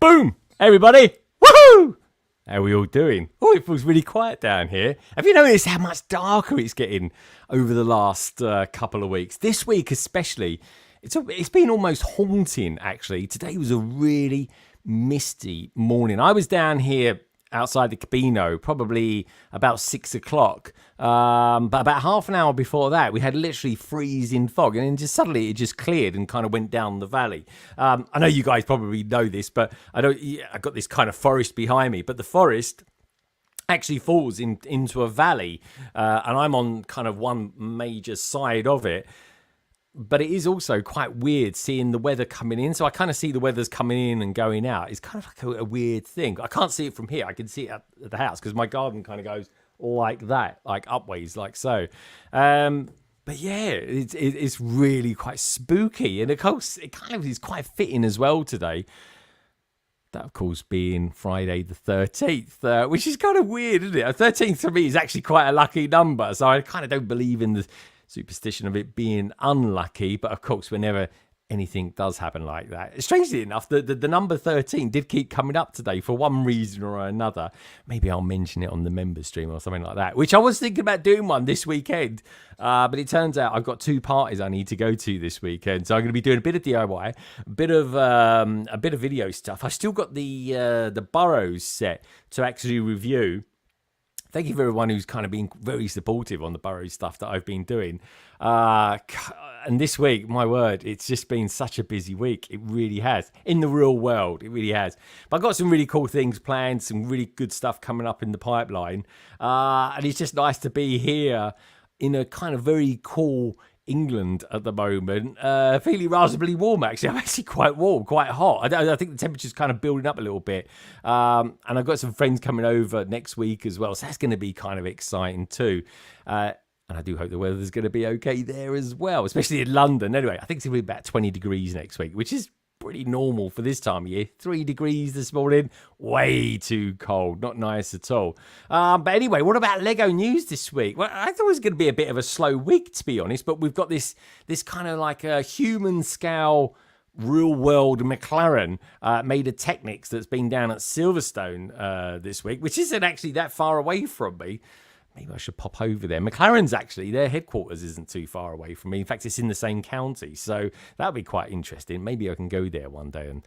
Boom! Everybody! Woohoo! How are we all doing? Oh, it feels really quiet down here. Have you noticed how much darker it's getting over the last couple of weeks? This week especially, it's been almost haunting, actually. Today was a really misty morning. I was down here outside the Cabino probably about 6 o'clock, but about half an hour before that we had literally freezing fog, and then just suddenly it just cleared and kind of went down the valley. I know you guys probably know this, but I've got this kind of forest behind me, but the forest actually falls into a valley, and I'm on kind of one major side of it. But it is also quite weird seeing the weather coming in. So I kind of see the weather's coming in and going out. It's kind of like a weird thing. I can't see it from here. I can see it at the house because my garden kind of goes like that, like upways, like so. But yeah, it's really quite spooky. And of course, it kind of is quite fitting as well today. That, of course, being Friday the 13th, which is kind of weird, isn't it? 13th for me is actually quite a lucky number. So I kind of don't believe in the superstition of it being unlucky, but of course whenever anything does happen like that, strangely enough, the number 13 did keep coming up today for one reason or another. Maybe I'll mention it on the members stream or something like that, which I was thinking about doing one this weekend, but it turns out I've got 2 parties I need to go to this weekend, so I'm going to be doing a bit of DIY, a bit of video stuff. I still got the Burrows set to actually review. Thank you for everyone who's kind of been very supportive on the Burrows stuff that I've been doing. And this week, my word, it's just been such a busy week. It really has. In the real world, it really has. But I've got some really cool things planned, some really good stuff coming up in the pipeline. And it's just nice to be here in a kind of very cool England at the moment, feeling reasonably warm, actually. I'm actually quite warm, quite hot. I think the temperature's kind of building up a little bit. And I've got some friends coming over next week as well, so that's going to be kind of exciting too. And I do hope the weather's going to be okay there as well, especially in London. Anyway, I think it's going to be about 20 degrees next week, which is pretty normal for this time of year. 3 degrees this morning, way too cold, not nice at all. But anyway, what about Lego news this week? Well, I thought it was going to be a bit of a slow week, to be honest, but we've got this kind of like a human scale real world McLaren made of Technics that's been down at Silverstone this week, which isn't actually that far away from me. Maybe I should pop over there. McLaren's actually, their headquarters isn't too far away from me. In fact, it's in the same county. So that'll be quite interesting. Maybe I can go there one day and,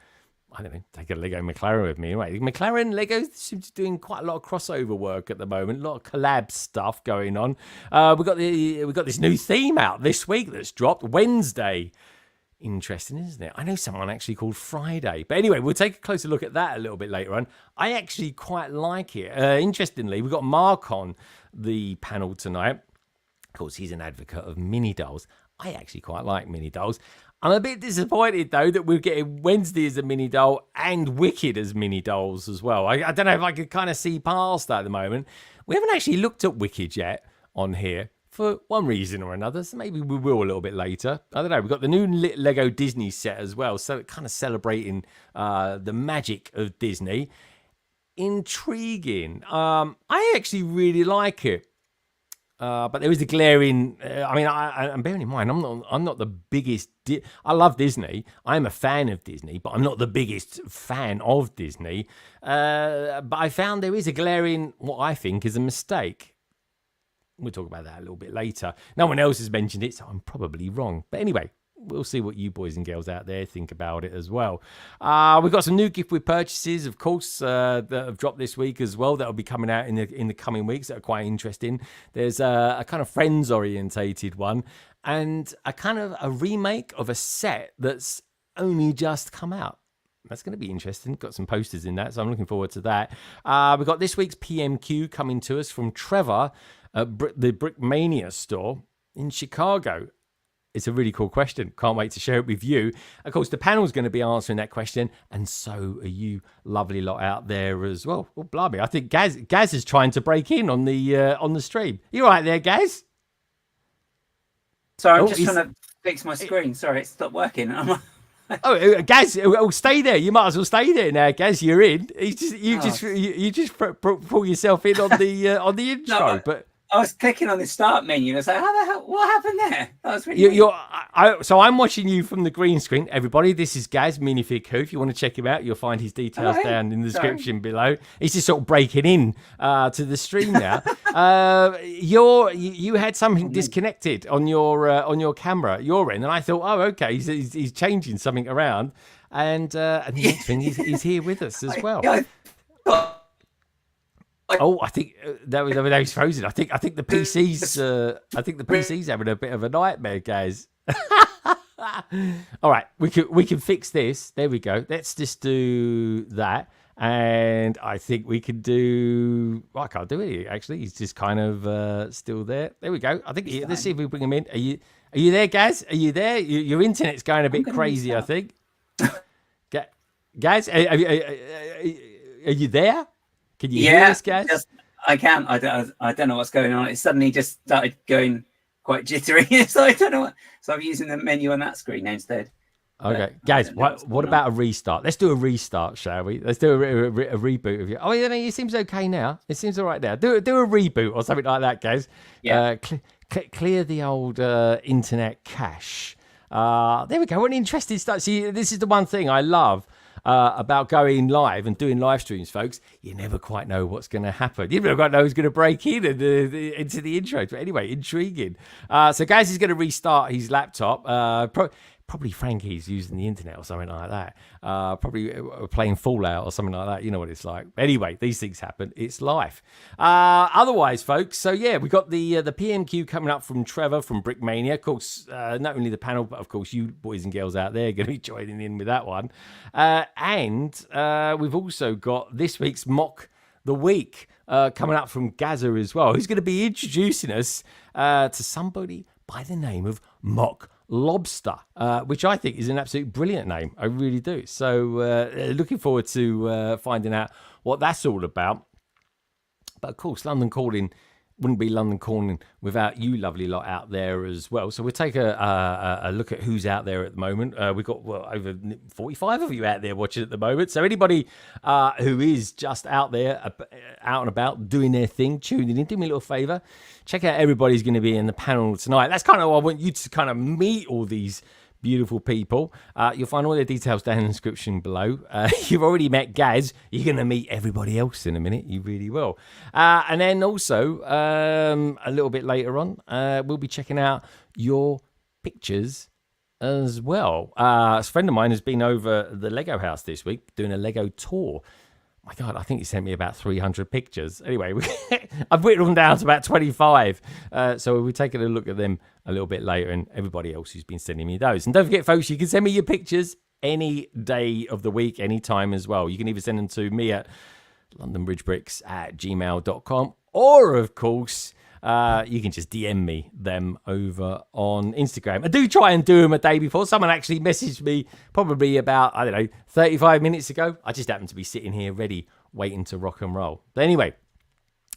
I don't know, take a Lego McLaren with me. Anyway, McLaren, Lego seems to be doing quite a lot of crossover work at the moment. A lot of collab stuff going on. We've got this new theme out this week that's dropped Wednesday. Interesting, isn't it? I know someone actually called Friday. But anyway, we'll take a closer look at that a little bit later on. I actually quite like it. Interestingly, we've got Mark on the panel tonight. Of course, he's an advocate of mini dolls. I actually quite like mini dolls. I'm a bit disappointed, though, that we're getting Wednesday as a mini doll and Wicked as mini dolls as well. I don't know if I could kind of see past that at the moment. We haven't actually looked at Wicked yet on here, for one reason or another, so maybe we will a little bit later. I don't know. We've got the new Lego Disney set as well, so kind of celebrating the magic of Disney. Intriguing. I actually really like it, but there is a glaring. I'm bearing in mind, I'm not the biggest. I love Disney. I'm a fan of Disney, but I'm not the biggest fan of Disney. But I found there is a glaring, what I think is a mistake. We'll talk about that a little bit later. No one else has mentioned it, so I'm probably wrong. But anyway, we'll see what you boys and girls out there think about it as well. We've got some new gift with purchases, of course, that have dropped this week as well. That'll be coming out in the coming weeks. That are quite interesting. There's a kind of Friends-orientated one, and a kind of a remake of a set that's only just come out. That's going to be interesting. Got some posters in that, so I'm looking forward to that. We've got this week's PMQ coming to us from Trevor at the Brickmania store in Chicago. It's a really cool question. Can't wait to share it with you. Of course, the panel's going to be answering that question, and so are you lovely lot out there as well. Oh, blimey. I think Gaz is trying to break in on the stream. You all right there, Gaz? Sorry, I'm just trying to fix my screen. Sorry, it stopped working. Gaz, stay there. You might as well stay there now, Gaz. You're in. You just pull yourself in on the intro. No, but I was clicking on the start menu. And I was like, how the hell? What happened there? That was really So I'm watching you from the green screen. Everybody, this is Gaz Minifig Who. If you want to check him out, you'll find his details down in the description below. He's just sort of breaking in to the stream now. You had something disconnected on your camera at your end, and I thought, oh, okay, he's changing something around, and the next thing he's here with us as well. Oh, I think that was frozen. I think the PC's having a bit of a nightmare, guys. All right, we can fix this. There we go. Let's just do that, and I think we can do. Well, I can't do it actually. He's just kind of still there. There we go. I think let's see if we bring him in. Are you there, Gaz? Are you there? Your internet's going a bit crazy, I think. Gaz, are you there? Can you hear us, guys? I can. I don't know what's going on. It suddenly just started going quite jittery. So I don't know what. So I'm using the menu on that screen instead. Okay, guys. What about a restart? Let's do a restart, shall we? Let's do a reboot of you. Oh, yeah, it seems okay now. It seems all right now. Do a reboot or something like that, guys. Yeah. Clear the old internet cache. There we go. What an interesting start. See, this is the one thing I love. About going live and doing live streams, folks. You never quite know what's going to happen. You never quite know who's going to break in and, into the intro. But anyway, intriguing. So, guys, is going to restart his laptop. Probably Frankie's using the internet or something like that. Probably playing Fallout or something like that. You know what it's like. Anyway, these things happen. It's life. Otherwise, folks, so yeah, we got the PMQ coming up from Trevor from Brickmania. Of course, not only the panel, but of course you boys and girls out there are going to be joining in with that one. And we've also got this week's Mock the Week coming up from Gaza as well, who's going to be introducing us to somebody by the name of Moc Lobster, which I think is an absolute brilliant name. I really do. So looking forward to finding out what that's all about. But of course, London Calling wouldn't be London Calling without you lovely lot out there as well. So we'll take a look at who's out there at the moment. We've got over 45 of you out there watching at the moment. So anybody who is just out there, out and about, doing their thing, tuning in, do me a little favour. Check out everybody's going to be in the panel tonight. That's kind of what I want you to kind of meet all these beautiful people. You'll find all their details down in the description below. You've already met Gaz. You're going to meet everybody else in a minute. You really will. And then also, a little bit later on, we'll be checking out your pictures as well. A friend of mine has been over the Lego house this week doing a Lego tour. My God, I think he sent me about 300 pictures. Anyway, I've whittled them down to about 25. So we'll be taking a look at them a little bit later, and everybody else who's been sending me those. And don't forget, folks, you can send me your pictures any day of the week, any time as well. You can either send them to me at londonbridgebricks@gmail.com, or, of course, you can just DM me them over on Instagram. I do try and do them a day before. Someone actually messaged me probably about, 35 minutes ago. I just happened to be sitting here ready, waiting to rock and roll. But anyway,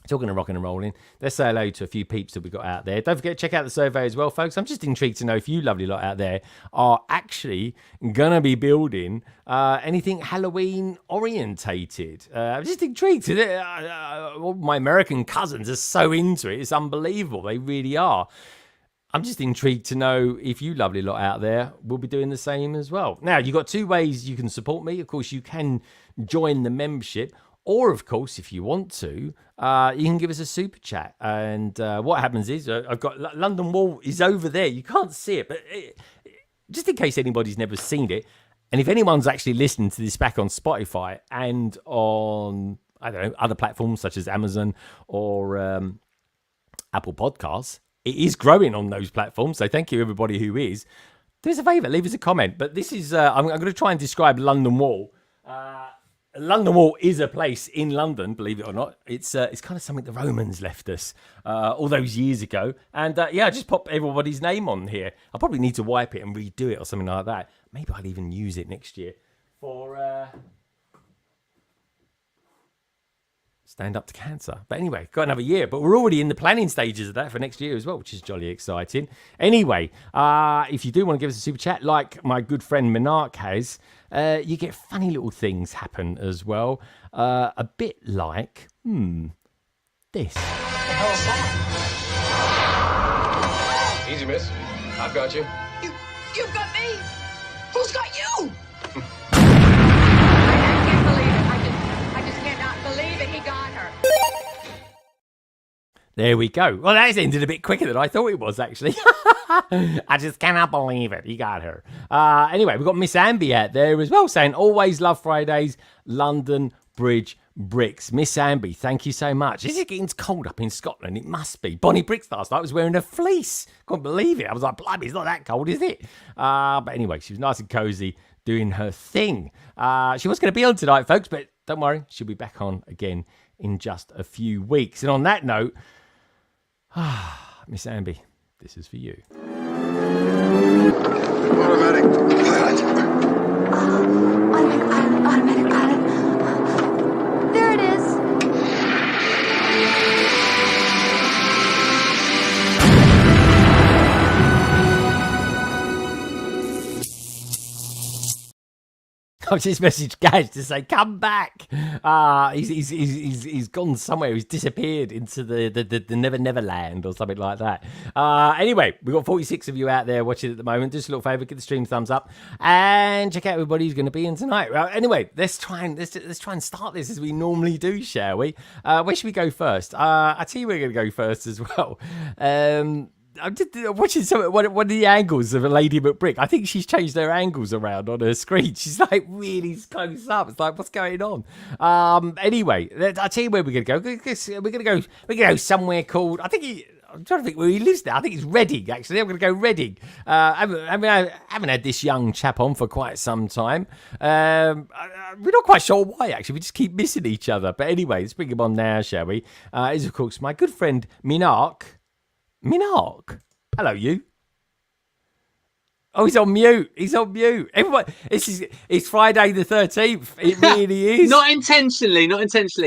talking of rocking and rolling, let's say hello to a few peeps that we got out there. Don't forget to check out the survey as well, folks. I'm just intrigued to know if you lovely lot out there are actually going to be building anything Halloween orientated. I'm just intrigued. My American cousins are so into it. It's unbelievable. They really are. I'm just intrigued to know if you lovely lot out there will be doing the same as well. Now, you've got two ways you can support me. Of course, you can join the membership. Or, of course, if you want to, you can give us a super chat. And what happens is, I've got London Wall is over there. You can't see it, but just in case anybody's never seen it, and if anyone's actually listening to this back on Spotify and on, other platforms such as Amazon or Apple Podcasts, it is growing on those platforms. So thank you, everybody who is. Do us a favour, leave us a comment. But this is, I'm going to try and describe London Wall. London Wall is a place in London, believe it or not. It's kind of something the Romans left us all those years ago. And I just pop everybody's name on here. I'll probably need to wipe it and redo it or something like that. Maybe I'll even use it next year for Stand Up to Cancer. But anyway, got another year. But we're already in the planning stages of that for next year as well, which is jolly exciting. Anyway, if you do want to give us a super chat, like my good friend MNRK has, you get funny little things happen as well. A bit like, this. What the hell is that? Easy, miss. I've got you. You've got me? Who's got you? I can't believe it. I just cannot believe it. He got her. There we go. Well, that ended a bit quicker than I thought it was, actually. I just cannot believe it. He got her. Anyway, we've got Miss Amby out there as well saying, always love Fridays, London Bridge Bricks. Miss Amby, thank you so much. Is it getting cold up in Scotland? It must be. Bonnie Bricks last night was wearing a fleece. Couldn't believe it. I was like, blimey, it's not that cold, is it? But anyway, she was nice and cozy doing her thing. She was going to be on tonight, folks, but don't worry. She'll be back on again in just a few weeks. And on that note, Miss Amby, this is for you. Automatic pilot. Automatic pilot. There it is. I've just messaged Gaz to say, come back. He's gone somewhere. He's disappeared into the Never Land or something like that. Anyway, we've got 46 of you out there watching at the moment. Just a little favour, give the stream thumbs up and check out everybody who's going to be in tonight. Well, anyway, let's try and start this as we normally do, shall we? Where should we go first? I tell you, we're going to go first as well. I'm just watching one of the angles of a Lady McBrick. I think she's changed her angles around on her screen. She's like really close up. It's like, what's going on? Anyway, I'll tell you where we're going to go. We're going to go somewhere called, I'm trying to think where he lives now. I think it's Reading, actually. I'm going to go Reading. I haven't had this young chap on for quite some time. We're not quite sure why, actually. We just keep missing each other. But anyway, let's bring him on now, shall we? Is, of course, my good friend MNRK. MNRK? Hello, you. Oh, he's on mute. Everyone, it's Friday the 13th. It really is. Not intentionally.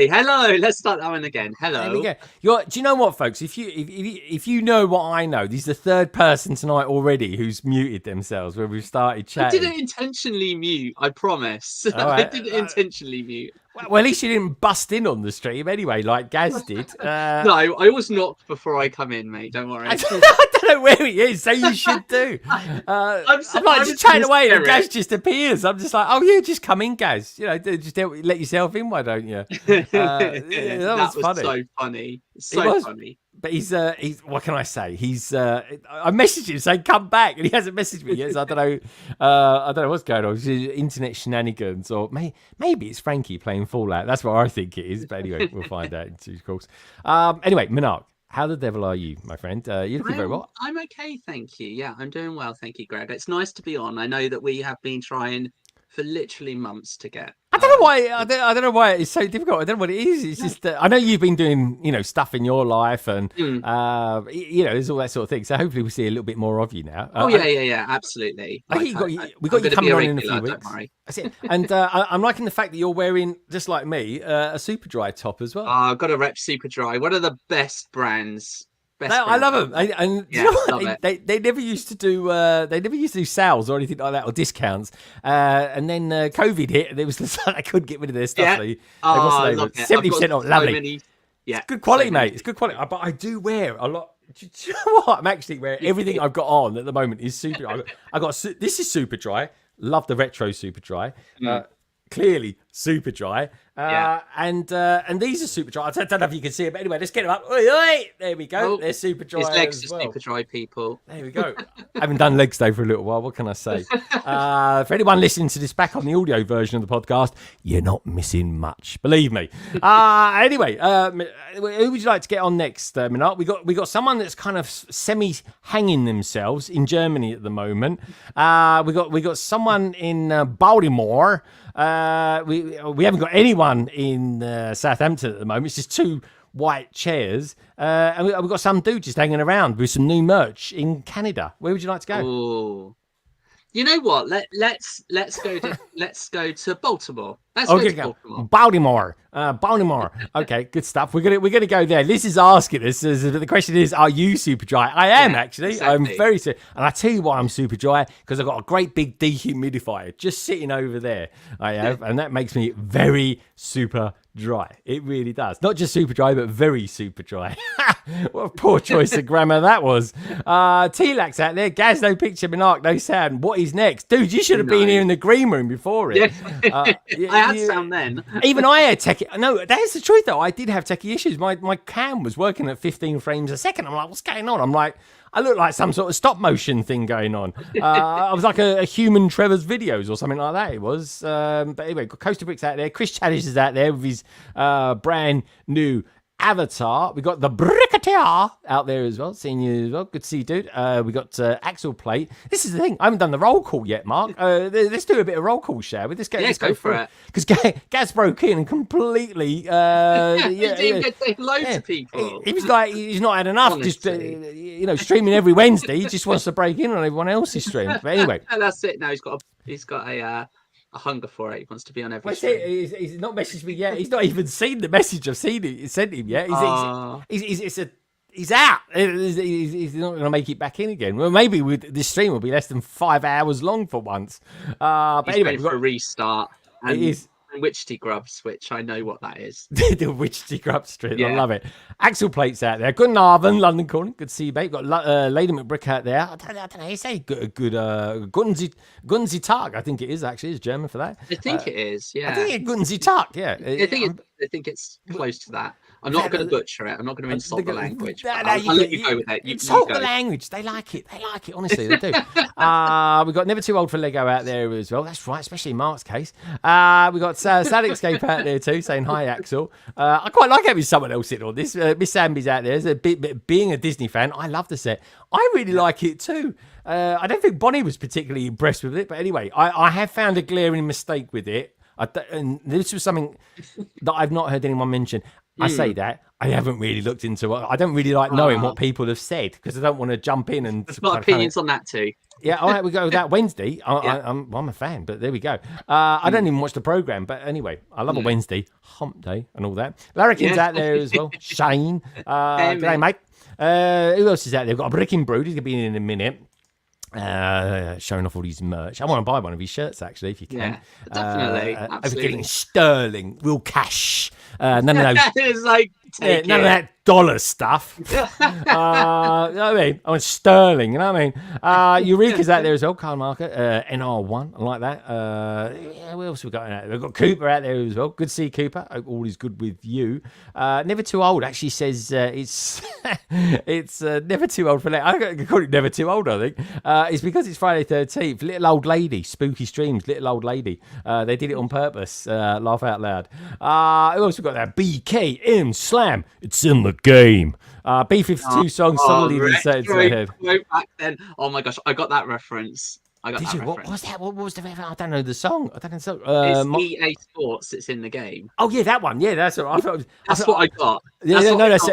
Hello. Let's start that one again. Hello. There we go. Do you know what, folks? If you know what I know, this is the third person tonight already who's muted themselves when we've started chatting. I didn't intentionally mute. I promise. Right. I didn't intentionally mute. Well, at least you didn't bust in on the stream anyway, like Gaz did. No, I always knocked before I come in, mate. Don't worry. I don't know where he is, so you should do. I'm like just chatting away and Gaz just appears. I'm just like, oh yeah, just come in, Gaz. Just let yourself in, why don't you? That was funny. So funny. So funny. But he's what can I say? I messaged him saying come back, and he hasn't messaged me yet. So I don't know what's going on. It's internet shenanigans, or maybe it's Frankie playing Fallout. That's what I think it is. But anyway, we'll find out in due course. Anyway, MNRK, how the devil are you, my friend? You're looking very well. I'm okay, thank you. Yeah, I'm doing well, thank you, Greg. It's nice to be on. I know that we have been trying for literally months to get. I don't know why. I don't know why it's so difficult. I don't know what it is. It's just that I know you've been doing, stuff in your life, and there's all that sort of thing. So hopefully we'll see a little bit more of you now. Yeah, absolutely. I think we got you coming on in a few weeks. That's it. And I'm liking the fact that you're wearing, just like me, a Superdry top as well. I've got to rep Superdry. One of the best brands. I love them, and they never used to do sales or anything like that, or discounts. And then COVID hit, and it was just like they couldn't get rid of their stuff. Yeah. 70% off, lovely. Yeah, it's good quality, mate. It's good quality. But I do wear a lot. Do you know what? I'm actually wearing everything I've got on at the moment is super. I got this is Superdry. Love the retro Superdry. Clearly super dry, and these are super dry. I don't know if you can see it, but anyway, let's get them up. Oi. There we go. They're super dry. His legs as are well. super dry, people. There we go. I haven't done legs day for a little while. What can I say? For anyone listening to this back on the audio version of the podcast, you're not missing much, believe me. Anyway, who would you like to get on next, MNRK? We got someone that's kind of semi hanging themselves in Germany at the moment. We got someone in Baltimore. We haven't got anyone in Southampton at the moment. It's just two white chairs, and we've got some dude just hanging around with some new merch in Canada. Where would you like to go? Ooh. You know what? Let's go to Baltimore. Let's go to Baltimore. Baltimore. Okay, good stuff. We're gonna go there. Liz is asking us. The question is, are you super dry? I am actually. Exactly. I'm very and I tell you why I'm super dry, because I've got a great big dehumidifier just sitting over there. I have, and that makes me very super dry. It really does. Not just super dry, but very super dry. What a poor choice of grammar that was. T-Lax out there. Gaz, no picture, MNRK, no sound. What is next? Dude, you should have been here in the green room before it. Yeah. I had sound then. Even I had techie. No, that's the truth though. I did have techie issues. My cam was working at 15 frames a second. I'm like, what's going on? I'm like, I look like some sort of stop motion thing going on. I was like a human Trevor's videos or something like that. It was. But anyway, got Coaster Bricks out there. Chris Chadish is out there with his brand new avatar. We got the Brickmania out there as well. Seeing you as well. Good to see you, dude. We got Axel Plate. This is the thing. I haven't done the roll call yet, Mark. Let's do a bit of roll call, shall we? Let's go for it. Because Gaz broke in and completely. He didn't get to say hello to people. He was like, he's not had enough. Just streaming every Wednesday. He just wants to break in on everyone else's stream. But anyway, and that's it. Now he's got a hunger for it. He wants to be on every stream. He's not messaged me yet. He's not even seen the message I've sent him yet. He's out. He's not going to make it back in again. Well, maybe this stream will be less than 5 hours long for once. But anyway, we've got a restart. It is. Witchy Grubs, which I know what that is. The Witchy Grubs stream. Yeah. I love it. Axel Plate's out there. Good Narvin, London calling. Good to see you, mate. Got Lady McBrick out there. I don't know how you say good Gunzi Tag. I think it is actually. It's German for that. I think it is, yeah. I think it's Gunzi Tag, yeah. I think it's close to that. I'm not going to butcher it. I'm not going to insult the language. I'll let you go with it. Insult the language. They like it. Honestly, they do. We've got Never Too Old for Lego out there as well. That's right, especially in Mark's case. We got Sad Escape out there too, saying hi, Axel. I quite like having someone else in on this. Miss Samby's out there. Being a Disney fan, I love the set. I really like it too. I don't think Bonnie was particularly impressed with it, but anyway, I have found a glaring mistake with it. And this was something that I've not heard anyone mention. I say that. I haven't really looked into it. I don't really like knowing what people have said because I don't want to jump in and... There's got opinions on that too. Yeah, all right, we go with that Wednesday. I'm a fan, but there we go. I don't even watch the programme, but anyway, I love a Wednesday, hump day and all that. Larrikin's out there as well. Shane. G'day, mate. Who else is out there? We've got a Bricking Brood. He's going to be in a minute. Showing off all his merch. I want to buy one of his shirts actually, if you can. Yeah, definitely. Everything sterling, real cash. None of those. It's like none of that dollar stuff. You know what I mean? I want sterling. You know what I mean? Eureka's out there as well. Car market. NR1. I like that. What else we got out there? We've got Cooper out there as well. Good to see Cooper. Hope all is good with you. Never Too Old actually says it's it's never too old for that. I could call it Never Too Old. I think it's because it's Friday 13th. Little old lady, spooky streams. Little old lady. They did it on purpose. Laugh out loud. Who else we got there? BKM Slam. It's in the game. B52 songs solidly reset into my head. Back then. Oh my gosh, I got that reference. Did you? What was that? What was the reference? I don't know the song. I don't know the song. It's EA Sports. It's in the game. Oh yeah, that one. Yeah, that's what I thought. That's what I got. That's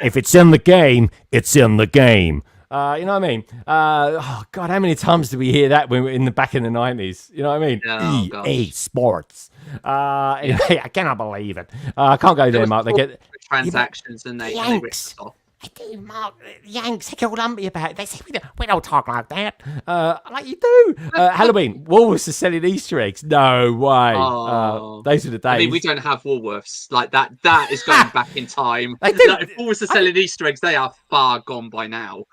if it's in the game, it's in the game. You know what I mean? Oh God, how many times did we hear that when we were in the back in the 90s? You know what I mean? EA Sports. Anyway, I cannot believe it. I can't go there, Mark. They get transactions and they rip it off. I do, Mark. Yanks, they're all lumpy about it. They say we don't talk like that. Like you do. Halloween. Woolworths are selling Easter eggs. No way. Those are the days. I mean, we don't have Woolworths like that. That is going back in time. They do. Like, if Woolworths are selling Easter eggs, they are far gone by now.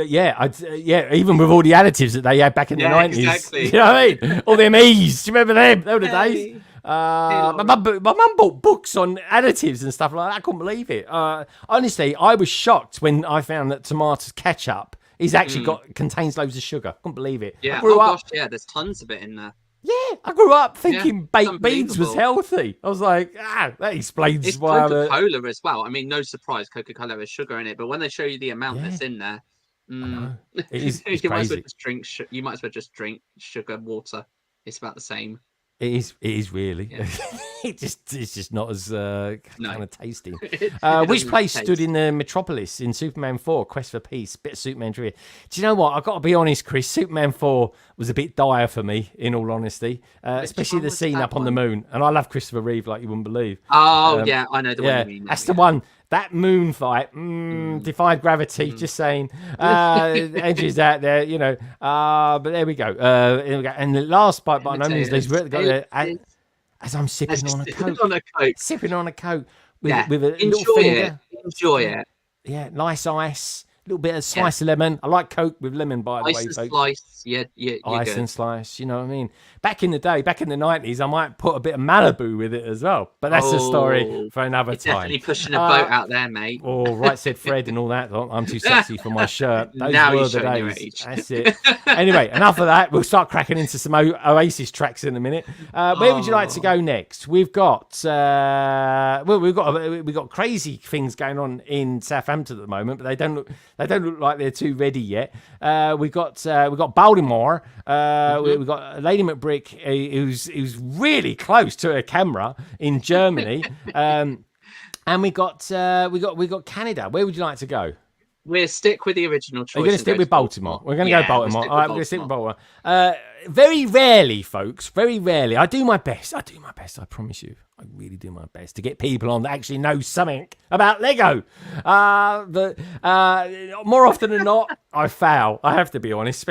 Yeah. Even with all the additives that they had back in the 90s. Exactly. You know what I mean? All them E's. Do you remember them? They were the days. My mum bought books on additives and stuff like that. I couldn't believe it. Honestly, I was shocked when I found that tomato ketchup is actually contains loads of sugar. Couldn't believe it. Yeah. Gosh, yeah. There's tons of it in there. Yeah, I grew up thinking baked beans was healthy. I was like, that explains it's why. Coca-Cola as well. I mean, no surprise, Coca-Cola has sugar in it, but when they show you the amount that's in there, it is you crazy. might as well just drink. You might as well just drink sugar water. It's about the same. It is really. Yeah. It's just not as kind of tasty. Which place stood in the Metropolis in Superman 4, Quest for Peace? Bit of Superman trivia. Do you know what? I've got to be honest, Chris. Superman 4 was a bit dire for me, in all honesty. Especially the scene up on the moon. And I love Christopher Reeve like you wouldn't believe. Oh, yeah, I know the one you mean. That's the one. That moon fight defied gravity. Just saying, edges out there, you know. But there we go. And the last bite, by no means least, as I'm sipping on a Coke. Sipping on a Coke with a little finger. Enjoy it. Yeah, nice ice. A little bit of slice of lemon. I like Coke with lemon, by the way, folks. Slice, you're ice good. and slice, you know what I mean? Back in the day, back in the 90s, I might put a bit of Malibu with it as well. But that's a story for another time. Definitely pushing a boat out there, mate. Oh, right said Fred and all that. I'm too sexy for my shirt. Those now were you're the showing your days. age. That's it. Anyway, enough of that. We'll start cracking into some Oasis tracks in a minute. Where would you like to go next? We've got we've got crazy things going on in Southampton at the moment, but they don't look like they're too ready yet. We've got Baltimore. We've got Lady McBrick, who's really close to a camera in Germany, and we got Canada. Where would you like to go? We'll stick with the original choice. We're going to stick with Baltimore. We're going to go Baltimore. All right, we're going to stick with Baltimore. Very rarely, folks, very rarely. I do my best. I promise you. I really do my best to get people on that actually know something about Lego. But more often than not, I fail. I have to be honest.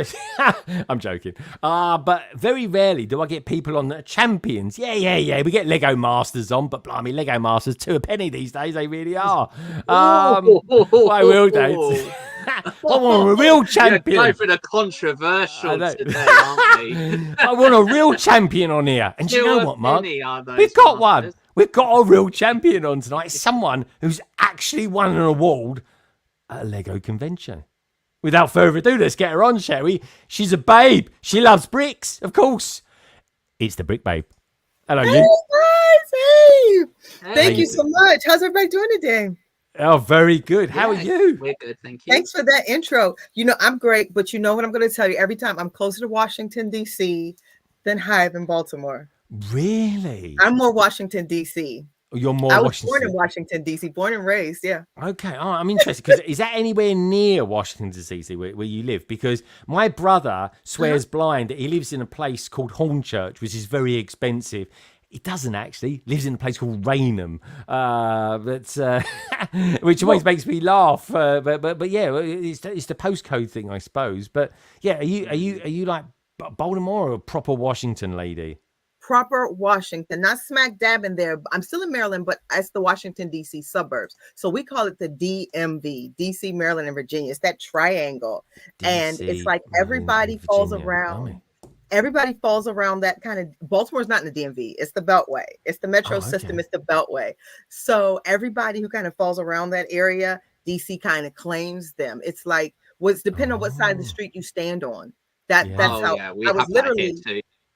I'm joking. But very rarely do I get people on that are champions. Yeah. We get Lego Masters on, but blimey, Lego Masters, $2 a penny these days. They really are. I will, Dave. I want a real champion. You're going for the controversial today, aren't we? I want a real champion on here. And do you know what, Mark? We've got one. We've got a real champion on tonight. It's someone who's actually won an award at a Lego convention. Without further ado, let's get her on, shall we? She's a babe. She loves bricks, of course. It's the Brick Babe. Hello, you. Hey, guys. Hey. Thank you so much. How's everybody doing today? Oh, very good. How are you? We're good, thank you. Thanks for that intro. You know, I'm great, but you know what I'm going to tell you? Every time I'm closer to Washington, D.C. than Hive in Baltimore. Really? I'm more Washington, D.C. You're more I was Washington. born in Washington, D.C., born and raised, yeah. Okay, I'm interested, because is that anywhere near Washington, D.C., where you live? Because my brother swears blind that he lives in a place called Hornchurch, which is very expensive. He doesn't actually. Lives in a place called Raynham, which always makes me laugh. But yeah, it's the postcode thing, I suppose. But yeah, are you like Baltimore or a proper Washington lady? Proper Washington, not smack dab in there. I'm still in Maryland, but it's the Washington, D.C. suburbs. So we call it the DMV, D.C., Maryland, and Virginia. It's that triangle. DC, and it's like everybody falls around. Everybody falls around that kind of. Baltimore's not in the DMV. It's the Beltway. It's the metro system. It's the Beltway. So everybody who kind of falls around that area, DC kind of claims them. It's like what's depending on what side of the street you stand on. That's how I was literally.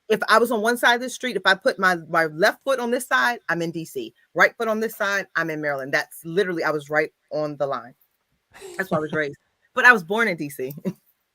If I was on one side of the street, if I put my left foot on this side, I'm in DC. Right foot on this side, I'm in Maryland. That's literally I was right on the line. That's why I was raised. But I was born in DC.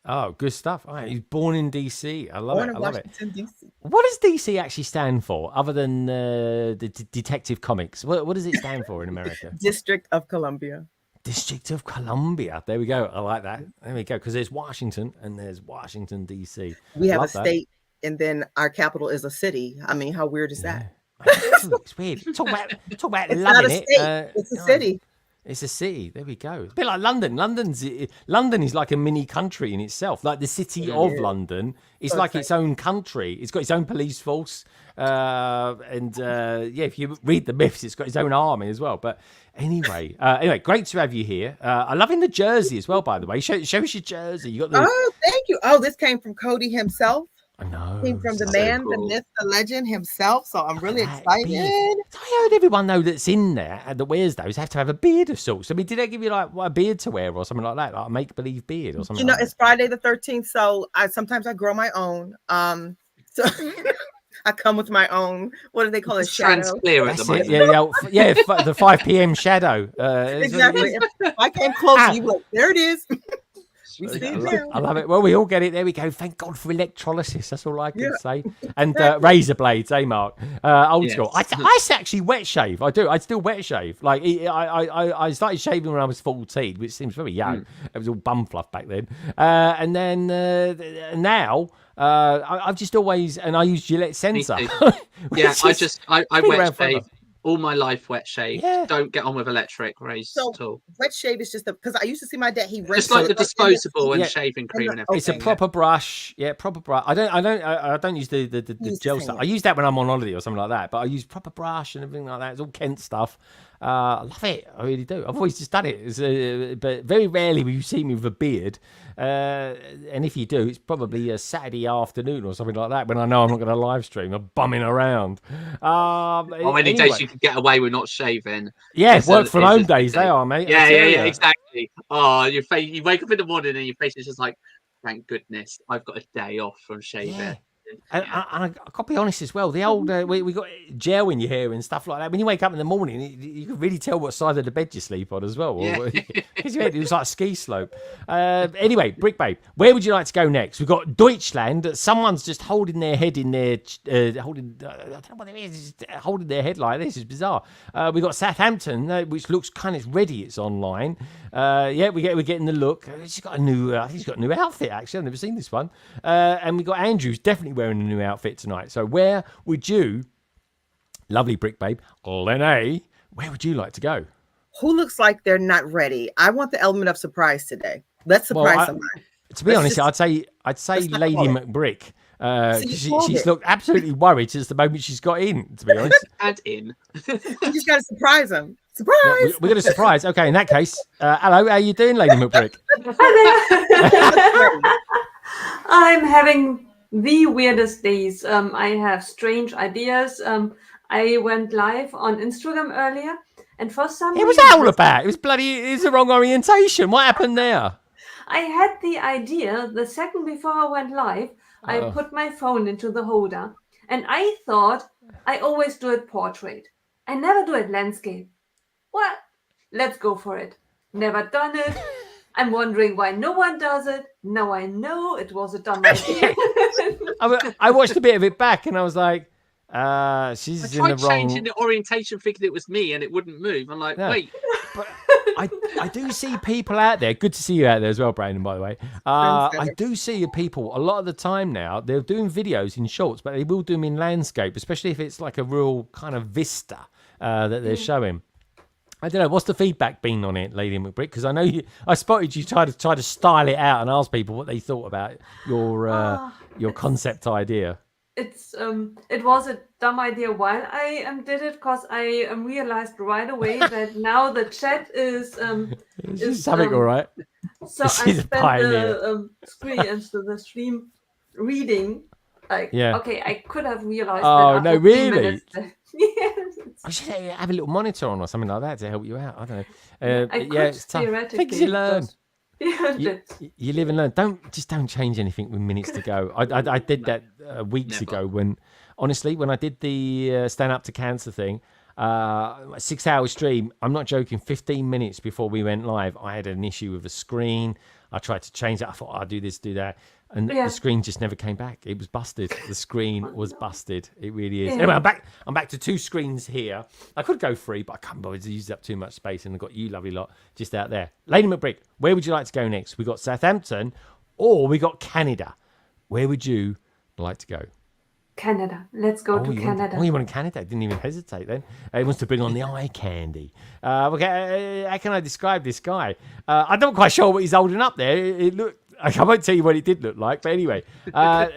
Oh, good stuff. All right, he's born in DC. I love it. I love Washington, it. DC. What does DC actually stand for, other than the Detective Comics? What does it stand for in America? District of Columbia. District of Columbia. There we go. I like that. There we go. Because there's Washington and there's Washington, DC. We have a state, and then our capital is a city. I mean, how weird is that? It's weird. Talk about it's loving not a it. state. It's a city. It's a city. There we go. It's a bit like London. London is like a mini country in itself. Like the city of London is like its own country. It's got its own police force. If you read the myths, it's got its own army as well. But anyway, great to have you here. I love in the jersey as well, by the way. Show us your jersey. You got the. Oh, thank you. Oh, this came from Cody himself. I know. Came from the man, the myth, the legend himself. So I'm really excited. So I heard everyone know that's in there that wears those have to have a beard of sorts. I mean, did they give you like a beard to wear or something like that, like a make-believe beard or something? You know, it's Friday the 13th, so sometimes I grow my own. So I come with my own. What do they call it? Shadow. At the moment. Yeah, the 5 p.m. shadow. Exactly. If I came close, you like, there it is. I love it. Well, we all get it. There we go. Thank God for electrolysis. That's all I can say. And razor blades, Mark? Old school. I actually wet shave. I do. I still wet shave. Like I started shaving when I was 14, which seems very young. It was all bum fluff back then. And then now I've just always I use Gillette Sensor. Yeah, I wet shave All my life wet shaved. Yeah. Don't get on with electric razors So at all. wet shave is just because I used to see my dad. He Just like the disposable and Yeah. shaving cream and Okay. It's a everything. proper brush. Yeah, proper brush. I don't use the Use gel the stuff. same. I use that when I'm on holiday or something like that. But I use proper brush and everything like that. It's all Kent stuff. I love it. I really do. I've always just done it. But very rarely will you see me with a beard. And if you do, it's probably a Saturday afternoon or something like that when I know I'm not going to live stream. I'm bumming around. Or any days you can get away with not shaving. Yeah, It's work a- from it's home just- days. They are, mate. I Yeah, tell yeah, ya. exactly. Oh, your face. You wake up in the morning and your face is just like, thank goodness, I've got a day off from shaving. Yeah. And I got to be honest as well. The old we got gel in your hair and stuff like that. When you wake up in the morning, you can really tell what side of the bed you sleep on as well. Yeah. Because it was like a ski slope. Anyway, Brick Babe, where would you like to go next? We've got Deutschland. Someone's just holding their head in their I don't know what it is. Just holding their head like this. It's bizarre. We've got Southampton, which looks kind of ready. It's online. Yeah, we're getting the look. She's got a new. I think she's got a new outfit. Actually, I've never seen this one. And we got Andrew's definitely wearing a new outfit tonight. So where would you, lovely Brick Babe, Lene, where would you like to go? Who looks like they're not ready? I want the element of surprise today. Let's surprise somebody. To be honest, I'd say let's not Lady call it. McBrick. you called She's it. looked absolutely worried since the moment she's got in. To be honest, And in. You just got to surprise them. Surprise! Yeah, we're going to surprise. Okay, in that case, hello, how you doing, Lady McBrick? I'm having the weirdest days. I have strange ideas. I went live on Instagram earlier, and for some It was reason, all about. It was the wrong orientation. What happened there? I had the idea the second before I went live. I Oh. put my phone into the holder, and I thought I always do it portrait. I never do it landscape. Well, let's go for it. Never done it. I'm wondering why no one does it. Now I know it was a dumb idea. I watched a bit of it back, and I was like, I she's in the tried wrong. changing the orientation, thinking it was me, and it wouldn't move. I'm like, No. wait. But I do see people out there. Good to see you out there as well, Brandon, by the way. I do see people a lot of the time now. They're doing videos in shorts, but they will do them in landscape, especially if it's like a real kind of vista that they're showing. I don't know. What's the feedback been on it, Lady McBrick? Because I know I spotted you try to style it out and ask people what they thought about your concept idea. It was a dumb idea while I did it, because I realized right away that now the chat is Something all right. So This I is a spent pioneer. the stream reading. Like, Yeah. okay, I could have realized. Oh, that no, after 3 really? minutes that- Yes. I should have a little monitor on or something like that to help you out. I don't know. I Yeah, could it's tough. theoretically. Things you learn. just- Yeah, You live and learn. Don't change anything with minutes to go. I did that weeks Never. ago when I did the stand up to cancer thing. 6 hour stream. I'm not joking. 15 minutes before we went live, I had an issue with the screen. I tried to change it. I thought I'll do this, do that, and Yeah. the screen just never came back. It was busted. The screen was busted. It really is. Yeah. Anyway, I'm back to 2 screens here. I could go 3, but I can't bother to use up too much space, and I've got you lovely lot just out there. Lady McBrick, where would you like to go next? We got Southampton, or we got Canada. Where would you like to go? Canada. Let's go to Canada. You wanted Canada. Didn't even hesitate then. He wants to bring on the eye candy. Okay, how can I describe this guy? I'm not quite sure what he's holding up there. It looked. I won't tell you what it did look like, but anyway. It's a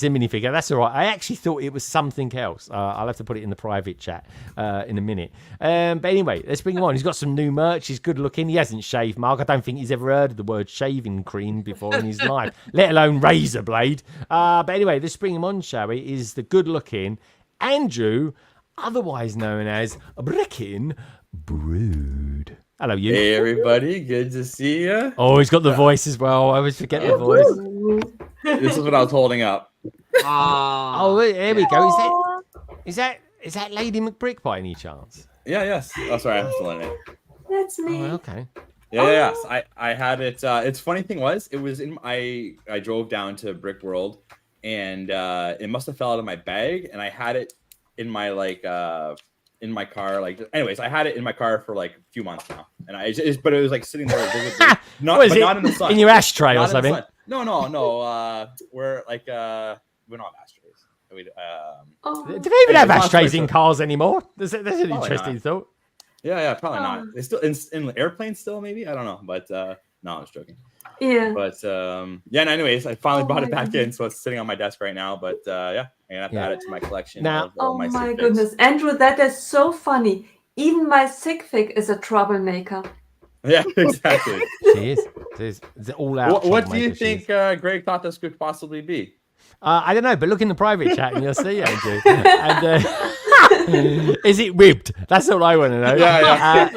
minifigure. That's all right. I actually thought it was something else. I'll have to put it in the private chat in a minute. But anyway, let's bring him on. He's got some new merch. He's good looking. He hasn't shaved, Mark. I don't think he's ever heard of the word shaving cream before in his life, let alone razor blade. But anyway, let's bring him on, shall we? Is the good looking Andrew, otherwise known as Brickin Brood. Hello, you. Hey, everybody. Good to see you. Oh, he's got the voice as well. I always forget the voice. This is what I was holding up. Oh, there we go. Is that Lady McBrick by any chance? Yeah, yes. Oh, sorry, I'm still in it. That's me. Oh, okay. Yeah, yes. I had it. It's funny thing was, it was in I drove down to Brick World, and it must have fell out of my bag, and I had it in my in my car. Anyways, I had it in my car for like a few months now, and but it was like sitting there visibly, not in the sun. In your ashtray Not or in the something? sun. No. We're not ashtrays. Do they even have it's ashtrays not in cars anymore? That's an Probably interesting not. thought. Yeah, probably not. They still in airplanes still, maybe. I don't know, but no, I was joking. Yeah. But yeah. And anyways, I finally brought it my back in, so it's sitting on my desk right now. But yeah, I'm gonna have to add it to my collection. Now- of all Oh my my sig figs. goodness, Andrew, that is so funny. Even my sig fig is a troublemaker. Yeah, exactly. She is. It's all out. What do you troublemaker, she is. think Greg thought this could possibly be? I don't know, but look in the private chat and you'll see, Andrew. And, is it ribbed? That's all I want to know. Yeah.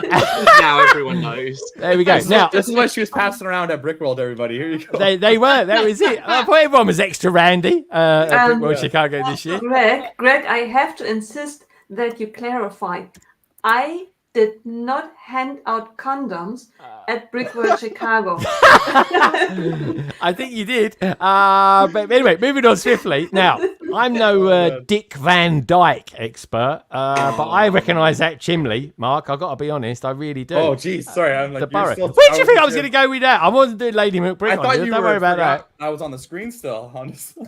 Now everyone knows. There we go. Now This is what she was passing around at Brickworld, everybody. Here you go. they were. That was it. I thought everyone was extra randy at Brickworld Chicago this year. Greg, I have to insist that you clarify. I did not hand out condoms at Brickworld Chicago. I think you did. But anyway, moving on swiftly. Now, I'm no Dick Van Dyke expert, but I recognise that chimney, Mark. I've got to be honest. I really do. Oh, geez. Sorry. I'm like, The borough. still, Where do you think I was going to go with that? I wasn't doing Lady McBrick. I thought you Don't were. worry about that. I was on the screen still, honestly.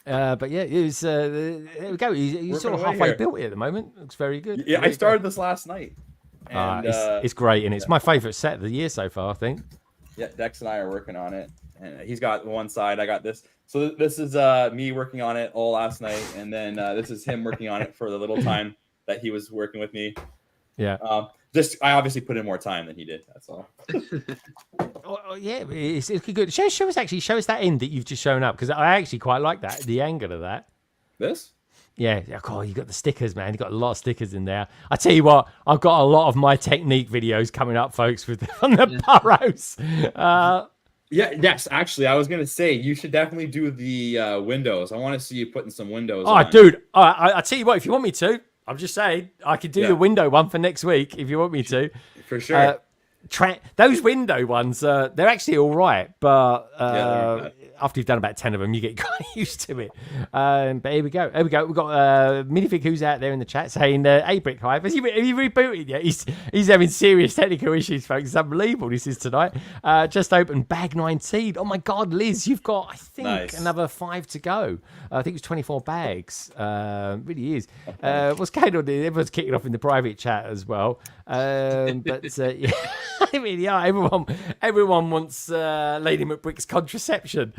But yeah, it was. There we go. He's sort of Working away halfway here. built it at the moment. Looks very good. Yeah, I Really started this last night. good. And, It's great, and it's my favourite set of the year so far. I think. Yeah, Dex and I are working on it, and he's got one side. I got this. So this is me working on it all last night, and then this is him working on it for the little time that he was working with me. Yeah. I obviously put in more time than he did. That's all. Yeah, it's good. Show us that end that you've just shown up, because I actually quite like that, the angle of that. This? Yeah, oh, you got the stickers, man. You got a lot of stickers in there. I tell you what, I've got a lot of my technique videos coming up, folks, on the burrows. Yes. Actually, I was gonna say you should definitely do the windows. I want to see you putting some windows. Oh, on. dude, I tell you what, if you want me to, I'm just saying, I could do the window one for next week if you want me to. For sure. Those window ones, they're actually all right, but after you've done about 10 of them, you get kind of used to it. But here we go. We've got Minifig, who's out there in the chat, saying, hey, Brick Hive, have you rebooted yet? He's having serious technical issues, folks. It's unbelievable this is tonight. Just opened bag 19. Oh, my God, Liz, you've got, I think, another 5 to go. I think it was 24 bags. Really is. What's going on there? Everyone's kicking off in the private chat as well. But yeah, they really are. Everyone wants Lady McBrick's contraception.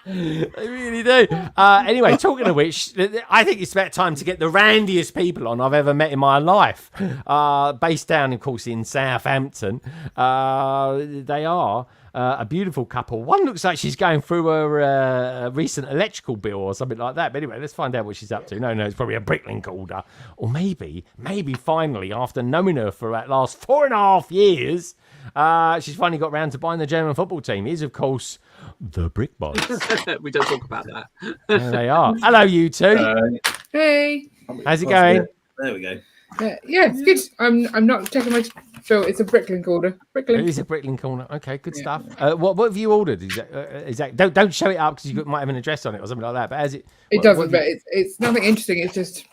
They really do. Anyway, talking of which, I think it's about time to get the randiest people on I've ever met in my life. Based down, of course, in Southampton. They are a beautiful couple. One looks like she's going through a recent electrical bill or something like that. But anyway, let's find out what she's up to. No, it's probably a Bricklink order. Or maybe finally, after knowing her for that last 4.5 years, she's finally got round to buying the German football team. It is, of course, the Brick Boys. We don't talk about that. There they are. Hello, you two. Hey. How's it going? There we go. Yeah, it's good. I'm not checking my. So it's a Bricklink order. Bricklink. It is a Bricklink corner. Okay, good stuff. What have you ordered? Don't show it up because you might have an address on it or something like that. But as it doesn't. But it's nothing interesting. It's just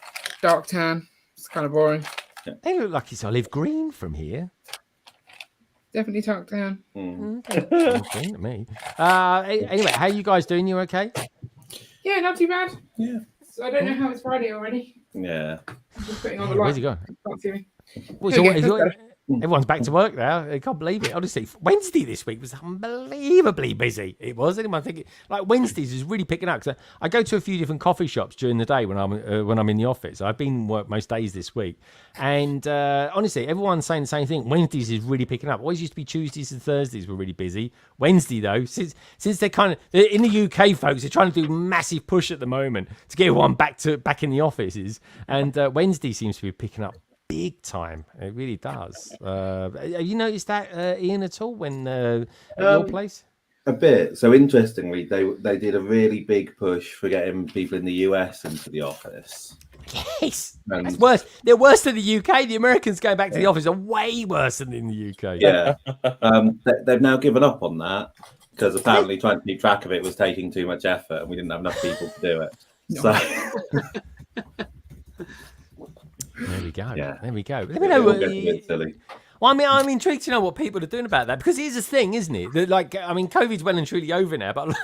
dark tan. It's kind of boring. They look like it's olive green from here. Definitely dark tan. Green to me. Anyway, how are you guys doing? You okay? Yeah, not too bad. Yeah. So I don't know how it's Friday already. Yeah. I'm just putting on the light. Where's he going? Can't see me. Everyone's back to work now. I can't believe it. Honestly, Wednesday this week was unbelievably busy. It was. Anyone thinking like Wednesdays is really picking up? Cause I go to a few different coffee shops during the day when I'm in the office. I've been work most days this week, and honestly, everyone's saying the same thing. Wednesdays is really picking up. Always used to be Tuesdays and Thursdays were really busy. Wednesday though, since they're in the UK, folks, they're trying to do a massive push at the moment to get everyone back in the offices, and Wednesday seems to be picking up big time. It really does. Have you noticed that, Ian, at all when at your place? A bit. So interestingly, they did a really big push for getting people in the US into the office. Yes, that's worse. They're worse than the UK. The Americans going back to the office are way worse than in the UK. Yeah. They've now given up on that because apparently trying to keep track of it was taking too much effort, and we didn't have enough people to do it. So. There we go. Yeah. There we go. Let me know what silly. Well, I'm intrigued to know what people are doing about that, because here's the thing, isn't it? That, COVID's well and truly over now, but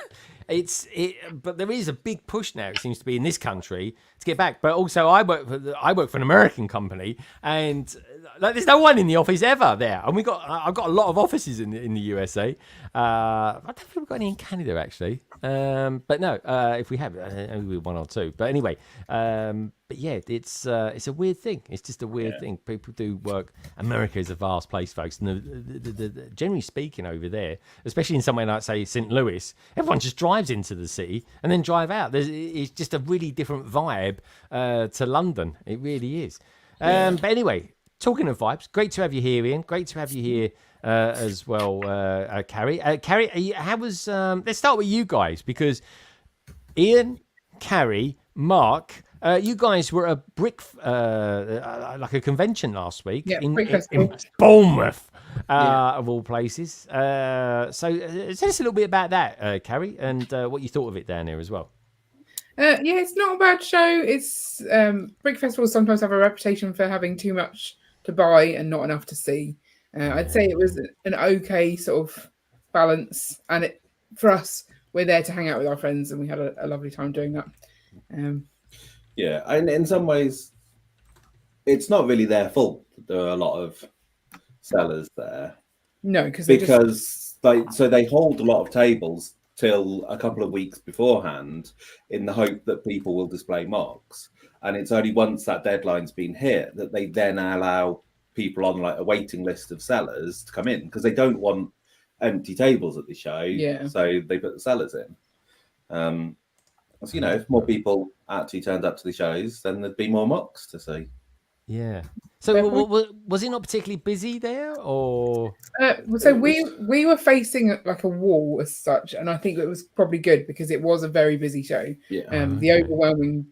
but there is a big push now. It seems to be in this country to get back. But also, I work for an American company, and like, there's no one in the office ever there. And I've got a lot of offices in the USA. I don't think we've got any in Canada actually. But no, if we have, maybe one or two. But anyway, but yeah, it's a weird thing. It's just a weird thing. People do work. America is a vast place, folks, and generally speaking, over there, especially in somewhere like say St. Louis, everyone just drives into the city and then drive out. It's just a really different vibe to London. It really is. But anyway, talking of vibes, great to have you here, Ian. Great to have you here as well, Carrie. Carrie, how was? Let's start with you guys because Ian, Carrie, Mark. You guys were at like a convention last week in Bournemouth, of all places. So tell us a little bit about that, Carrie, and what you thought of it down there as well. Yeah, it's not a bad show. It's Brick festivals sometimes have a reputation for having too much to buy and not enough to see. I'd say it was an okay sort of balance, and for us, we're there to hang out with our friends, and we had a lovely time doing that. Yeah, and in some ways, it's not really their fault that there are a lot of sellers there. No, because they hold a lot of tables till a couple of weeks beforehand in the hope that people will display mocks. And it's only once that deadline's been hit that they then allow people on like a waiting list of sellers to come in because they don't want empty tables at the show. Yeah. So they put the sellers in. So, if more people actually turned up to the shows, then there'd be more mocks to see. Yeah. So was it not particularly busy there, or? So we were facing like a wall as such, and I think it was probably good because it was a very busy show. Yeah. The overwhelming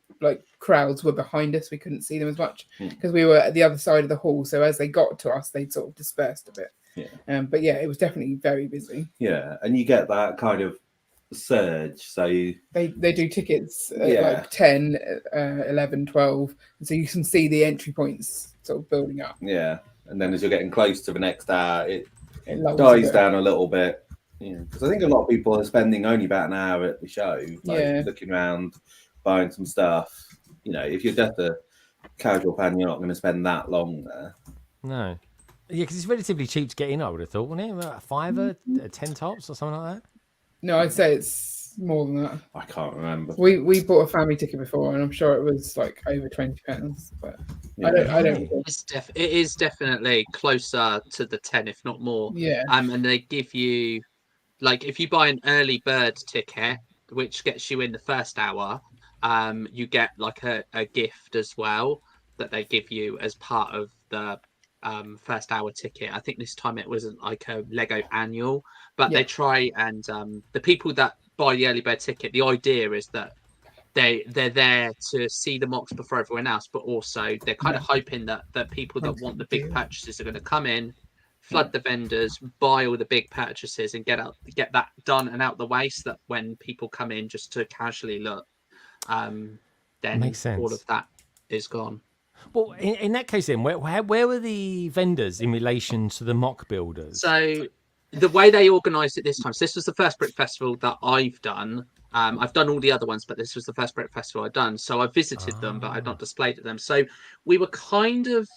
crowds were behind us. We couldn't see them as much because we were at the other side of the hall. So as they got to us, they'd sort of dispersed a bit. Yeah. But yeah, it was definitely very busy. Yeah, and you get that kind of surge. So they do tickets at like 10, 11, 12, and so you can see the entry points sort of building up. Yeah, and then as you're getting close to the next hour, it dies down a little bit. Yeah, because I think a lot of people are spending only about an hour at the show, looking around, buying some stuff. If you're just a casual fan, you're not going to spend that long there. No. Yeah, because it's relatively cheap to get in, I would have thought, wouldn't it? About $5, 10 tops or something like that? No, I'd say it's more than that. I can't remember. We bought a family ticket before, and I'm sure it was like over £20. But I don't. It is definitely closer to the 10, if not more. Yeah. And they give you, like, if you buy an early bird ticket, which gets you in the first hour, you get like a gift as well that they give you as part of the first hour ticket. I think this time it wasn't like a Lego annual, but they try and the people that buy the early bird ticket, the idea is that they're there to see the mocks before everyone else, but also they're kind of hoping that people that want the big purchases are going to come in, flood the vendors, buy all the big purchases, and get that done and out the way, so that when people come in just to casually look, then Makes sense. All of that is gone. Well, in that case, then, where were the vendors in relation to the mock builders? So the way they organised it this time, so this was the first Brick Festival that I've done. I've done all the other ones, but this was the first Brick Festival I've done. So I visited them, but I've not displayed at them. So we were kind of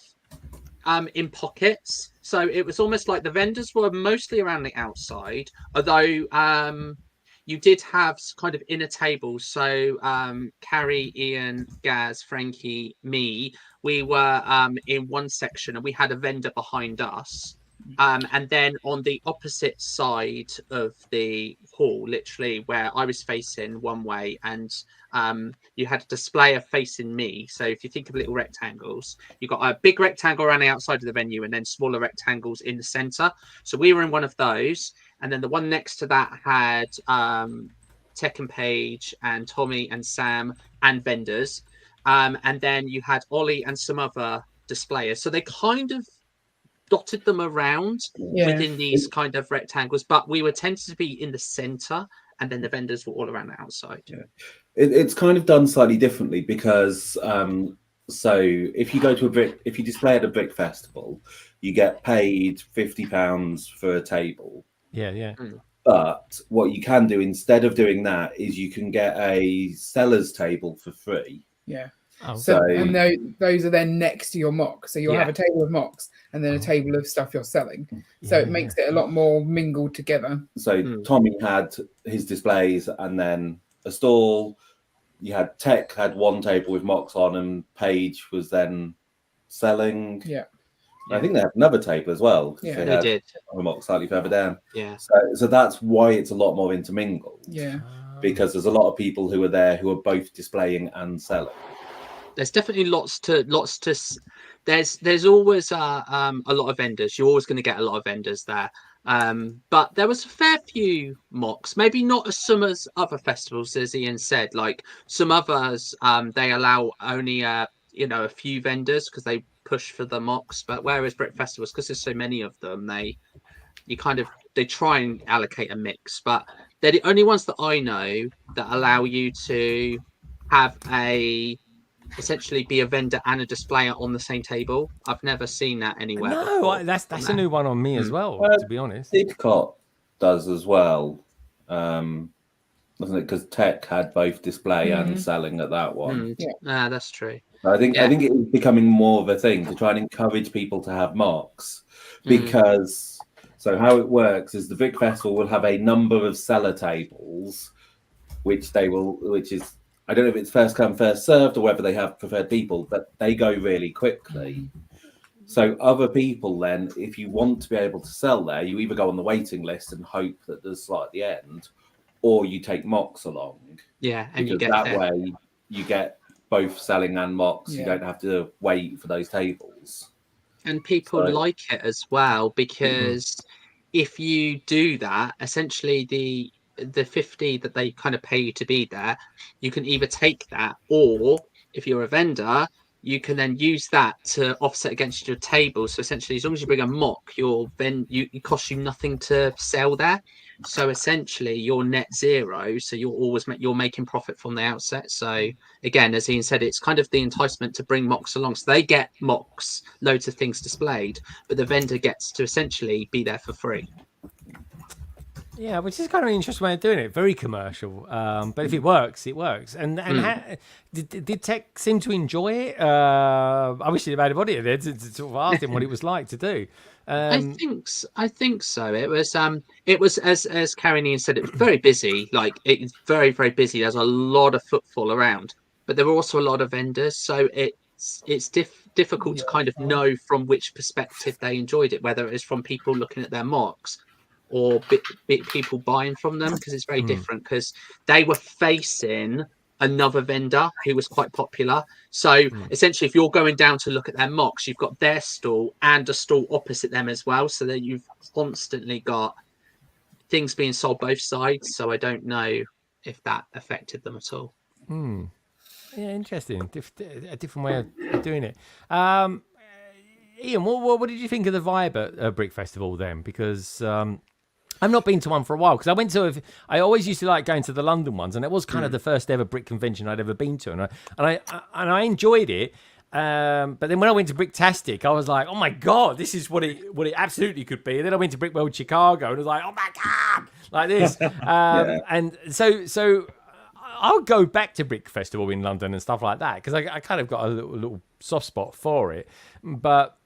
in pockets. So it was almost like the vendors were mostly around the outside, although you did have kind of inner tables. So Carrie, Ian, Gaz, Frankie, me, we were in one section, and we had a vendor behind us. And then on the opposite side of the hall, literally where I was facing one way, and you had a displayer facing me. So if you think of little rectangles, you've got a big rectangle around the outside of the venue and then smaller rectangles in the center. So we were in one of those. And then the one next to that had Tech and Paige and Tommy and Sam and vendors. And then you had Ollie and some other displayers. So they kind of dotted them around within these kind of rectangles, but we were tended to be in the center, and then the vendors were all around the outside. Yeah, it's kind of done slightly differently because so if you go to if you display at a Brick Festival, you get paid £50 for a table. Yeah. But what you can do instead of doing that is you can get a seller's table for free. Yeah. Oh. So and those are then next to your mock. So you'll have a table of mocks and then a table of stuff you're selling. So it makes it a lot more mingled together. So Tommy had his displays and then a stall. You had Tech had one table with mocks on, and Paige was then selling. Yeah. I think they had another table as well. Yeah, they did. A mock slightly further down. Yeah. So that's why it's a lot more intermingled. Yeah. Because there's a lot of people who are there who are both displaying and selling. There's definitely lots to there's always a lot of vendors. You're always going to get a lot of vendors there, but there was a fair few mocks, maybe not as some as other festivals, as Ian said. Like some others they allow only a few vendors because they push for the mocks, but whereas Brick Festivals, because there's so many of them, they try and allocate a mix, but they're the only ones that I know that allow you to have essentially be a vendor and a displayer on the same table. I've never seen that anywhere. No, that's a new one on me as well, to be honest. Didcot does as well, doesn't it? Because Tech had both display and selling at that one. That's true. I think it is becoming more of a thing to try and encourage people to have mocks, because so how it works is the Brick Festival will have a number of seller tables, which is, I don't know if it's first come, first served, or whether they have preferred people, but they go really quickly. So other people then, if you want to be able to sell there, you either go on the waiting list and hope that there's a slot at the end, or you take mocks along. Yeah, and you get that way you get both selling and mocks. Yeah. You don't have to wait for those tables. And people like it as well, because if you do that, essentially the 50 that they kind of pay you to be there, you can either take that, or if you're a vendor, you can then use that to offset against your table. So essentially, as long as you bring a mock, it costs you nothing to sell there. So essentially, you're net zero. So you're making profit from the outset. So again, as Ian said, it's kind of the enticement to bring mocks along. So they get mocks, loads of things displayed, but the vendor gets to essentially be there for free. Yeah, which is kind of an interesting way of doing it. Very commercial, but if it works, it works. And did Tech seem to enjoy it? I wish he'd had a body there to sort of ask him what it was like to do. I think so. It was as Karen Ian said, it was very busy. Like it's very, very busy. There's a lot of footfall around, but there were also a lot of vendors. So it's difficult to kind of know from which perspective they enjoyed it, whether it was from people looking at their mocks or people buying from them, because it's very different, because they were facing another vendor who was quite popular. So essentially, if you're going down to look at their mocks, you've got their stall and a stall opposite them as well, so that you've constantly got things being sold both sides. So I don't know if that affected them at all. Yeah, interesting. A different way of doing it. Ian, what did you think of the vibe at Brick Festival then? Because I've not been to one for a while, because I always used to like going to the London ones, and it was kind of the first ever brick convention I'd ever been to, and I enjoyed it. But then when I went to Bricktastic, I was like, oh my god, this is what it absolutely could be. And then I went to Brick World Chicago, and I was like, oh my god, like this. And so I'll go back to Brick Festival in London and stuff like that, because I kind of got a little soft spot for it. But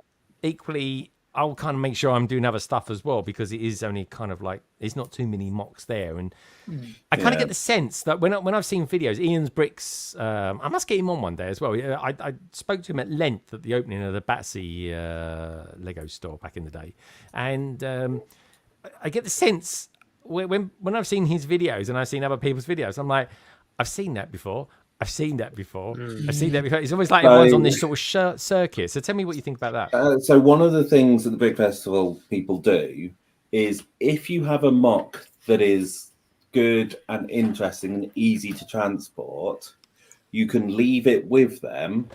equally, I'll kind of make sure I'm doing other stuff as well, because it is only kind of like, there's not too many mocks there. And I kind of get the sense that when I've seen videos, Ian's Bricks, I must get him on one day as well. I spoke to him at length at the opening of the Batsy Lego store back in the day. And I get the sense when I've seen his videos and I've seen other people's videos, I'm like, I've seen that before. I've seen that before. It's always like everyone's on this sort of circuit. So tell me what you think about that. So one of the things that the Brick Festival people do is, if you have a mock that is good and interesting and easy to transport, you can leave it with them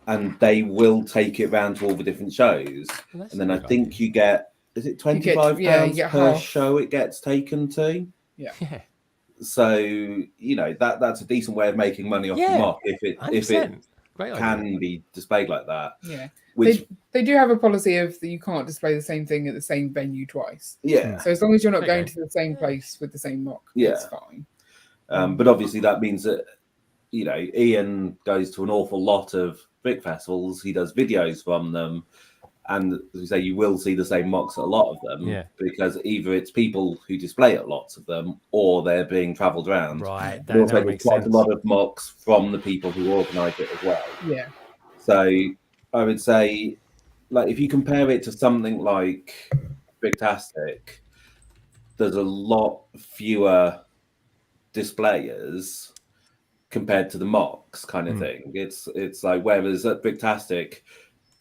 and they will take it around to all the different shows. And then I think you get, is it £25 per show it gets taken to? Yeah. So that's a decent way of making money off the mock if Great idea. can be displayed like that. Yeah. Which They do have a policy of that you can't display the same thing at the same venue twice. Yeah. So as long as you're not Okay. going to the same place with the same mock, Yeah. it's fine. But obviously that means that, you know, Ian goes to an awful lot of Brick festivals. He does videos from them. And as we say, you will see the same mocks at a lot of them. Yeah. Because either it's people who display at lots of them or they're being travelled around. Right. And also That there's makes quite sense. a lot of mocks from the people who organise it as well. Yeah. So I would say, like, if you compare it to something like Bricktastic, there's a lot fewer displayers compared to the mocks kind of thing. It's like, whereas at Bricktastic,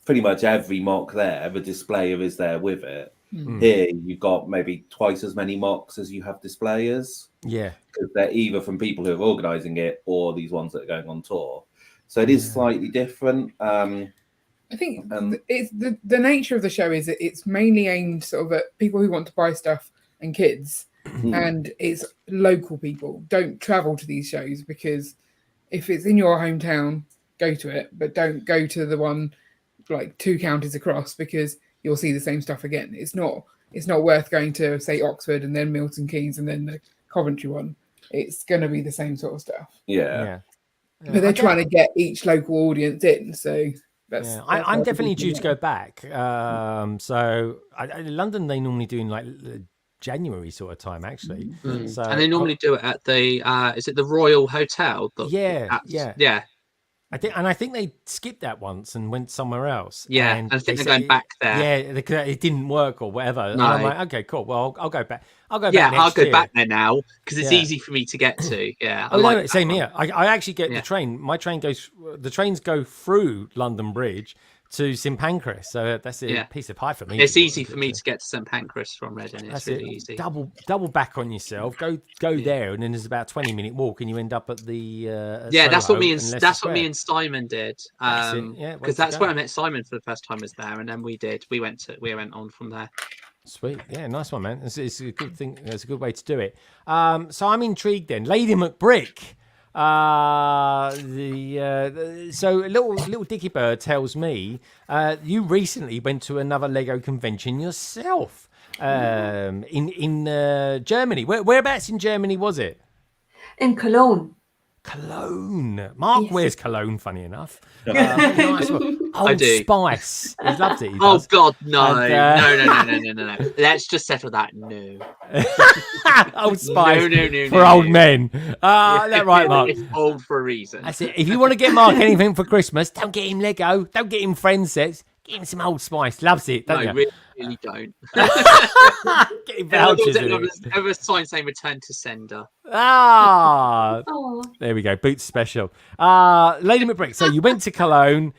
pretty much every mock there, the displayer is there with it. Here, you've got maybe twice as many mocks as you have displayers. Yeah. Because they're either from people who are organising it or these ones that are going on tour. So it is slightly different. I think it's the nature of the show is that it's mainly aimed sort of at people who want to buy stuff and kids, and it's local people. Don't travel to these shows, because if it's in your hometown, go to it, but don't go to the one like 2 counties across, because you'll see the same stuff again. It's not worth going to, say, Oxford and then Milton Keynes and then the Coventry one. It's going to be the same sort of stuff. Yeah. But they're trying to get each local audience in, so. I'm definitely due to go back. So London, they normally do in like January sort of time, actually. So, and they normally do it at the is it the Royal Hotel? Yeah. Yeah. I think they skipped that once and went somewhere else. Yeah, and I think they they're going said back there. Yeah, it didn't work or whatever. And No. I'm like, okay, cool. Well, I'll go back. I'll go Yeah, back. I'll next go year. back there now because it's Yeah. easy for me to get to. Yeah. Oh, no, like same that here. I actually get the train. My train goes. The trains go through London Bridge to St Pancras, so that's a piece of pie for me. It's easy for me to get to St Pancras from Reading. It's That's really it. easy. Double back on yourself. Go there, and then there's about 20-minute walk, and you end up at the. Yeah, that's what Soho me and and Leicester that's what me Square. and Simon did. That's it. Yeah, way because to that's go. where I met Simon for the first time. Was there, and then we went on from there. Sweet, yeah, nice one, man. It's a good thing. It's a good way to do it. So I'm intrigued then, Lady McBrick. So a little Dicky Bird tells me you recently went to another Lego convention yourself in Germany. Whereabouts in Germany was it? In Cologne. Cologne. Mark Yes. wears cologne, funny enough. Nice one. I Old do. Spice. He loves it. He Oh does. God, no, And, no. Let's just settle that. No. Old Spice No, for old men. That right, Mark? It's old for a reason. That's it. If you want to get Mark anything for Christmas, don't get him Lego. Don't get him friend sets. Get him some Old Spice. Loves it, don't you? Really don't. Get him vouchers. in it. Ever sign saying return to sender? Ah, Oh. there we go. Boots special. Lady McBrick. So you went to Cologne.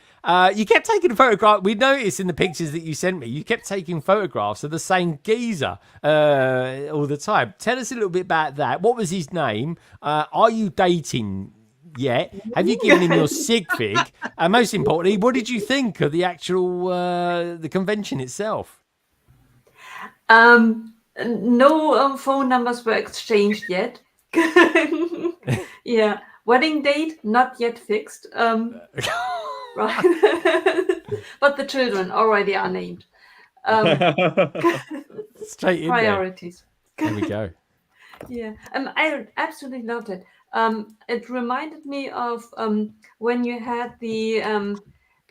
You kept taking a photograph. We noticed in the pictures that you sent me, you kept taking photographs of the same geezer all the time. Tell us a little bit about that. What was his name? Are you dating yet? Have you given him your sig fig? And most importantly, what did you think of the actual the convention itself? No phone numbers were exchanged yet. Yeah, wedding date not yet fixed. Right, but the children already are named. Straight in Priorities. There we go. Yeah, I absolutely loved it. It reminded me of when you had the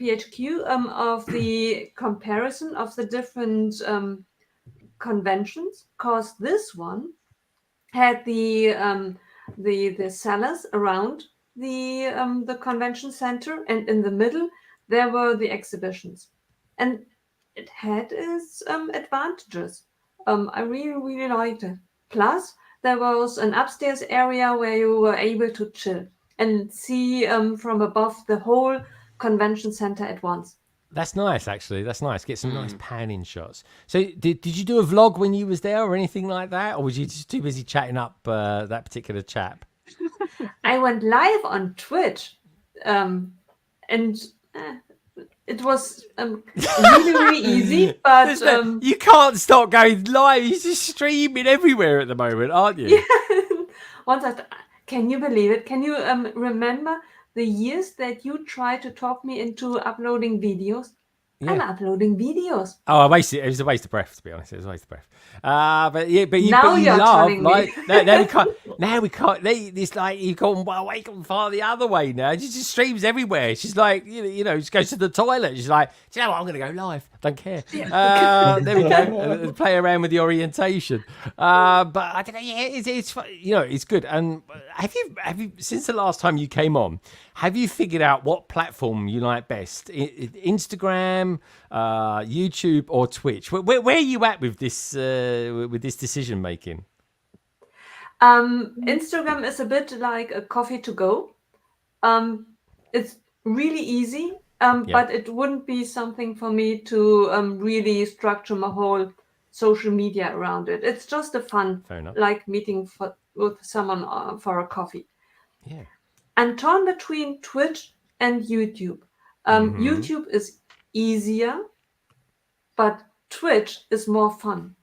PHQ of the comparison of the different conventions, because this one had the sellers around the convention center, and in the middle there were the exhibitions, and it had its advantages. I really liked it. Plus, there was an upstairs area where you were able to chill and see from above the whole convention center at once. That's nice, actually. That's nice. Get some nice panning shots. So, did you do a vlog when you was there or anything like that, or was you just too busy chatting up that particular chap? I went live on Twitch, and it was really easy. But you can't stop going live. You're just streaming everywhere at the moment, aren't you? Can you believe it? Can you remember the years that you try to talk me into uploading videos, Yeah. I'm uploading videos. Oh, it was a waste of breath, to be honest. It was a waste of breath. But you Now you're laugh turning like me. now we can't. Now we can't. It's like you've gone away far the other way now. She just streams everywhere. She's like, you know, she goes to the toilet. She's like, do you know what? I'm going to go live. Don't care. There we go. Play around with the orientation. But I don't know. Yeah, it's you know, it's good. And have you since the last time you came on? Have you figured out what platform you like best? Instagram, YouTube, or Twitch? Where are you at with this decision making? Instagram is a bit like a coffee to go. It's really easy, but it wouldn't be something for me to really structure my whole social media around it. It's just a fun, like meeting with someone for a coffee. Yeah. I'm torn between Twitch and YouTube. YouTube is easier, but Twitch is more fun.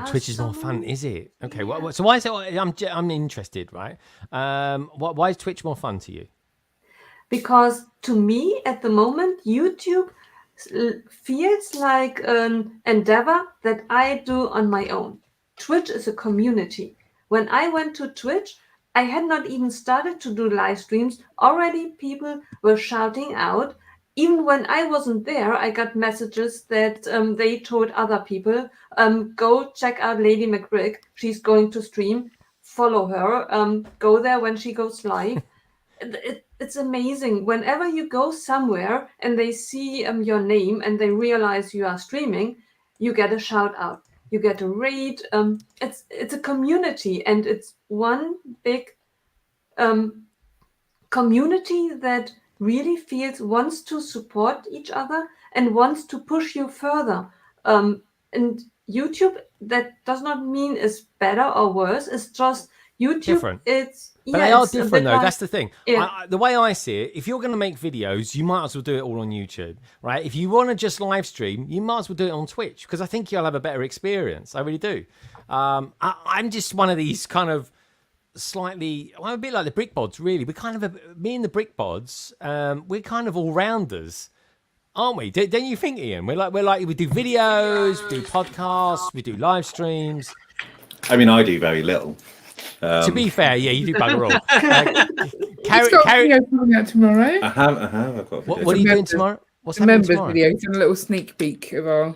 Twitch is more fun, is it? Okay. So why is it? I'm interested, right? Why is Twitch more fun to you? Because to me, at the moment, YouTube feels like an endeavor that I do on my own. Twitch is a community. When I went to Twitch, I had not even started to do live streams. Already people were shouting out. Even when I wasn't there, I got messages that they told other people, go check out Lady McBrick. She's going to stream. Follow her. Go there when she goes live. It's amazing. Whenever you go somewhere and they see your name and they realize you are streaming, you get a shout out. You get a raid. It's a community, and it's one big community that really wants to support each other and wants to push you further. And YouTube, that does not mean it's better or worse. It's just YouTube. Different. But they are different, though. That's the thing. Yeah. The way I see it, if you're going to make videos, you might as well do it all on YouTube, right? If you want to just live stream, you might as well do it on Twitch, because I think you'll have a better experience. I really do. I'm just one of these kind of slightly, I'm a bit like the Brickbods, really. We're kind of, me and the Brickbods, we're kind of all-rounders, aren't we? Don't you think, Ian? We do videos, we do podcasts, we do live streams. I mean, I do very little. To be fair, yeah, you do bugger all. Video coming out tomorrow. I have. I've got. What are you doing tomorrow? What's the happening members tomorrow? video. It's a little sneak peek of our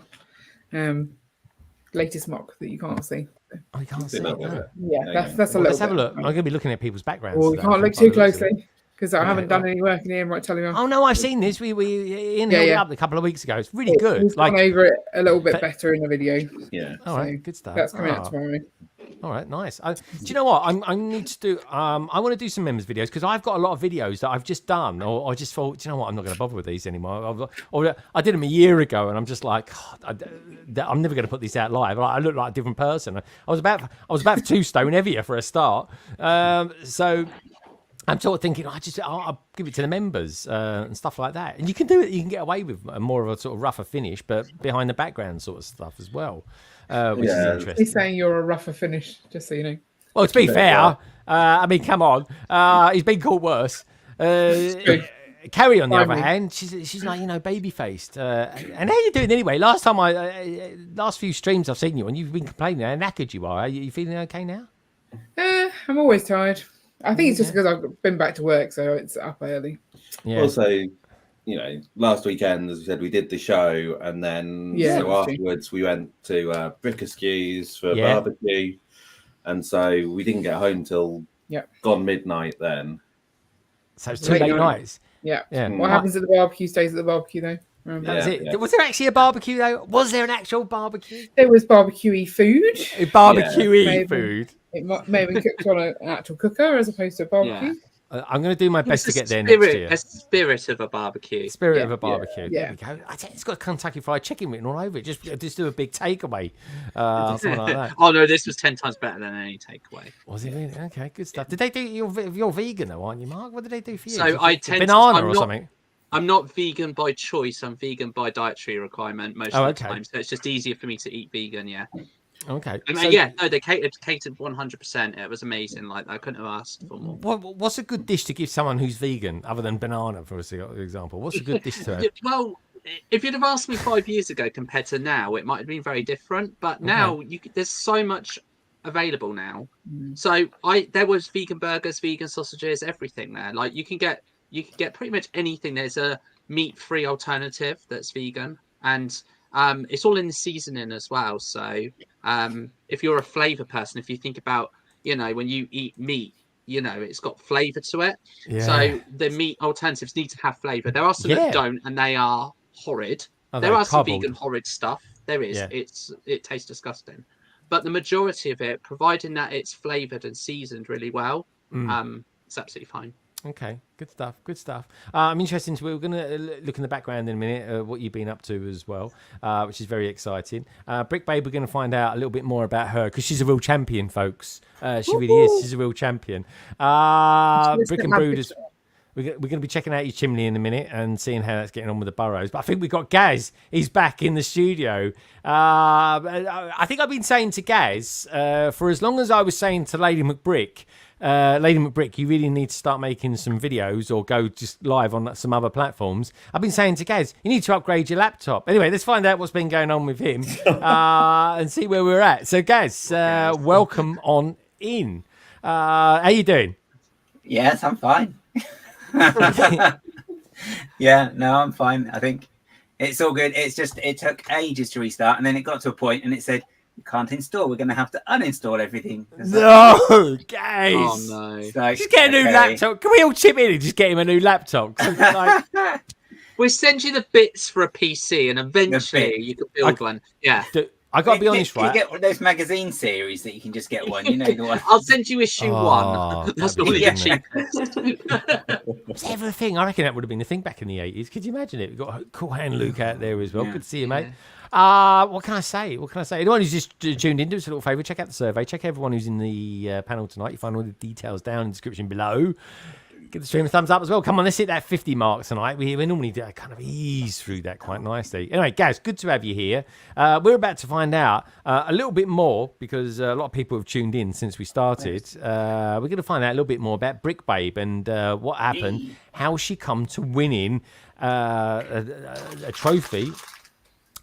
latest mock that you can't see. Oh, you can't see it. No. Yeah, that's a little. Let's have a look. I'm going to be looking at people's backgrounds. Well, we can't look too closely because I haven't done any work in here. Right, telling you. Oh no, I've seen this. We held it up a couple of weeks ago. It's really good. We've gone over it a little bit better in the video. Yeah. All right, good stuff. That's coming out tomorrow. All right, nice. Do you know what? I need to do. I want to do some members videos because I've got a lot of videos that I've just done, or I just thought, do you know what? I'm not going to bother with these anymore. Or I did them a year ago, and I'm just like, God, I'm never going to put these out live. I look like a different person. I was about 2 stone heavier for a start. So I'm sort of thinking, I'll give it to the members and stuff like that. And you can do it. You can get away with more of a sort of rougher finish, but behind the background sort of stuff as well. Which is interesting. He's saying you're a rougher finish, just so you know. Well, to be fair, I mean, come on, he's been called worse. Carrie, on the other hand, she's like, baby faced. And how you doing anyway? Last few streams I've seen you on, you've been complaining how knackered you are. Are you feeling okay now? I'm always tired. I think it's just because I've been back to work, so it's up early. Yeah. Also, last weekend, as we said, we did the show, and then so afterwards we went to Brickaskews for barbecue, and so we didn't get home till gone midnight then. So it's 2 late nights. Yeah. What happens at the barbecue stays at the barbecue, though. That's it. Yeah. Was there actually a barbecue, though? Was there an actual barbecue? There was barbecue-y food. Barbecue-y food. It may have been cooked on an actual cooker as opposed to a barbecue. I'm going to do my best to get there next year. A spirit of a barbecue. Spirit of a barbecue. Yeah. There we go. It's got Kentucky Fried Chicken written all over it. Just do a big takeaway. Something like that. Oh, no, this was 10 times better than any takeaway. Was it really? Okay, good stuff. Did they do... You're vegan, though, aren't you, Mark? What did they do for you? So I tend banana or something? I'm not vegan by choice. I'm vegan by dietary requirement most of the time. So it's just easier for me to eat vegan, Okay. And, So they catered 100%. It was amazing. Like, I couldn't have asked for more. what's a good dish to give someone who's vegan, other than banana, for example? What's a good dish to have? Well, if you'd have asked me 5 years ago compared to now, it might have been very different. But now there's so much available now. So there was vegan burgers, vegan sausages, everything there. Like you can get pretty much anything. There's a meat-free alternative that's vegan, and it's all in the seasoning as well. So if you're a flavor person, if you think about, when you eat meat, it's got flavor to it. Yeah. So the meat alternatives need to have flavor. There are some that don't, and they are horrid. There are some vegan horrid stuff. There is. Yeah. It tastes disgusting. But the majority of it, providing that it's flavored and seasoned really well, it's absolutely fine. Okay, good stuff. I'm interested. We're going to look in the background in a minute, what you've been up to as well, which is very exciting. Brick Babe, we're going to find out a little bit more about her because she's a real champion, folks. She really is. She's a real champion. Brick and Brooders. We're going to be checking out your chimney in a minute and seeing how that's getting on with the burrows. But I think we've got Gaz. He's back in the studio. I think I've been saying to Gaz, for as long as I was saying to Lady McBrick, you really need to start making some videos or go just live on some other platforms. I've been saying to Gaz, you need to upgrade your laptop. Anyway, let's find out what's been going on with him and see where we're at. So, Gaz, welcome on in. How you doing? Yes, I'm fine. Yeah, no, I'm fine. I think it's all good. It's just it took ages to restart, and then it got to a point, and it said you can't install. We're going to have to uninstall everything. No, guys. Oh no! Like, just get a new laptop. Can we all chip in and just get him a new laptop? We'll send you the bits for a PC, and eventually you can build one. Yeah. I got to be honest, right? You get one of those magazine series that you can just get one. You know the one. I'll send you issue 1. That's normally the cheapest. Was that ever a thing? I reckon that would have been the thing back in the 80s. Could you imagine it? We've got Cool Hand Luke out there as well. Yeah. Good to see you, mate. What can I say? Anyone who's just tuned in, do us a little favour. Check out the survey. Check everyone who's in the panel tonight. You find all the details down in the description below. Give the stream a thumbs up as well. Come on, let's hit that 50 mark tonight. We normally do kind of ease through that quite nicely. Anyway, Gaz, good to have you here. We're about to find out a little bit more because a lot of people have tuned in since we started. We're going to find out a little bit more about Brick Babe and what happened, how she come to winning a trophy,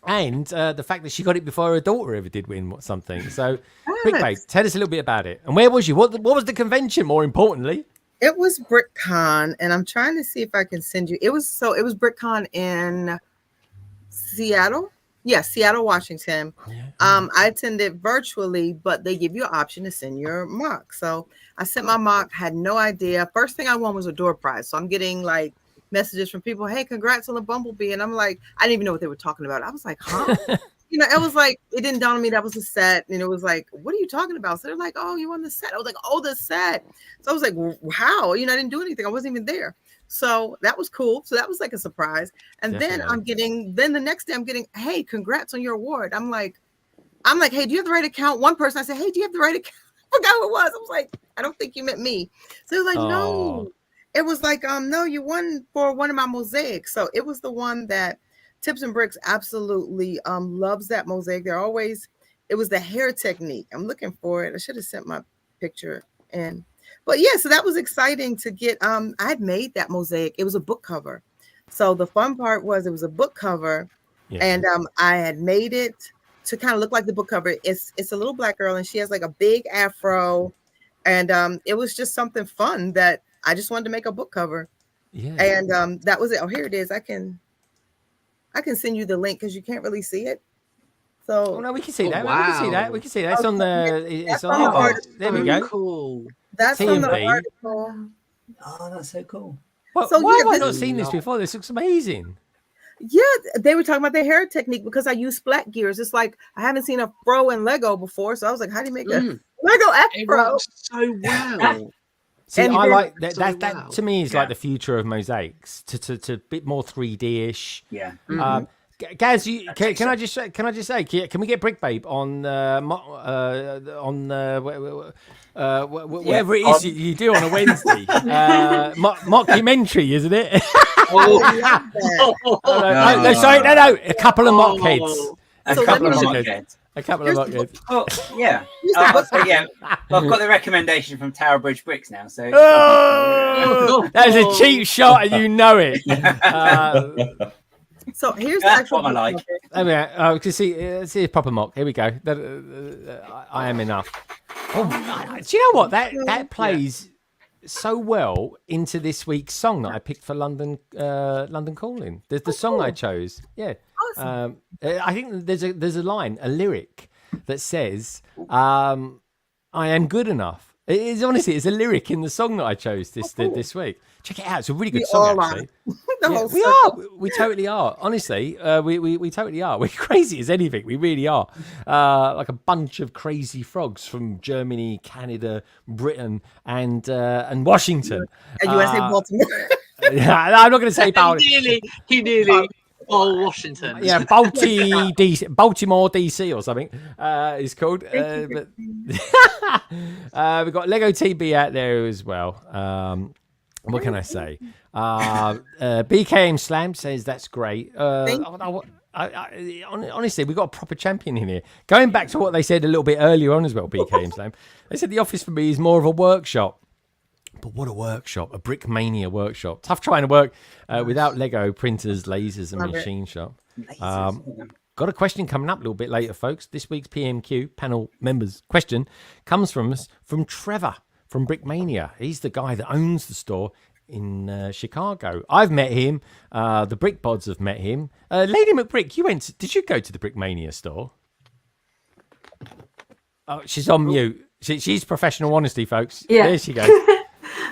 and the fact that she got it before her daughter ever did win something. So, Brick Babe, tell us a little bit about it. And where was you? What was the convention, more importantly? It was BrickCon, and I'm trying to see if I can send you. It was BrickCon in Seattle. Yes, Seattle, Washington. I attended virtually, but they give you an option to send your mock. So I sent my mock, had no idea. First thing I won was a door prize. So I'm getting like messages from people, hey, congrats on the Bumblebee. And I'm like, I didn't even know what they were talking about. I was like, huh? It was like, it didn't dawn on me that was a set. And it was like, what are you talking about? So they're like, oh, you won the set. I was like, oh, the set. So I was like, how? I didn't do anything. I wasn't even there. So that was cool. So that was like a surprise. And then the next day I'm getting, hey, congrats on your award. I'm like, hey, do you have the right account? One person, I said, hey, do you have the right account? I forgot who it was. I was like, I don't think you meant me. So they're like, no. It was like, no, you won for one of my mosaics. So it was the one that Tips and Bricks absolutely loves that mosaic. It was the hair technique. I'm looking for it. I should have sent my picture in. But yeah, so that was exciting to get. I had made that mosaic. It was a book cover. So the fun part was it was a book cover, and I had made it to kind of look like the book cover. It's a little black girl, and she has like a big afro, and it was just something fun that I just wanted to make a book cover. Yeah. And that was it. Oh, here it is. I can send you the link because you can't really see it. So no, we can see that. Wow. We can see that. It's on the. It's on the article. There we go. Cool. That's on the article. Oh, that's so cool. Well, so why have I not seen this before? This looks amazing. Yeah, they were talking about the hair technique because I use splat gears. It's like I haven't seen a fro in Lego before, so I was like, how do you make a Lego afro? So well. See, I like that. That to me is like the future of mosaics. To bit more 3D-ish. Yeah. Gaz, can I just say? Can we get Brick Babe on whatever it is you do on a Wednesday? Mockumentary, isn't it? No. A couple of mock heads. So a couple of mock heads. A couple of buckets. Oh, yeah. So, yeah. Well, I've got the recommendation from Tower Bridge Bricks now. So Oh, that was a cheap shot, and you know it. So here's the That's actual what I like. I mean, see a proper mock. Here we go. I am enough. Oh, do you know what that plays so well into this week's song that I picked for London Calling? The song I chose. Yeah. Awesome. I think there's a line, a lyric that says, "I am good enough." It's honestly, it's a lyric in the song that I chose this week. Check it out; it's a really good song, actually. We are. We totally are. Honestly, we totally are. We're crazy as anything. We really are. Like a bunch of crazy frogs from Germany, Canada, Britain, and Washington. And USA Baltimore. I'm not going to say He nearly. Oh, Washington. Yeah, Baltimore, DC, or something. It's called. But we've got Lego TB out there as well. What can I say? BKM Slam says that's great. Honestly, we've got a proper champion in here. Going back to what they said a little bit earlier on as well, BKM Slam. They said the office for me is more of a workshop. But what a workshop, a Brickmania workshop. Tough trying to work without Lego printers, lasers, and machine shop. Got a question coming up a little bit later, folks. This week's PMQ Panel Members Question comes from Trevor from Brickmania. He's the guy that owns the store in Chicago. I've met him. The Brickbods have met him. Lady McBrick, did you go to the Brickmania store? Oh, she's on mute. She's professional honesty, folks. Yeah. There she goes.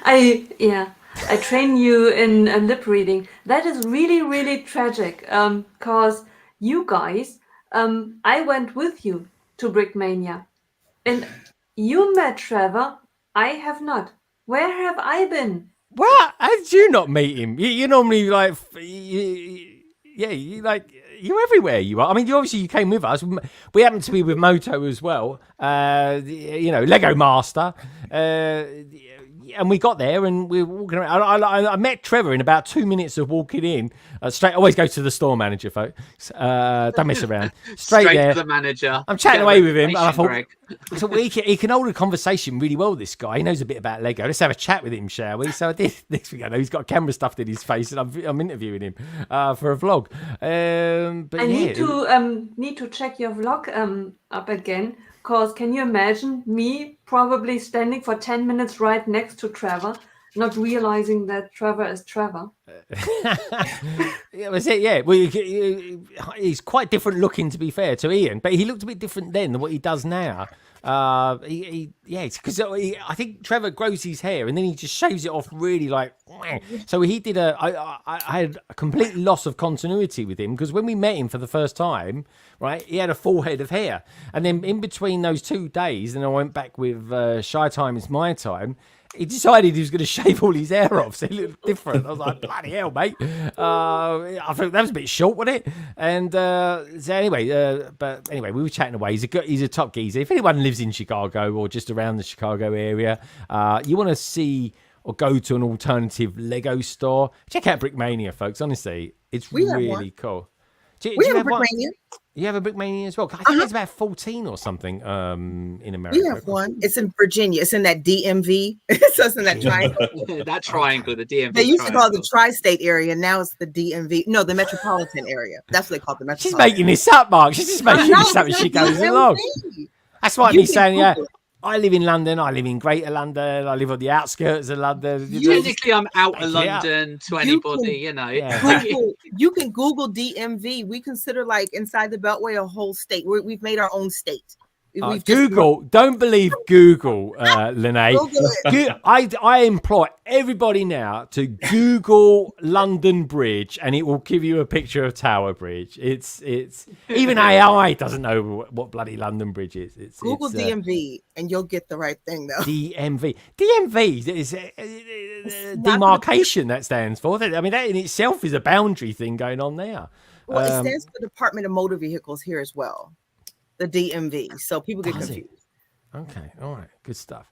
I train you in lip reading. That is really, really tragic. Cause you guys, I went with you to Brickmania, and you met Trevor. I have not. Where have I been? What? How did you not meet him? You normally you're everywhere. You are. I mean, you came with us. We happened to be with Moto as well. Lego Master. And we got there and we were walking around. I met Trevor in about 2 minutes of walking in. Always go to the store manager, folks. Don't mess around. Straight there. To the manager. I'm chatting away with him. And I thought, so he can hold a conversation really well, this guy. He knows a bit about Lego. Let's have a chat with him, shall we? So I did. Next week, I know he's got a camera stuffed in his face and I'm interviewing him for a vlog. Need to check your vlog up again. Because can you imagine me probably standing for 10 minutes right next to Trevor, not realizing that Trevor is Trevor? Yeah, that's it, yeah. Well, he's quite different looking, to be fair, to Ian, but he looked a bit different then than what he does now. Because I think Trevor grows his hair and then he just shaves it off really so he did I had a complete loss of continuity with him because when we met him for the first time, right, he had a full head of hair, and then in between those 2 days, and I went back with Shy Time Is My Time, he decided he was going to shave all his hair off, so he looked different. I was like, bloody hell, mate. I thought that was a bit short, wasn't it? And so anyway, we were chatting away. He's a top geezer. If anyone lives in Chicago or just around the Chicago area, you want to see or go to an alternative Lego store, check out Brickmania, folks. Honestly, it's really cool. We have a Brickmania. You have a Brickmania as well? I think there's about 14 or something in America. We have one. It's in Virginia. It's in that DMV. So it's in that triangle. That triangle, the DMV. They used to call it the tri-state area. Now it's the DMV. No, the metropolitan area. That's what they call it, the metropolitan. She's making this up, Mark. She's just making this up as she goes along. That's why me saying, yeah, I live in London. I live in Greater London. I live on the outskirts of London. Technically, I'm out of London to anybody, Yeah. You can Google DMV. We consider inside the Beltway a whole state. We've made our own state. Don't believe Google, Lene. I implore everybody now to Google London Bridge, and it will give you a picture of Tower Bridge. It's even AI doesn't know what bloody London Bridge is. Google DMV, and you'll get the right thing though. DMV is demarcation. That stands for. I mean, that in itself is a boundary thing going on there. Well, it stands for Department of Motor Vehicles here as well. The DMV, so people get confused. Okay, all right, good stuff.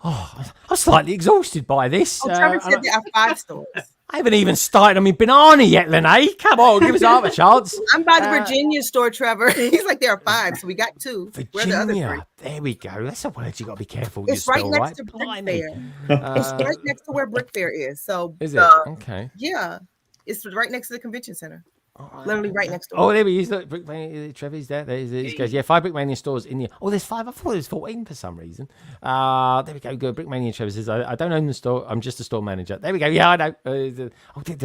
I'm slightly exhausted by this. Oh, Trevor said there are 5 stores. I haven't even started on my banana yet, Lene. Come on, give us half a chance. I'm by the Virginia store, Trevor. He's like, there are 5, so we got 2. Where are the other 3? Virginia. There we go. That's a word you got to be careful with. It's right next to Brick Fair. It's right next to where Brick Fair is. So is it? Okay. Yeah, it's right next to the convention center. Literally right next door. Oh, there he is. Look, Brickmania, Trevor's there. He goes, yeah, 5 Brickmania stores in the. Oh, there's 5. I thought there was 14 for some reason. There we go. Good. Brickmania Trevor says, I don't own the store. I'm just a store manager. There we go. Yeah, I know. Did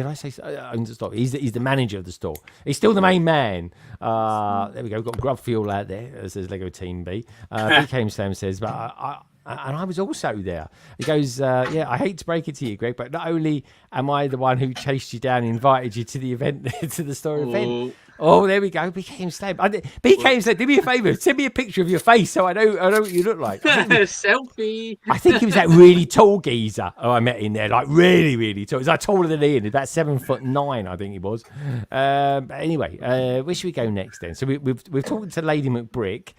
I say owns the store? He's the manager of the store. He's still the main man. There we go. Got Grub Fuel out there, says Lego Team B. BKM Slam says, but and I was also there. He goes, yeah, I hate to break it to you, Greg, but not only am I the one who chased you down and invited you to the event, to the store event. Oh, there we go. BKM Slam. BKM Slam, do me a favour. Send me a picture of your face so I know what you look like. Selfie. I think he was that really tall geezer I met in there, like really, really tall. He's like taller than Ian, about 7'9", I think he was. But anyway, where should we go next then? So we've talked to Lady McBrick.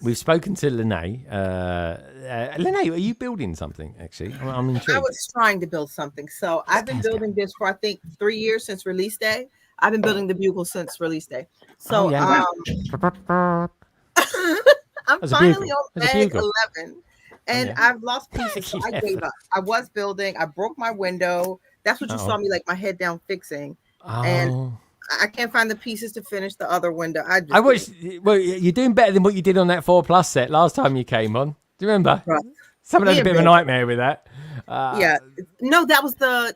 We've spoken to Lene. Lene, are you building something, actually? I'm intrigued. I was trying to build something. So I've been building this for, I think, 3 years since release day. I've been building the Bugle since release day. So I'm finally on bag 11. And I've lost pieces, so I gave up. I was building. I broke my window. That's what you saw me, like, my head down fixing. And I can't find the pieces to finish the other window. Well, you're doing better than what you did on that 4+ set last time you came on. Do you remember? Right. Someone had a bit of a nightmare with that. Yeah. No, that was the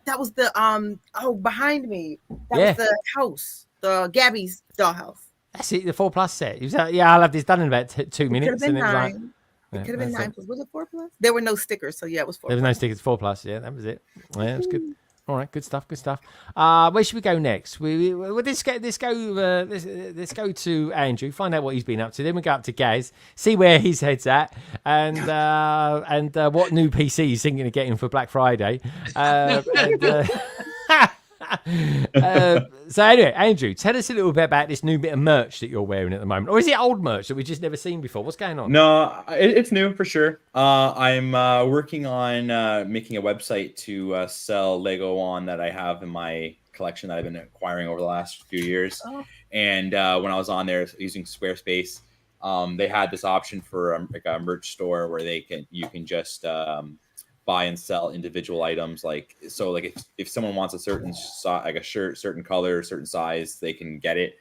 behind me. That was the house, the Gabby's dollhouse. That's it, the 4+ set. He was like, yeah, I'll have this done in about 2 minutes. It could have been 9. It could have been 9. Was it 4+? There were no stickers, so yeah, it was 4+. There was no stickers, 4+. Yeah, that was it. Yeah, that was good. All right, good stuff. Where should we go next? Let's go to Andrew, find out what he's been up to. Then we go up to Gaz, see where his head's at, and what new PC he's thinking of getting for Black Friday. So anyway, Andrew, tell us a little bit about this new bit of merch that you're wearing at the moment, or is it old merch that we've just never seen before? What's going on? No, it's new for sure. I'm working on making a website to sell Lego on that I have in my collection that I've been acquiring over the last few years. And when I was on there using Squarespace, they had this option for like a merch store where you can just buy and sell individual items. Like if someone wants a certain like a shirt, certain color, certain size, they can get it.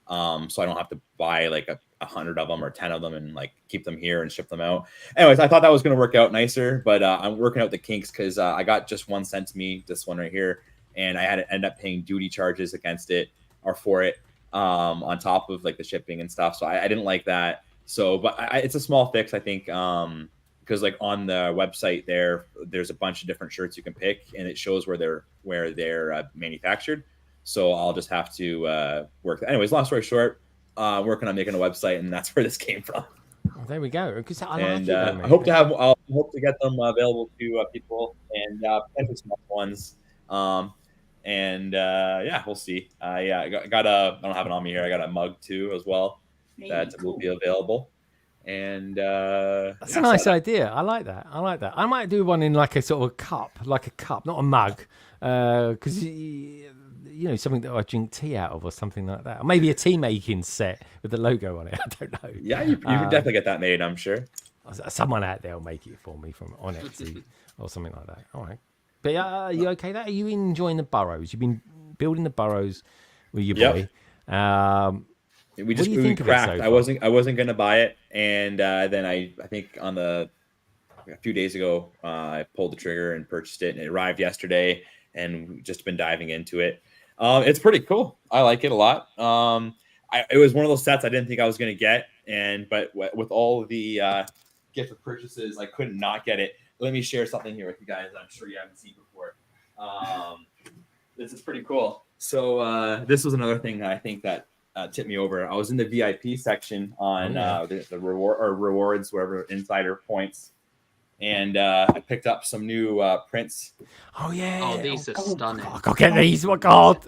So I don't have to buy like 100 of them or 10 of them and like keep them here and ship them out. Anyways, I thought that was going to work out nicer, but I'm working out the kinks because I got just one sent to me, this one right here, and I had to end up paying duty charges against it or for it on top of like the shipping and stuff. So I didn't like that. So, but it's a small fix, I think. Because like on the website there's a bunch of different shirts you can pick, and it shows where they're manufactured. So I'll just have to work. Anyways, long story short, working on making a website, and that's where this came from. Well, there we go. I hope to get them available to people and potentially small ones. Yeah, we'll see. I don't have it on me here. I got a mug too as well that will be available. And that's a nice idea. I like that. I might do one in like a sort of cup, not a mug, because something that I drink tea out of or something like that. Or maybe a tea making set with the logo on it. I don't know. Yeah, you can definitely get that made, I'm sure. Someone out there will make it for me on Etsy or something like that. All right. But are you okay with that? Are you enjoying the burrows? You've been building the burrows with your boy. We cracked. I wasn't gonna buy it, and then I think a few days ago I pulled the trigger and purchased it, and it arrived yesterday, and we've just been diving into it. It's pretty cool. I like it a lot. It was one of those sets I didn't think I was gonna get, but with all of the gift of purchases, I couldn't not get it. Let me share something here with you guys. I'm sure you haven't seen before. This is pretty cool. So this was another thing I think that tipped me over. I was in the VIP section on the rewards, wherever insider points, and I picked up some new prints. Oh yeah! Oh, these are stunning. I'll get these. What God?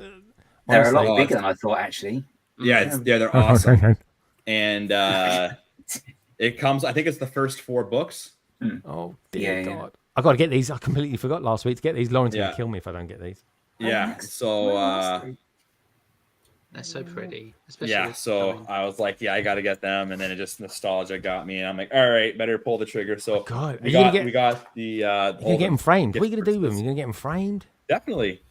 They're a lot bigger than I thought, actually. Yeah, they're awesome. And it comes. I think it's the first 4 books. Oh dear Yeah, God! yeah. I got to get these. I completely forgot last week to get these. Lauren's Yeah. gonna kill me if I don't get these. Yeah. So They're so pretty, especially yeah. with So time. I was like, yeah, I got to get them, and then it just nostalgia got me, and I'm like, all right, better pull the trigger. So God, we got the. You're gonna get them framed. What are you gonna do with them? You're gonna get them framed? Definitely.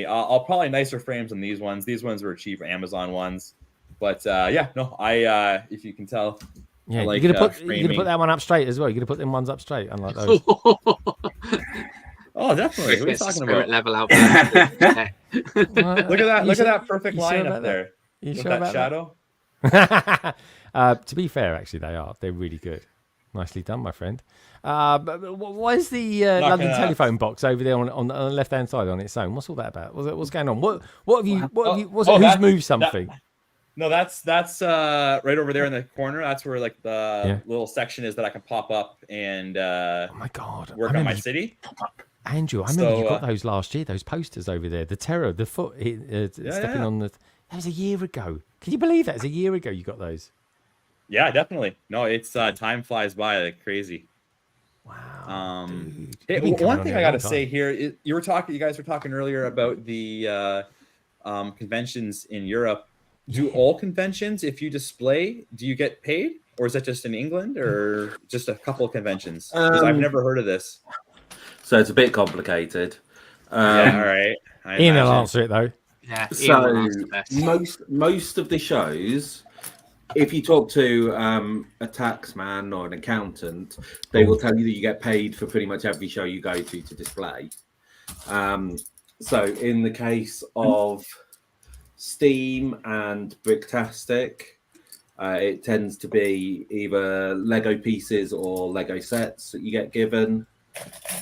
I'll probably nicer frames than these ones. These ones were cheap Amazon ones, but yeah, no, I if you can tell, Yeah, like, you're gonna put framing. that one up straight as well. You're gonna put them ones up straight, unlike those. Oh, definitely. What are you It's a talking spirit about? level out there. Look at that! Look at that perfect you line sure up about there. You With sure that about shadow? that? To be fair, actually, they are. They're really good. Nicely done, my friend. But what is the London telephone box over there on the left hand side on its own? What's all that about? What's going on? What have you? Who's moved something? No, that's right over there in the corner. That's where like the little section is that I can pop up and oh my God, work on my city. Andrew, I remember you got those last year. Those posters over there. The terror, the foot stepping on the. That was a year ago. Can you believe that? It was a year ago you got those. Yeah, definitely. No, it's time flies by like crazy. Wow. One thing I got to say here, you guys were talking earlier about the conventions in Europe. Do all conventions, if you display, do you get paid, or is that just in England, or just a couple of conventions? Because I've never heard of this. So it's a bit complicated. Yeah, all right. Ian will answer it though. Yeah. So most of the shows, if you talk to a taxman or an accountant, they will tell you that you get paid for pretty much every show you go to display. So in the case of Steam and Bricktastic, it tends to be either Lego pieces or Lego sets that you get given.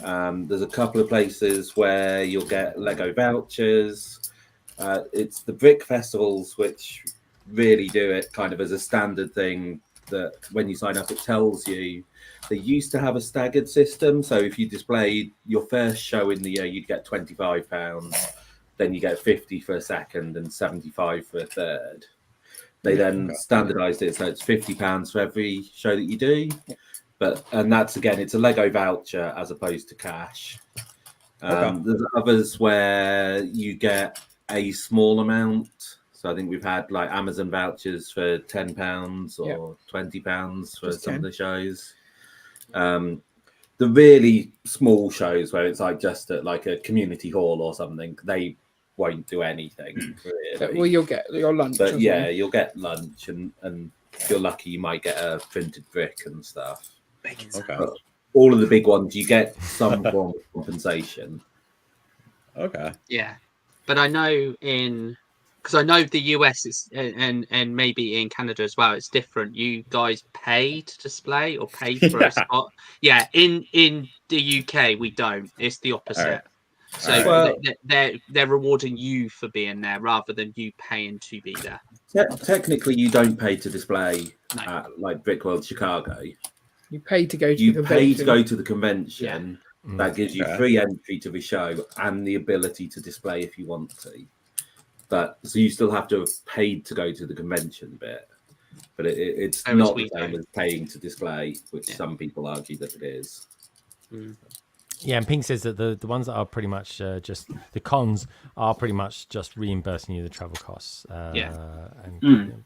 There's a couple of places where you'll get Lego vouchers. It's the brick festivals which really do it kind of as a standard thing, that when you sign up it tells you. They used to have a staggered system, so if you displayed your first show in the year you'd get £25, then you get 50 for a second and 75 for a third. They then standardized it so it's £50 for every show that you do, and that's again, it's a Lego voucher as opposed to cash. There's others where you get a small amount. So I think we've had like Amazon vouchers for £10 or £20 for some of the shows. The really small shows where it's like just at like a community hall or something, they won't do anything. Really. Well, you'll get your lunch. But yeah, you'll get lunch, and if you're lucky, you might get a printed brick and stuff. But all of the big ones, you get some form of compensation. Okay. Yeah, but I know because I know the US is and maybe in Canada as well, it's different. You guys pay to display or pay for a spot. Yeah, in the UK we don't. It's the opposite. Right. So they're rewarding you for being there rather than you paying to be there. Technically, you don't pay to display at like Brickworld Chicago. You pay to go to you the convention. pay to go to the convention. Yeah. That gives you free entry to the show and the ability to display if you want to. But so you still have to have paid to go to the convention bit. But it's not the same as paying to display, which some people argue that it is. Yeah, and Pink says that the ones that are pretty much just the cons are pretty much just reimbursing you the travel costs. And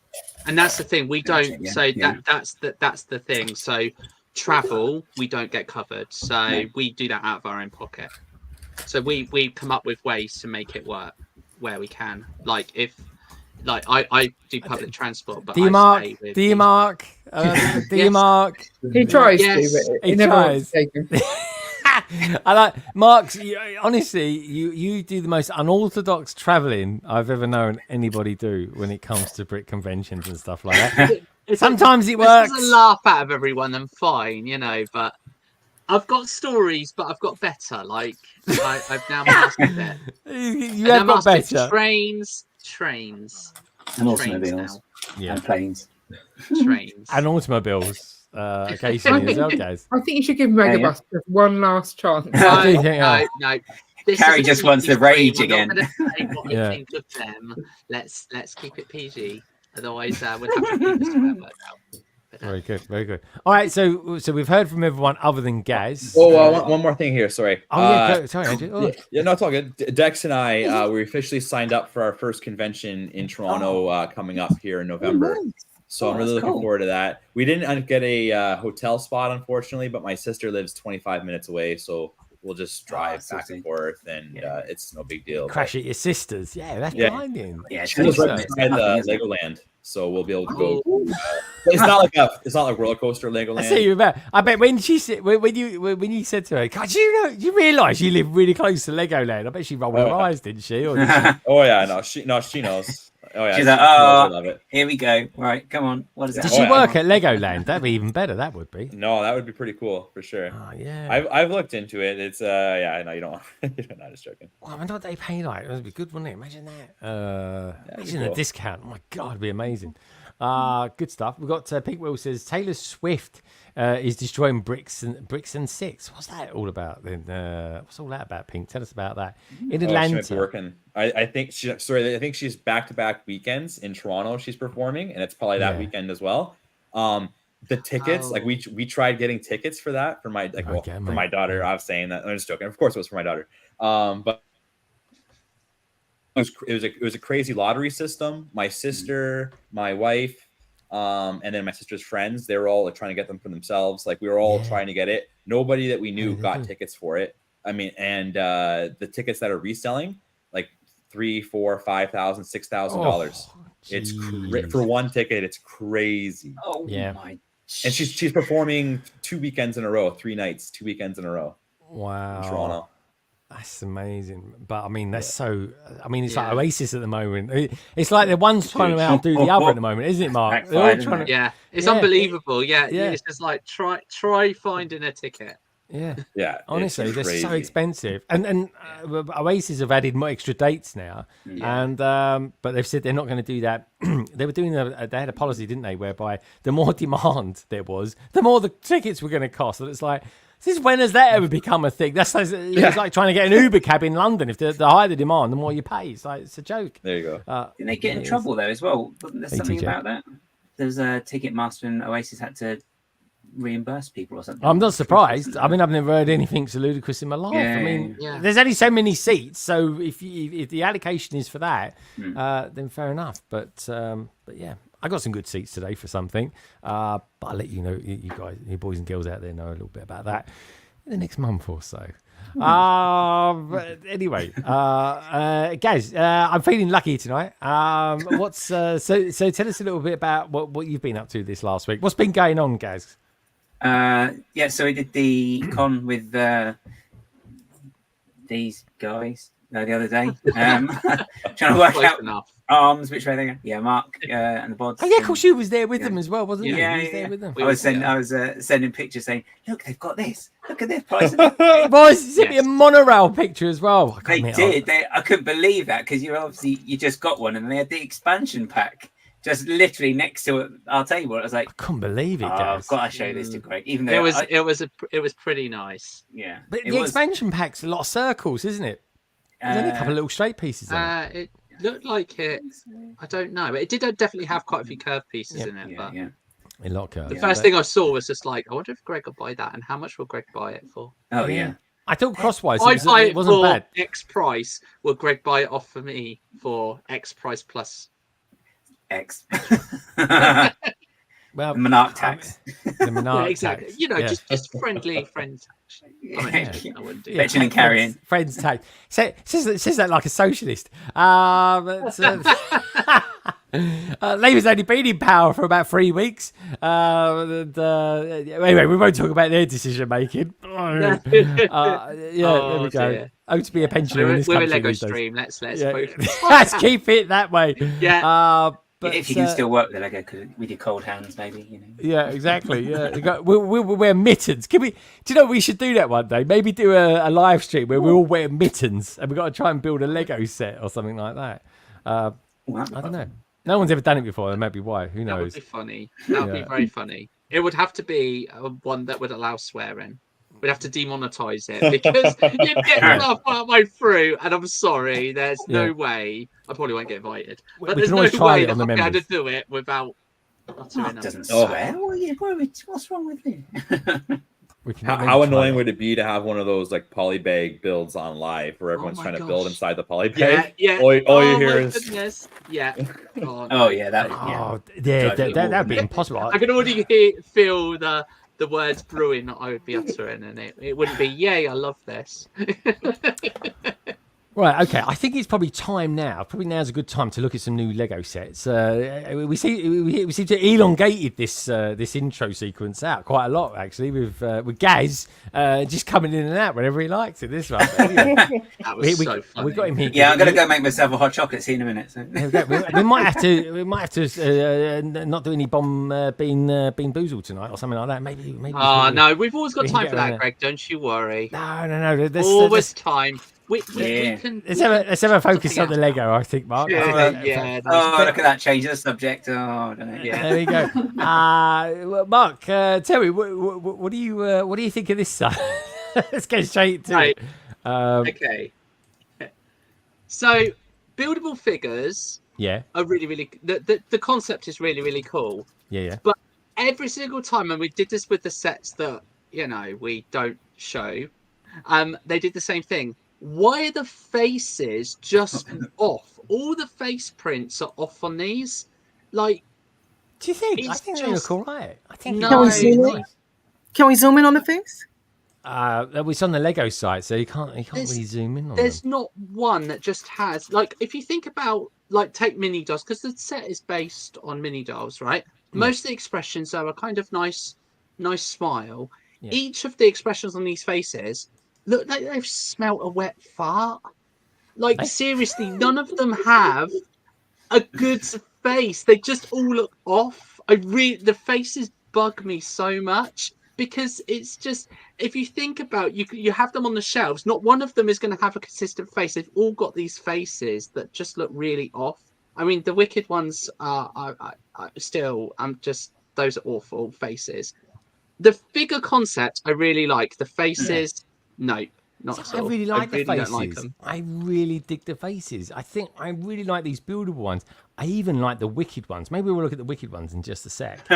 that's the thing, we don't. That's the thing. So travel we don't get covered. So we do that out of our own pocket. So we come up with ways to make it work where we can. Like if I do public transport, but Do you mark? He tries to, but he never wants to take him. I like Mark's. Honestly, you do the most unorthodox traveling I've ever known anybody do when it comes to brick conventions and stuff like that. Sometimes it works. It's a laugh out of everyone and fine, but I've got stories, but I've got better. Like I've now mastered it. You have got better. Trains, and automobiles, and planes, trains, and automobiles. Occasionally as well, guys. I think you should give Megabus just one last chance. No. Carrie just wants to rage again. What I think of them. Let's keep it PG. Otherwise, we'll have to keep this word out. Very good, very good. All right, so we've heard from everyone other than Gaz. One more thing here. Sorry. Oh yeah, sorry, Andrew. Oh. Yeah, no, it's all good. Dex and I, we officially signed up for our first convention in Toronto coming up here in November. So I'm really looking forward to that. We didn't get a hotel spot, unfortunately, but my sister lives 25 minutes away, so we'll just drive back and forth, and it's no big deal. Crash at your sister's. Yeah, that's blinding. Yeah, she lives right beside the Legoland, so we'll be able to go. It's not like roller coaster Legoland. I see you about. I bet when she said when you said to her, "God, you realise you live really close to Legoland?" I bet she rolled her eyes, didn't she? Or did she? Oh yeah, she knows. Oh yeah, she's like, I love it. Here we go. Right, come on. What is that? Did she work at Legoland? That'd be even better. That would be. No, that would be pretty cool for sure. Oh yeah. I've looked into it. It's no, you don't. You're not just joking. Well, I wonder what they pay like. It would be good, wouldn't it? Imagine that. Imagine a discount. Oh my god, it'd be amazing. Good stuff. We've got Pink Will says Taylor Swift is destroying bricks and six. What's that all about then? What's all that about, Pink? Tell us about that. In Atlanta. She might be working. I think she's back-to-back weekends in Toronto. She's performing, and it's probably that weekend as well. The tickets, like we tried getting tickets for that for my for my daughter. I was saying that. I'm just joking. Of course, it was for my daughter. But it was a crazy lottery system. My sister, my wife, and then my sister's friends, they were all trying to get them for themselves. Like we were all trying to get it. Nobody that we knew got tickets for it. I mean, and the tickets that are reselling, like $3,000, $4,000, $5,000, $6,000. It's for one ticket. It's crazy. Oh my! And she's performing 2 weekends in a row, 3 nights, 2 weekends in a row. Wow. In Toronto. That's amazing. But I mean, that's so. I mean, it's like Oasis at the moment. It's like the one's trying to outdo the other at the moment, isn't it, Mark? They're all trying to. Yeah, it's unbelievable. Yeah, it's just like try finding a ticket. Yeah. Honestly, they're so expensive, and Oasis have added more extra dates now, and but they've said they're not going to do that. They were doing they had a policy, didn't they, whereby the more demand there was, the more the tickets were going to cost. And it's like, when has that ever become a thing? It's like trying to get an Uber cab in London. If the higher the demand, the more you pay. It's like, it's a joke. There you go. Didn't they get in trouble though as well? Wasn't there something about that? There's a Ticketmaster and Oasis had to reimburse people or something. I'm not surprised. I mean, I've never heard anything so ludicrous in my life. I mean, there's only so many seats, so if the allocation is for that, then fair enough. But yeah, I got some good seats today for something. But I'll let you know, you guys, you boys and girls out there, know a little bit about that in the next month or so. But anyway, guys, I'm feeling lucky tonight. What's so tell us a little bit about what you've been up to this last week. What's been going on, Gaz? So we did the con with these guys the other day. Trying to work out arms, which way they go. Yeah, Mark and the bods. Oh yeah, of course you was there with them as well, wasn't you? Yeah, you was there with them. I was sending pictures saying, "Look, they've got this. Look at this price." Boys, sent me a monorail picture as well. They did. I couldn't believe that because you just got one, and they had the expansion pack just literally next to our table. I was like, I couldn't believe it. I've got to show this to Greg. Even though it was pretty nice. Yeah, but the expansion pack's a lot of circles, isn't it? There's only a couple of little straight pieces in it. It looked like it. I don't know, but it did definitely have quite a few curved pieces in it. But a lot of curves. The first thing I saw was just like, I wonder if Greg will buy that, and how much will Greg buy it for? Oh yeah. I thought crosswise it wasn't for bad. X price. Will Greg buy it off for me for X price plus X? Well, the MNRK tax. The MNRK exactly. tax. You know, just friendly friends. I wouldn't do fetching and carrying. Friends tax. Says that like a socialist. Labour's only been in power for about 3 weeks. Anyway, we won't talk about their decision making. There we go. Dear. To be a pensioner in this country. We're a Lego these days. stream. Let's Let's keep it that way. Yeah. But if you can still work with the Lego, because we do cold hands, maybe. You know. Yeah, exactly. Yeah, we'll wear mittens. Do you know we should do that one day? Maybe do a live stream where we all wear mittens and we've got to try and build a Lego set or something like that. I don't know. No one's ever done it before. That might be why. Who knows? That would be funny. That would be very funny. It would have to be one that would allow swearing. We'd have to demonetize it because you get enough halfway through, and I'm sorry, there's no way. I probably won't get invited, but there's no way that I'll be able to do it without Mark doesn't swear. What's wrong with you? How annoying would it be to have one of those like polybag builds on live where everyone's trying to build inside the polybag? Yeah. All you hear is yeah. That'd be impossible. I can already feel the words brewing that I would be uttering, and it wouldn't be, yay, I love this. Right, okay. I think it's probably time now. Probably now's a good time to look at some new Lego sets. We seem to have elongated this intro sequence out quite a lot, actually, with Gaz just coming in and out whenever he likes it. This one, that was so funny. We got him here. Yeah, I'm gonna go make myself a hot chocolate. See you in a minute. So. we might have to not do any bean boozled tonight or something like that. Maybe. No, we've always got time for that, Greg. Don't you worry. No. Always time. We can. Let's have a focus on the Lego, I think, Mark. Look at that change of subject. I don't know. Yeah, there we go. Well, Mark, tell me, what do you think of this side? Let's go straight to it. Okay. So, buildable figures. Yeah. Are really the concept is really cool. Yeah. But every single time, and we did this with the sets that we don't show, they did the same thing. Why are the faces just off? All the face prints are off on these. Like, do you think? I think they look all right. I think. Can we zoom in on the face? It's on the Lego site, so you can't really zoom in on There's them. not one that just has, like, if you think about, like, take mini dolls, because the set is based on mini dolls, right? Yeah. Most of the expressions are a kind of nice smile. Yeah. Each of the expressions on these faces look like they've smelt a wet fart. Like, seriously, none of them have a good face. They just all look off. The faces bug me so much because it's just, if you think about, you have them on the shelves, not one of them is going to have a consistent face. They've all got these faces that just look really off. I mean, the wicked ones are still, those are awful faces. The figure concept I really like. The faces, nope, not at all. I really like the faces. Don't like them. I really dig the faces. I think I really like these buildable ones. I even like the wicked ones. Maybe we'll look at the wicked ones in just a sec.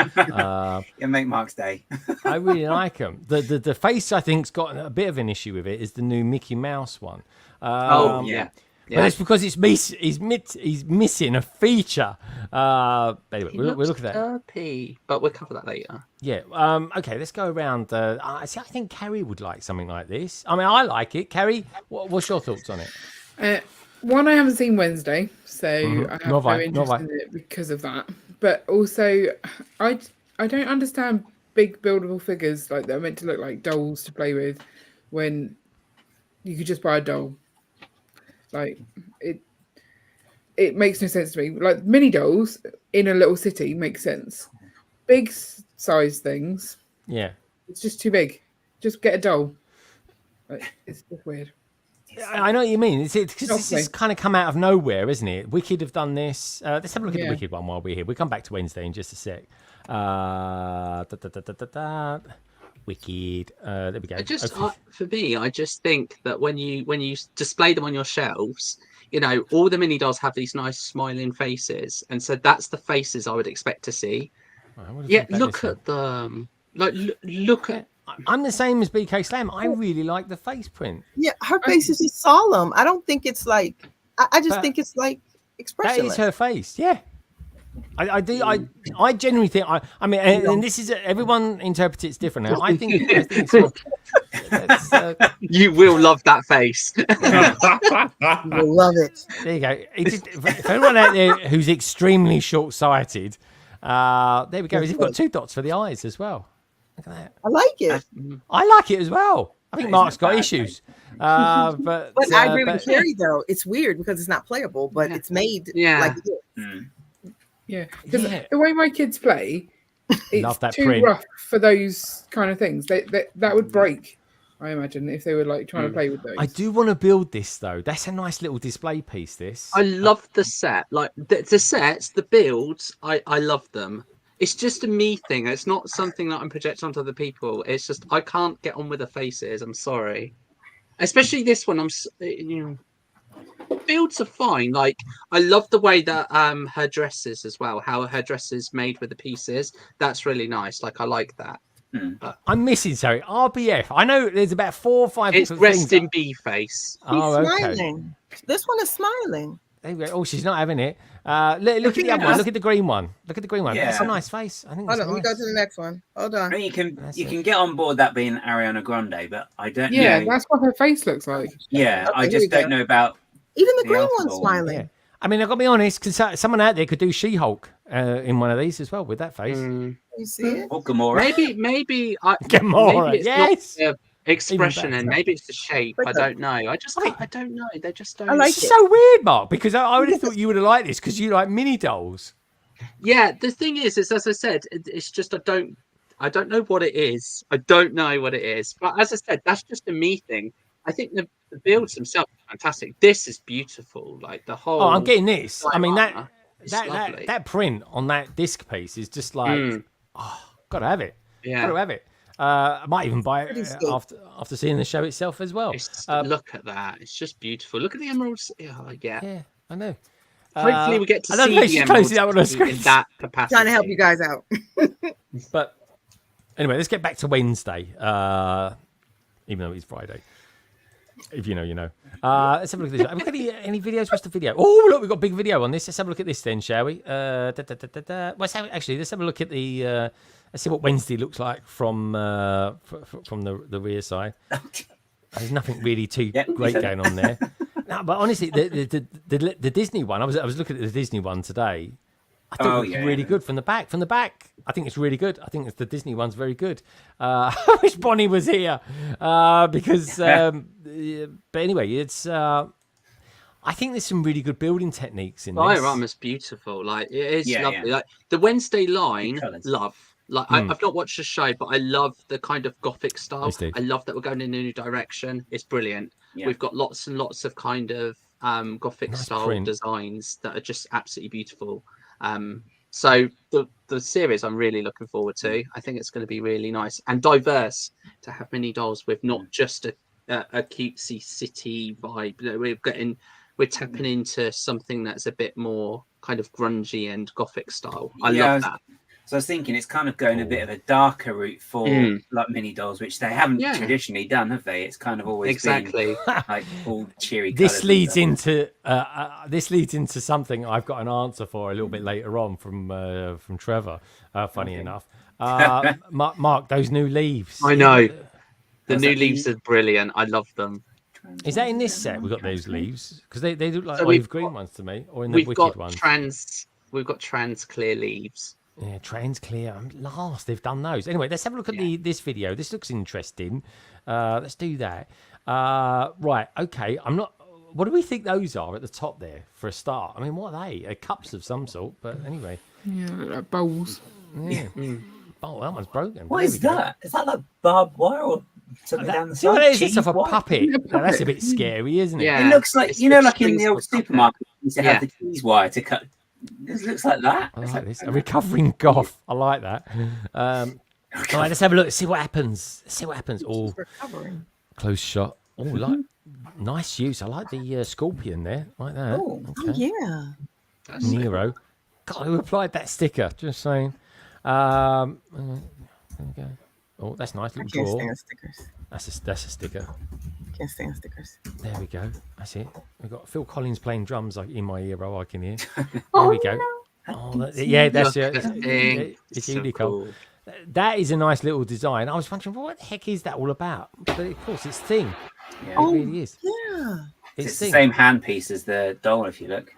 Make Mark's day. I really like them. The face I think's got a bit of an issue with it is the new Mickey Mouse one. Yeah. But it's because he's missing a feature. Anyway, we'll look at that. Derpy, but we'll cover that later. Yeah. Okay, let's go around. I think Carrie would like something like this. I mean, I like it. Carrie, what's your thoughts on it? One, I haven't seen Wednesday, so I have no interest in it because of that. But also, I don't understand big buildable figures like that are meant to look like dolls to play with when you could just buy a doll. Like, it makes no sense to me. Like, mini dolls in a little city makes sense. Big size things, yeah, it's just too big. Just get a doll. Like, it's just weird. I know what you mean. It's because this has kind of come out of nowhere, isn't it? Wicked have done this. Let's have a look at the Wicked one while we're here. We'll come back to Wednesday in just a sec. Wicked. There we go. For me, I just think that when you display them on your shelves, all the mini dolls have these nice smiling faces, and so that's the faces I would expect to see. Yeah, look at them. Like, look at. I'm the same as BK Slam. I really like the face print. Yeah, her face is just solemn. I don't think it's like. I just think it's like expressionless. That is her face. Yeah. I do. I genuinely think. I mean, and this is everyone interprets it different. Now, I think you will love that face. You'll love it. There you go. For everyone out there who's extremely short-sighted, there we go. He's got 2 dots for the eyes as well. Look at that. I like it. I like it as well. I think Mark's got issues. But I agree with Carrie, though. It's weird because it's not playable, but it's made like it is. Yeah, because the way my kids play, it's too print. rough for those kind of things. That would break, I imagine, if they were like trying to play with those. I do want to build this though. That's a nice little display piece. This I love the set, like the sets, the builds. I love them. It's just a me thing. It's not something that I'm projecting onto other people. It's just I can't get on with the faces. I'm sorry, especially this one. builds are fine. Like, I love the way that her dress is as well. How her dress is made with the pieces. That's really nice. Like, I like that. But I'm missing sorry. RBF. I know there's about 4 or 5 it's different rest things. in bee face. Oh, okay. Smiling. This one is smiling. There you go. Oh, she's not having it. Look at the other one. Look at the green one. Look at the green one. Yeah. That's a nice face. I think. Hold That's on, let me nice. go to the next one. Hold on. I mean, you can get on board that being Ariana Grande, but I don't Yeah, know. that's what her face looks like. Yeah, Okay, I here just we go. don't know about Even the the green alpha one's one. smiling. Yeah. I mean, I've got to be honest, because someone out there could do She-Hulk in one of these as well with that face. You see it? Or Gamora. Maybe Gamora, maybe it's yes. not the expression better. and maybe it's the shape. I don't know. I don't know. They just don't. I like It's it. so weird, Mark, because I would have thought you would have liked this because you like mini dolls. Yeah, the thing is as I said, it's just I don't know what it is. I don't know what it is. But as I said, that's just a me thing. I think the builds themselves are fantastic. This is beautiful. Like the whole. Oh, I'm getting this. I mean diorama is that lovely. that print on that disc piece is just like, gotta have it. Yeah. Gotta have it. I might even buy Pretty it sweet. after seeing the show itself as well. Look at that. It's just beautiful. Look at the emeralds. Oh, yeah. Yeah, I know. Hopefully we get to I don't see know, the she's emeralds closing out on her in screen. that capacity. Trying to help you guys out. But anyway, let's get back to Wednesday. Even though it's Friday. If you know, you know. Let's have a look at this. Have we got any videos? What's the video? Oh, look, we've got a big video on this. Let's have a look at this then, shall we? Actually, let's have a look at the... let's see what Wednesday looks like from the rear side. There's nothing really too great going on there. No, but honestly, the Disney one, I was looking at the Disney one today. I thought it was really good from the back. From the back, I think it's really good. I think the Disney one's very good. I wish Bonnie was here because. But anyway, it's. I think there's some really good building techniques in this. Diorama's beautiful. Like it is lovely. Yeah. Like the Wednesday line, love. Like Hmm. I've not watched the show, but I love the kind of gothic style. Yes, Steve. I love that we're going in a new direction. It's brilliant. Yeah. We've got lots and lots of kind of gothic Nice style print. designs that are just absolutely beautiful. So the series I'm really looking forward to. I think it's going to be really nice and diverse to have mini dolls with not just a cutesy city vibe. You know, we're tapping into something that's a bit more kind of grungy and gothic style. I love that. So I was thinking it's kind of going a bit of a darker route for like mini dolls, which they haven't traditionally done, have they? It's kind of always been like all cheery. This leads into something I've got an answer for a little bit later on from Trevor. Funny enough, Mark, those new leaves. I know the new leaves are brilliant. I love them. Is that in this set? We've got those leaves because they look like So olive green ones to me, or in the We've wicked got ones. We've got trans clear leaves. Yeah, trans clear. Last they've done those. Anyway, let's have a look at this video. This looks interesting. Let's do that. Right. Okay. I'm not. What do we think those are at the top there for a start? I mean, what are they? Cups of some sort. But anyway. Yeah, like bowls. Yeah. Oh, that one's broken. What is that? Is that like barbed wire or something down the See what side? it is? It's Cheese of a wire? puppet. Now, that's a bit scary, isn't it? Yeah. It looks like It's like in the old supermarket, you used to have Yeah. the cheese wire to cut. This looks like that. I like this. A recovering goth. I like that. All right, let's have a look. See what happens. See what happens. Oh, Recovering. close shot. Oh, like nice use. I like the scorpion there, like that. Oh, Okay. yeah. Nero. God, who applied that sticker? Just saying. There we go. Oh, that's nice. I Little can't drawer. stand stickers. That's a sticker. Can't stand stickers. There we go. That's it. We've got Phil Collins playing drums like in my ear. I can hear. There Oh, we go. Oh, yeah, that's Look it. at the thing. It's So really cool. cool. That is a nice little design. I was wondering, what the heck is that all about? But of course, it's Thing. Yeah. It really is. Yeah. It's Thing. the same handpiece as the doll, if you look.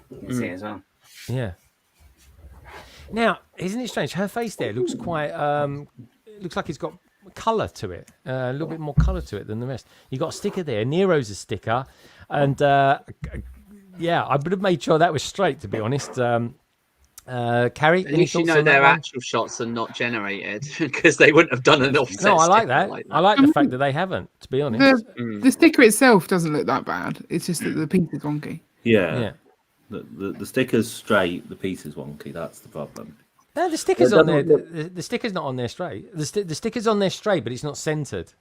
You can see it as well. Yeah. Now, isn't it strange? Her face there looks quite. Looks like it's got colour to it. A little bit more colour to it than the rest. You got a sticker there. Nero's a sticker, and yeah, I would have made sure that was straight. To be honest, Carrie. At least you know their actual shots are not generated because they wouldn't have done an offset. No, I like sticker that. like I like the fact that they haven't. To be honest. The sticker itself doesn't look that bad. It's just that the piece is wonky. Yeah. Yeah. The sticker's straight, the piece is wonky. That's the problem. No, the sticker's It on there. doesn't The sticker's not on there straight. The sticker's on there straight, but it's not centered.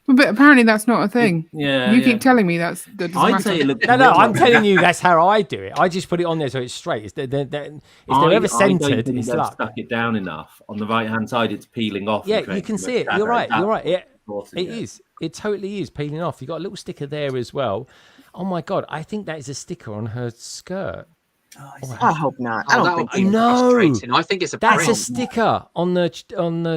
But apparently that's not a thing. Yeah, You yeah. keep telling me that's. That doesn't I'd matter. say it looked. No, I'm telling you that's how I do it. I just put it on there so it's straight. If they're ever centered, they've it's luck. stuck it down enough. On the right-hand side, it's peeling off. Yeah, you can see it. You're right. You're right. It is. It totally is peeling off. You got a little sticker there as well. Oh my god! I think that is a sticker on her skirt. I hope not. I don't think. I think it's a. That's print. a sticker on the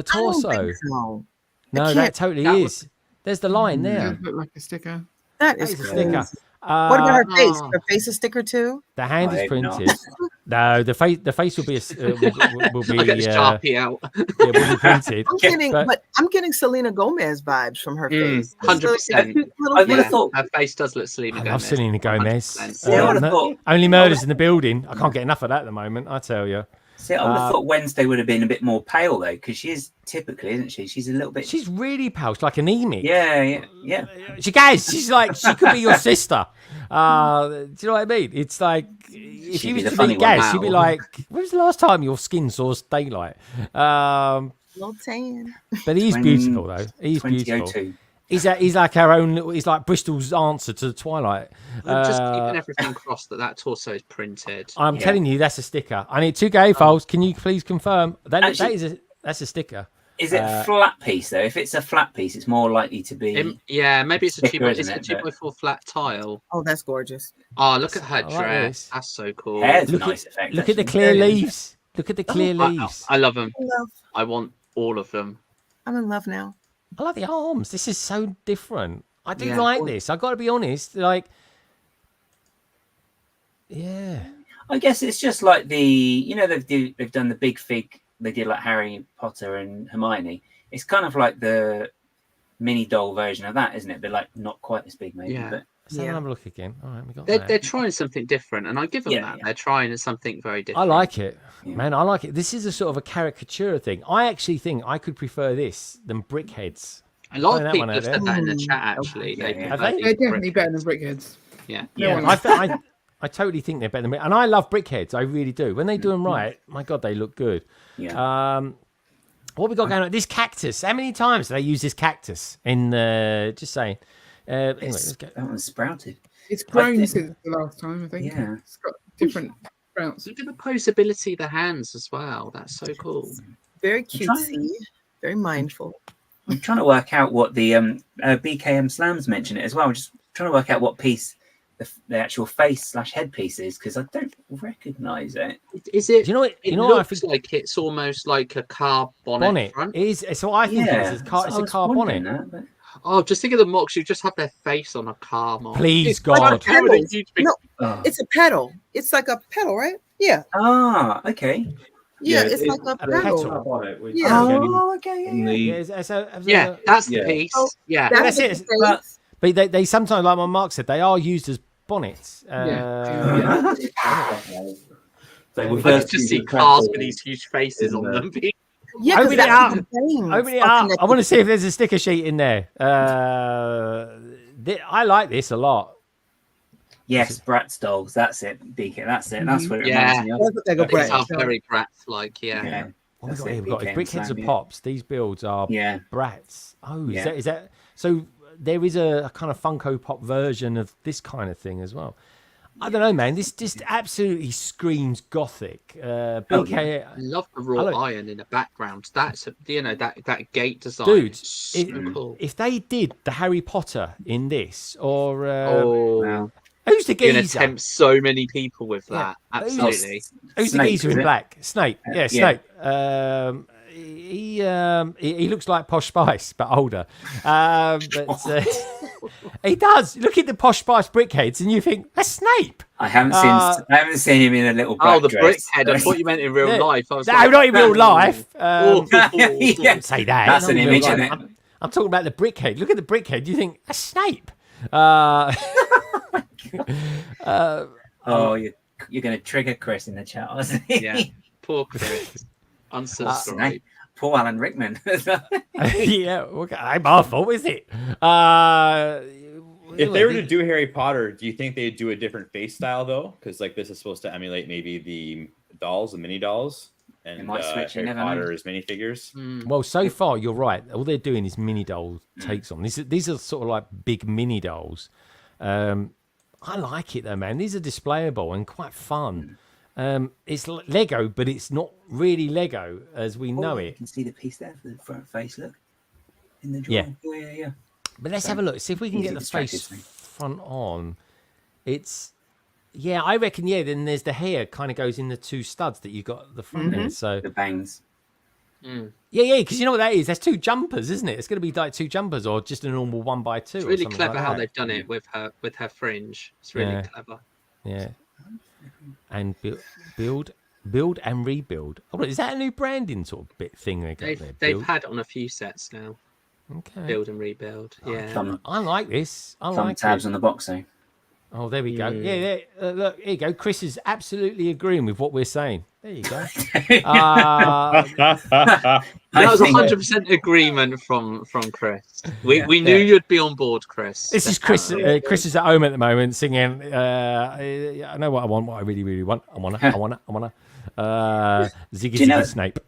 torso. I don't think so. No, that totally is. There's the line there. It look like a sticker. That is a crazy. sticker. What about her face? Her face a sticker too? The hand is printed. No, the face will be will be I'll get this Sharpie out. Will be printed. I'm getting Selena Gomez vibes from her face. 100%. I would have thought her face does look Selena Gomez. I love Selena Gomez. I would have thought Only Murders in the Building. I can't get enough of that at the moment. I tell you. See, I would have thought Wednesday would have been a bit more pale though, because she is typically, isn't she? She's a little bit. She's really pale. She's like anemic. Yeah. She's like she could be your sister. Do you know what I mean? It's like if she was to be Gaz, she'd be like, "When was the last time your skin saw daylight?" Little tan. But he's beautiful though. He's beautiful. He's like our own. He's like Bristol's answer to the Twilight. I'm just keeping everything crossed that torso is printed. I'm telling you, that's a sticker. I need 2 gatefolds. Can you please confirm that's a sticker? Is it a flat piece though? If it's a flat piece, it's more likely to be. Maybe it's a sticker, 2x4 flat tile. Oh, that's gorgeous. Oh, look at her dress. That's so cool. Hair's a nice effect. Look at the clear leaves. Look at the clear leaves. I love them. I want all of them. I'm in love now. I like the arms. This is so different. I do like this. I got to be honest. Like, yeah. I guess it's just like they've done the big fig. They did like Harry Potter and Hermione. It's kind of like the mini doll version of that, isn't it? But like not quite as big, maybe. Yeah. But Let's have a look again. All right, we got They're trying something different, and I give them that. They're trying something very different. I like it, man. I like it. This is a sort of a caricature thing. I actually think I could prefer this than Brickheads. A lot of people have said that in the chat. Actually, they're definitely better than Brickheads. Yeah, I totally think they're better than and I love Brickheads. I really do. When they do them right, my God, they look good. Yeah. What we got going on? This cactus. How many times do they use this cactus in? Just saying. Anyway, let's go. That one's sprouted. It's grown since the last time, I think. Yeah. It's got different sprouts. Look at the posability of the hands as well. That's so cool. Very cutesy. Very mindful. I'm trying to work out what the BKM Slams mention it as well. I'm just trying to work out what piece the actual face / headpiece is, because I don't recognise it. Is it? Do you know what? It looks like it's almost like a car bonnet. Front. It's what I think it is. It's a car bonnet. Oh, just think of the Mocs who just have their face on a car. Moc. Please, God. No, it's a pedal. It's like a pedal, right? Yeah. Ah, okay. Yeah, it's like a pedal. Oh, okay. Yeah, that's the piece. Yeah, that's it. But they sometimes, like my Mark said, they are used as bonnets. I can just see cars with these huge faces on them. Yeah, open it up. Open it up. I want to see if there's a sticker sheet in there. I like this a lot. Yes, Bratz dolls. That's it, Beacon. That's it. That's what it reminds me of. These are very Bratz-like. Yeah. What we got here? We've got Brickheads and Pops. These builds are Bratz. Oh, is that? So there is a kind of Funko Pop version of this kind of thing as well. I don't know, man. This just absolutely screams gothic. BK, I love the raw iron in the background. That's that gate design. Dude, so cool. If they did the Harry Potter in this, or wow. Who's the geezer? You're gonna tempt so many people with that. Absolutely. Who's the geezer in black? Snape. Yeah, Snape. He looks like Posh Spice, but older. He does. Look at the Posh Spice Brickheads, and you think that's Snape. I haven't seen him in a little black dress. Brickhead. I thought you meant in real life. I was no, not in real life. Don't say that. That's an image, isn't it? I'm talking about the Brickhead. Look at the Brickhead. You think that's Snape. You're going to trigger Chris in the chat, wasn't he? Yeah, poor Chris. Unsubscribe. Poor Alan Rickman. Yeah, okay. I'm my fault, is it? If they were to do Harry Potter, do you think they'd do a different face style though? Because like this is supposed to emulate maybe the dolls, the mini dolls. and might switch, you Harry never know. Potter's minifigures. Well, so far you're right. All they're doing is mini doll takes on. These are sort of like big mini dolls. I like it though, man. These are displayable and quite fun. It's Lego, but it's not really Lego as we know You it. can see the piece there for the front face. Look in the drawing. Yeah. But let's have a look. See if we can get the face front on. I reckon. Yeah, then there's the hair kind of goes in the two studs that you got at the front there. So the bangs. Yeah, because you know what that is? That's two jumpers, isn't it? It's going to be like two jumpers or just a normal 1x2. It's really clever how they've done it with her fringe. It's really clever. Yeah. And build and rebuild. Oh, is that a new branding sort of bit thing they got there? They've had it on a few sets now. Okay. Build and rebuild. Yeah. I like this. I Thumb like tabs it. on the box, though. Oh, there we go. Yeah, look, here you go. Chris is absolutely agreeing with what we're saying. There you go. That was 100% agreement from Chris. We knew you'd be on board, Chris. This is Chris. Chris is at home at the moment singing. I know what I want. What I really, really want. I wanna. Ziggy Ziggy Snape.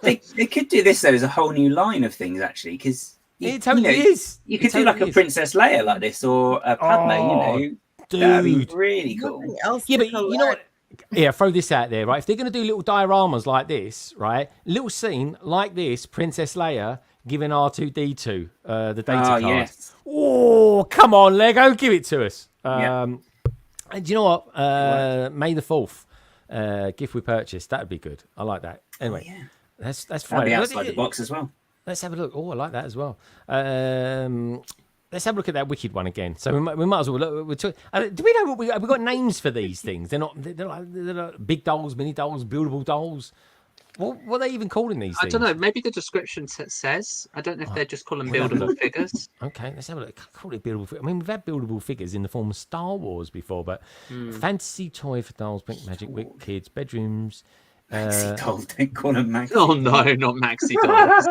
They could do this though as a whole new line of things actually, because it totally is. You could do like a Princess Leia like this, or a Padme. Dude, that'd be really cool. Yeah, but you know what? Yeah, throw this out there, right? If they're going to do little dioramas like this, right? Little scene like this, Princess Leia giving R2D2 the data card. Yes. Oh, come on, Lego, give it to us. Yeah. And do you know what? May the 4th, gift we purchased. That would be good. I like that. Anyway, that's fine. That'd be outside the box as well. Let's have a look. Oh, I like that as well. Let's have a look at that Wicked one again. So we might as well look. Do we know what we got names for these things? They're like big dolls, mini dolls, buildable dolls. What are they even calling these things? I don't know. Maybe the description says. I don't know if they're just calling buildable figures. Okay, let's have a look. Call it buildable. I mean, we've had buildable figures in the form of Star Wars before, but fantasy toy for dolls, Blink Magic, Wick Kids, bedrooms. Maxi dolls, don't call them Maxi. Oh no, not Maxi dolls.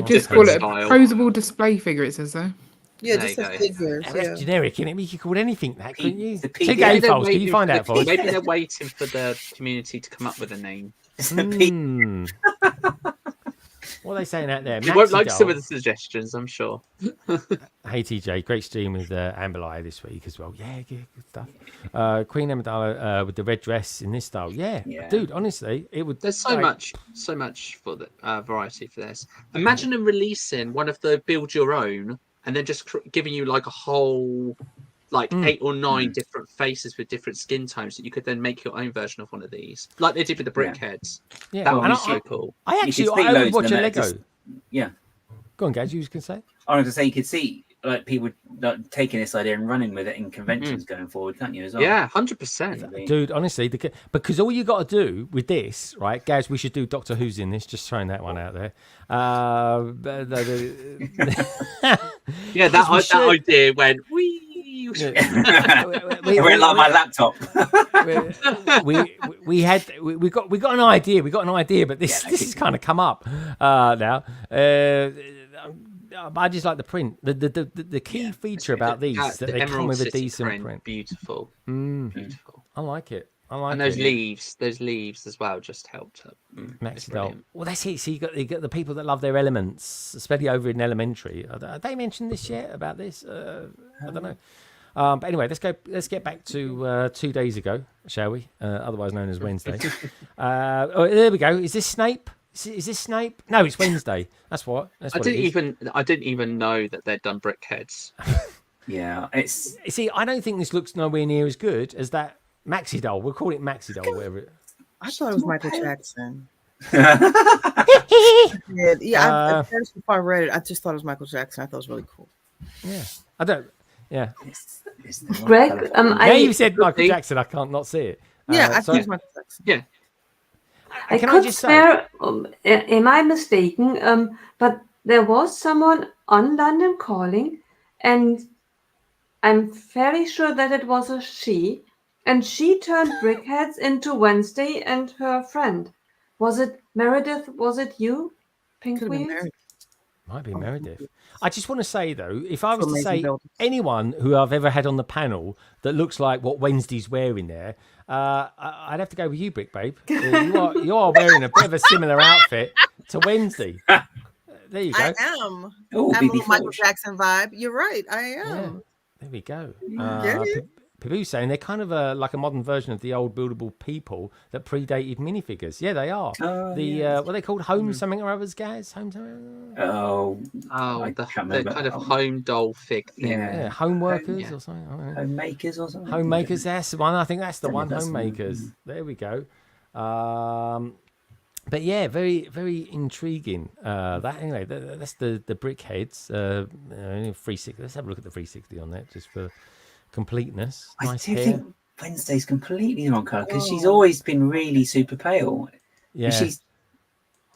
Just call it a posable display figure, it says there. Yeah, just a figure. That's generic, isn't it? You could call it anything, that, couldn't you? Maybe Can you find out for us? Maybe they're waiting for the community to come up with a name. What are they saying out there? You won't like some of the suggestions, I'm sure. Hey TJ, great stream with Amberleye this week as well. Yeah, good stuff. Queen Amidala with the red dress in this style. Yeah, dude. Honestly, it would. There's so much for the variety for this. Imagine them releasing one of the build your own, and then just giving you like a whole, 8 or 9 different faces with different skin tones that you could then make your own version of one of these, like they did with the Brickheads. Yeah, that would be so cool. I would watch a Lego. Yeah. Go on, Gaz. You was going to say? I was going to say you could see people taking this idea and running with it in conventions going forward, can't you? As well. Yeah, 100%. Dude, honestly, because all you got to do with this, right, Gaz? We should do Doctor Who's in this. Just throwing that one out there. Yeah, that idea went wee. It went like my laptop. we got an idea. We got an idea, but this has kind of come up now. I just like the print. The key feature about these is that they come with a decent print. Beautiful. Beautiful. I like it. And those leaves as well just helped. Maxi doll. Well, that's it. So you got the people that love their elements, especially over in elementary. Have they mentioned this yet about this? I don't know. But anyway, let's get back to 2 days ago, shall we? Otherwise known as Wednesday. There we go. Is this Snape? Is this Snape? No, it's Wednesday. That's what. I didn't even know that they'd done Brickheads. Yeah, it's. See, I don't think this looks nowhere near as good as that Maxi doll. We'll call it Maxi doll, whatever. I thought it was Michael Jackson. At first, before I read it, I just thought it was Michael Jackson. I thought it was really cool. Yeah, I don't. Yeah. Greg, you said Michael Jackson. I can't not see it. I thought it was Michael Jackson. Yeah. I could swear, am I mistaken? But there was someone on London Calling, and I'm fairly sure that it was a she, and she turned Brickheads into Wednesday and her friend. Was it Meredith? Was it you, Pink Wheels? Might be Meredith. I just want to say though, if I was to Amazing say buildings. anyone who I've ever had on the panel that looks like what Wednesday's wearing there, I'd have to go with you, Brick Babe. You are wearing a bit of a similar outfit to Wednesday. There you go. I am. Oh, I have a BB little Michael Forge. Jackson vibe. You're right. I am. Yeah, there we go. Get it? Pibu's saying they're kind of like a modern version of the old buildable people that predated minifigures. Yeah, they are. Oh, what are they called? Home something or others, guys? Home something? Oh, the can't kind remember. of home doll fig thing. Yeah, home workers Yeah. or something. I don't know. Homemakers or something. Homemakers, that's the one. I think that's the one. That's the one. Homemakers. There we go. But yeah, very, very intriguing. That anyway, that's the Brickheads. 360. Let's have a look at the 360 on that, just for completeness. I Nice do hair. think Wednesday's completely the wrong colour because she's always been really super pale. Yeah, And she's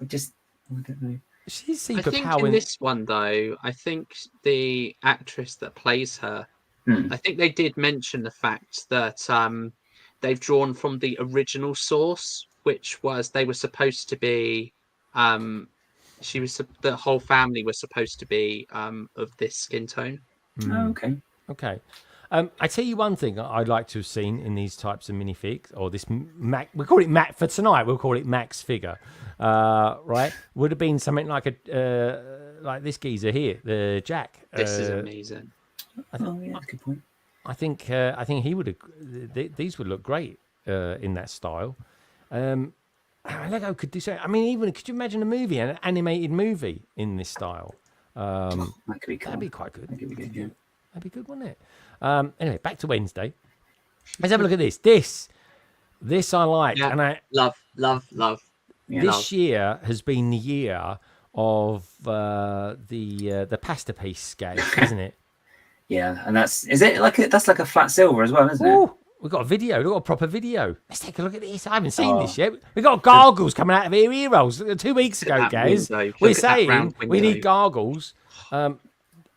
just, I don't know. she's I super think power. in this one though, I think the actress that plays her, I think they did mention the fact that they've drawn from the original source, which was they were supposed to be. The whole family was supposed to be of this skin tone. Oh, okay. Okay. I tell you one thing I'd like to have seen in these types of minifigs, or this Mac, we call it Mac for tonight. We'll call it Mac's figure, right? Would have been something like like this geezer here, the Jack. This is amazing. Oh yeah, good point. I think he would have. These would look great in that style. Lego could do so. I mean, even could you imagine a movie, an animated movie in this style? That could be cool. That'd be quite good. That could be good, yeah. That'd be good, wouldn't it? Anyway, back to Wednesday. Let's have a look at this. This I like, Yeah. and I Love. Yeah. this year has been the year of the pasta piece scale, isn't it? Yeah, and that's like a flat silver as well, isn't it? Ooh, we've got a video. We've got a proper video. Let's take a look at this. I haven't seen this yet. We've got gargles coming out of ear rolls 2 weeks ago, that guys. window. We're Look at that saying round we window. need gargles.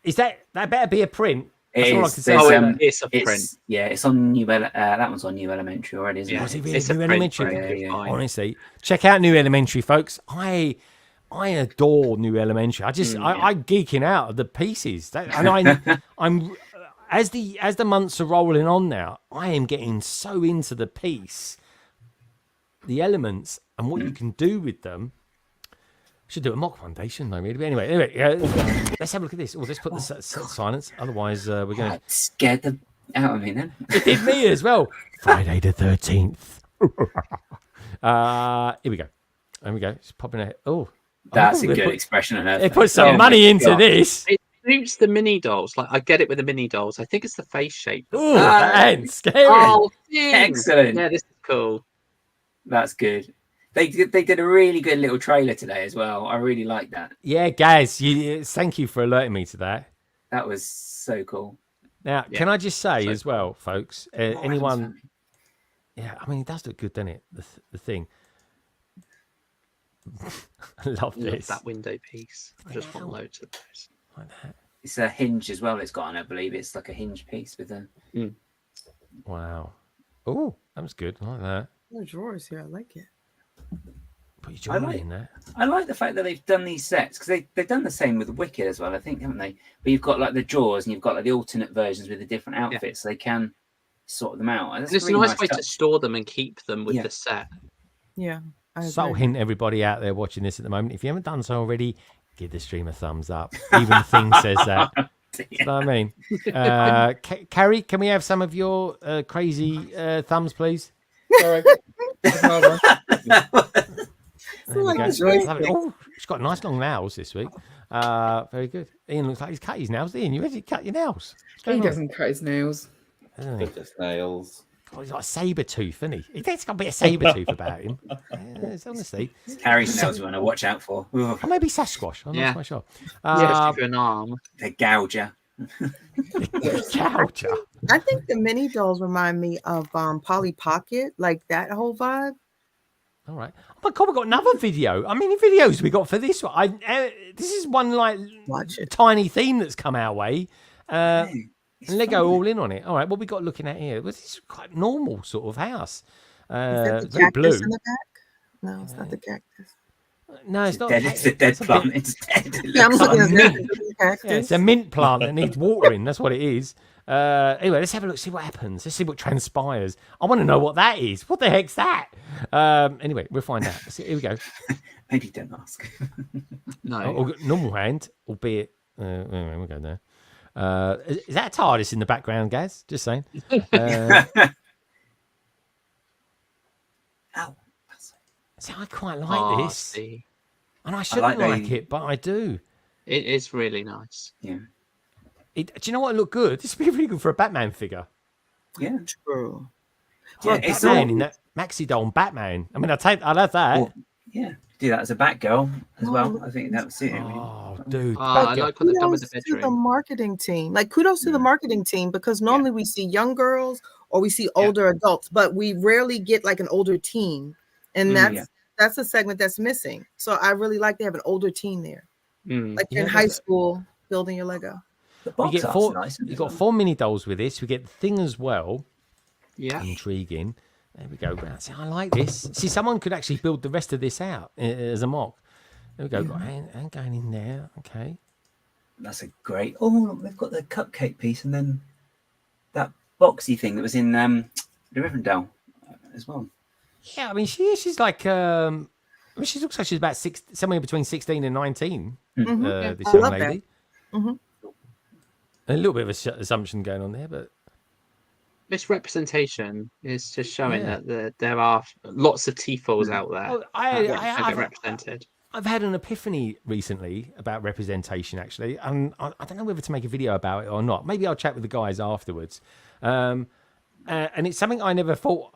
Is that better be a print? It That's all I is. can say. There's, It's a print. Yeah, it's on new. That one's on New Elementary already, isn't Yeah. it? Was it really It's a New print, Elementary? yeah. Honestly, check out New Elementary, folks. I adore New Elementary. I'm geeking out of the pieces, I'm as the months are rolling on now. I am getting so into the piece, the elements, and what you can do with them. Should do a mock one day, shouldn't I? Really? But anyway, let's have a look at this. Oh, let's put the silence. Otherwise, we're going to. That scared them out of me then. It did me as well. Friday the 13th. Here we go. There we go. It's popping out. Oh, That's a good expression on her. They put some money into this. It suits the mini dolls. Like I get it with the mini dolls. I think it's the face shape. Oh, that's scary. Oh, dang. Excellent. Yeah, this is cool. That's good. They did a really good little trailer today as well. I really like that. Yeah, guys, thank you for alerting me to that. That was so cool. Now, Yeah, can I just say so as well, folks, Adam's anyone... Family. Yeah, I mean, it does look good, doesn't it? The thing. I love Love this. that window piece. I just want loads of those. Like that. It's a hinge as well. It's got on, I believe. It's like a hinge piece with a. Wow. Oh, that was good. I like that. No drawers here. I like it. Put your jewelry in there. I like the fact that they've done these sets because they've done the same with Wicked as well, I think, haven't they? But you've got like the drawers and you've got like the alternate versions with the different outfits, so they can sort them out. And It's a nice way to store them and keep them with the set. Yeah. Subtle hint, everybody out there watching this at the moment. If you haven't done so already, give the stream a thumbs up. Even Thing says that. You know what I mean? Carrie, can we have some of your crazy thumbs, please? Sorry. Oh, she's got nice long nails this week. Very good. Ian looks like he's cut his nails. Ian, you ready to cut your nails? He doesn't cut his nails. Just nails. God, he's got a saber tooth, isn't he? He's got a bit of saber tooth about him. Honestly, Carrie's nails you want to watch out for. Or maybe Sasquatch. I'm not quite sure. Yeah, an arm. The gouger. Gouger. I think the mini dolls remind me of Polly Pocket, like that whole vibe. All right. Oh my God, we've got another video. How many videos we got for this one? This is one like tiny theme that's come our way. And Lego all in on it. All right, what we got looking at here? Well, this is quite normal sort of house. Is that the Very cactus blue. in the back? No, it's not the cactus. No, it's not. It's a dead plant. It's dead. It Yeah, I'm looks looking like at mint. Yeah, it's a mint plant that needs watering. That's what it is. Anyway, let's have a look, see what happens. Let's see what transpires. I want to know what that is. What the heck's that? Anyway, we'll find out. Here we go. Maybe don't ask. No. Normal hand, albeit. Anyway, we'll go there. Is that a TARDIS in the background, Gaz? Just saying. Ow. See, I quite like this. See. And I shouldn't like like it, but I do. It is really nice. Yeah. Do you know what? It looked good. This would be really good for a Batman figure. Yeah. True. Yeah, Well, it's Batman all- in that Maxi doll and Batman. I mean, I'd have that. Well, yeah. Do that as a Batgirl as well. I think that would suit it. Oh, dude. I like what they've done with the Kudos to the bedroom. marketing team. Like kudos to the marketing team, because normally we see young girls or we see older adults, but we rarely get like an older teen, and that's a segment that's missing. So I really like to have an older teen there, like in high school building your Lego. The We box get art's four. nice. You got 4 mini dolls with this. We get the thing as well. Yeah. Intriguing. There we go. See, I like this. See, someone could actually build the rest of this out as a mock. There we go. Got and going in there. Okay. That's a great. Oh, look, they've got the cupcake piece and then that boxy thing that was in the Rivendell as well. Yeah, I mean, she's like. I mean, she looks like she's about somewhere between 16 and 19. This I young love lady. that. A little bit of assumption going on there, but This representation is just showing that there are lots of T-falls out there Oh, that get represented. I've had an epiphany recently about representation, actually, and I don't know whether to make a video about it or not. Maybe I'll chat with the guys afterwards. And it's something I never thought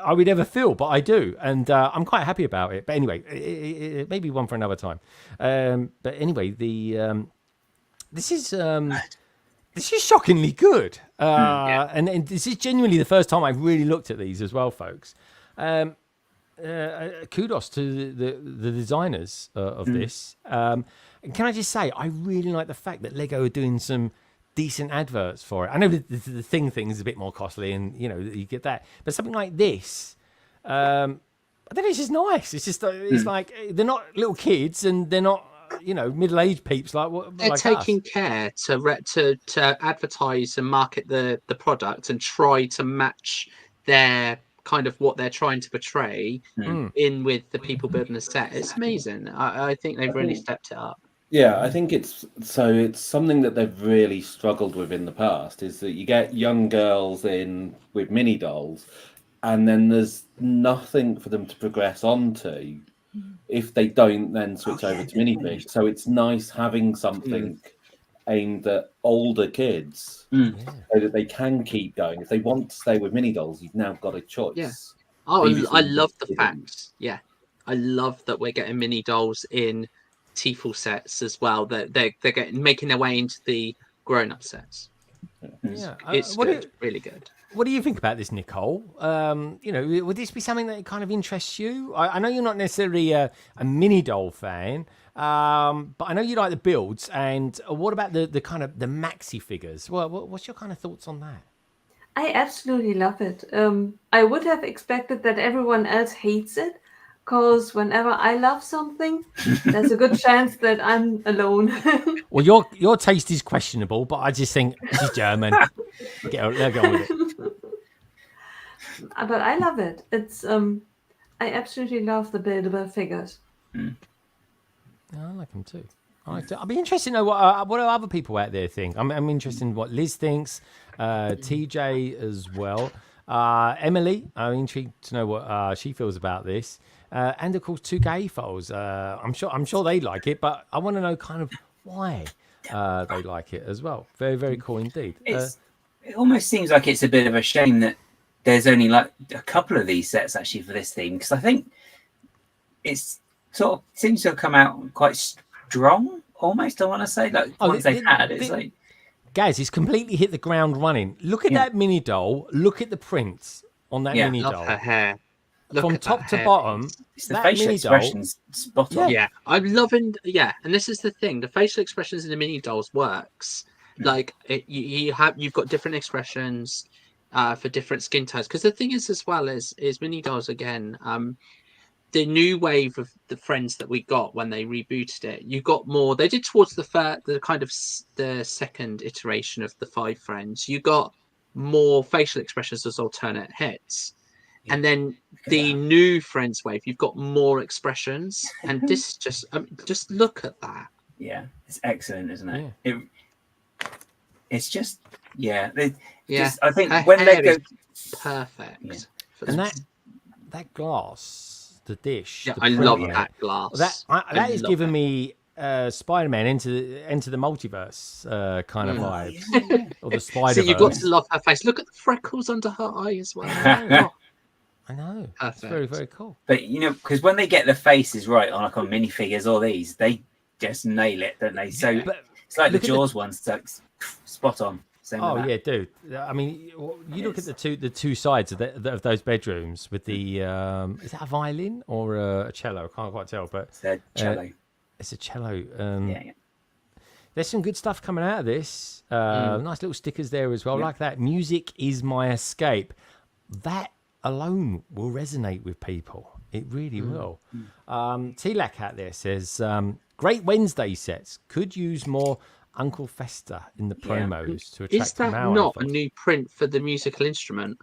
I would ever feel, but I do, and I'm quite happy about it. But anyway, it may be one for another time. But anyway, this is shockingly good, and this is genuinely the first time I've really looked at these as well, folks. Kudos to the designers of this. And can I just say, I really like the fact that Lego are doing some decent adverts for it. I know the thing is a bit more costly, and you get that, but something like this, I think it's just nice. It's just it's like they're not little kids, and they're not middle-aged peeps like what they're like taking us. care to advertise and market the product and try to match their kind of what they're trying to portray in with the people building the set. It's amazing. I think they've really stepped it up. Yeah, I think it's something that they've really struggled with in the past, is that you get young girls in with mini dolls, and then there's nothing for them to progress onto if they don't then switch over to minifigs. So it's nice having something aimed at older kids so that they can keep going. If they want to stay with mini dolls, you've now got a choice. Yeah. Oh, Previously, I love the you fact. Yeah, I love that we're getting mini dolls in T-full sets as well. That they're making their way into the grown-up sets. Yeah, It's good, really good. What do you think about this, Nicole? Would this be something that kind of interests you? I know you're not necessarily a mini doll fan, but I know you like the builds. And what about the kind of the maxi figures? Well, what's your kind of thoughts on that? I absolutely love it. I would have expected that everyone else hates it, because whenever I love something, there's a good chance that I'm alone. Well, your taste is questionable, but I just think she's German. Get on with it. But I love it. It's I absolutely love the buildable figures. Yeah, I like them too. I'll be interested to know what do other people out there think. I'm interested in what Liz thinks, TJ as well, Emily. I'm intrigued to know what she feels about this, and of course 2K foes. I'm sure they like it, but I want to know kind of why they like it as well. Very, very cool indeed. It almost seems like it's a bit of a shame that there's only like a couple of these sets actually for this theme, because I think it's sort of seems to have come out quite strong, almost. I want to say, like ones they've had. It's like, guys, it's completely hit the ground running. Look at that mini doll. Look at the prints on that mini doll. Love her hair. Look From at top that to hair. bottom. it's the that facial mini doll- expressions spot on. Yeah, I'm loving. Yeah, and this is the thing: the facial expressions in the mini dolls works. Like you've got different expressions for different skin tones. Because the thing is, as well, is mini dolls again. the new wave of the Friends that we got when they rebooted it, you got more. They did towards the kind of the second iteration of the 5 Friends. You got more facial expressions as alternate heads. And then the new Friends wave, you've got more expressions, and this just look at that. Yeah, it's excellent, isn't it? Yeah. It's just I think Her when they hair go is perfect, and that glass, the dish. Yeah, the I love print, that glass. That is giving me Spider-Man into the multiverse kind of vibes, or the Spider-Verse. So you've got to love her face. Look at the freckles under her eye as well. I know. Perfect. It's very, very cool. But because when they get the faces right on minifigures or these, they just nail it, don't they? So it's like the Jaws ones, so it's spot on. Yeah, dude. I mean, you look at the two sides of those bedrooms with the is that a violin or a cello? I can't quite tell, but it's a cello. It's a cello. There's some good stuff coming out of this. Nice little stickers there as well, like that. Music is my escape. That alone will resonate with people. It really will. T-Lac out there says, great Wednesday sets. Could use more Uncle Fester in the promos to attract. Is that not a new print for the musical instrument?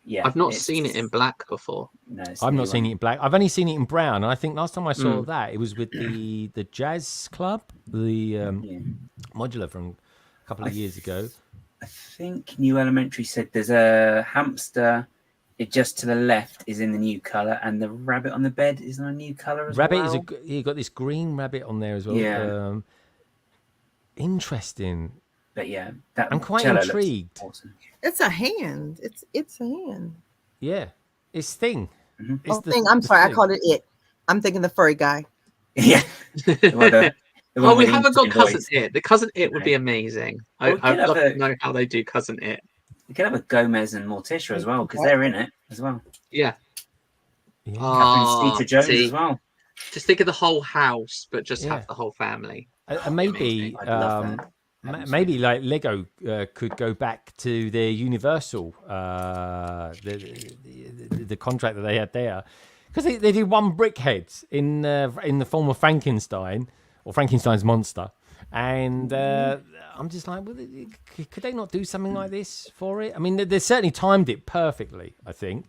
Yeah, I've not seen it in black before. No, I've not seen it in black. I've only seen it in brown. And I think last time I saw that, it was with the Jazz Club, the modular from a couple of years ago. I think New Elementary said there's a hamster. It just to the left is in the new color, and the rabbit on the bed is in a new color as well. Rabbit is you got this green rabbit on there as well. Yeah. Interesting. But yeah, that I'm quite intrigued. Awesome. It's a hand. It's a hand. Yeah, it's Thing. Mm-hmm. It's Thing. I'm sorry, I called it It. I'm thinking the furry guy. Yeah. We haven't got Cousin It. The Cousin It would be amazing. I'd love to know how they do Cousin It. You could have a Gomez and Morticia as well, because they're in it as well. Yeah. Catherine Zeta-Jones as well. Just think of the whole house, but just have the whole family. And maybe maybe like Lego could go back to their Universal the contract that they had there, because they did one Brickhead in the form of Frankenstein or Frankenstein's monster, and I'm just like, well, could they not do something like this for it? I mean, they certainly timed it perfectly, I think,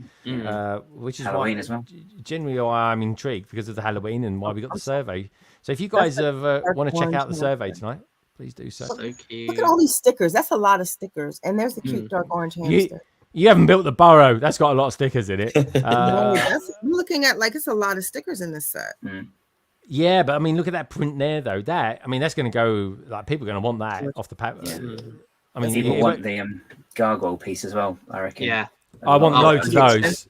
which is Halloween why as well. Generally why I'm intrigued, because of the Halloween and why we got the survey. So if you guys want to check out the survey tonight, please do so. So cute. Look at all these stickers. That's a lot of stickers. And there's the cute dark orange hamster. You haven't built the burrow. That's got a lot of stickers in it. No, you're looking at it's a lot of stickers in this set. Yeah, but I mean, look at that print there, though. That's going to go, people are going to want that off the paper. Yeah. I mean, people want the gargoyle piece as well, I reckon. Yeah. I want loads of those.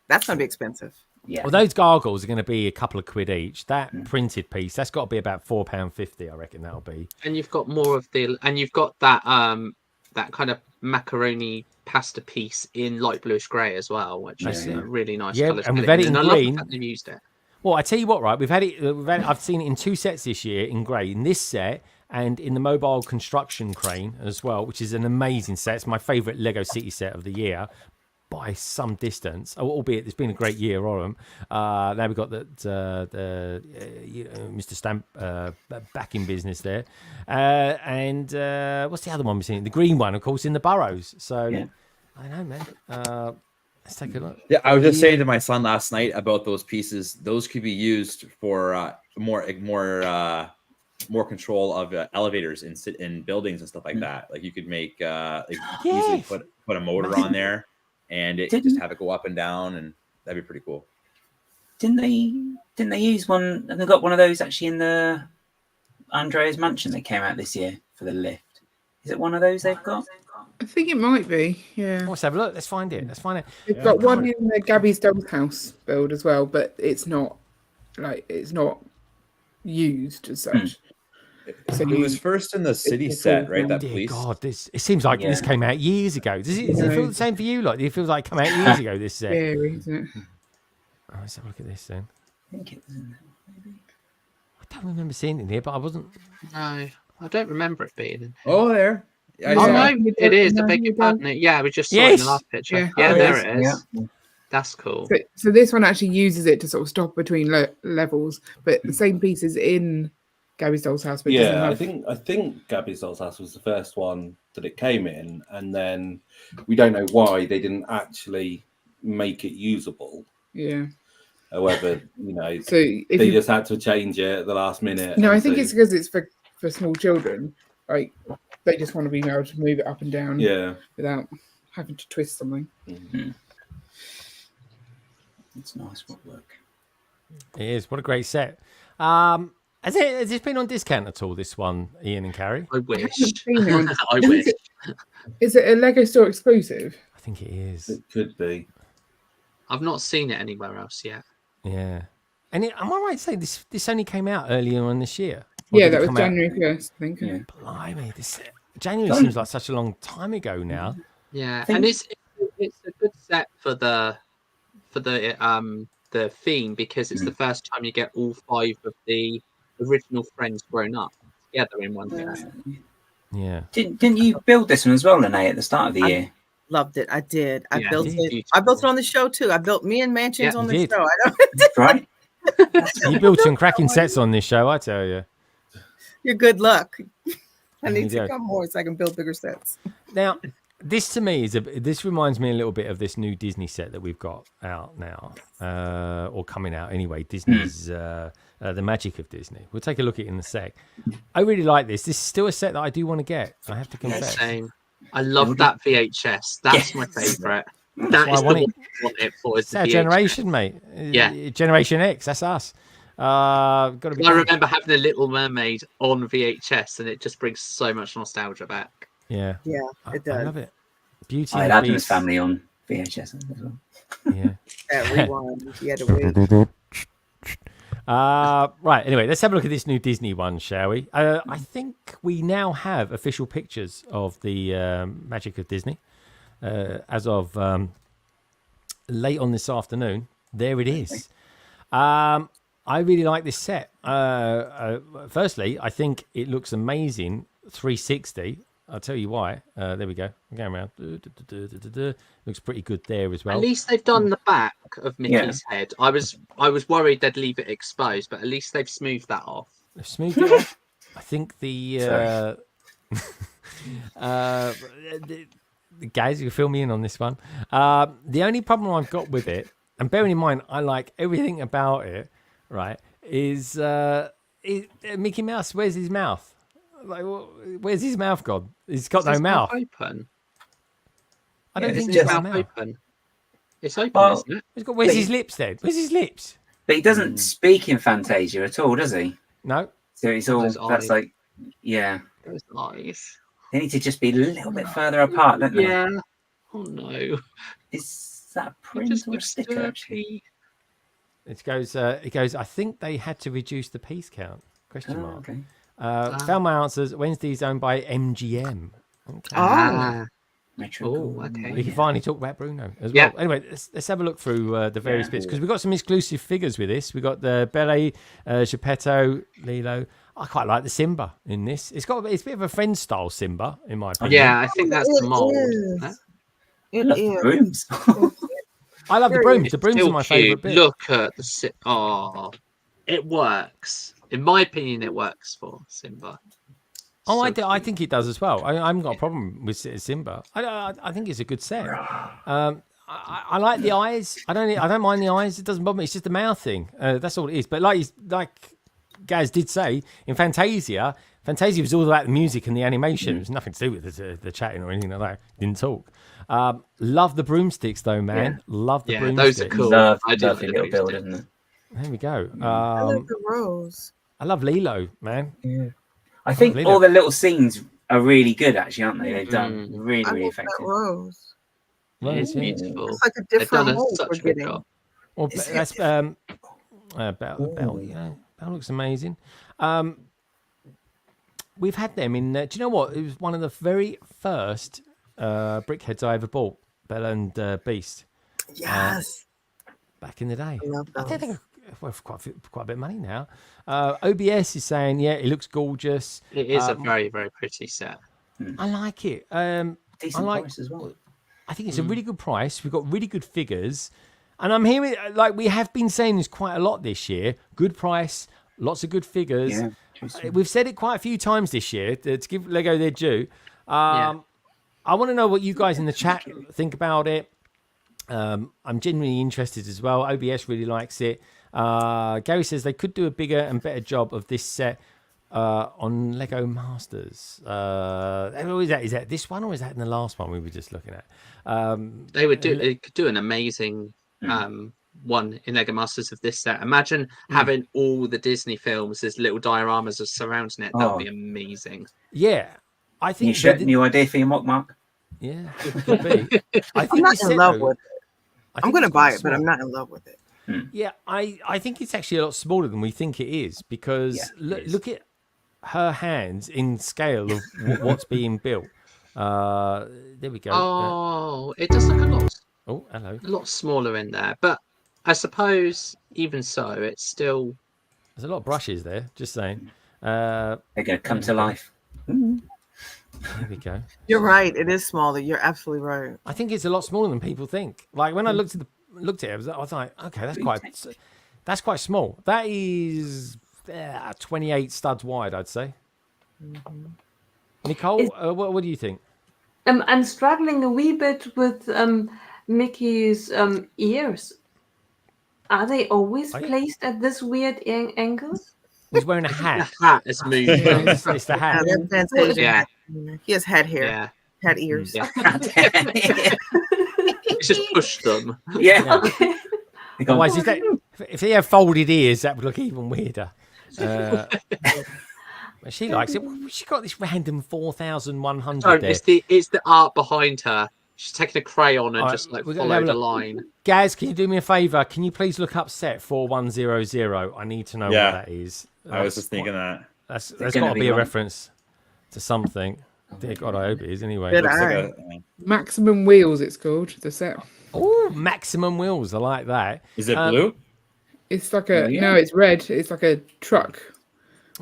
That's going to be expensive. Yeah. Well, those gargoyles are going to be a couple of quid each. That printed piece, that's got to be about £4.50, I reckon that'll be. And you've got more of you've got that that kind of macaroni pasta piece in light bluish grey as well, which is a really nice colour. And we've had it in green. They've used it. Well, I tell you what, right? We've had it. I've seen it in 2 sets this year in grey. In this set and in the mobile construction crane as well, which is an amazing set. It's my favourite Lego City set of the year by some distance. Albeit it's been a great year on them. Now we've got Mr. Stamp back in business there, and what's the other one we've seen? The green one, of course, in the Burrows. So I don't know, man. Let's take a look. Yeah, I was just saying to my son last night about those pieces. Those could be used for more control of elevators in buildings and stuff like that. Like you could make easily put a motor on there, and just have it go up and down, and that'd be pretty cool. Didn't they use one? And they got one of those actually in the Andrea's mansion that came out this year for the lift. Is it one of those they've got? I think it might be, yeah. Let's have a look. Let's find it. We've got one in the Gabby's Doll's House build as well, but it's not used as such. So it was first in the city set, right? That police. God, it seems like this came out years ago. Does it feel the same for you? Like it feels like it came out years ago. This set. Yeah, isn't it? Oh, let's have a look at this then. I think it was in there, maybe. I don't remember seeing it here, but I wasn't. No, I don't remember it being in. Oh, there. No, it is. I beg your pardon. Yeah, we just saw it in the last picture. Yeah, there it is. That's cool. So this one actually uses it to sort of stop between levels, but the same piece is in Gabby's Doll's House. But Yeah, I think Gabby's Doll's House was the first one that it came in, and then we don't know why they didn't actually make it usable. Yeah. However, so they just had to change it at the last minute. No, I think it's because it's for small children. Like they just want to be able to move it up and down. Yeah. Without having to twist something. Mm-hmm. It's nice work. It is. What a great set. Has this been on discount at all? This one, Ian and Carrie. I wish. I wish. Is it a Lego store exclusive? I think it is. It could be. I've not seen it anywhere else yet. Yeah. And am I right to say this only came out earlier on this year? Yeah, that was January 1st, I think. Yeah. Blimey, January seems like such a long time ago now. Yeah, and it's a good set for the theme because it's the first time you get all 5 of the original friends grown up together in one set. Yeah. Didn't you build this one as well, Lene, at the start of the year? Loved it. I did. I built it. Beautiful. I built it on the show too. I built me and Mansions on the show. Right. You built some cracking sets on this show, I tell you. You're good luck. I There need you to go. come more so I can build bigger sets. Now, this to me this reminds me a little bit of this new Disney set that we've got out now, or coming out anyway. Disney's The Magic of Disney. We'll take a look at it in a sec. I really like this. This is still a set that I do want to get. I have to confess. Same. I love that VHS. That's my favourite. That is the one I want it for. It's our generation, mate. Yeah. Generation X. That's us. I remember having a Little Mermaid on VHS, and it just brings so much nostalgia back. Yeah. Yeah, it does. I love it. Beauty. I and had the Adam's Beast. Family on VHS as well. Yeah. Rewind. You had to wait. Right. Anyway, let's have a look at this new Disney one, shall we? I think we now have official pictures of the Magic of Disney as of late on this afternoon. There it is. I really like this set. Firstly, I think it looks amazing 360. I'll tell you why. There we go. I'm going around. Looks pretty good there as well. At least they've done the back of Mickey's head. I was worried they'd leave it exposed, but at least they've smoothed that off. They've smoothed it off. I think the guys, you fill me in on this one. The only problem I've got with it, and bearing in mind I like everything about it, right, is Mickey Mouse. Where's his mouth? Like, where's his mouth gone? He's got no mouth. Open. I don't think it's he's got just a mouth. open. It's open, isn't it? Where's his lips then? Where's his lips? But he doesn't speak in Fantasia at all, does he? No. So it's all Those that's eyes. like, yeah. Those eyes. They need to just be a little bit further apart, don't they? Yeah. Oh no. Is that a print just or a looks sticker? Actually? dirty. It goes. It goes. I think they had to reduce the piece count. Question Oh, mark. okay. Found my answers. Wednesday's owned by MGM. Okay. Oh, okay. We can finally talk about Bruno as Yeah. well. Anyway, let's have a look through the various bits because we've got some exclusive figures with this. We've got the Belle, Geppetto, Lilo. I quite like the Simba in this. It's a bit of a friend style Simba in my opinion. Yeah, I think that's the mold. It Love the is. brooms. I love the brooms. The brooms Still are my cute. favourite bit. Look at the it works. In my opinion, it works for Simba. Oh, I think it does as well. I haven't got a problem with Simba. I think it's a good set. I like the eyes. I don't mind the eyes. It doesn't bother me. It's just the mouth thing. That's all it is. But like Gaz did say, in Fantasia was all about the music and the animation. It was nothing to do with the chatting or anything like that. Didn't talk. Love the broomsticks though, man. Yeah. Love the broomsticks. Those are cool. Love I do the like little those build, too. isn't it? There we go. I love the rose. I love Lilo, man. Yeah. I think Lilo. all the little scenes are really good, actually, aren't they? They've done really, I really love that effective. rose. It's yeah. beautiful. It's like a They've done different mold such we're a good getting. job. Well, that's Belle. You know, Belle looks amazing. We've had them in. Do you know what? It was one of the very first brickheads I ever bought. Belle and Beast. Yes. Back in the day. I love I think those. they're worth quite a bit of money now. OBS is saying, yeah, it looks gorgeous. It is a very, very pretty set. I like it. Decent price as well. I think it's a really good price. We've got really good figures. And I'm hearing, like we have been saying this quite a lot this year. Good price, lots of good figures. Yeah, we've said it quite a few times this year to give Lego their due. I want to know what you guys in the chat think about it. I'm genuinely interested as well. OBS really likes it. Gary says they could do a bigger and better job of this set on Lego Masters. Is that this one or is that in the last one we were just looking at? They could do an amazing one in Lego Masters of this set. Imagine having all the Disney films as little dioramas surrounding it. That would be amazing. Yeah, I think new idea for your mock, Mark. Yeah, could be. I think I'm not in love with it. I'm going to buy it, but I'm not in love with it. Yeah, I think it's actually a lot smaller than we think it is because look at her hands in scale of what's being built. There we go. Oh, it does look a lot. Oh, hello. A lot smaller in there, but I suppose even so, it's still. There's a lot of brushes there. Just saying. They're going to come to life. There we go. You're right. It is smaller. You're absolutely right. I think it's a lot smaller than people think. Like when I looked at it, I was like, okay, that's quite small. That is 28 studs wide, I'd say. Nicole, what do you think? I'm struggling a wee bit with Mickey's ears. Are they always placed at this weird angle? He's wearing a hat. The hat is moving. It's the hat. Yeah. He has hat hair. Yeah. Hat ears. Yeah. He's just pushed them. Yeah. Okay. Otherwise, if they have folded ears, that would look even weirder. She likes it. She got this random 4,100. No, it's the art behind her. She's taken a crayon and just followed a line. Gaz, can you do me a favour? Can you please look up set 4100? I need to know what that is. I was just thinking that. There's got to be a reference to something. Dear God, I hope it is anyway. Maximum Wheels, it's called, the set. Oh, Maximum Wheels. I like that. Is it blue? It's like no, it's red. It's like a truck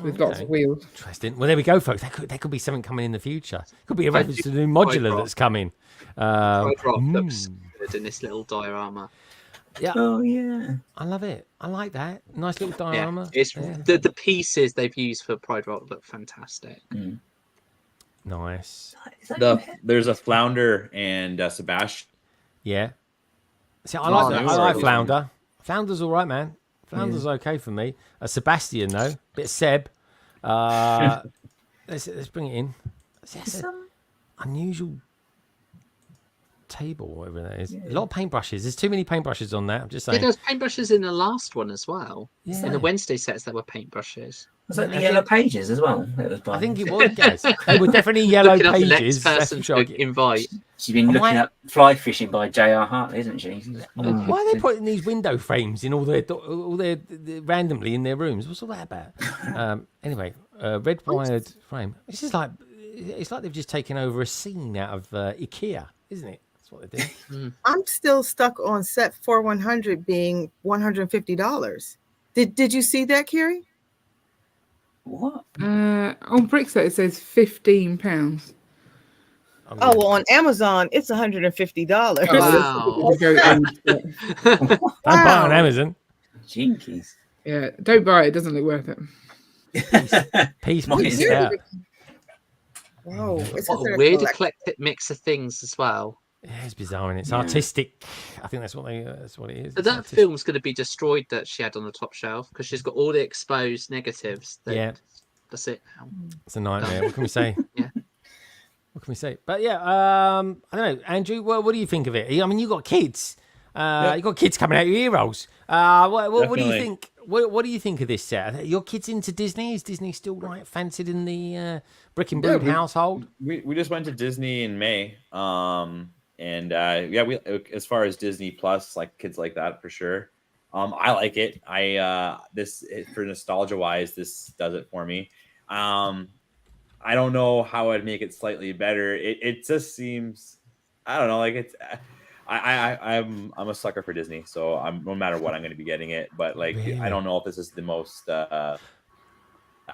with lots of wheels. Interesting. Well, there we go, folks. That could be something coming in the future. Could be a reference to the new modular that's coming. Looks good in this little diorama. Yeah. Oh yeah. I love it. I like that. Nice little diorama. Yeah. It's the pieces they've used for Pride Rock look fantastic. Nice. There's a Flounder and Sebastian. Yeah. See, I like Flounder. Flounder's all right, man. Flounder's okay for me. Sebastian though, bit of Seb. Let's bring it in. It's an unusual table, whatever that is. A lot of paintbrushes. There's too many paintbrushes on that. I'm just saying. Yeah, there's paintbrushes in the last one as well. Yeah. In the Wednesday sets, there were paintbrushes. Was that the yellow pages as well? I think it was, guys. They were definitely yellow pages. The next person to invite. She's been looking up fly fishing by J.R. Hartley, isn't she? Why are they putting these window frames in all their randomly in their rooms? What's all that about? Anyway, red wired frame. It's like they've just taken over a scene out of IKEA, isn't it? That's what they do. I'm still stuck on set 4100 being $150. Did you see that, Carrie? What? On Brickset it says £15. Oh well, on Amazon it's $150. Wow. Don't buy on Amazon. Jinkies. Yeah, don't buy it. It doesn't look worth it. Peace. Whoa, What a weird eclectic mix of things as well. Yeah, it's bizarre and it's artistic. I think that's what it is. But that film's going to be destroyed that she had on the top shelf because she's got all the exposed negatives. That's it. It's a nightmare. What can we say? Yeah. What can we say? But yeah, I don't know, Andrew. What do you think of it? I mean, you got kids. You got kids coming out your ear rolls. What do you think? What do you think of this set? Are your kids into Disney? Is Disney still like fancied in the Brick and Brood household? We just went to Disney in May. And we as far as Disney Plus, like kids like that for sure. I like it. For nostalgia wise, this does it for me. I don't know how I'd make it slightly better. It just seems, I don't know, like it's. I'm a sucker for Disney, so no matter what, I'm going to be getting it. But like, really? I don't know if this is the most.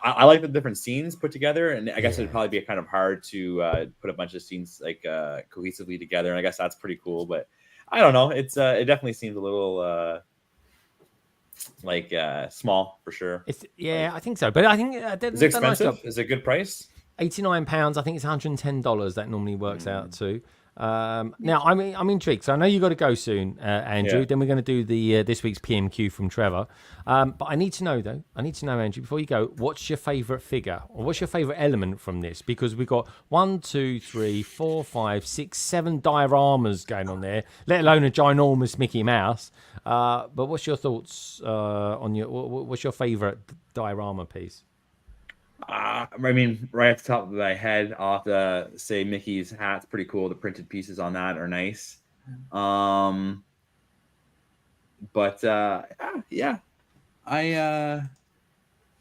I like the different scenes put together, and I guess it'd probably be kind of hard to put a bunch of scenes like cohesively together. And I guess that's pretty cool. But I don't know. It's it definitely seems a little small for sure. I think so. But I think is it expensive? Is it a good price? £89. I think it's $110. That normally works out to. Now I'm intrigued. So I know you got to go soon, Andrew. Yeah. Then we're going to do the this week's PMQ from Trevor. But I need to know though. Andrew, before you go, what's your favourite figure or what's your favourite element from this? Because we've got 1, 2, 3, 4, 5, 6, 7 dioramas going on there, let alone a ginormous Mickey Mouse. But what's your thoughts on what's your favourite diorama piece? I mean, right off the top of my head, I'll have to say Mickey's hat's pretty cool. The printed pieces on that are nice. I mean,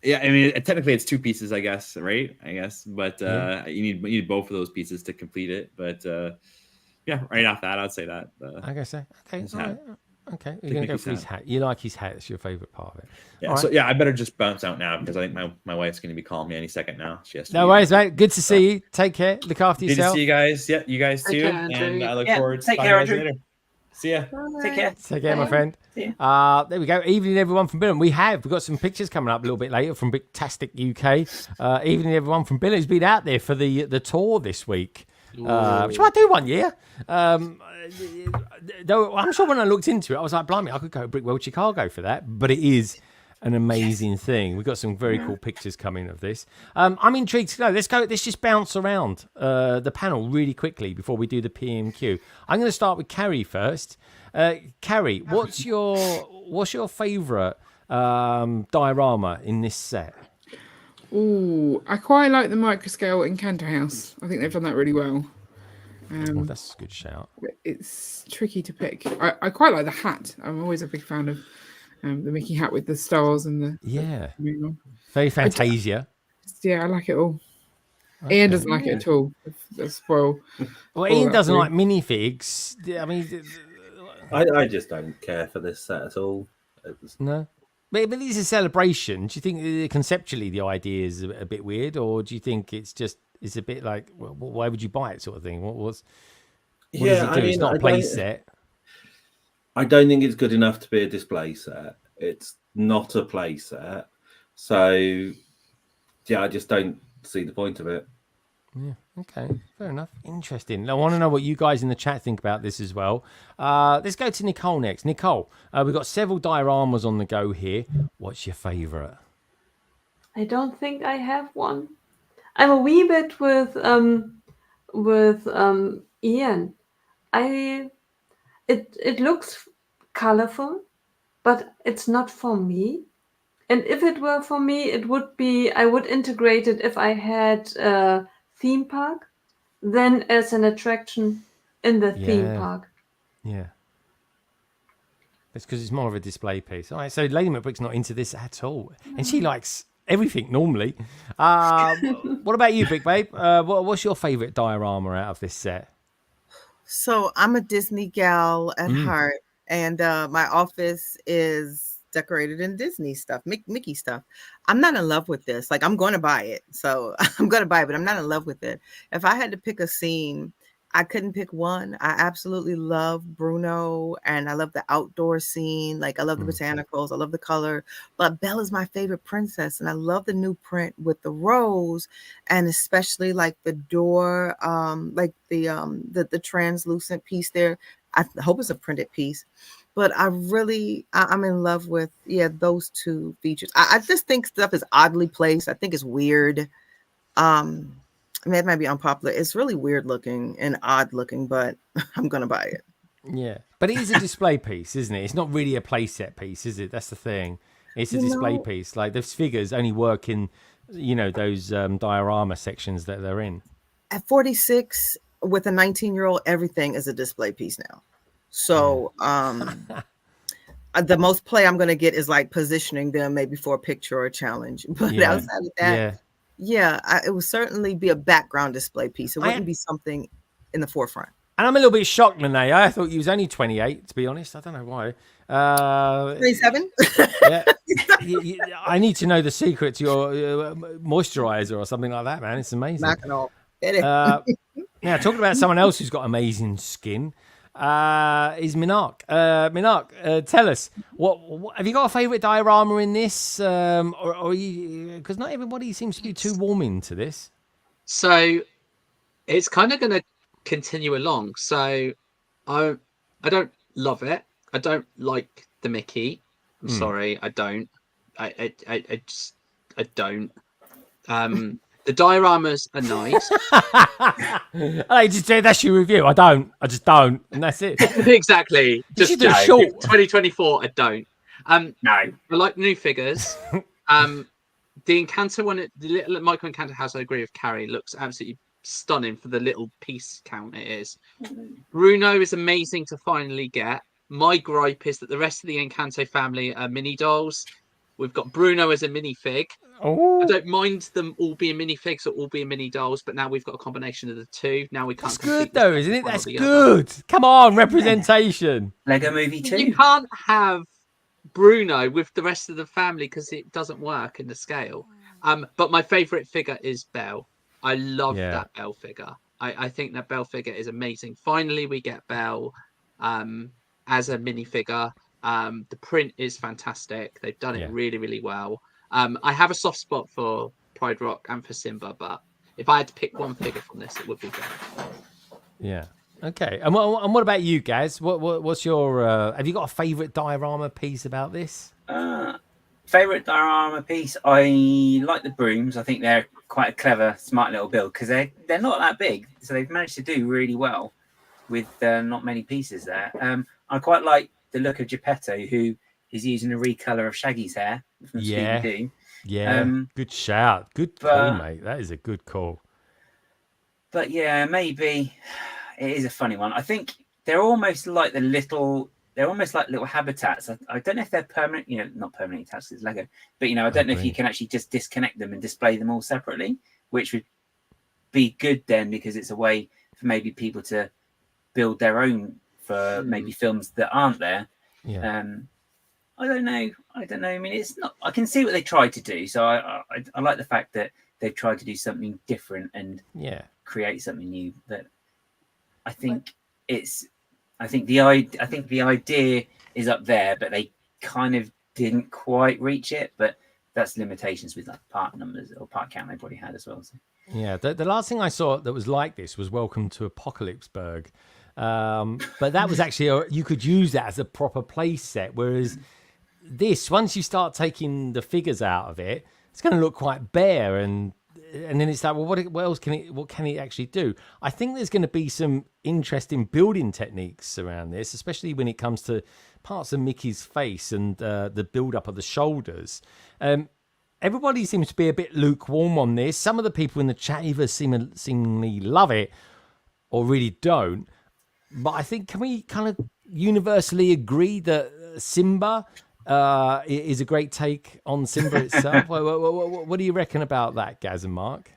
technically it's 2 pieces, I guess, right? But you need both of those pieces to complete it. But right off that, I'd say that. I guess so. Okay, all right. Okay, you're gonna go for his hat. You like his hat. It's your favorite part of it. Yeah. All So right. I better just bounce out now because I think my wife's gonna be calling me any second now. She has to No worries, mate. Good to see you. Take care. Look after Good to yourself. see you guys. Yeah, you guys too. And I look forward to take talking care, to you Andrew. later. See ya. Take care. Take care, my friend. See There we go. Evening, everyone from Billund. We've got some pictures coming up a little bit later from Bricktastic UK. Evening, everyone from Billund who's been out there for the tour this week. Which I might do one year. Though I'm sure when I looked into it, I was like, blimey, I could go to Brickworld Chicago for that. But it is an amazing thing. We've got some very cool pictures coming of this. I'm intrigued to know. Let's just bounce around the panel really quickly before we do the PMQ. I'm going to start with Carrie first. Carrie, what's your favourite diorama in this set? Ooh, I quite like the microscale Encanto House. I think they've done that really well. That's a good shout. It's tricky to pick. I quite like the hat. I'm always a big fan of the Mickey hat with the stars and the very Fantasia. I like it all. Ian doesn't like it at all. That's spoil. Well, Ian doesn't like minifigs. I mean, I just don't care for this set at all. No. But it's a celebration. Do you think conceptually the idea is a bit weird, or do you think it's a bit like, well, why would you buy it, sort of thing? What does it do? It's not a play set. I don't think it's good enough to be a display set. It's not a play set, so I just don't see the point of it. Yeah. Okay. Fair enough. Interesting. I want to know what you guys in the chat think about this as well. Let's go to Nicole next. Nicole, we've got several dioramas on the go here. What's your favourite? I don't think I have one. I'm a wee bit with Ian. It looks colorful, but it's not for me. And if it were for me, it would be, I would integrate it if I had a theme park, then as an attraction in the theme park. Yeah. It's because it's more of a display piece. All right, so Lady McBrick's not into this at all. And she likes everything normally. What about you, Brick Babe? What's your favourite diorama out of this set? So I'm a Disney gal at heart, and my office is decorated in Disney stuff, Mickey stuff. I'm not in love with this. Like, I'm going to buy it. So I'm going to buy it, but I'm not in love with it. If I had to pick a scene, I couldn't pick one. I absolutely love Bruno, and I love the outdoor scene. Like, I love the botanicals. I love the color. But Belle's my favorite princess, and I love the new print with the rose, and especially like the door, like the translucent piece there. I hope it's a printed piece. But I'm in love with, those two features. I just think stuff is oddly placed. I think it's weird. I mean, it might be unpopular. It's really weird looking and odd looking, but I'm going to buy it. Yeah. But it is a display piece, isn't it? It's not really a playset piece, is it? That's the thing. It's a display piece. Like, those figures only work in, those diorama sections that they're in. At 46, with a 19-year-old, everything is a display piece now. So the most play I'm going to get is like positioning them maybe for a picture or a challenge. But outside of that, it would certainly be a background display piece. It wouldn't be something in the forefront. And I'm a little bit shocked, Lene. I thought you was only 28, to be honest. I don't know why. 27? I need to know the secret to your moisturizer or something like that, man. It's amazing. Knocking off. Get it. Now, talking about someone else who's got amazing skin, is MNRK. MNRK, tell us, what have you got a favourite diorama in this? Or because not everybody seems to be too warm into this. So it's kind of going to continue along. So I don't love it. I don't like the Mickey. I'm sorry, I don't. I don't. The dioramas are nice. I just say that's your review. I just don't, and that's it. Exactly. Just do short. 2024. I don't. No. I like new figures. The Encanto one, the little Micro Encanto house, I agree with Carrie, looks absolutely stunning for the little piece count it is. Bruno is amazing to finally get. My gripe is that the rest of the Encanto family are mini dolls. We've got Bruno as a minifig. Oh. I don't mind them all being minifigs or all being mini dolls, but now we've got a combination of the two. Now we can't. That's good though, isn't it? That's good. Come on, representation. Lego Movie 2. You can't have Bruno with the rest of the family because it doesn't work in the scale. But my favourite figure is Belle. I love that Belle figure. I think that Belle figure is amazing. Finally, we get Belle as a minifigure. The print is fantastic. They've done it really, really well. I have a soft spot for Pride Rock and for Simba, but if I had to pick one figure from this, it would be Belle. Yeah. Okay. And what about you guys? What's your? Have you got a favourite diorama piece about this? Favourite diorama piece? I like the brooms. I think they're quite a clever, smart little build because they're not that big, so they've managed to do really well with not many pieces there. I quite like the look of Geppetto, who is using a recolor of Shaggy's hair from Scooby-Doo. Yeah, good shout. Good call, mate. That is a good call. But yeah, maybe it is a funny one. I think they're almost like little habitats. I don't know if they're permanent, not permanently attached to Lego, but I don't know if you can actually just disconnect them and display them all separately, which would be good then because it's a way for maybe people to build their own for maybe films that aren't there. Yeah. I don't know. I mean, it's not. I can see what they tried to do. So I like the fact that they've tried to do something different and create something new. That I think the idea is up there, but they kind of didn't quite reach it. But that's limitations with like part numbers or part count they probably had as well. So. Yeah. The last thing I saw that was like this was Welcome to Apocalypseburg. But that was actually you could use that as a proper play set, whereas this, once you start taking the figures out of it, it's going to look quite bare, and then it's like, well, what else can it actually do? I think there's going to be some interesting building techniques around this, especially when it comes to parts of Mickey's face and the build up of the shoulders. Everybody seems to be a bit lukewarm on this. Some of the people in the chat either seemingly love it or really don't. But I think, can we kind of universally agree that Simba is a great take on Simba itself? What do you reckon about that, Gaz and Mark?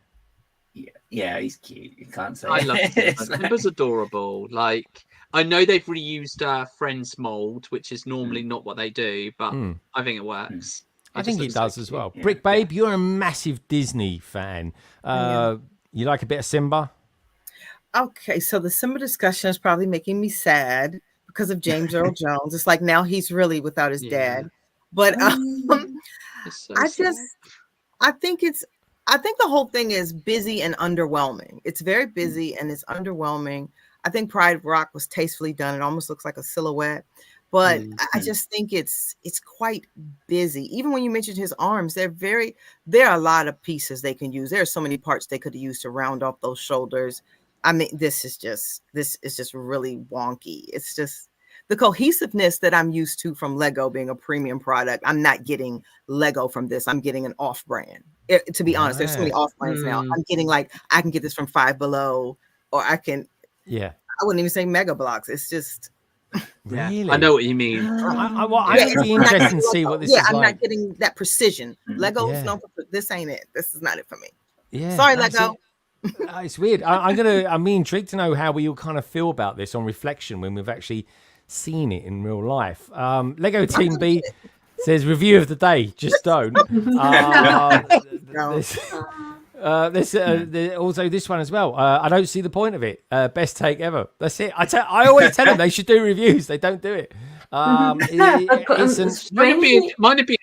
Yeah, he's cute. You can't say. I love Simba. Simba's adorable. Like, I know they've reused Friends mold, which is normally not what they do, but I think it works. I think it does as well. Brick Babe, you're a massive Disney fan. You like a bit of Simba? Okay, so the Simba discussion is probably making me sad because of James Earl Jones. It's like now he's really without his dad. But I think the whole thing is busy and underwhelming. It's very busy and it's underwhelming. I think Pride Rock was tastefully done. It almost looks like a silhouette. But I just think it's quite busy. Even when you mentioned his arms, there are a lot of pieces they can use. There are so many parts they could use to round off those shoulders. I mean, this is just really wonky. It's just the cohesiveness that I'm used to from Lego being a premium product. I'm not getting Lego from this. I'm getting an off brand. To be honest, there's so many off brands now. I'm getting like, I can get this from Five Below, or I can. Yeah. I wouldn't even say Mega Blocks. It's just. Really? I know what you mean. I'm really interested to see what this is like. I'm not getting that precision. Lego's known for this ain't it. This is not it for me. Yeah. Sorry, Lego. It's weird. I'm intrigued to know how we all kind of feel about this on reflection when we've actually seen it in real life. Lego Team B There's also this one as well. I don't see the point of it. Best take ever. That's it. I always tell them they should do reviews. They don't do it. Mine would be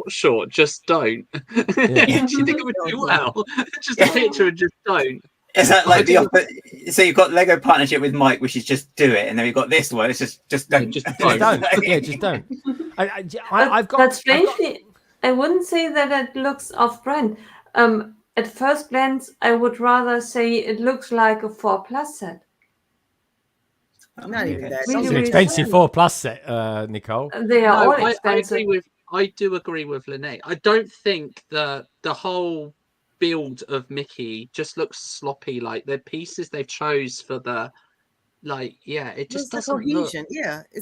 short. Just don't. If you think it would do well, just a picture and just don't. Is that like the opposite? So you've got Lego partnership with Mike, which is just do it, and then we've got this one. It's just don't. Just don't. Yeah, just don't. I've got. But strangely, I wouldn't say that it looks off-brand. At first glance, I would rather say it looks like a 4+ set. Not even that. It's an expensive 4+ set, Nicole. They are all expensive. I do agree with Lynette. I don't think the whole build of Mickey just looks sloppy. Like the pieces they've chose for the, it just doesn't look.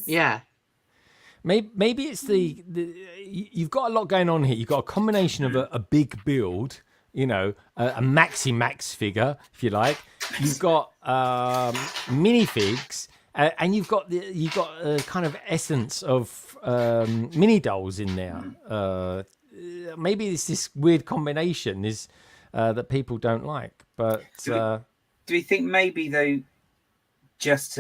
Yeah. Maybe it's the you've got a lot going on here. You've got a combination of a big build, a Max figure, if you like. You've got minifigs, and you've got a kind of essence of mini dolls in there. Maybe it's this weird combination that people don't like. But do we think maybe though, just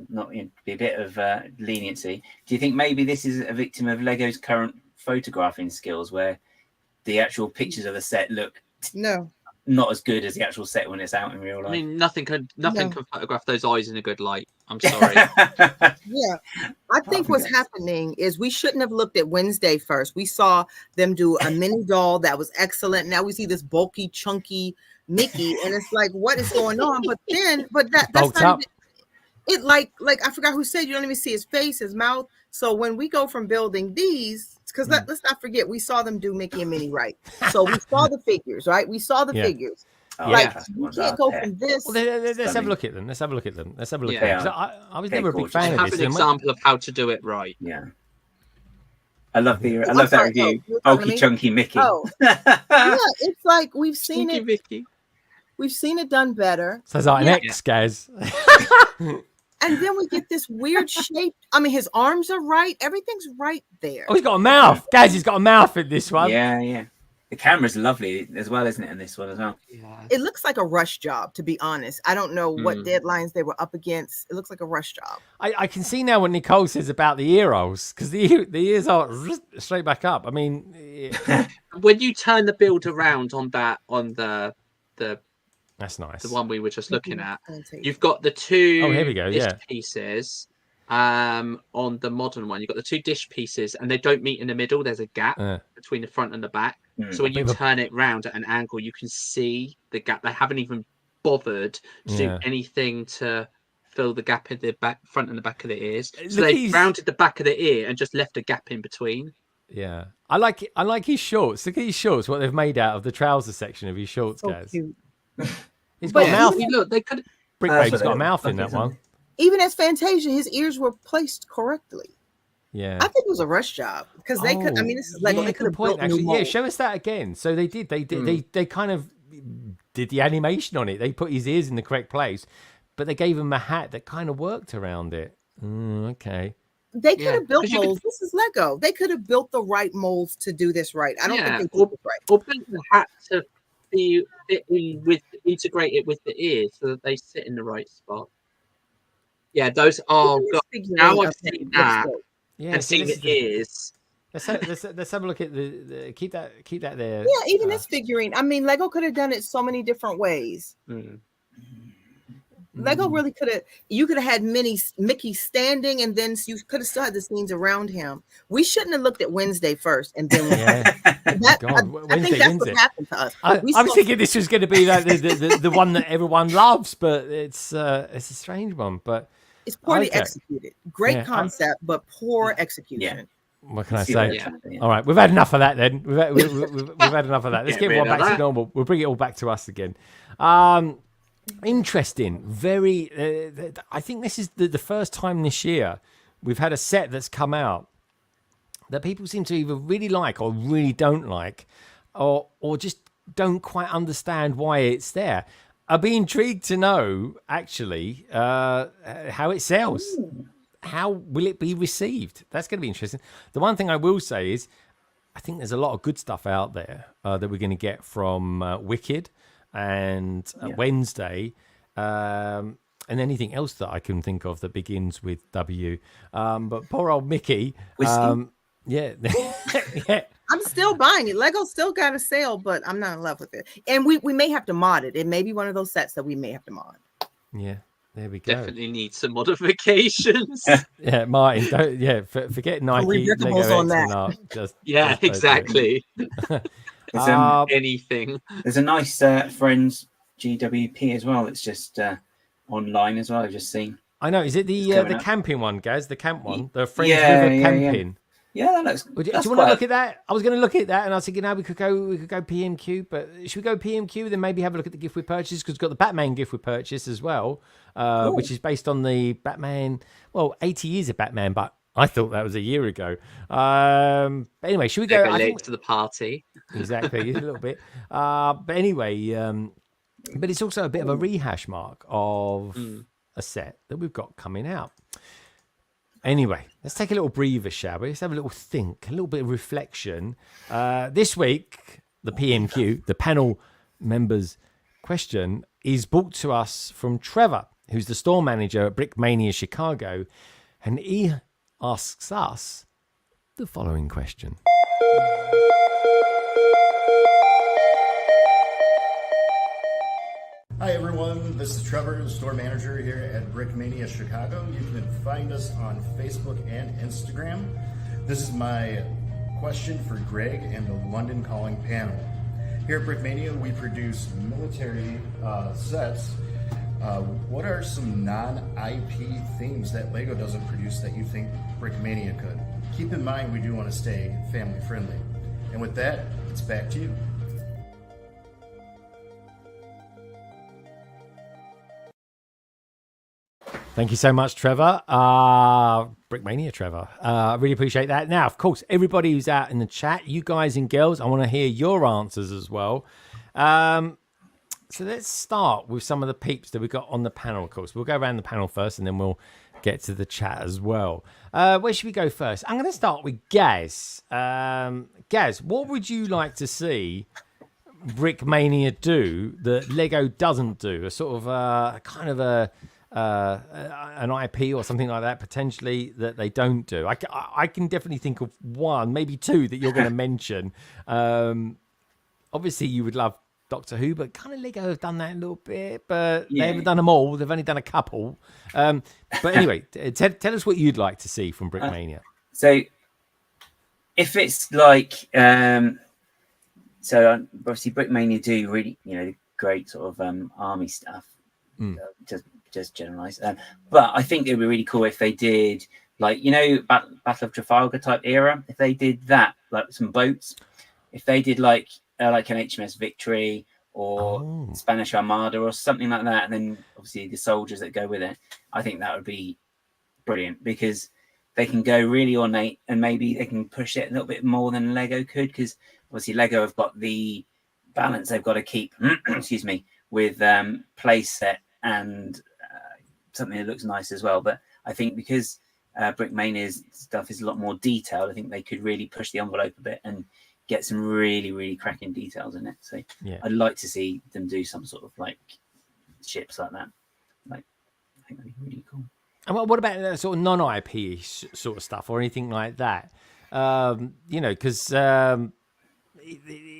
not be a bit of leniency? Do you think maybe this is a victim of Lego's current photographing skills, where the actual pictures of the set look not as good as the actual set when it's out in real life? I mean, nothing can photograph those eyes in a good light. I'm sorry. Yeah, I think what's happening is we shouldn't have looked at Wednesday first. We saw them do a mini doll that was excellent. Now we see this bulky, chunky Mickey, and it's like, what is going on? But that's not it. Like I forgot who said you don't even see his face, his mouth. So when we go from building these, because let's not forget, we saw them do Mickey and Minnie right. So we saw the figures, right? We saw the figures. You can't go from this. Well, let's have a look at them. Let's have a look at them. I was never a big fan of this. Have an example of how to do it right. Yeah. I love that review. Bulky, chunky Mickey. Oh, yeah, it's like we've seen Chunky it. Mickey. We've seen it done better. Sounds like an X, guys. And then we get this weird shape. I mean, his arms are right. Everything's right there. Oh, he's got a mouth. Guys, he's got a mouth in this one. Yeah. The camera's lovely as well, isn't it, in this one as well? Yeah. It looks like a rush job, to be honest. I don't know what deadlines they were up against. It looks like a rush job. I can see now what Nicole says about the ear rolls, because the ears are straight back up. I mean, when you turn the build around on the that's nice. The one we were just looking at. You've got the two here we go, dish pieces on the modern one. You've got the two dish pieces and they don't meet in the middle. There's a gap between the front and the back. So when you turn it round at an angle, you can see the gap. They haven't even bothered to do anything to fill the gap in the front and the back of the ears. So they rounded the back of the ear and just left a gap in between. Yeah. I like his shorts. Look at his shorts, what they've made out of the trouser section of his shorts, guys. Cute. He's got a mouth. Look, they could. Brickbaby's got a mouth in that one. Even as Fantasia, his ears were placed correctly. Yeah, I think it was a rush job because they could. I mean, this is Lego. They could have built new molds. Yeah, show us that again. So they did. They kind of did the animation on it. They put his ears in the correct place, but they gave him a hat that kind of worked around it. Okay. They could have built molds. This is Lego. They could have built the right molds to do this right. I don't think they did it right. Or built the hat to integrate it with the ears so that they sit in the right spot. Yeah, those are. Now I've seen that. Yeah, and seeing the ears. Let's have a look at the keep that there. Yeah, even this figuring. I mean, Lego could have done it so many different ways. Lego really could have. You could have had Mickey standing, and then you could have still had the scenes around him. We shouldn't have looked at Wednesday first, and then I think that's what happened to us. I was thinking this was going to be like the one that everyone loves, but it's a strange one. But it's poorly executed. Great concept, but poor execution. Yeah. What can I say? All right, we've had enough of that. Then we've had enough of that. Let's get one back to normal. We'll bring it all back to us again. Interesting. Very. I think this is the first time this year we've had a set that's come out that people seem to either really like or really don't like, or just don't quite understand why it's there. I'd be intrigued to know actually how it sells. How will it be received? That's going to be interesting. The one thing I will say is I think there's a lot of good stuff out there that we're going to get from Wicked and Wednesday, and anything else that I can think of that begins with W. But poor old Mickey. Yeah. I'm still buying it. Lego still got a sale, but I'm not in love with it. And we may have to mod it. It may be one of those sets that we may have to mod. Yeah. There we go. Definitely need some modifications. Yeah, Martin, don't forget Nike Lego on that. Just exactly. Anything. There's a nice Friends GWP as well. It's just online as well. I've just seen. I know. Is it the camping one, Gaz? The camp one? The Friends River camping. Yeah, that looks. Do you want to look at that? I was going to look at that, and I was thinking, we could go PMQ, but should we go PMQ? Then maybe have a look at the gift with purchase, because it's got the Batman gift with purchase as well, which is based on the Batman. Well, 80 years of Batman, but I thought that was a year ago. But anyway, should we go? Late to the party. Exactly, a little bit. But anyway, but it's also a bit of a rehash, Mark, of a set that we've got coming out. Anyway, let's take a little breather, shall we? Let's have a little think, a little bit of reflection. This week, the PMQ, the panel members question, is brought to us from Trevor, who's the store manager at Brickmania Chicago, and he asks us the following question. Hi everyone, this is Trevor, the store manager here at Brickmania Chicago. You can find us on Facebook and Instagram. This is my question for Greg and the London Calling panel. Here at Brickmania, we produce military sets. What are some non-IP themes that LEGO doesn't produce that you think Brickmania could? Keep in mind, we do want to stay family friendly. And with that, it's back to you. Thank you so much, Trevor. Brickmania, Trevor. I really appreciate that. Now, of course, everybody who's out in the chat, you guys and girls, I want to hear your answers as well. So let's start with some of the peeps that we got on the panel, of course. We'll go around the panel first, and then we'll get to the chat as well. Where should we go first? I'm going to start with Gaz. Gaz, what would you like to see Brickmania do that Lego doesn't do? A sort of kind of an IP or something like that, potentially, that they don't do. I can definitely think of one, maybe two, that you're going to mention. Obviously, you would love Doctor Who, but kind of Lego have done that a little bit, but they haven't done them all. They've only done a couple. But anyway, tell us what you'd like to see from Brickmania. So, if it's like, so obviously Brickmania do really, great sort of army stuff. Just generalize. But I think it would be really cool if they did, like, Battle of Trafalgar type era. If they did that, like some boats. If they did like an HMS Victory or Spanish Armada or something like that, and then obviously the soldiers that go with it, I think that would be brilliant, because they can go really ornate, and maybe they can push it a little bit more than Lego could, because obviously Lego have got the balance they've got to keep, excuse me, with play set and something that looks nice as well. But I think because Brickmania's stuff is a lot more detailed, I think they could really push the envelope a bit and get some really, really cracking details in it. So I'd like to see them do some sort of like ships like that. Like, I think that'd be really cool. And what about sort of non-IP sort of stuff or anything like that? Because would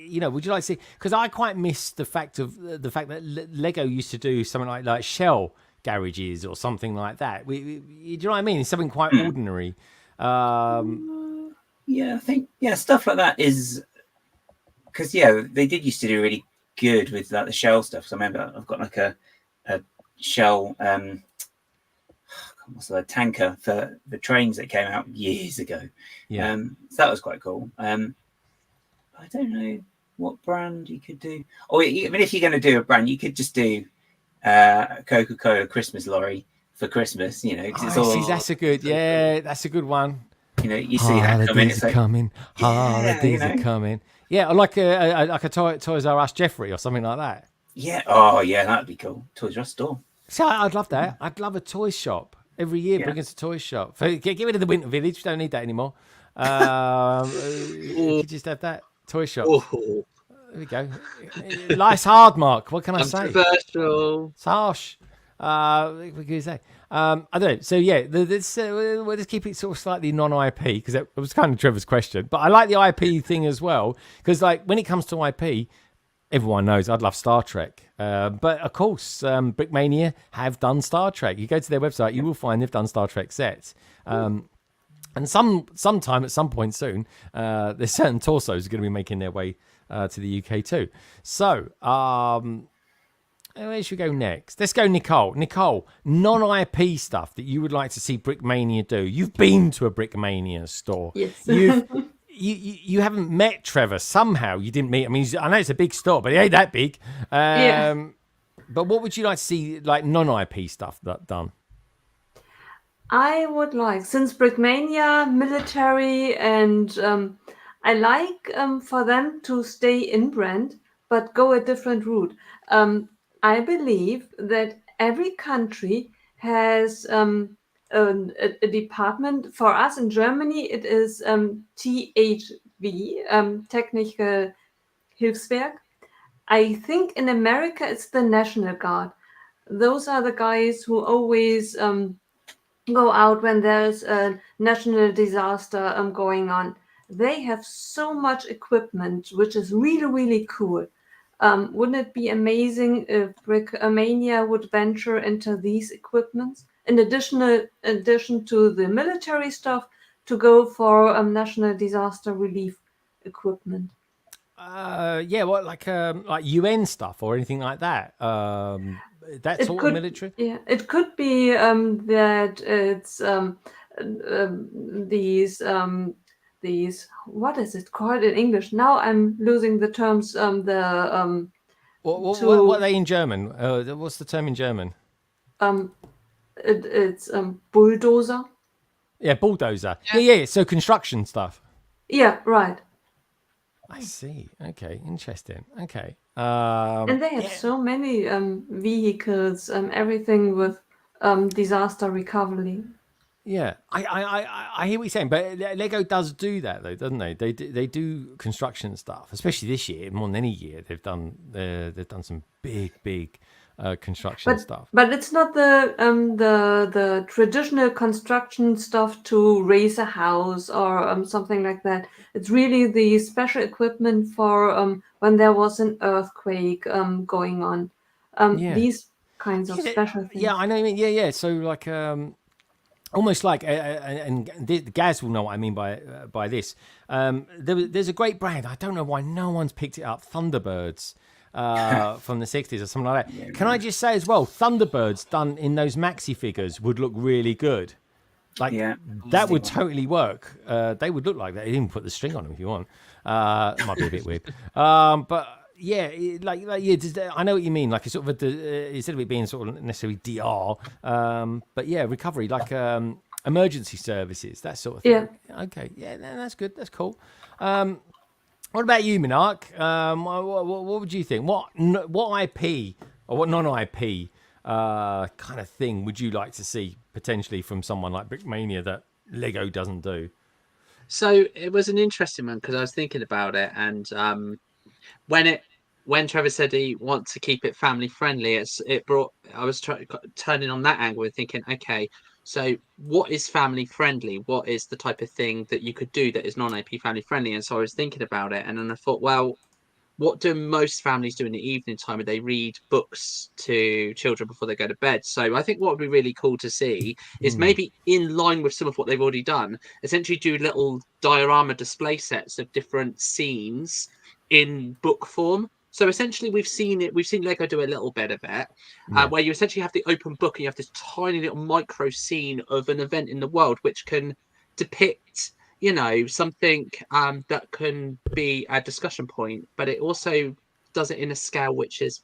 you like to see? Because I quite miss the fact that Lego used to do something like shell garages or something like that. Do you know what I mean? It's something quite ordinary. I think stuff like that is because they did used to do really good with like the shell stuff. So I remember I've got like a shell what's the tanker for the trains that came out years ago. So that was quite cool. I don't know what brand you could do. Or even if you're going to do a brand, you could just do Coca-Cola Christmas lorry for Christmas, because it's all. See, that's a good one. You see that coming. Holidays are coming. Holidays are coming. Yeah, like a Toys R Us Jeffrey or something like that. Yeah. Oh, yeah, that'd be cool. Toys R Us store. So I'd love that. I'd love a toy shop Every year, Yeah. bring us a toy shop. Get rid of the Winter Village. We don't need that anymore. You could just have that toy shop. Oh, There we go. Life's hard, Mark. What can I say? controversial. It's harsh. What can you say? I don't know. So yeah, we'll just keep it sort of slightly non-IP because it was kind of Trevor's question. But I like the IP thing as well because, like, when it comes to IP, everyone knows I'd love Star Trek. But of course, Brickmania have done Star Trek. You go to their website, you will find they've done Star Trek sets. And sometime at some point soon, there's certain torsos are going to be making their way to the UK too. So, where should we go next? Let's go Nicole. Nicole, non-IP stuff that you would like to see Brickmania do. You've been to a Brickmania store. Yes. You haven't met Trevor. Somehow you didn't meet. I mean, I know it's a big store, but it ain't that big. Yeah. But what would you like to see, like non-IP stuff done? I would like, since Brickmania, military, and I like for them to stay in brand, but go a different route. I believe that every country has a department. For us in Germany, it is THW, Technical Hilfswerk. I think in America, it's the National Guard. Those are the guys who always go out when there's a national disaster going on. They have so much equipment, which is really, really cool. Wouldn't it be amazing if Brickmania would venture into these equipments in addition to the military stuff to go for national disaster relief equipment? Yeah, what like UN stuff or anything like that? That It sort could, of military. yeah, it could be that it's these what is it called in English? Now I'm losing the terms. What are they in German? What's the term in German? It's bulldozer. Yeah, bulldozer. Yeah. So construction stuff. Yeah, right. I see. Okay, interesting. Okay. And they have so many vehicles, everything with disaster recovery. Yeah, I hear what you're saying, but Lego does do that though, doesn't they? They do construction stuff, especially this year more than any year. They've done some big construction stuff. But it's not the traditional construction stuff to raise a house or something like that. It's really the special equipment for when there was an earthquake going on. These kinds of special things. Yeah, I know what you mean. Yeah. So like almost like, and Gaz will know what I mean by this. There's a great brand. I don't know why no one's picked it up. Thunderbirds. From the 60s or something like that. Can I just say as well, Thunderbirds done in those maxi figures would look really good. Like that would totally work. They would look like that. You can put the string on them if you want. It might be a bit weird. But yeah, I know what you mean. Like a sort of instead of it being sort of necessarily DR, but yeah, recovery, like emergency services, that sort of thing. Yeah. Okay. Yeah, that's good. That's cool. What about you, MNRK? What would you think? What IP or what non-IP kind of thing would you like to see potentially from someone like Brickmania that Lego doesn't do? So it was an interesting one because I was thinking about it, and when Trevor said he wants to keep it family friendly, I was turning on that angle and thinking, okay, so what is family friendly? What is the type of thing that you could do that is non-IP family friendly? And so I was thinking about it, and then I thought, well, what do most families do in the evening time? They read books to children before they go to bed. So I think what would be really cool to see is maybe in line with some of what they've already done, essentially do little diorama display sets of different scenes in book form. So essentially, we've seen Lego do a little bit of it, where you essentially have the open book and you have this tiny little micro scene of an event in the world, which can depict, something that can be a discussion point, but it also does it in a scale which is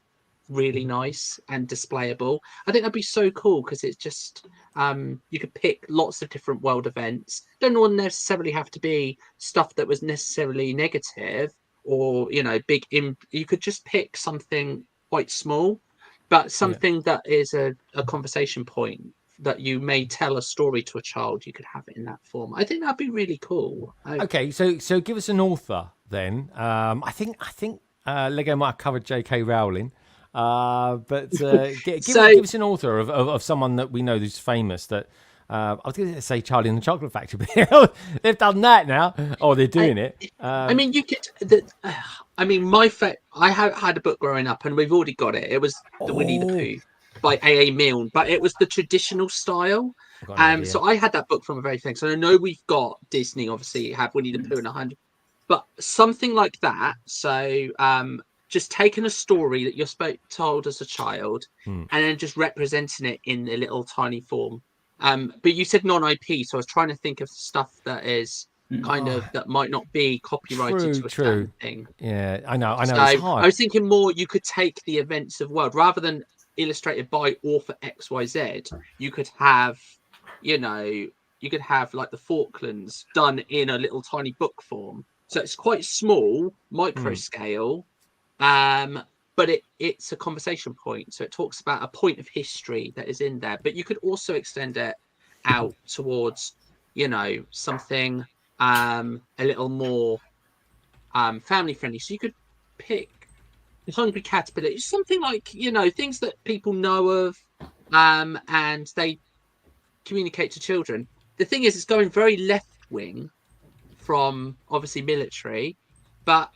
really nice and displayable. I think that'd be so cool because it's just you could pick lots of different world events. Don't necessarily have to be stuff that was necessarily negative. Or big. You could just pick something quite small, but something that is a conversation point that you may tell a story to a child, you could have it in that form. I think that'd be really cool. Okay, so give us an author then. I think Lego might have covered J.K. Rowling, but give us an author of someone that we know who's famous. That I was going to say Charlie and the Chocolate Factory, but they've done that now, or they're doing it. I mean, you could. I had a book growing up, and we've already got it. It was the Winnie the Pooh by A.A. Milne, but it was the traditional style. So I had that book from a very thing. So I know we've got Disney, obviously, have Winnie the Pooh and 100, but something like that. So just taking a story that you're told as a child and then just representing it in a little tiny form. But you said non-IP, so I was trying to think of stuff that is kind of that might not be copyrighted to a certain thing. Yeah, I know. So It's hard. I was thinking more. You could take the events of world rather than illustrated by author XYZ. You could have, like the Falklands done in a little tiny book form. So it's quite small, micro scale, but it's a conversation point. So it talks about a point of history that is in there. But you could also extend it out towards, something a little more family friendly. So you could pick Hungry Caterpillar, something like things that people know of, and they communicate to children. The thing is, it's going very left wing from obviously military, but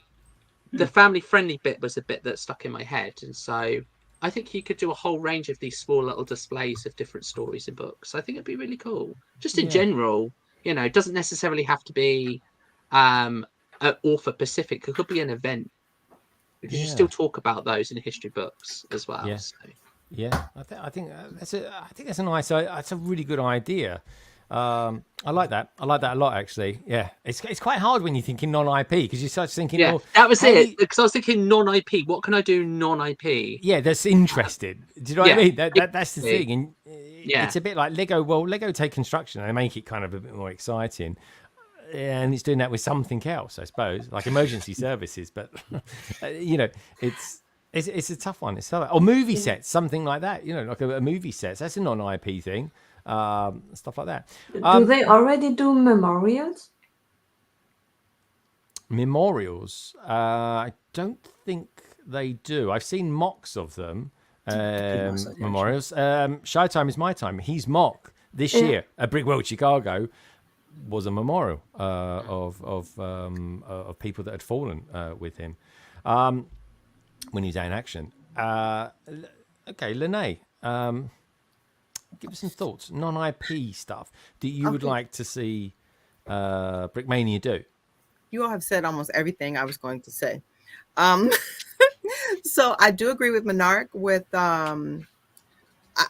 the family friendly bit was a bit that stuck in my head, and so I think you could do a whole range of these small little displays of different stories and books. I think it'd be really cool. Just in general, it doesn't necessarily have to be author specific. It could be an event. Because you still talk about those in history books as well. Yeah, so. I think that's a nice. That's a really good idea. I like that. I like that a lot, actually. Yeah, it's quite hard when you're thinking non-IP because you start thinking. Yeah, that was it. Because I was thinking non-IP. What can I do non-IP? Yeah, that's interesting. Do you know what I mean? That's the thing, and it's a bit like Lego. Well, Lego take construction and they make it kind of a bit more exciting. And it's doing that with something else, I suppose, like emergency services. But it's a tough one. It's tough. Or movie sets, something like that. Like a movie set. That's a non-IP thing. Stuff like that. Do they already do memorials? Memorials? I don't think they do. I've seen mocks of them. Memorials. Shy Time is My Time. He's mock this year at Brickworld Chicago. Was a memorial of people that had fallen with him when he was out in action. Okay, Lene, give us some thoughts. Non-IP stuff that you would like to see Brickmania do. You all have said almost everything I was going to say. So I do agree with MNRK with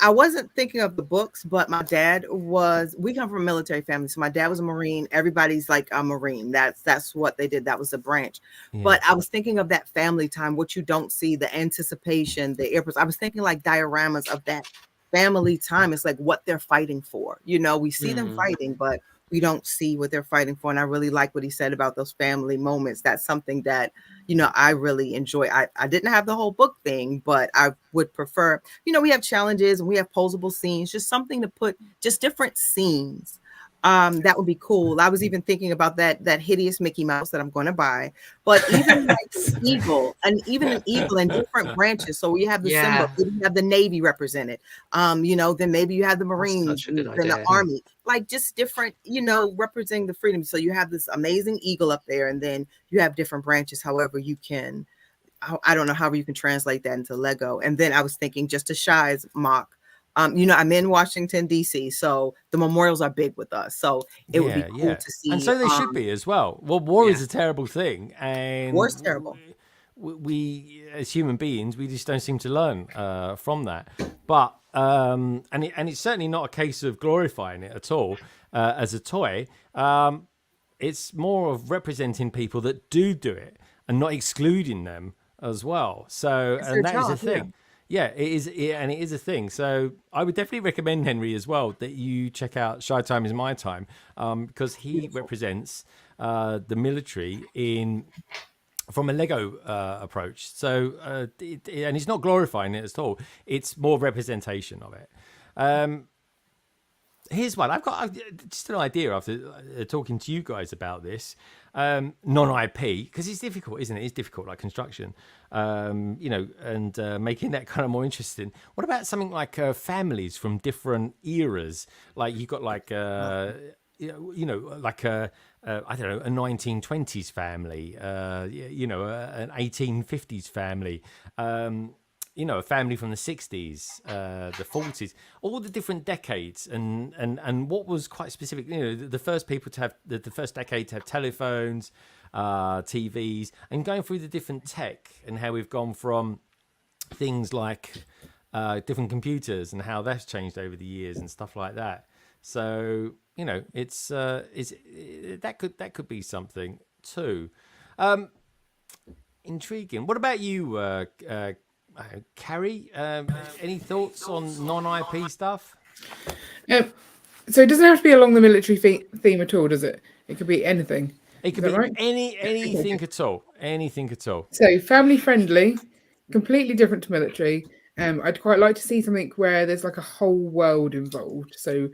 I wasn't thinking of the books, but my dad we come from a military family. So my dad was a Marine. Everybody's like a Marine. That's what they did. That was a branch. Yeah. But I was thinking of that family time, what you don't see, the anticipation, the airports. I was thinking like dioramas of that family time. It's like what they're fighting for. We see them fighting, but we don't see what they're fighting for. And I really like what he said about those family moments. That's something that, I really enjoy. I didn't have the whole book thing, but I would prefer, we have challenges and we have posable scenes, just something to put just different scenes. That would be cool. I was even thinking about that hideous Mickey Mouse that I'm going to buy, but even like eagle and even an eagle in different branches. So you have the symbol, you have the Navy represented. Then maybe you have the Marines, then the Army, like just different, representing the freedom. So you have this amazing eagle up there, and then you have different branches. However, you can, I don't know, however you can translate that into Lego. And then I was thinking just to Shy's mock. I'm in Washington, D.C., so the memorials are big with us. So it would be cool to see. And so they should be as well. Well, war is a terrible thing. And war's terrible. We, as human beings, we just don't seem to learn from that. But, and it's certainly not a case of glorifying it at all as a toy. It's more of representing people that do it and not excluding them as well. So, and that is a thing. Yeah, it is, and it is a thing. So I would definitely recommend, Henry, as well, that you check out Shy Time is My Time, because he represents the military from a Lego approach. So, and he's not glorifying it at all. It's more representation of it. Here's one. I've just an idea after talking to you guys about this. Non-IP, because it's difficult, isn't it? It's difficult, like construction, and making that kind of more interesting. What about something like families from different eras? Like you've got like, like a 1920s family, an 1850s family, a family from the 60s, the 40s, all the different decades, and what was quite specific. The first people to have the first decade to have telephones, TVs, and going through the different tech and how we've gone from things like different computers and how that's changed over the years and stuff like that. So it's that could be something too. Intriguing. What about you, Carrie? Any thoughts on non-IP stuff? So it doesn't have to be along the military theme at all, does it? It could be anything. It could be right? anything at all. Anything at all. So family friendly, completely different to military. I'd quite like to see something where there's like a whole world involved. So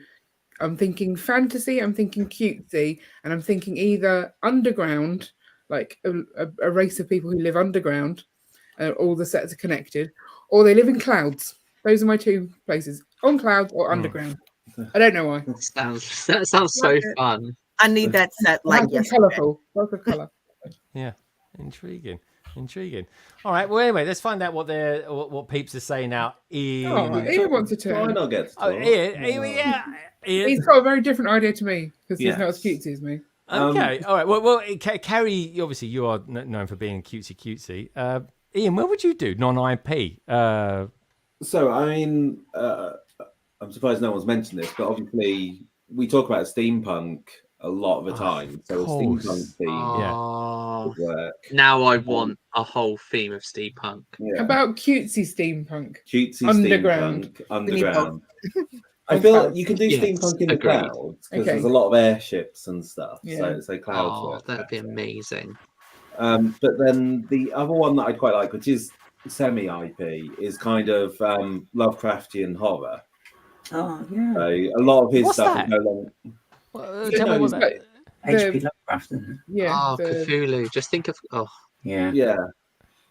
I'm thinking fantasy, I'm thinking cutesy, and I'm thinking either underground, like a race of people who live underground, all the sets are connected, or they live in clouds. Those are my two places: on clouds or underground. I don't know why. That sounds so fun. I need that set like colourful, lots of colour. Yeah, intriguing. All right. Well, anyway, let's find out what peeps are saying now. Ian wants to turn. Why not get to talk? Ian. He's got a very different idea to me because he's not as cutesy as me. Okay. All right. Well, Carrie, obviously you are known for being cutesy. Ian, what would you do non-IP? So I mean, I'm surprised no one's mentioned this, but obviously we talk about steampunk a lot of the time. So a steampunk theme would work. Now I want a whole theme of steampunk. Yeah. About cutesy steampunk. Cutesy underground. Steampunk, underground. I feel like you can do steampunk in the clouds because there's a lot of airships and stuff. Yeah. So clouds work. That'd be amazing. But then the other one that I'd quite like, which is semi-IP, is kind of Lovecraftian horror. Oh, yeah. So a lot of his What's stuff that? is no longer... H.P. Lovecraft, isn't it? Yeah. Cthulhu. Just think of Yeah.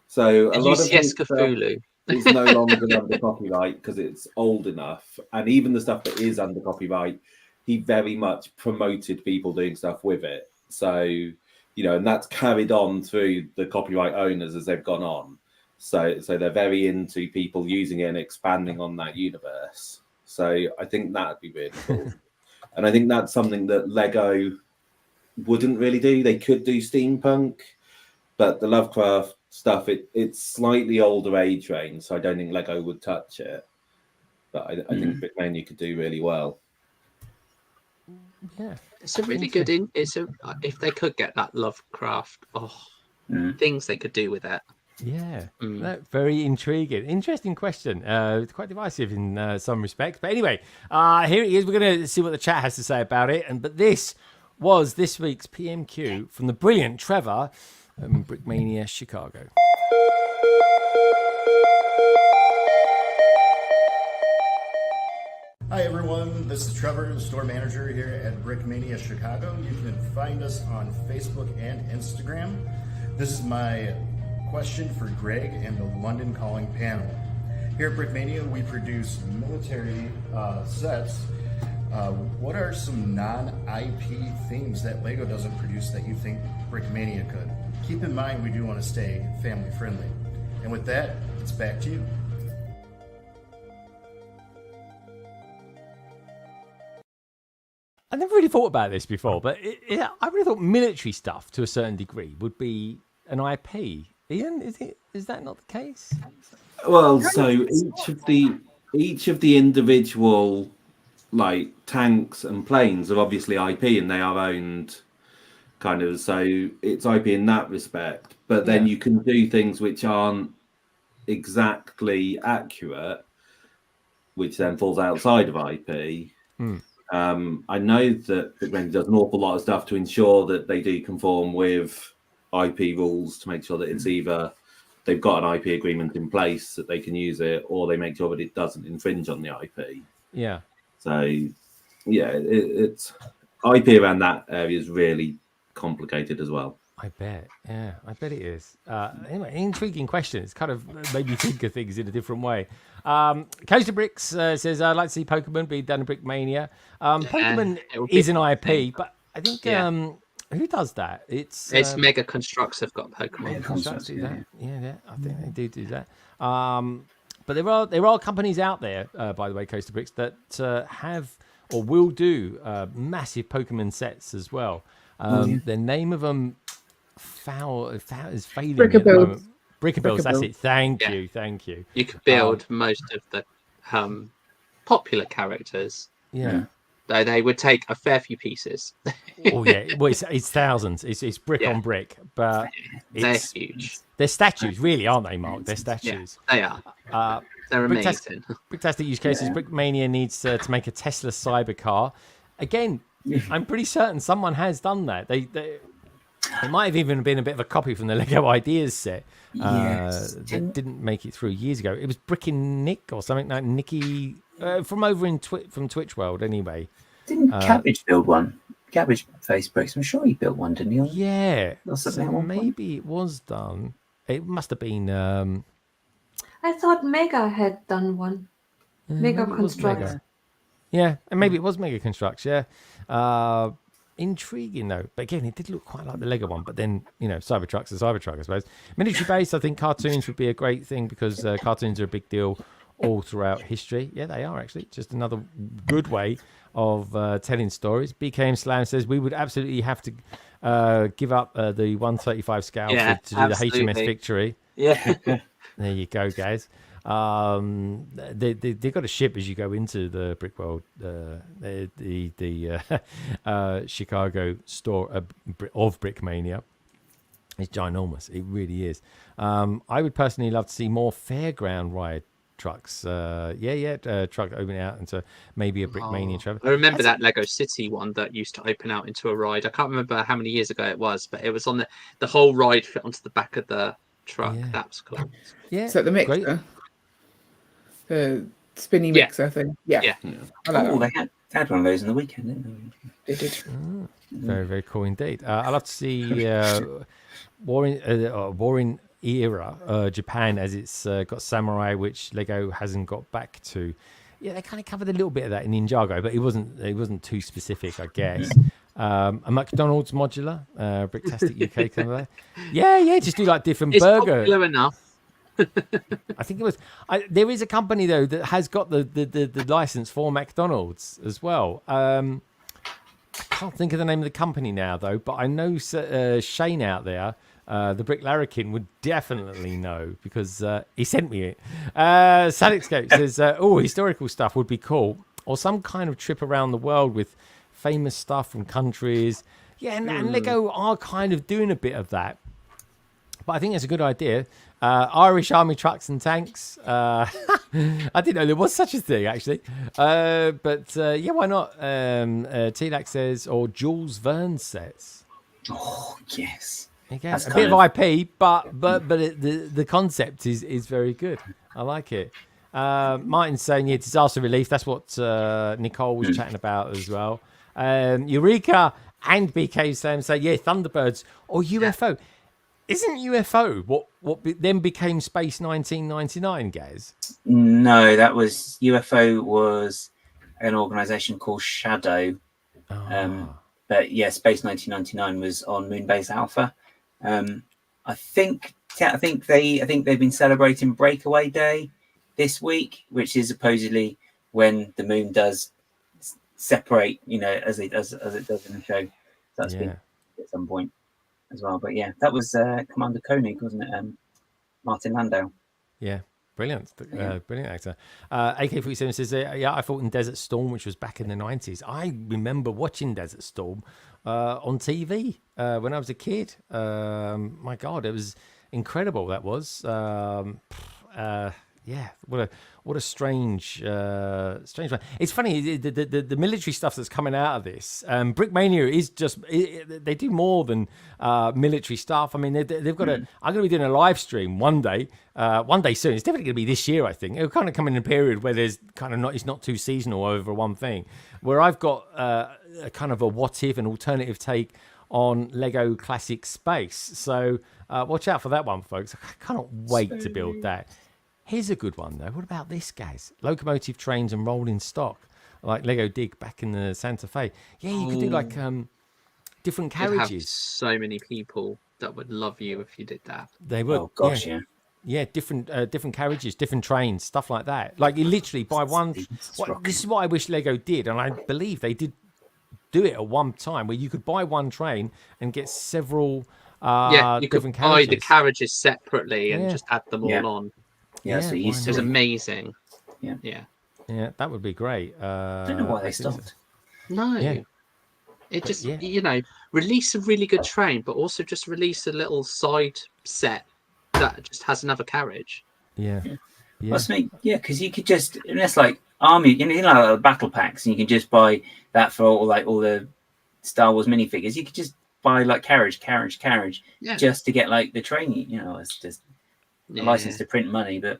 So a lot of his Cthulhu. is no longer under copyright because it's old enough, and even the stuff that is under copyright, he very much promoted people doing stuff with it. So and that's carried on through the copyright owners as they've gone on. So they're very into people using it and expanding on that universe. So I think that'd be really cool. And I think that's something that Lego wouldn't really do. They could do steampunk, but the Lovecraft stuff, it's slightly older age range, so I don't think Lego would touch it. But I think Brickmania could do really well. Yeah, it's a really good. If they could get that Lovecraft, things they could do with it. Yeah, very intriguing. Interesting question. Quite divisive in some respects. But anyway, here it is. We're going to see what the chat has to say about it. But this was this week's PMQ from the brilliant Trevor from Brickmania Chicago. Hi everyone, this is Trevor, the store manager here at Brickmania Chicago. You can find us on Facebook and Instagram. This is my question for Greg and the London Calling panel. Here at Brickmania, we produce military sets. What are some non-IP themes that Lego doesn't produce that you think Brickmania could? Keep in mind, we do want to stay family friendly. And with that, it's back to you. I never really thought about this before, but I really thought military stuff to a certain degree would be an IP. Ian, is that not the case? Well, so each of the individual like tanks and planes are obviously IP, and they are owned kind of, so it's IP in that respect. But then you can do things which aren't exactly accurate, which then falls outside of IP. I know that Brickmania does an awful lot of stuff to ensure that they do conform with IP rules, to make sure that it's either they've got an IP agreement in place that they can use it, or they make sure that it doesn't infringe on the IP. Yeah. So yeah, it's IP around that area is really complicated as well. I bet. Yeah, I bet it is. Anyway, intriguing question. It's kind of made me think of things in a different way. Coaster Bricks says, I'd like to see Pokemon be done in Brickmania. Pokemon is an IP, but I think who does that? It's Mega Constructs have got Pokemon. Mega Constructs do that. Yeah, I think they do that. But there are companies out there, by the way, Coaster Bricks, that have or will do massive Pokemon sets as well. The name of them is fading me at the moment. Brickabills, that's it. Thank you. You could build most of the popular characters. Yeah. Though they would take a fair few pieces. Oh yeah, well it's thousands. It's brick on brick, but they're huge. They're statues, really, aren't they, Mark? They're statues. Yeah, they are. They're amazing. Bricktastic use cases. Brickmania needs to make a Tesla cybercar. Again, I'm pretty certain someone has done that. They might have even been a bit of a copy from the Lego Ideas set. That didn't make it through years ago. It was Brick and Nick or something like Nicky from over in from Twitch World. Anyway, didn't Cabbage build one? Cabbage Face Bricks. I'm sure he built one, didn't he? Yeah, so maybe it was done. It must have been. I thought Mega had done one. Mega Constructs. Yeah, and maybe it was Mega Constructs. Yeah. Intriguing though, but again, it did look quite like the Lego one. But then, Cybertruck's a Cybertruck, I suppose. Military base, I think cartoons would be a great thing because cartoons are a big deal all throughout history. Yeah, they are actually just another good way of telling stories. BKM Slam says we would absolutely have to give up the 135 scale to do the HMS Victory. Yeah, there you go, guys. They've got a ship as you go into the Brick World, the Chicago store of Brickmania. It's ginormous. It really is. I would personally love to see more fairground ride trucks. Truck opening out into maybe a Brickmania. Trevor. I remember that Lego City one that used to open out into a ride. I can't remember how many years ago it was, but it was on the whole ride fit onto the back of the truck. Yeah. That was cool. Yeah, is that the mixer? Great. The spinny mixer thing. Yeah. They had one of those in the weekend, didn't they? They did. Very, very cool indeed. I'd love to see Warring Era Japan, as it's got Samurai, which Lego hasn't got back to. Yeah, they kind of covered a little bit of that in Ninjago, but it wasn't too specific, I guess. A McDonald's modular, Bricktastic UK kind of there. Yeah, just do like different burger. It's popular enough. I think it was. There is a company though that has got the license for McDonald's as well. I can't think of the name of the company now though, but I know Shane out there, the Brick Larrikin, would definitely know because he sent me it. Salixscape says, historical stuff would be cool, or some kind of trip around the world with famous stuff from countries. Yeah, and Lego are kind of doing a bit of that. But I think it's a good idea. Irish Army trucks and tanks. I didn't know there was such a thing, actually. But why not? T-Lac says, or Jules Verne sets. Oh, yes. Again, a bit of IP, but the concept is very good. I like it. Martin's saying, disaster relief. That's what Nicole was chatting about as well. Eureka and BK Sam say, Thunderbirds or UFO. Isn't UFO what then became Space 1999, Gaz? No, that was UFO was an organisation called Shadow. But yeah, Space 1999 was on Moonbase Alpha. I think they've been celebrating Breakaway Day this week, which is supposedly when the moon does separate, as it does in the show. So that's been at some point as well. But yeah, that was Commander Koenig, wasn't it? Martin Landau. Yeah, brilliant. Brilliant actor. AK-47 says, I fought in Desert Storm, which was back in the 90s. I remember watching Desert Storm on TV when I was a kid. My God, it was incredible. That was. what a strange one. It's funny, the military stuff that's coming out of this. Brickmania is just they do more than military stuff. I mean, they've got I'm going to be doing a live stream one day soon. It's definitely going to be this year, I think. It'll kind of come in a period where there's kind of it's not too seasonal over one thing. Where I've got a kind of a what if, an alternative take on Lego Classic Space. So watch out for that one, folks. I cannot wait to build that. Here's a good one, though. What about this, guys? Locomotive trains and rolling stock, like Lego Dig back in the Santa Fe. Yeah, you could do like different carriages. You'd have so many people that would love you if you did that. They would. Oh gosh, yeah. Yeah, different carriages, different trains, stuff like that. Like you literally buy one. This is what I wish Lego did, and I believe they did do it at one time, where you could buy one train and get several you different could buy carriages. the carriages separately and just add them all on. Yeah, so it was amazing. Yeah, that would be great. I don't know why they stopped. No, it just release a really good train, but also just release a little side set that just has another carriage. Because you could just, and that's like army, like battle packs, and you can just buy that for all the Star Wars minifigures. You could just buy like carriage, just to get like the train. It's just a license to print money, but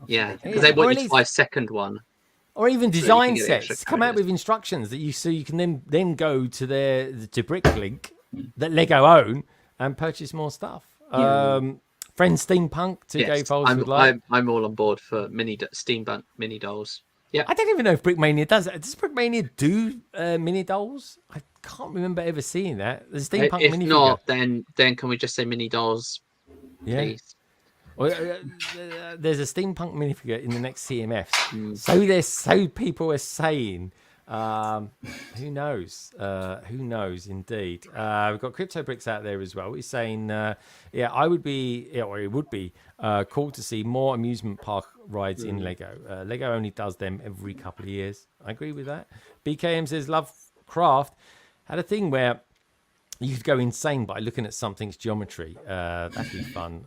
because they want you to buy a second one, or even design sets. Come out with instructions that you can then go to Bricklink that Lego own and purchase more stuff. Friends Steampunk, 2K Folders would like. I'm all on board for steampunk mini dolls. Yeah, I don't even know if Brickmania does that. Does Brickmania do mini dolls? I can't remember ever seeing that. The steampunk if mini. Not, then can we just say mini dolls? Please? Well, there's a steampunk minifigure in the next CMFs. So people are saying. Who knows? Who knows? Indeed. We've got Crypto Bricks out there as well. He's saying, it would be cool to see more amusement park rides in Lego. Lego only does them every couple of years. I agree with that. BKM says Lovecraft had a thing where you could go insane by looking at something's geometry. That'd be fun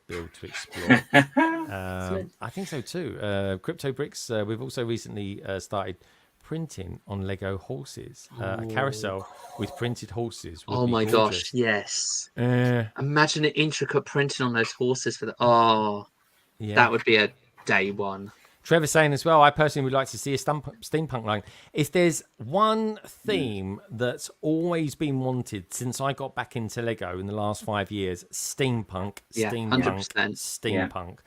build to explore. I think so too. Crypto Bricks. We've also recently started printing on Lego horses, a carousel with printed horses. Oh my gosh, yes. Imagine an intricate printing on those horses that would be a day one. Trevor saying as well, I personally would like to see a steampunk line. If there's one theme that's always been wanted since I got back into Lego in the last 5 years, steampunk. 100%.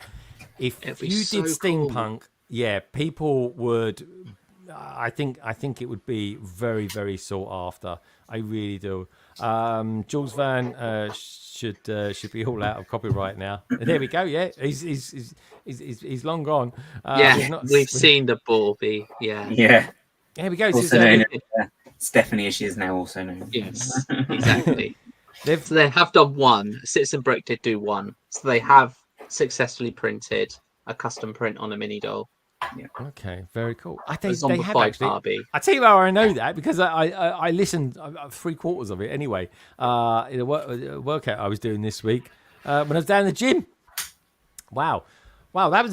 If you did steampunk, people would. I think it would be very, very sought after. I really do. Jules Verne should be all out of copyright now. There we go. Yeah, he's long gone. We've seen the Barbie. Yeah. Here we go. Stephanie is now also known. Yes, exactly. So they have done one. Citizen Brick did do one. So they have successfully printed a custom print on a mini doll. Yeah. Okay, very cool. I think they have actually. Barbie. I tell you how I know that, because I listened 3/4 of it anyway. In a workout I was doing this week when I was down in the gym. Wow, that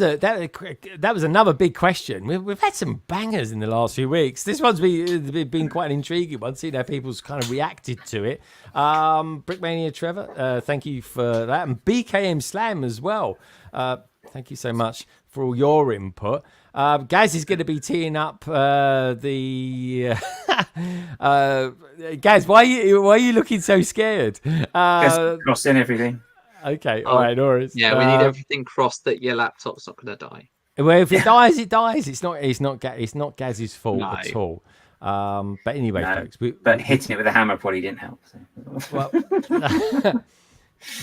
was another big question. We've had some bangers in the last few weeks. This one's been quite an intriguing one. Seeing how people's kind of reacted to it. Brickmania Trevor, thank you for that, and BKM Slam as well. Thank you so much for all your input. Gaz is going to be teeing up the. Gaz, why are you looking so scared? Crossing everything. Okay, all right, Norris. Yeah, we need everything crossed that your laptop's not going to die. Well, if it dies, it dies. It's not Gaz's fault at all. But anyway, folks. But hitting it with a hammer probably didn't help. So. Well,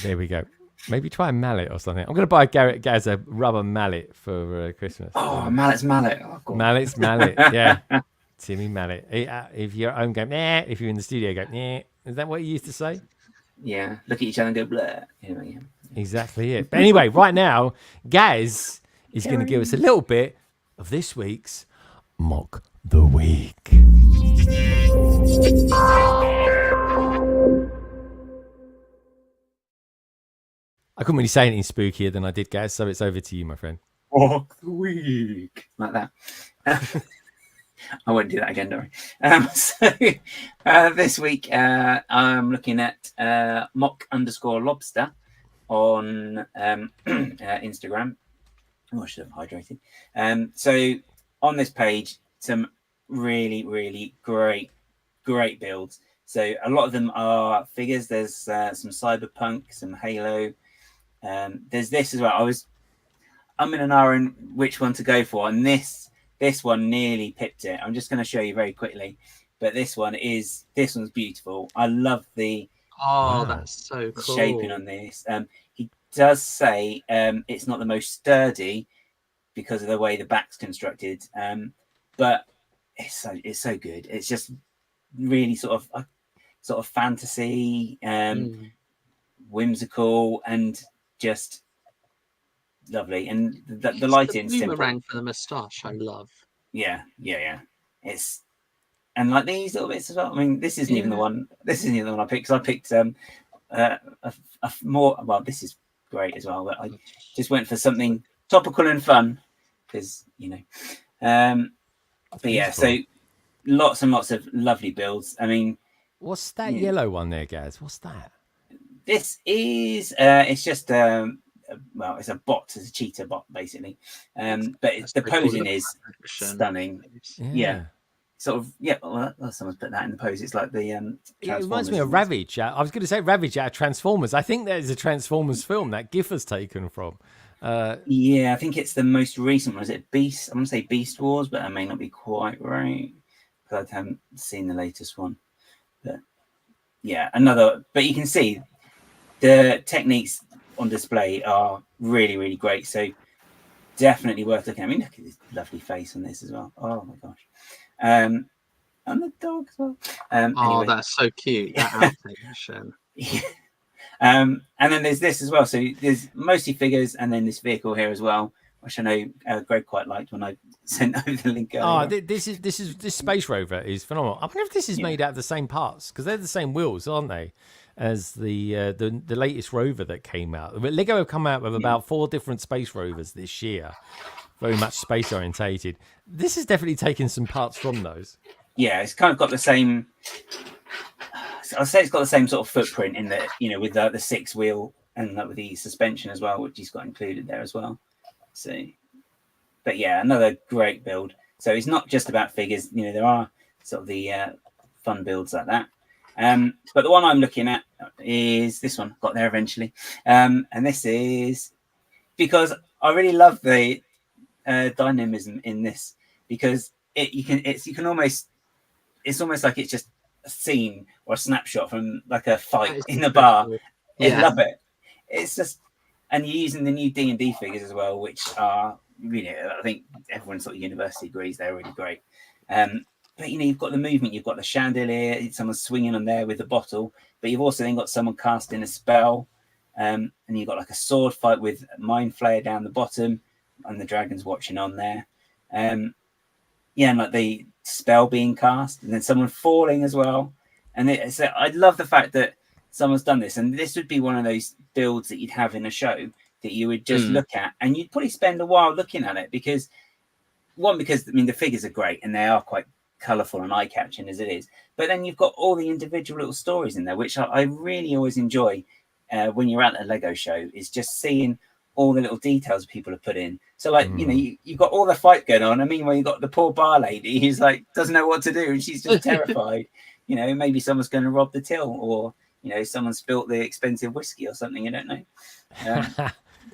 there we go. Maybe try a mallet or something. I'm going to buy Gaz a rubber mallet for Christmas. Oh, mallet's mallet. Oh, mallet's mallet. Yeah. Timmy Mallet. If you're at home, go, nah. If you're in the studio, go, nah. Is that what you used to say? Yeah. Look at each other and go, blah. Anyway, Exactly it. But anyway, right now, Gaz is going to give us a little bit of this week's Mock the Week. I couldn't really say anything spookier than I did, Gaz, so it's over to you, my friend. Mock the week, like that. I won't do that again, don't worry. This week I'm looking at Moc_Lobster on Instagram. Oh, I should have hydrated. So on this page, some really great builds. So a lot of them are figures. There's some Cyberpunk, some Halo. There's this as well. I'm in an hour in which one to go for, and this one nearly pipped it. I'm just going to show you very quickly, but this one's beautiful. I love the that's so cool. shaping on this. He does say it's not the most sturdy because of the way the back's constructed, but it's so good. It's just really sort of fantasy, whimsical, and just lovely. And the lighting, the boomerang for the moustache, I love. Yeah. It's and like these little bits as well. I mean, this isn't even the one. This isn't even the one I picked. Because I picked a more. Well, this is great as well. But I just went for something topical and fun because But yeah, so lots and lots of lovely builds. I mean, what's that yellow one there, Gaz? What's that? This is it's just it's a bot, it's a cheetah bot basically. But the posing is stunning. Yeah. Sort of, well, someone's put that in the pose. It's like the it reminds me of Ravage. I was going to say Ravage out of Transformers. I think there's a Transformers film that GIF has taken from. Yeah, I think it's the most recent one. Is it Beast? I'm going to say Beast Wars, but I may not be quite right because I haven't seen the latest one. But yeah, but you can see the techniques on display are really, really great. So definitely worth looking at. I mean, look at this lovely face on this as well. Oh my gosh. And the dog as well. Anyway. That's so cute. That outfit. Yeah. And then there's this as well. So there's mostly figures, and then this vehicle here as well, which I know Greg quite liked when I sent over the link earlier. This space rover is phenomenal. I wonder if this is made out of the same parts because they're the same wheels, aren't they? As the latest rover that came out. Lego have come out with about 4 different space rovers this year, very much space orientated. This has definitely taken some parts from those. Yeah, it's kind of got the same. I'll say it's got the same sort of footprint in that, with the 6 wheel and with the suspension as well, which he's got included there as well. So, but yeah, another great build. So it's not just about figures. There are sort of the fun builds like that. But the one I'm looking at is this one. Got there eventually, and this is because I really love the dynamism in this because it's almost like it's just a scene or a snapshot from like a fight in a bar. I love it. It's just, and you're using the new D&D figures as well, which are I think everyone sort of universally agrees they're really great. But you've got the movement, you've got the chandelier, someone's swinging on there with a bottle, but you've also then got someone casting a spell, and you've got like a sword fight with Mind Flayer down the bottom, and the dragon's watching on there. And like the spell being cast, and then someone falling as well. And I love the fact that someone's done this, and this would be one of those builds that you'd have in a show that you would just look at, and you'd probably spend a while looking at it because the figures are great and they are quite colourful and eye-catching as it is, but then you've got all the individual little stories in there, which I really always enjoy when you're at a Lego show, is just seeing all the little details people have put in. So like you've got all the fight going on, and meanwhile you've got the poor bar lady who's like doesn't know what to do, and she's just terrified. Maybe someone's going to rob the till, or someone spilt the expensive whiskey or something, you don't know.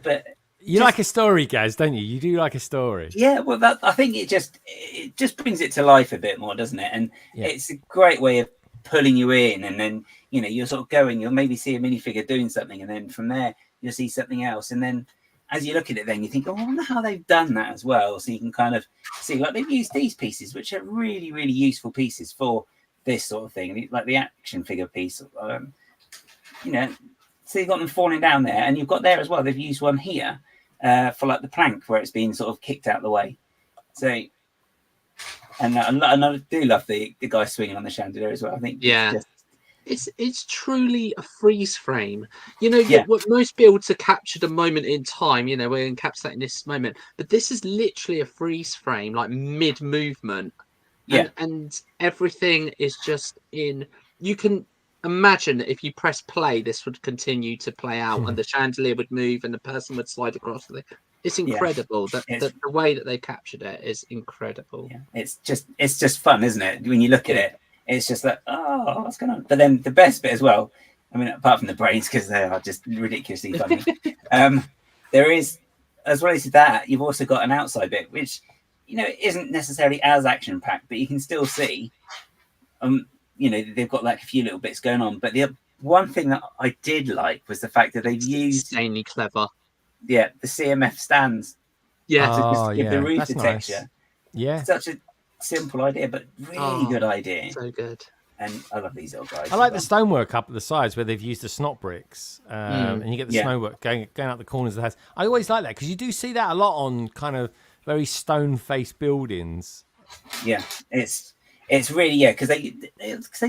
But you like a story, Gaz, don't you? You do like a story. Yeah, well, I think it just brings it to life a bit more, doesn't it? And it's a great way of pulling you in, and then you're sort of going. You'll maybe see a minifigure doing something, and then from there you'll see something else, and then as you look at it, then you think, oh, I wonder how they've done that as well. So you can kind of see, like, they've used these pieces, which are really, really useful pieces for this sort of thing, like the action figure piece. So you've got them falling down there, and you've got there as well. They've used one here. For like the plank where it's been sort of kicked out of the way. So, and I do love the guy swinging on the chandelier as well. I think It's truly a freeze frame. You know, what most builds are captured a moment in time. You know, we're encapsulating this moment, but this is literally a freeze frame, like mid movement. Yeah, and everything is just in. You can imagine that if you press play, this would continue to play out, and the chandelier would move, and the person would slide across the. It's incredible that the way that they captured it is incredible. Yeah. It's just fun, isn't it? When you look at it, it's just like, oh, what's going on? But then the best bit as well, I mean, apart from the brains, because they are just ridiculously funny, there is, as well as that, you've also got an outside bit, which, you know, isn't necessarily as action packed, but you can still see, you know, they've got like a few little bits going on. But the one thing that I did like was the fact that they've used insanely clever, the CMF stands, to give the roof that's the nice. texture. Yeah, Such a simple idea, but really good idea. So good. And I love these little guys. I like the stonework up at the sides where they've used the snot bricks, and you get the stonework going out the corners of the house. I always like that because you do see that a lot on kind of very stone-faced buildings. Yeah, it's really because they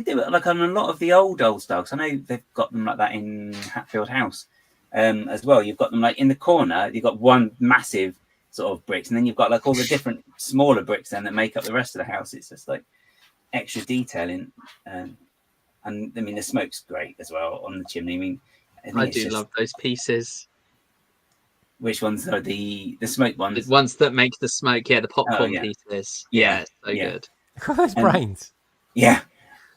do it like on a lot of the old style. I know they've got them like that in Hatfield House as well. You've got them like in the corner. You've got one massive sort of bricks, and then you've got like all the different smaller bricks then that make up the rest of the house. It's just like extra detailing, and I mean the smoke's great as well on the chimney. I mean, I do love those pieces. Which ones are the smoke ones? The ones that make the smoke, the popcorn pieces. Yeah, so good. Those brains. Yeah.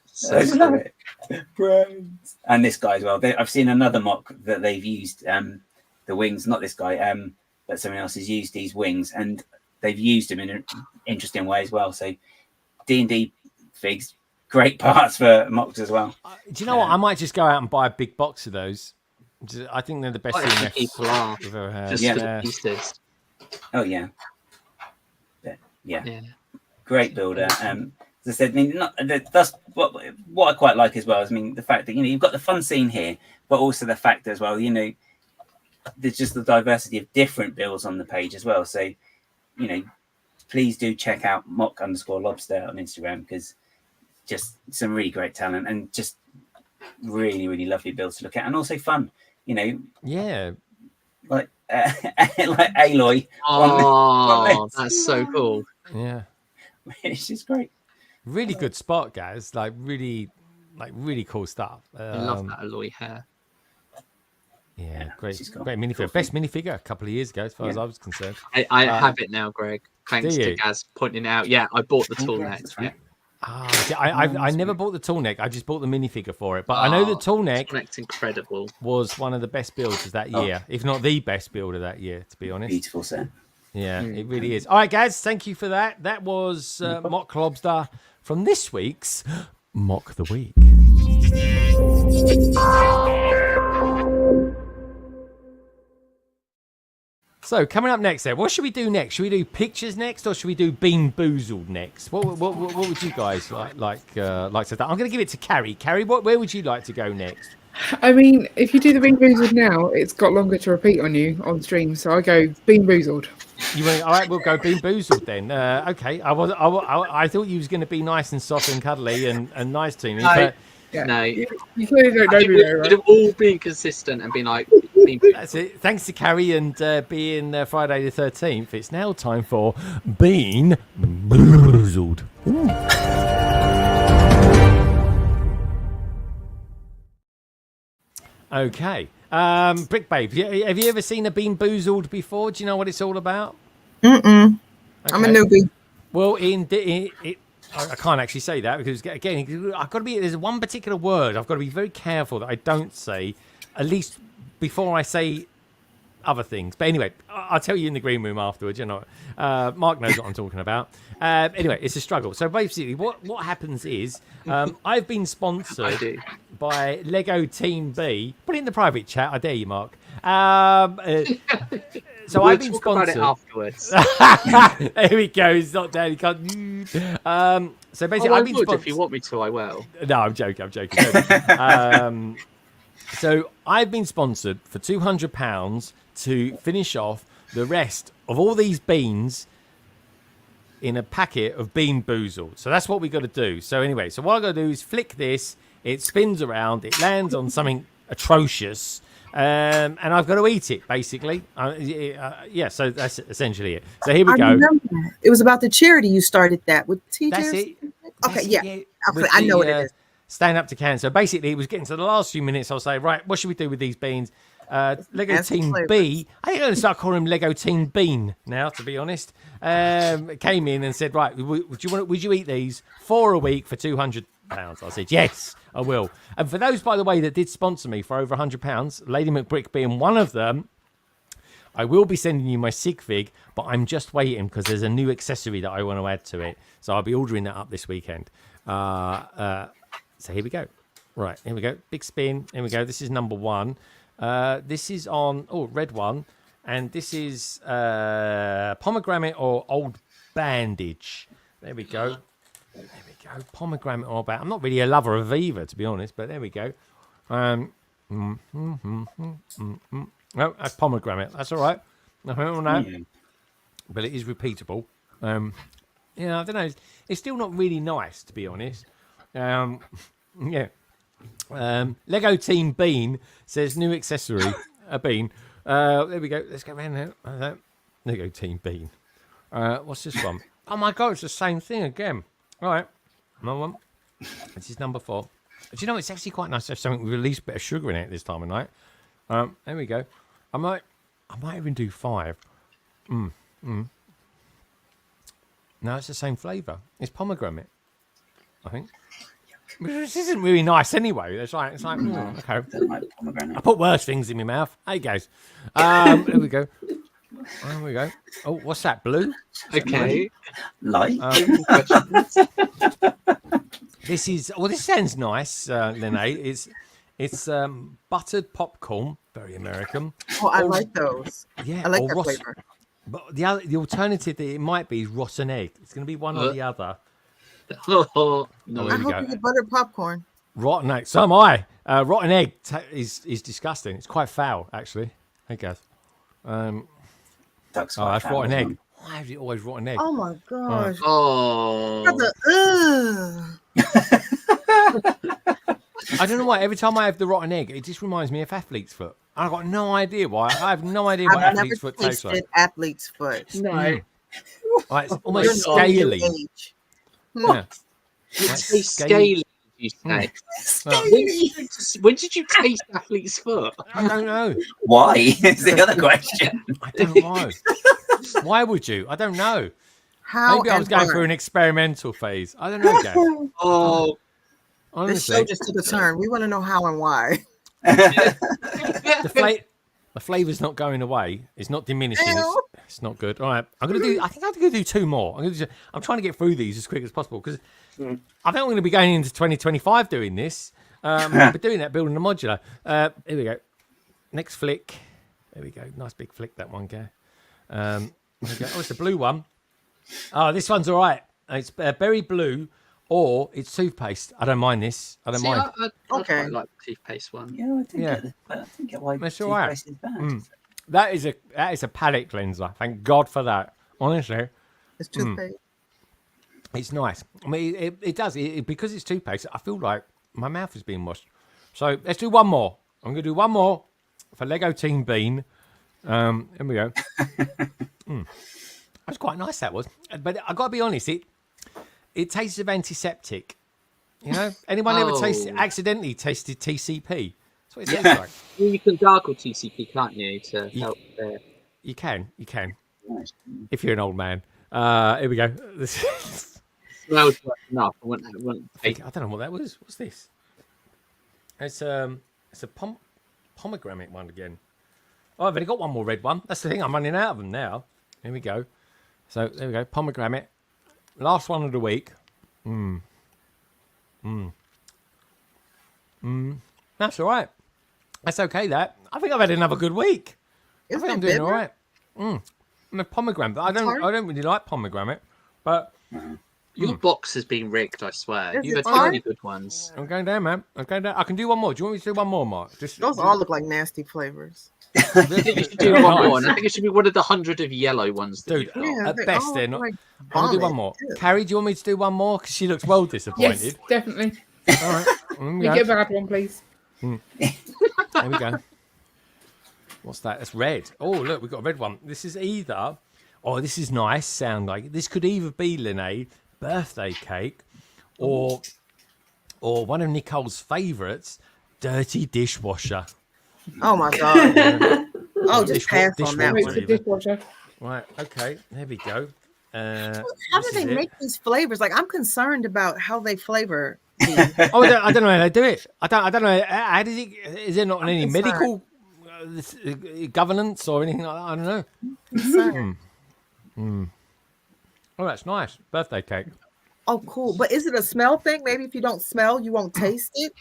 So good. Brains. And this guy as well. I've seen another mock that they've used the wings, not this guy, but someone else has used these wings, and they've used them in an interesting way as well. So D&D figs, great parts for mocks as well. Do you know what? I might just go out and buy a big box of those. I think they're the best people are we've ever had. just for the pieces. Oh yeah. Great builder. As I said, I mean, that's what I quite like as well. I mean, the fact that, you know, you've got the fun scene here, but also the fact as well, you know, there's just the diversity of different builds on the page as well. So, you know, please do check out Moc_Lobster on Instagram, because just some really great talent and just really, really lovely builds to look at, and also fun. You know, like like Aloy. Oh, that's so cool. Yeah, it's just great. Really good spot, guys. Like really cool stuff. I love that Aloy hair. Yeah, great minifigure. Best minifigure a couple of years ago, as far as I was concerned. I have it now, Greg. Thanks to Gaz pointing out. Yeah, I bought the tall neck. Yeah. I never bought the tall neck. I just bought the minifigure for it. But I know the tall neck's incredible. Was one of the best builds of that year, if not the best build of that year, to be honest. Beautiful set. Yeah, it really is. All right, guys, thank you for that. That was Moc Lobster from this week's Mock the Week. So coming up next, then, what should we do next? Should we do pictures next, or should we do Bean Boozled next? What would you guys like to do? I'm going to give it to Carrie. Carrie, where would you like to go next? I mean, if you do the Bean Boozled now, it's got longer to repeat on you on stream, so I go Bean Boozled. All right, we'll go Bean Boozled then. Okay, I thought you was going to be nice and soft and cuddly and nice to me, but. Yeah. No, you clearly don't know me, right? We'd have all been consistent and been like, that's it. Thanks to Carrie and being Friday the 13th. It's now time for Bean Boozled. Okay, Brick Babe, have you ever seen a Bean Boozled before? Do you know what it's all about? Okay. I'm a newbie. Well, I can't actually say that because, again, I've got to be. There's one particular word I've got to be very careful that I don't say, at least before I say other things. But anyway, I'll tell you in the green room afterwards. You know, Mark knows what I'm talking about. Anyway, it's a struggle. So basically, what happens is I've been sponsored by Lego Team B. Put it in the private chat. I dare you, Mark. So we'll I've been talk sponsored. About it afterwards. There we go. It's not down. He can't. So basically, I've been sponsored. If you want me to, I will. No, I'm joking. So I've been sponsored for £200 to finish off the rest of all these beans in a packet of Bean Boozled. So that's what we got to do. So anyway, so what I got to do is flick this It spins around. It lands on something atrocious. And I've got to eat it, basically. Yeah, so that's essentially it. So here we go. Remember that. It was about the charity you started that with TJ. That's it. Okay, yeah. Okay, I know what it is. Stand Up to Cancer. Basically, it was getting to the last few minutes. I'll say, right, what should we do with these beans? Lego Team B. I think I'm going to start calling him Lego Team Bean now, to be honest. Came in and said, right, would you eat these 4 a week for £200? I said, yes, I will. And for those, by the way, that did sponsor me for over £100, Lady McBrick being one of them, I will be sending you my sig fig, but I'm just waiting because there's a new accessory that I want to add to it. So I'll be ordering that up this weekend. So here we go. Right, here we go. Big spin. Here we go. This is number 1. This is on, red one. And this is pomegranate or old bandage. There we go. There we go. Pomegranate or bandage. I'm not really a lover of either, to be honest, but there we go. No, that's pomegranate. That's all right. Nothing on that. But it is repeatable. Yeah, I don't know. It's still not really nice, to be honest. Yeah. Lego Team Bean says new accessory, a bean. There we go. Let's go around there. Lego Team Bean. What's this one? Oh my God, it's the same thing again. All right. Another one. This is number 4. Do you know, it's actually quite nice to have something with at least a bit of sugar in it this time of night. There we go. I might even do 5. No, it's the same flavour. It's pomegranate, I think. This isn't really nice anyway. It's like okay. I put worse things in my mouth. Hey guys. Here we go. There we go. Oh, what's that? Blue? Okay. Light. This is. Well, this sounds nice, Lene. It's buttered popcorn, very American. Oh, I like those. Yeah, I like that flavor. But the alternative that it might be is rotten egg. It's going to be one or the other. No, I hope you get buttered popcorn. Rotten egg. So am I. Rotten egg is disgusting. It's quite foul, actually. Hey guys. That's rotten egg. Why is it always rotten egg? Oh my gosh. Oh. I don't know why. Every time I have the rotten egg, it just reminds me of athlete's foot. I've got no idea why. I have no idea what athlete's foot tastes like. Athlete's foot. No. It's almost scaly. Yeah. It's scaly, you say. When did you taste athlete's foot? I don't know. Why? Is the other question. I don't know. Why would you? I don't know. Maybe I was going through an experimental phase. I don't know, Gav. Oh. Honestly. This show just took a turn. We want to know how and why. The flavor's not going away. It's not diminishing. It's not good. All right, I think I'm going to do 2 more. I'm trying to get through these as quick as possible because I think I'm going to be going into 2025 doing this. I'll be doing that, building a modular. Here we go. Next flick. There we go. Nice big flick, that one, guy. There we go. Oh, it's the blue one. Oh, this one's all right. It's berry blue. Or it's toothpaste. I don't mind this. I don't mind. I quite like the toothpaste one. Yeah, I don't get why That's toothpaste is bad. That is a palate cleanser. Thank God for that. Honestly, it's toothpaste. It's nice. I mean, it does because it's toothpaste. I feel like my mouth is being washed. So let's do one more. I'm going to do one more for Lego Team Bean. Here we go. That's quite nice. That was, but I got to be honest. It tastes of antiseptic. You know, anyone ever accidentally tasted TCP? That's what it tastes like. You can gargle TCP, can't you, to help there? You can. If you're an old man. Here we go. Smells like enough. I don't know what that was. What's this? It's a pomegranate one again. Oh, I've only got one more red one. That's the thing. I'm running out of them now. Here we go. So there we go. Pomegranate. Last one of the week. That's all right. That's okay, that. I think I've had another good week. I think I'm doing all right. I'm a pomegranate, but I don't really like pomegranate. But your box has been rigged, I swear. You've had too many good ones. I'm going down, man. I can do one more. Do you want me to do one more, Mark? Those all look like nasty flavors. I think you should do one more, and I think it should be one of the 100 of yellow ones. Dude, at best, they're not. I'm going to do one more. Carrie, do you want me to do one more? Because she looks well disappointed. Yes, definitely. All right. You get a bad one, please. There we go. What's that? That's red. Oh, look, we've got a red one. This is either... Oh, this is nice. Sound like this could either be Linnae birthday cake or one of Nicole's favourites, dirty dishwasher. Oh my god! Oh, just pass on that Wait one. for dishwasher. Right. Okay. There we go. How do they make these flavors? Like, I'm concerned about how they flavor. Oh, I don't know how they do it. I don't know. How does it? Is there not any medical governance or anything like that? I don't know. Oh, that's nice. Birthday cake. Oh, cool. But is it a smell thing? Maybe if you don't smell, you won't taste it.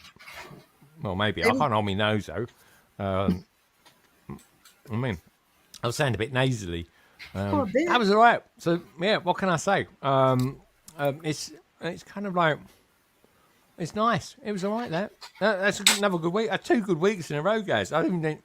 Well, maybe. I can't hold my nose though. I mean, I was saying a bit nasally. That was all right. So yeah, what can I say? It's kind of like it's nice. It was all right. That's another good week. 2 good weeks in a row, guys. I don't even think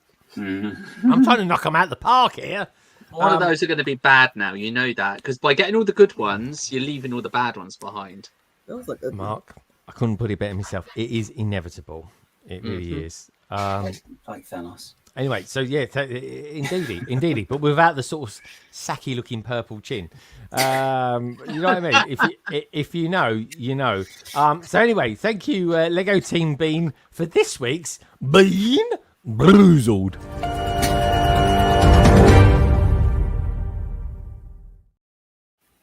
I'm trying to knock them out the park here. One of those are going to be bad now. You know that because by getting all the good ones, you're leaving all the bad ones behind. Those look good. Mark, I couldn't put it better myself. It is inevitable. It really is. Like Thanos. Anyway, so yeah, indeedy, but without the sort of sacky-looking purple chin. You know what I mean? If you know, you know. So anyway, thank you, Lego Team Bean, for this week's Bean BOOZLED.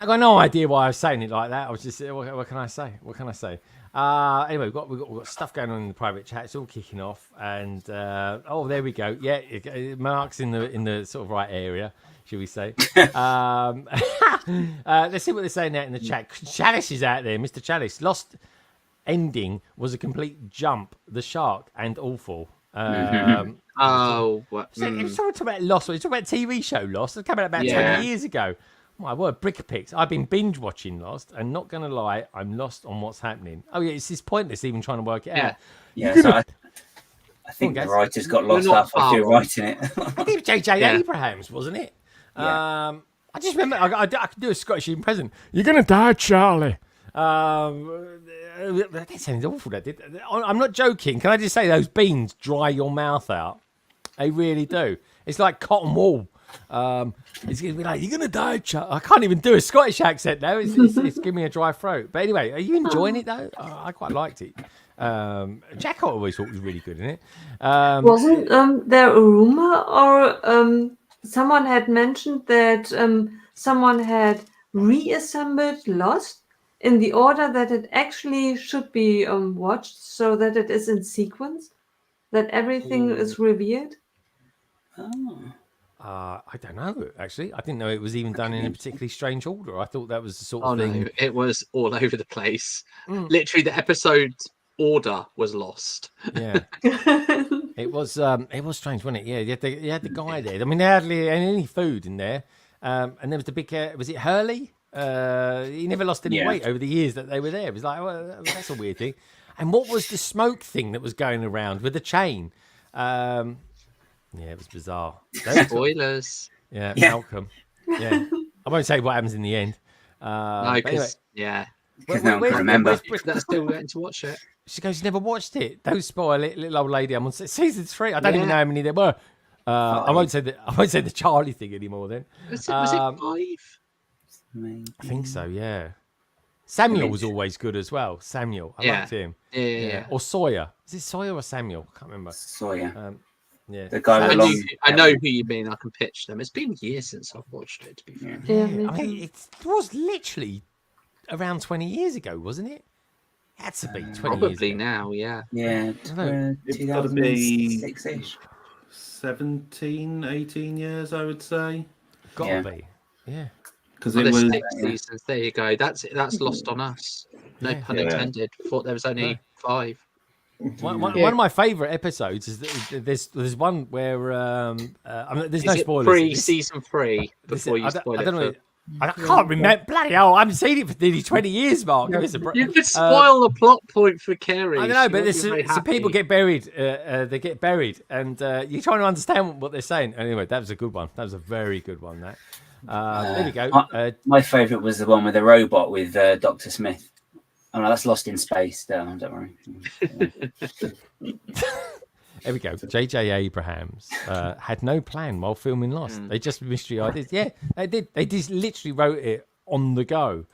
I got no idea why I was saying it like that. I was just, what can I say? What can I say? Anyway, we've got stuff going on in the private chat. It's all kicking off, and oh, there we go. Yeah, Mark's in the sort of right area, should we say? Let's see what they're saying out in the chat. Chalice is out there, Mr. Chalice. Lost ending was a complete jump. The shark and awful. Oh, what? It's talking about Lost. It's talking about TV show Lost. It came out about 20 years ago. My word, Brickapix. I've been binge watching Lost, and not gonna lie, I'm lost on what's happening. Oh yeah, it's pointless even trying to work it out. Yeah, so I think the writers got lost halfway through writing it. I think it was J.J. Abrams, wasn't it? Yeah. I just remember I could do a Scottish impression. You're gonna die, Charlie. That sounds awful. That did. I'm not joking. Can I just say those beans dry your mouth out? They really do. It's like cotton wool. It's gonna be like, you're gonna die, Charlie. I can't even do a Scottish accent now. It's giving me a dry throat. But anyway, are you enjoying it though? I quite liked it. Jack I always thought was really good in it. Wasn't there a rumor or someone had mentioned that someone had reassembled Lost in the order that it actually should be watched, so that it is in sequence, that everything is revealed? Oh. I don't know, actually. I didn't know it was even done in a particularly strange order. I thought that was the sort of thing. No, it was all over the place. Literally, the episode order was lost. Yeah. It was strange, wasn't it? Yeah, you had the guy there. I mean, they hardly had any food in there. And there was the big, was it Hurley? He never lost any weight over the years that they were there. It was like, well, that's a weird thing. And what was the smoke thing that was going around with the chain? Yeah, it was bizarre. Spoilers. Yeah, Malcolm. Yeah, I won't say what happens in the end. No, because because no one can remember. That's still getting to watch it. She goes, "Never watched it. Don't spoil it, little old lady. I'm on season 3. I don't even know how many there were. I won't say the Charlie thing anymore. Then was it 5? I think so. Yeah. Samuel was always good as well. Samuel, I liked him. Yeah. Or Sawyer. Is it Sawyer or Samuel? I can't remember. Sawyer. Yeah. The guy with I know who you mean. I can pitch them. It's been years since I've watched it, to be fair. Yeah. I mean, it was literally around 20 years ago, wasn't it? It had to be 20 years ago. Probably now, yeah. Yeah. It's got to be 2006-ish. 17, 18 years, I would say. Gotta be. Yeah. Because it it was 6 seasons. There you go. That's lost on us. No pun intended. Thought there was only 5. One of my favourite episodes is that there's one where I mean, there's no spoilers. Season 3 before you spoil it. I don't know. I can't remember. Bloody hell! I haven't seen it for nearly 20 years, Mark. You could spoil the plot point for Kerry. I don't know, but some people get buried. They get buried, and you're trying to understand what they're saying. Anyway, that was a good one. That was a very good one. There we go. My favourite was the one with the robot with Dr. Smith. Oh no, that's Lost in Space. Don't worry. There we go. J.J. Abrams had no plan while filming Lost. They just mystery ideas. Yeah, they did. They just literally wrote it on the go.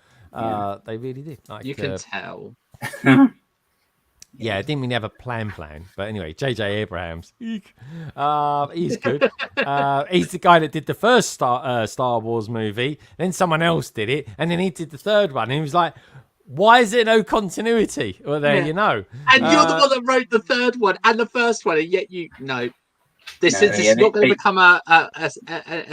They really did. Like, you can tell. Yeah, I didn't really have a plan, but anyway, J.J. Abrams, he's good. He's the guy that did the first Star Wars movie. Then someone else did it, and then he did the third one. And he was like, "Why is there no continuity?" Well, there you know. And you're the one that wrote the third one and the first one, and yet this is not going to become a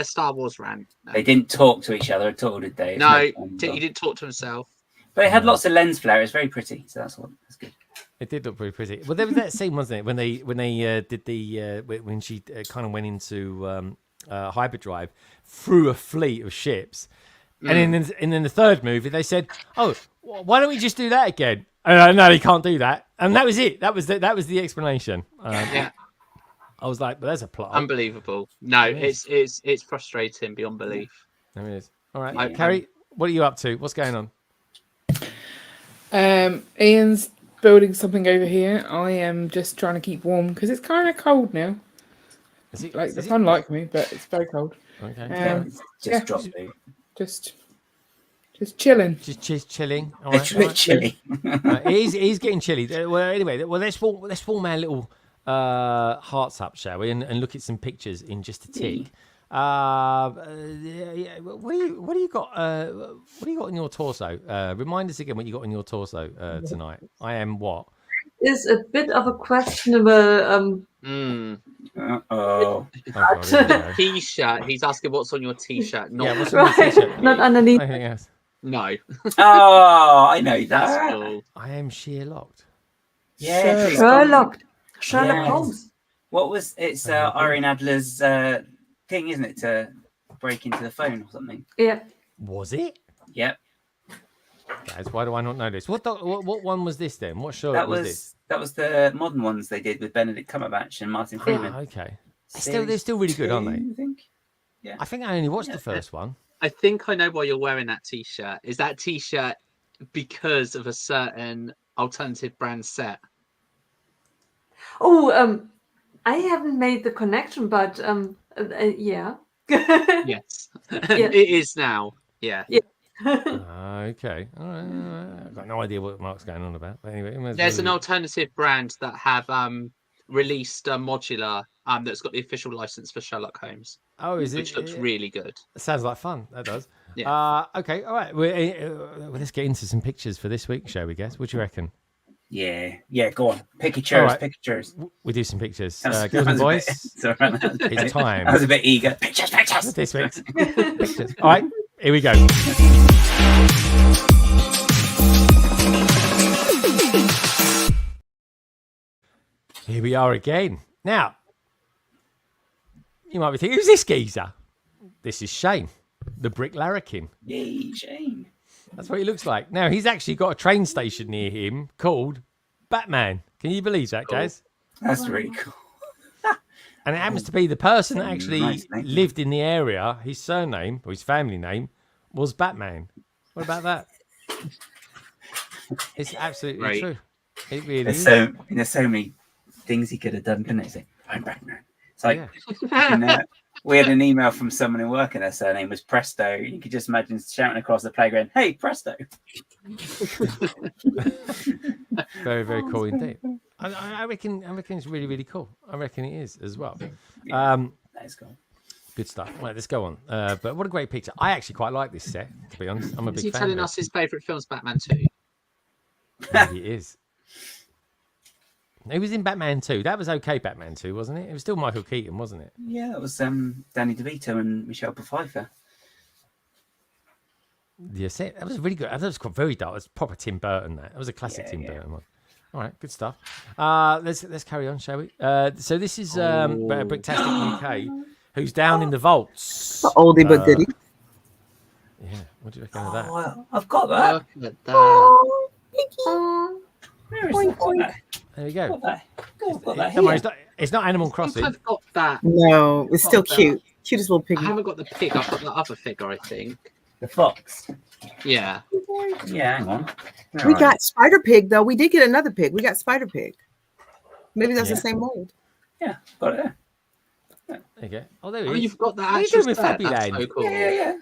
Star Wars rant. No. They didn't talk to each other at all, did they? No, he didn't talk to himself. But it had lots of lens flare. It's very pretty, so that's good. It did look very pretty. Well, there was that scene, wasn't it, when they did when she kind of went into hyperdrive through a fleet of ships, and in the third movie they said, "Oh, why don't we just do that again?" No, they can't do that, and that was it. That was the explanation. Yeah, I was like, "But there's a plot." Unbelievable. No, it's frustrating beyond belief. There it is. All right, Carrie, what are you up to? What's going on? Ian's building something over here. I am just trying to keep warm because it's kind of cold now. Is it like the sun like me, but it's very cold. Okay. Just chilling. Just chilling. All it's a bit chilly. It is getting chilly. Well, anyway, let's warm our little hearts up, shall we? And look at some pictures in just a tick. What do you got on your torso? Remind us again what you got on your torso tonight. I am what? Is a bit of a questionable T-shirt. He's asking what's on your T-shirt. Not what's on your T-shirt? Not underneath. Anything else? No. Oh, I know that. Cool. I am sheer locked. Yeah, Sherlock Holmes. What was it's Irene Adler's thing, isn't it, to break into the phone or something? Yeah. Was it? Yep. Guys, why do I not know this? What one was this then? What show was this? That was the modern ones they did with Benedict Cumberbatch and Martin Freeman. Okay. They're still really good, aren't they? I think. Yeah. I think I only watched the first one. I think I know why you're wearing that T-shirt. Is that T-shirt because of a certain alternative brand set? Oh, I haven't made the connection, but yeah. Yes, it is now. Yeah. Okay. All right. I've got no idea what Mark's going on about. But anyway, there's an alternative brand that have released a modular that's got the official license for Sherlock Holmes. Oh, is it? Which looks really good. It sounds like fun. That does. Yeah. Okay. All right. Well, let's get into some pictures for this week, shall we? Guess. What do you reckon? Yeah. Go on. Pick your chairs. Right. Pick your chairs. We do some pictures. Girls and boys. It's time. I was a bit eager. Pictures. This week's pictures. All right. Here we go. Here we are again. Now, you might be thinking, who's this geezer? This is Shane, the brick larrikin. Yay, Shane. That's what he looks like. Now, he's actually got a train station near him called Batman. Can you believe that, guys? That's really cool. And it happens to be the person that actually lived in the area. His surname, or his family name, was Batman. What about that? It's absolutely true. It really is. There's so many things he could have done, couldn't he? Say, I'm Batman. It's like, we had an email from someone in work and their surname was Presto. You could just imagine shouting across the playground, "Hey, Presto!" Very, very cool indeed. I reckon it's really, really cool. I reckon it is as well. That is cool. Good stuff. Right, let's go on. But what a great picture. I actually quite like this set, to be honest. I'm a big fan. Is he telling us his favourite film's Batman 2? Maybe it is. He was in Batman 2. That was okay, Batman 2, wasn't it? It was still Michael Keaton, wasn't it? Yeah, that was Danny DeVito and Michelle Pfeiffer. Yes, that was really good. That was quite very dark. It was proper Tim Burton. That was a classic Tim Burton one. All right, good stuff. Let's carry on, shall we? So this is Bricktastic UK, who's down in the vaults. Oldie but goodie. Yeah, what do you reckon of that? Well, I've got that. Look at that. Where is that? There you go. Don't worry, it's not Animal Crossing. I've got that. No, it's still cute. Cutest little piggy. I haven't got the pig. I've got the other figure, I think. The fox. Yeah. Yeah, hang on. Where We are got Spider Pig though. We did get another pig. We got Spider Pig. Maybe that's Yeah. the same mold. they? Yeah, got it there. Okay. Oh, there Oh, he is. you've got that What are you actual doing with set. That's Fabuland? so cool. Yeah.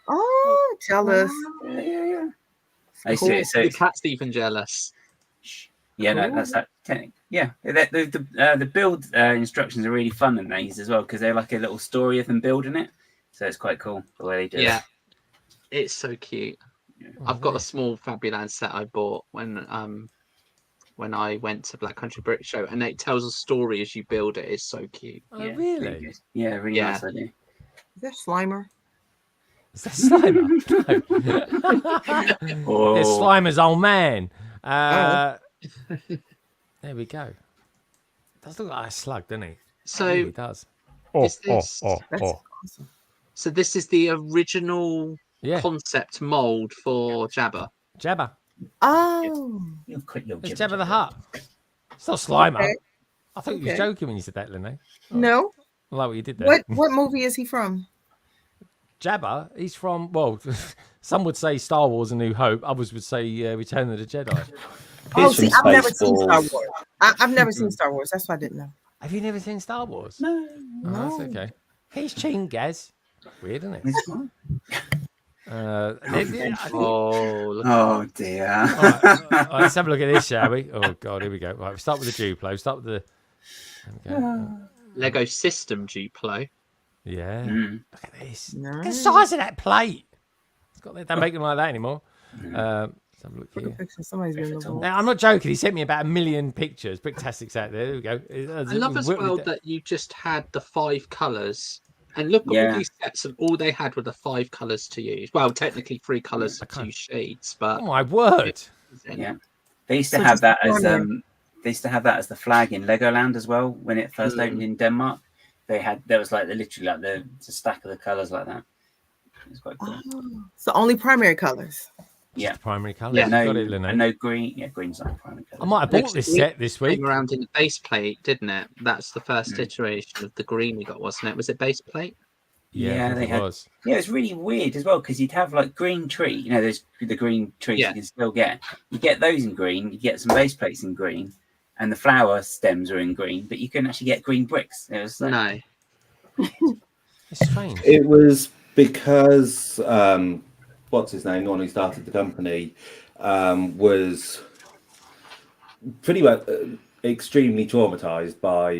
Oh, jealous. Yeah. Cool. So The cat's even jealous. yeah, no, Cool. that's that technique. Yeah, the build instructions are really fun in these as well because they're like a little story of them building it. So it's quite cool the way they do Yeah. it. It's so cute. I've got a small Fabuland set I bought when I went to Black Country Brick Show, and it tells a story as you build it. It's so cute. Oh, Yeah, really? good. Yeah, really Yeah. nice idea. Is that Slimer? Is that Slimer? Oh. It's Slimer's old man. There we go. Does look like a slug, doesn't he? So It really does. is this, That's awesome. so this is the original Yeah. concept mold for Jabba. Jabba. Oh, You're quick little It's Jibber Jabba the Jabber. Hutt. It's not Slimer. Okay. I thought you was Okay. joking when you said that, Lene. no. I like what you did there. What movie is he from? Jabba, he's from, well, some would say Star Wars A New Hope. Others would say Return of the Jedi. Oh, He's see, from I've never seen Star Spaceballs. Wars. I've never seen Star Wars. That's why I didn't know. Have you never seen Star Wars? No. Oh, that's okay. He's cheating, Gaz. Weird, isn't it? It's fine. Oh, look. Oh dear. All right, let's have a look at this, shall we? Oh, God, here we go. Right, we start with the Duplo. Start with the... There we go. Lego System Duplo. Yeah. Mm. Look at this. Look at the Nice. size of that plate. It's got, they don't make them like that anymore. Let's have a look here. Picture. Somebody's been in the wall. Now, I'm not joking. He sent me about 1 million pictures. Bricktastic's out there. There we go. I love as well that you just had the 5 colours. And look at Yeah. all these sets, and all they had were the 5 colours to use. Well, technically 3 colours to 2 shades, but Oh, my word. Yeah. They used to So have just that as one they used to have that as the flag in Legoland as well when it first opened in Denmark. There was like literally like the stack of the colours like that. It was quite cool. Oh, so only primary colors. Yeah. Primary colours. Yeah, Got it, and Lene. no green. Yeah, green's not a primary colour. I might have bought this set this week. came around in the base plate, didn't it? That's the first iteration of the green we got, wasn't it? Was it base plate? Yeah, I think they it had. was. Yeah, it's really weird as well because you'd have like green tree. You know, there's the green trees Yeah. you can still get. You get those in green. You get some base plates in green, and the flower stems are in green. But you can actually get green bricks. It was like, No. It's strange. It was because what's his name, the one who started the company, was pretty much extremely traumatized by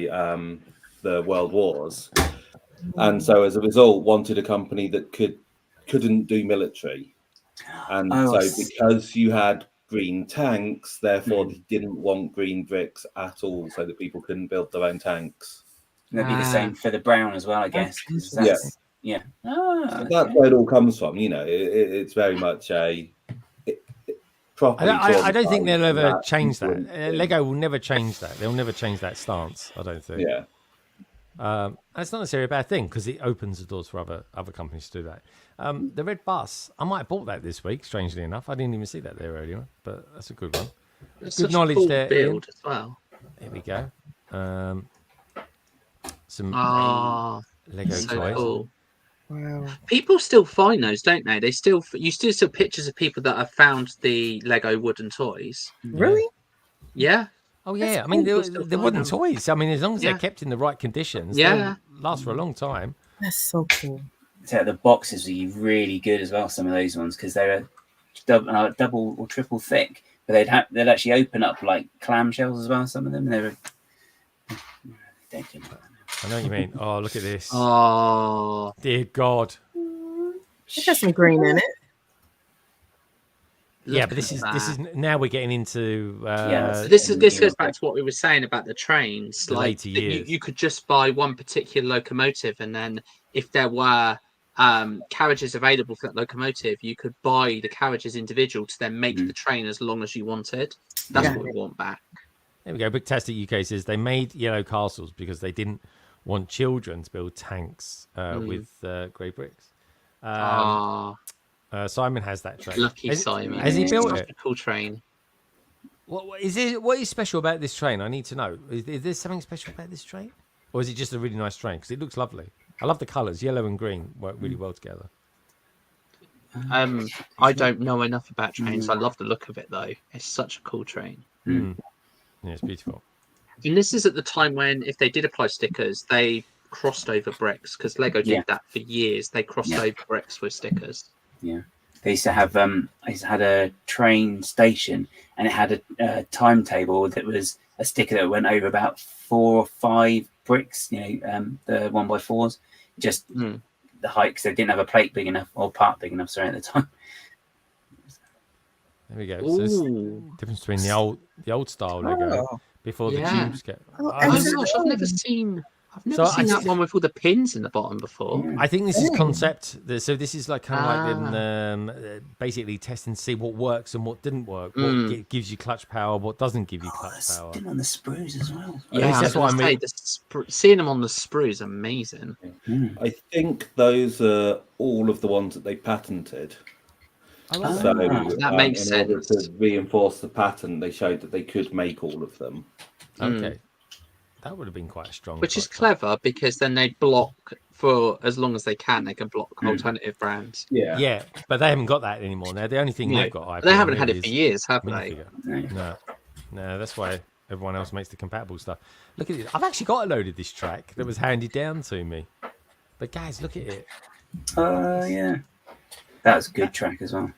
the world wars, and so as a result wanted a company that couldn't do military, and Oh, I so see. because you had green tanks, therefore they didn't want green bricks at all, so that people couldn't build their own tanks. That'd be the same for the brown as well, I guess. 'cause Yeah. that's- yeah. Ah, So that's where it all comes from. You know, it's very much properly. I don't think they'll ever that change that. influence. Lego will never change that. They'll never change that stance, I don't think. Yeah. That's not necessarily a bad thing because it opens the doors for other companies to do that. The red bus, I might have bought that this week, strangely enough. I didn't even see that there earlier, but that's a good one. It's Good such a knowledge cool there, build Ian. as well. There we go. Some Ah, Lego so toys. cool. Wow. People still find those, don't they? You still see pictures of people that have found the Lego wooden toys. Really? Yeah. Oh yeah, That's I mean cool, they're, still they're find wooden them. toys. I mean, as long as Yeah. they're kept in the right conditions, Yeah. they'll last for a long time. That's so cool. So the boxes are really good as well. Some of those ones because they're double or triple thick, but they'd actually open up like clamshells as well. Some of them they were. Don't do that. I know what you mean. Oh, look at this. Oh, Dear God. It got some green in it. Yeah, look but this at is that. now we're getting into So this goes back to what we were saying about the trains. The Like later years. you could just buy one particular locomotive, and then if there were carriages available for that locomotive, you could buy the carriages individual to then make the train as long as you wanted. That's Yeah. what we want back. There we go. Bricktastic UK says they made yellow castles because they didn't want children to build tanks with grey bricks. Simon has that train. Lucky Simon. Has he built Such it? a cool train. What is special about this train? I need to know. Is there something special about this train, or is it just a really nice train? Because it looks lovely. I love the colours. Yellow and green work really well together. I don't know enough about trains. I love the look of it though. It's such a cool train. Yeah, it's beautiful. And this is at the time when, if they did apply stickers, they crossed over bricks, because Lego did that for years. They crossed over bricks with stickers. Yeah. They used to have I used to had a train station, and it had a timetable that was a sticker that went over about 4 or 5 bricks, the 1x4s, just the height, because they didn't have a plate big enough or part big enough, sorry, at the time. There we go. So there's the difference between the old style Lego before the tubes get. Oh gosh, I've never seen that one with all the pins in the bottom before. I think this is concept. So this is like kind of like basically testing to see what works and what didn't work. What gives you clutch power, what doesn't give you clutch power. Still on the sprues as well. Yeah, that's what I mean. Seeing them on the sprue is amazing. I think those are all of the ones that they patented. So that makes sense. In order to reinforce the patent, they showed that they could make all of them. Okay. That would have been quite a strong. Which is clever, because then they block for as long as they can. They can block alternative brands. Yeah, but they haven't got that anymore. Now the only thing they've got, they haven't had it for years, have they? No, that's why everyone else makes the compatible stuff. Look at it. I've actually got a load of this track that was handed down to me. But guys, look at it. Yeah, that was a good track as well.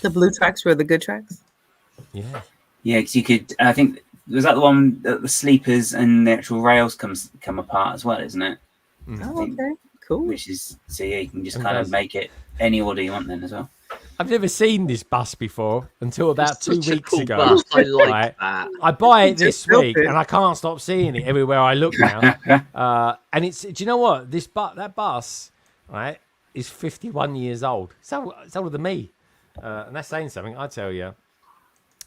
The blue tracks were the good tracks. Yeah, because you could. I think. Was that the one that the sleepers and the actual rails come apart as well, isn't it? Oh, okay, cool. Which is you can just kind of make it any order you want then as well. I've never seen this bus before until about 2 weeks ago. Bus. I like that. I buy it this week and I can't stop seeing it everywhere I look now. And it's, do you know what? That bus, right, is 51 years old. It's older than me. And that's saying something, I tell you.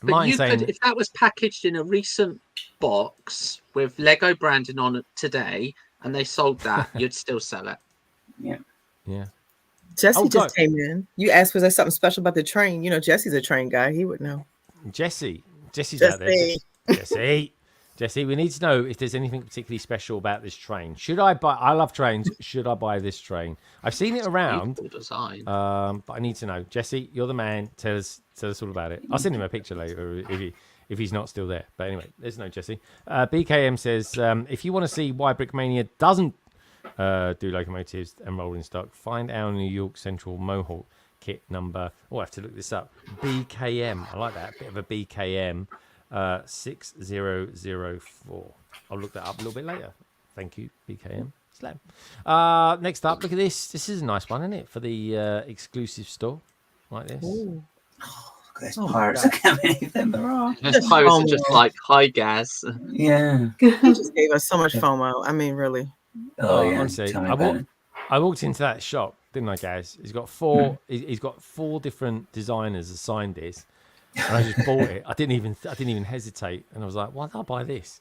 But you could, if that was packaged in a recent box with Lego branding on it today, and they sold that, you'd still sell it. Yeah. Jesse just came in. You asked, was there something special about the train? Jesse's a train guy. He would know. Jesse's out there. Jesse, we need to know if there's anything particularly special about this train. I love trains. Should I buy this train? I've seen it around. Design. But I need to know. Jesse, you're the man. Tell us all about it. I'll send him a picture later if he's not still there. But anyway, there's no Jesse. BKM says, if you want to see why Brickmania doesn't do locomotives and rolling stock, find our New York Central Mohawk kit number. I have to look this up. BKM. I like that. Bit of a BKM. 6004. I'll look that up a little bit later. Thank you, BKM. Slam. Next up, look at this. This is a nice one, isn't it? For the exclusive store, like this. Ooh. Oh, look at those pirates! I can't believe them. Those pirates are just like high gas. Yeah. He just gave us so much FOMO. I mean, really. Oh yeah. Honestly, I walked into that shop, didn't I, guys? He's got 4 different designers assigned this. And I just bought it. I didn't even hesitate, and I was like, "Why did I buy this?"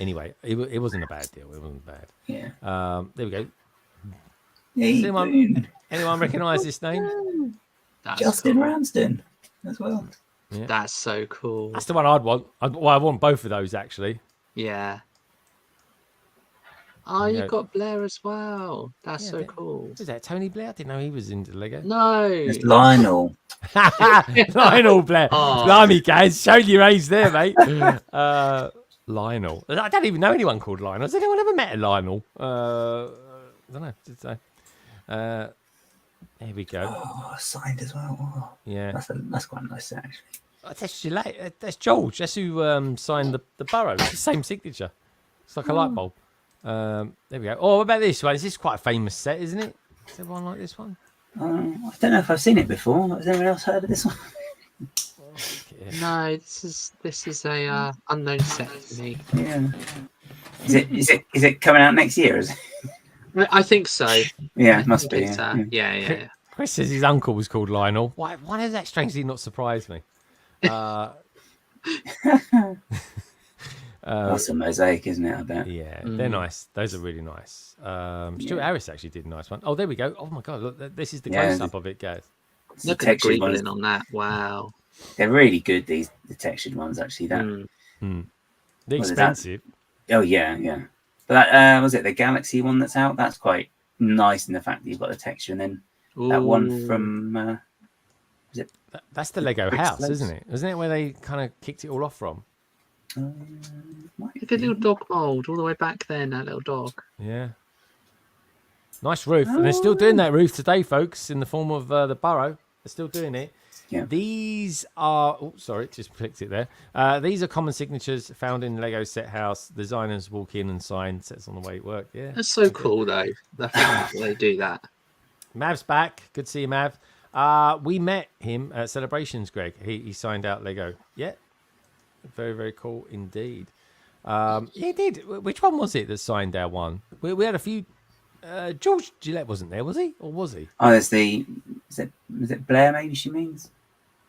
Anyway, it wasn't a bad deal. It wasn't bad. Yeah. There we go. Anyone recognise this name? That's Justin Ramsden as well. Yeah. That's so cool. That's the one I'd want. I want both of those actually. Yeah. Oh, you've got Blair as well. That's so cool. Is that Tony Blair? I didn't know he was into Lego. No. It's Lionel. Lionel Blair. Blimey, guys. Showed your age there, mate. Lionel. I don't even know anyone called Lionel. Has anyone ever met a Lionel? I don't know. There we go. Oh, signed as well. Oh, yeah. That's quite nice, actually. That's George. That's who signed the borough. It's the same signature. It's like a light bulb. There we go. Oh, what about this one? This is quite a famous set, isn't it? Does everyone like this one? I don't know if I've seen it before. Has anyone else heard of this one? No, this is a unknown set to me. Yeah. Is it coming out next year? Is it? I think so. Yeah, it must be. Yeah. Chris says his uncle was called Lionel. Why does that strangely not surprise me? That's a mosaic, isn't it? I bet. Yeah, they're nice. Those are really nice. Stuart Harris actually did a nice one. Oh, there we go. Oh my god, look, this is the close-up of it, guys. Look at the greebling on that. Wow. They're really good, the textured ones, actually. They're expensive. Oh, yeah. But that, was it the Galaxy one that's out? That's quite nice in the fact that you've got the texture and then That one from is it? That's the Lego Brick's house, Place? isn't it? Isn't it where they kind of kicked it all off from? Look at the little dog mold all the way back there. That little dog. Yeah. Nice roof, and they're still doing that roof today, folks, in the form of the Burrow. They're still doing it. Yeah. These are, oh, sorry, just clicked it there. These are common signatures found in Lego set house. Designers walk in and sign sets on the way it worked. Yeah. That's so cool, though. The fact that they do that. Mav's back. Good to see you, Mav. We met him at Celebrations, Greg. He signed out Lego. Yeah. Very, very cool indeed. Yeah, he did. Which one was it that signed our one? We had a few. George Gillette wasn't there, was he? Or was he? Oh, there's the. Is it Blair? Maybe she means.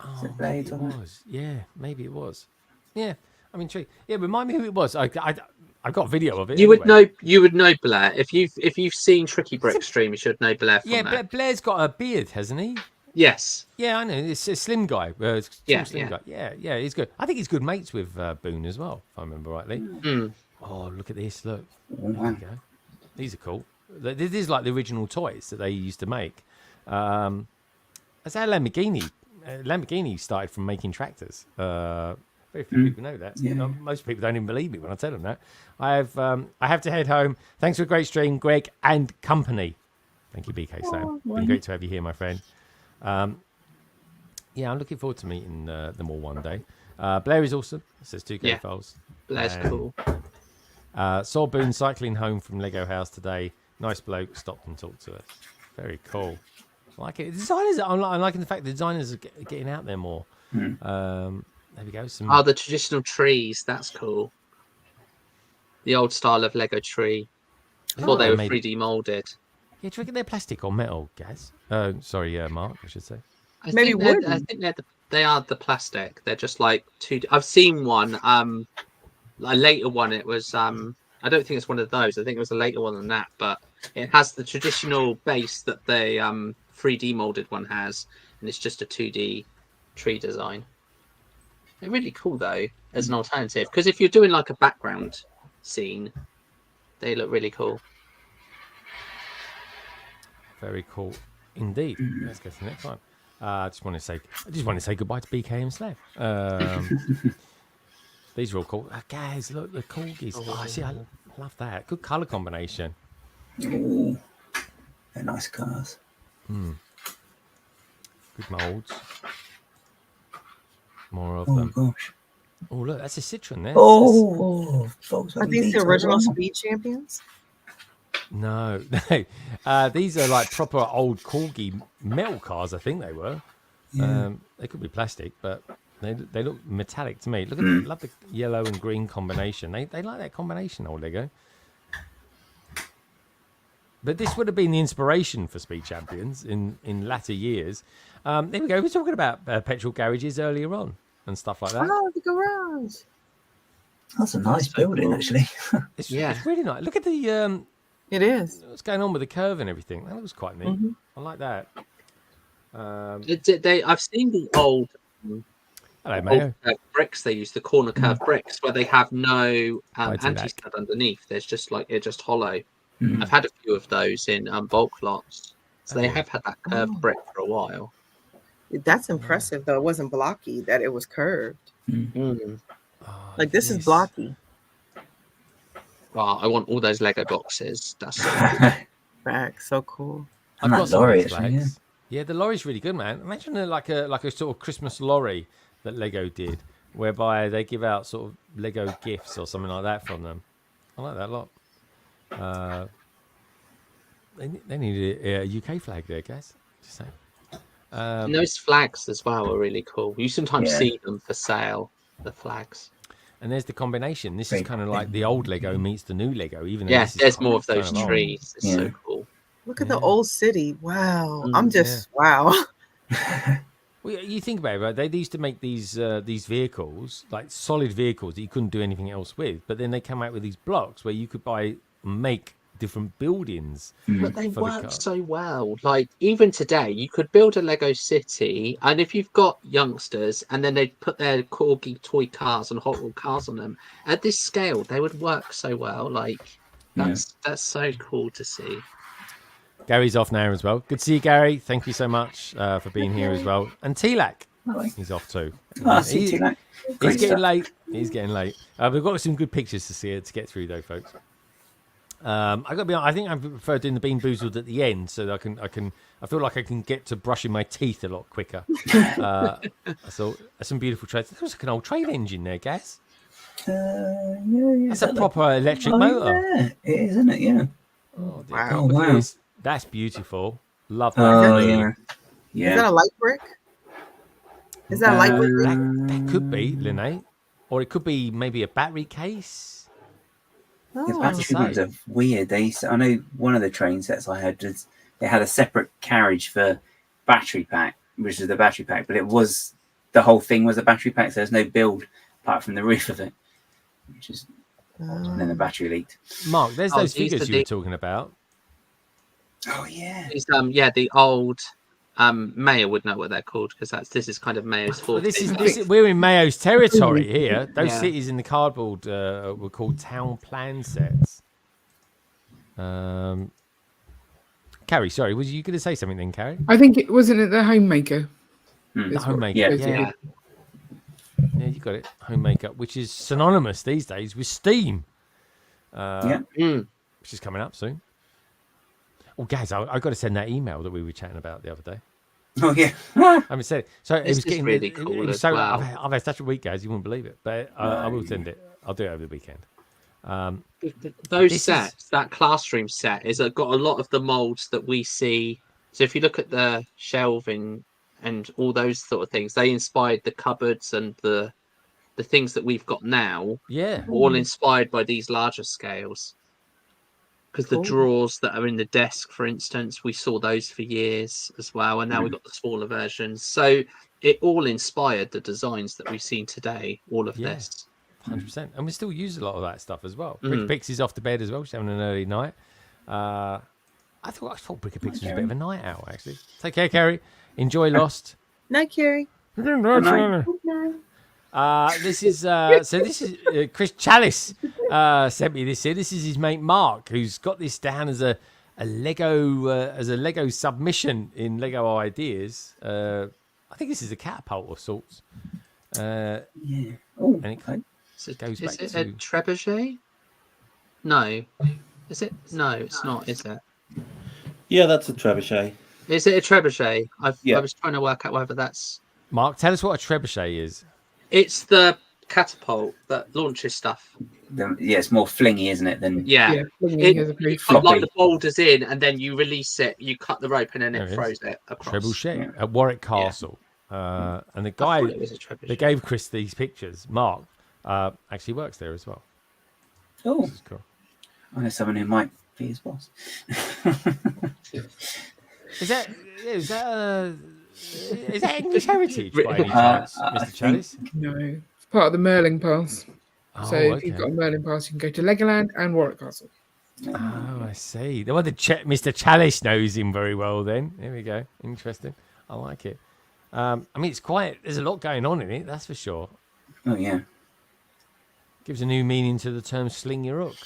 Oh, Is it Blair? maybe it was. Yeah, maybe it was. Yeah, I'm intrigued. Yeah, remind me who it was. I got a video of it. You anyway. would know Blair if you've seen Tricky Brick stream. You should know Blair from Yeah, that. Blair's got a beard, hasn't he? Yes. Yeah, I know. It's a slim guy. Yeah, Slim yeah. guy. Yeah, he's good. I think he's good mates with Boone as well, if I remember rightly. Mm. Oh, look at this! Look, Oh, there you go. These are cool. This is like the original toys that they used to make. That's how Lamborghini started from making tractors. Very few people know that. Yeah. Most people don't even believe me when I tell them that. I have to head home. Thanks for a great stream, Greg and company. Thank you, BK Slam. Been great to have you here, my friend. Yeah, I'm looking forward to meeting them all one day. Blair is awesome. It says 2K Yeah. files. Blair's cool. Saw Boone cycling home from Lego House today. Nice bloke. Stopped and talked to us. Very cool. I like it. The designers. I'm liking the fact the designers are getting out there more. There we go. Some. Oh, the traditional trees. That's cool. The old style of Lego tree. Before they were 3D molded. Yeah, do you reckon they're plastic or metal, Gaz? Sorry, Mark, I should say. I think they are the plastic. They're just like 2D. I've seen one. A later one. It was. I don't think it's one of those. I think it was a later one than that. But it has the traditional base that the 3D molded one has, and it's just a 2D tree design. They're really cool though, as an alternative. Because if you're doing like a background scene, they look really cool. Very cool indeed. Let's go to the next one. I just want to say goodbye to BK and Slav. These are all cool. Guys, look, the corgis. Oh, see, I love that. Good color combination. Oh, they're nice cars. Good molds. More of Oh them. gosh. Oh, look, that's a Citroen there. Oh, Are these the original Speed Champions? No. These are like proper old corgi metal cars, I think they were. Yeah. They could be plastic, but they look metallic to me. Look at love the yellow and green combination. They like that combination, old Lego. But this would have been the inspiration for Speed Champions in latter years. There we go. We were talking about petrol garages earlier on and stuff like that. Oh, the garage. That's a nice building, actually. It's really nice. Look at the It is. what's going on with the curve and everything. That looks quite neat. I like that. I've seen the old, Hello, Mayo. bricks they use, the corner curve bricks, where they have no anti-stud underneath. There's just like it's just hollow. I've had a few of those in bulk lots, so they have had that curved brick for a while. That's impressive, though. It wasn't blocky; that it was curved. Like this is blocky. Wow, I want all those Lego boxes. That's so Back, so cool. I've And got that some lorry, of those actually, flags. Yeah, the lorry's really good, man. Imagine like a sort of Christmas lorry that Lego did, whereby they give out sort of Lego gifts or something like that from them. I like that a lot. They need a UK flag there, guys. Just saying. and those flags as well are really cool. You sometimes see them for sale, the flags. And there's the combination. This is kind of like the old Lego meets the new Lego. Even though Yes, this is there's kind more of those kind old. trees. It's so cool. Look at the old city. Wow. I'm just wow. Well, you think about it, right? They used to make these vehicles, like solid vehicles that you couldn't do anything else with. But then they came out with these blocks where you could make different buildings. But they for the work car. so well. Like even today, you could build a Lego city, and if you've got youngsters, and then they put their corgi toy cars and Hot Wheel cars on them, at this scale, they would work so well. Like that's so cool to see. Gary's off now as well. Good to see you, Gary. Thank you so much for being here as well. And Tilak, he's off too. See Tilak. He's getting late. He's getting late. We've got some good pictures to get through though, folks. I got to be honest, I think I prefer doing the Bean Boozled at the end, so that I feel like I can get to brushing my teeth a lot quicker. So some beautiful trains. There was like an old train engine there, Gaz. That's a proper electric motor. Yeah, it is, isn't it? Yeah. Oh, Wow. That's beautiful. Love that. Yeah. Is that a light brick? Is that a light brick? That could be, Linnae. Or it could be maybe a battery case. The battery ones are weird. I know one of the train sets I had, they had a separate carriage for battery pack, which is the battery pack, but the whole thing was a battery pack, so there's no build apart from the roof of it, which is odd. And then the battery leaked. Mark, there's those figures you were talking about. Oh yeah. The old Mayo would know what they're called, because this is kind of Mayo's fault. We're in Mayo's territory here. Those cities in the cardboard were called town plan sets. Carrie, sorry, was you going to say something then, Carrie? I think it wasn't the homemaker. The homemaker, yeah, you got it. Homemaker, which is synonymous these days with Steam. Which is coming up soon. Oh, guys, I got to send that email that we were chatting about the other day. Oh yeah, I haven't said it. So it This was is getting really cool It was as so well. I've had such a week, guys. You wouldn't believe it, but I will send it. I'll do it over the weekend. Those sets, that classroom set, is got a lot of the molds that we see. So if you look at the shelving and all those sort of things, they inspired the cupboards and the things that we've got now. Yeah, all inspired by these larger scales. Because the drawers that are in the desk, for instance, we saw those for years as well, and now we've got the smaller versions. So it all inspired the designs that we've seen today. All of this, 100%, and we still use a lot of that stuff as well. Brick Pixie's off to bed as well. She's having an early night. I thought Brick Pixie was a bit of a night owl, actually. Take care, Carrie. Enjoy Lost. Night, Carrie. This is Chris Chalice sent me this here. This is his mate Mark, who's got this down as a Lego submission in Lego Ideas. I think this is a catapult of sorts. And it goes back is to it a trebuchet? No, is it? No, it's not. Is it? Yeah, that's a trebuchet. Is it a trebuchet? I was trying to work out whether that's. Mark, tell us what a trebuchet is. It's the catapult that launches stuff. It's more flingy, isn't it? Than It's got like the boulders in, and then you release it. You cut the rope, and then it throws it across. Trebuchet at Warwick Castle, and the guy that gave Chris these pictures, Mark, actually works there as well. Oh, cool. I know someone who might be his boss. Is that English heritage by any chance, Mr. Chalice? No, it's part of the Merlin Pass. So if you've got a Merlin Pass, you can go to Legoland and Warwick Castle. Oh, I see. Well, Mr. Chalice knows him very well then. There we go. Interesting. I like it. I mean, there's a lot going on in it, that's for sure. Oh, yeah. Gives a new meaning to the term sling your hook.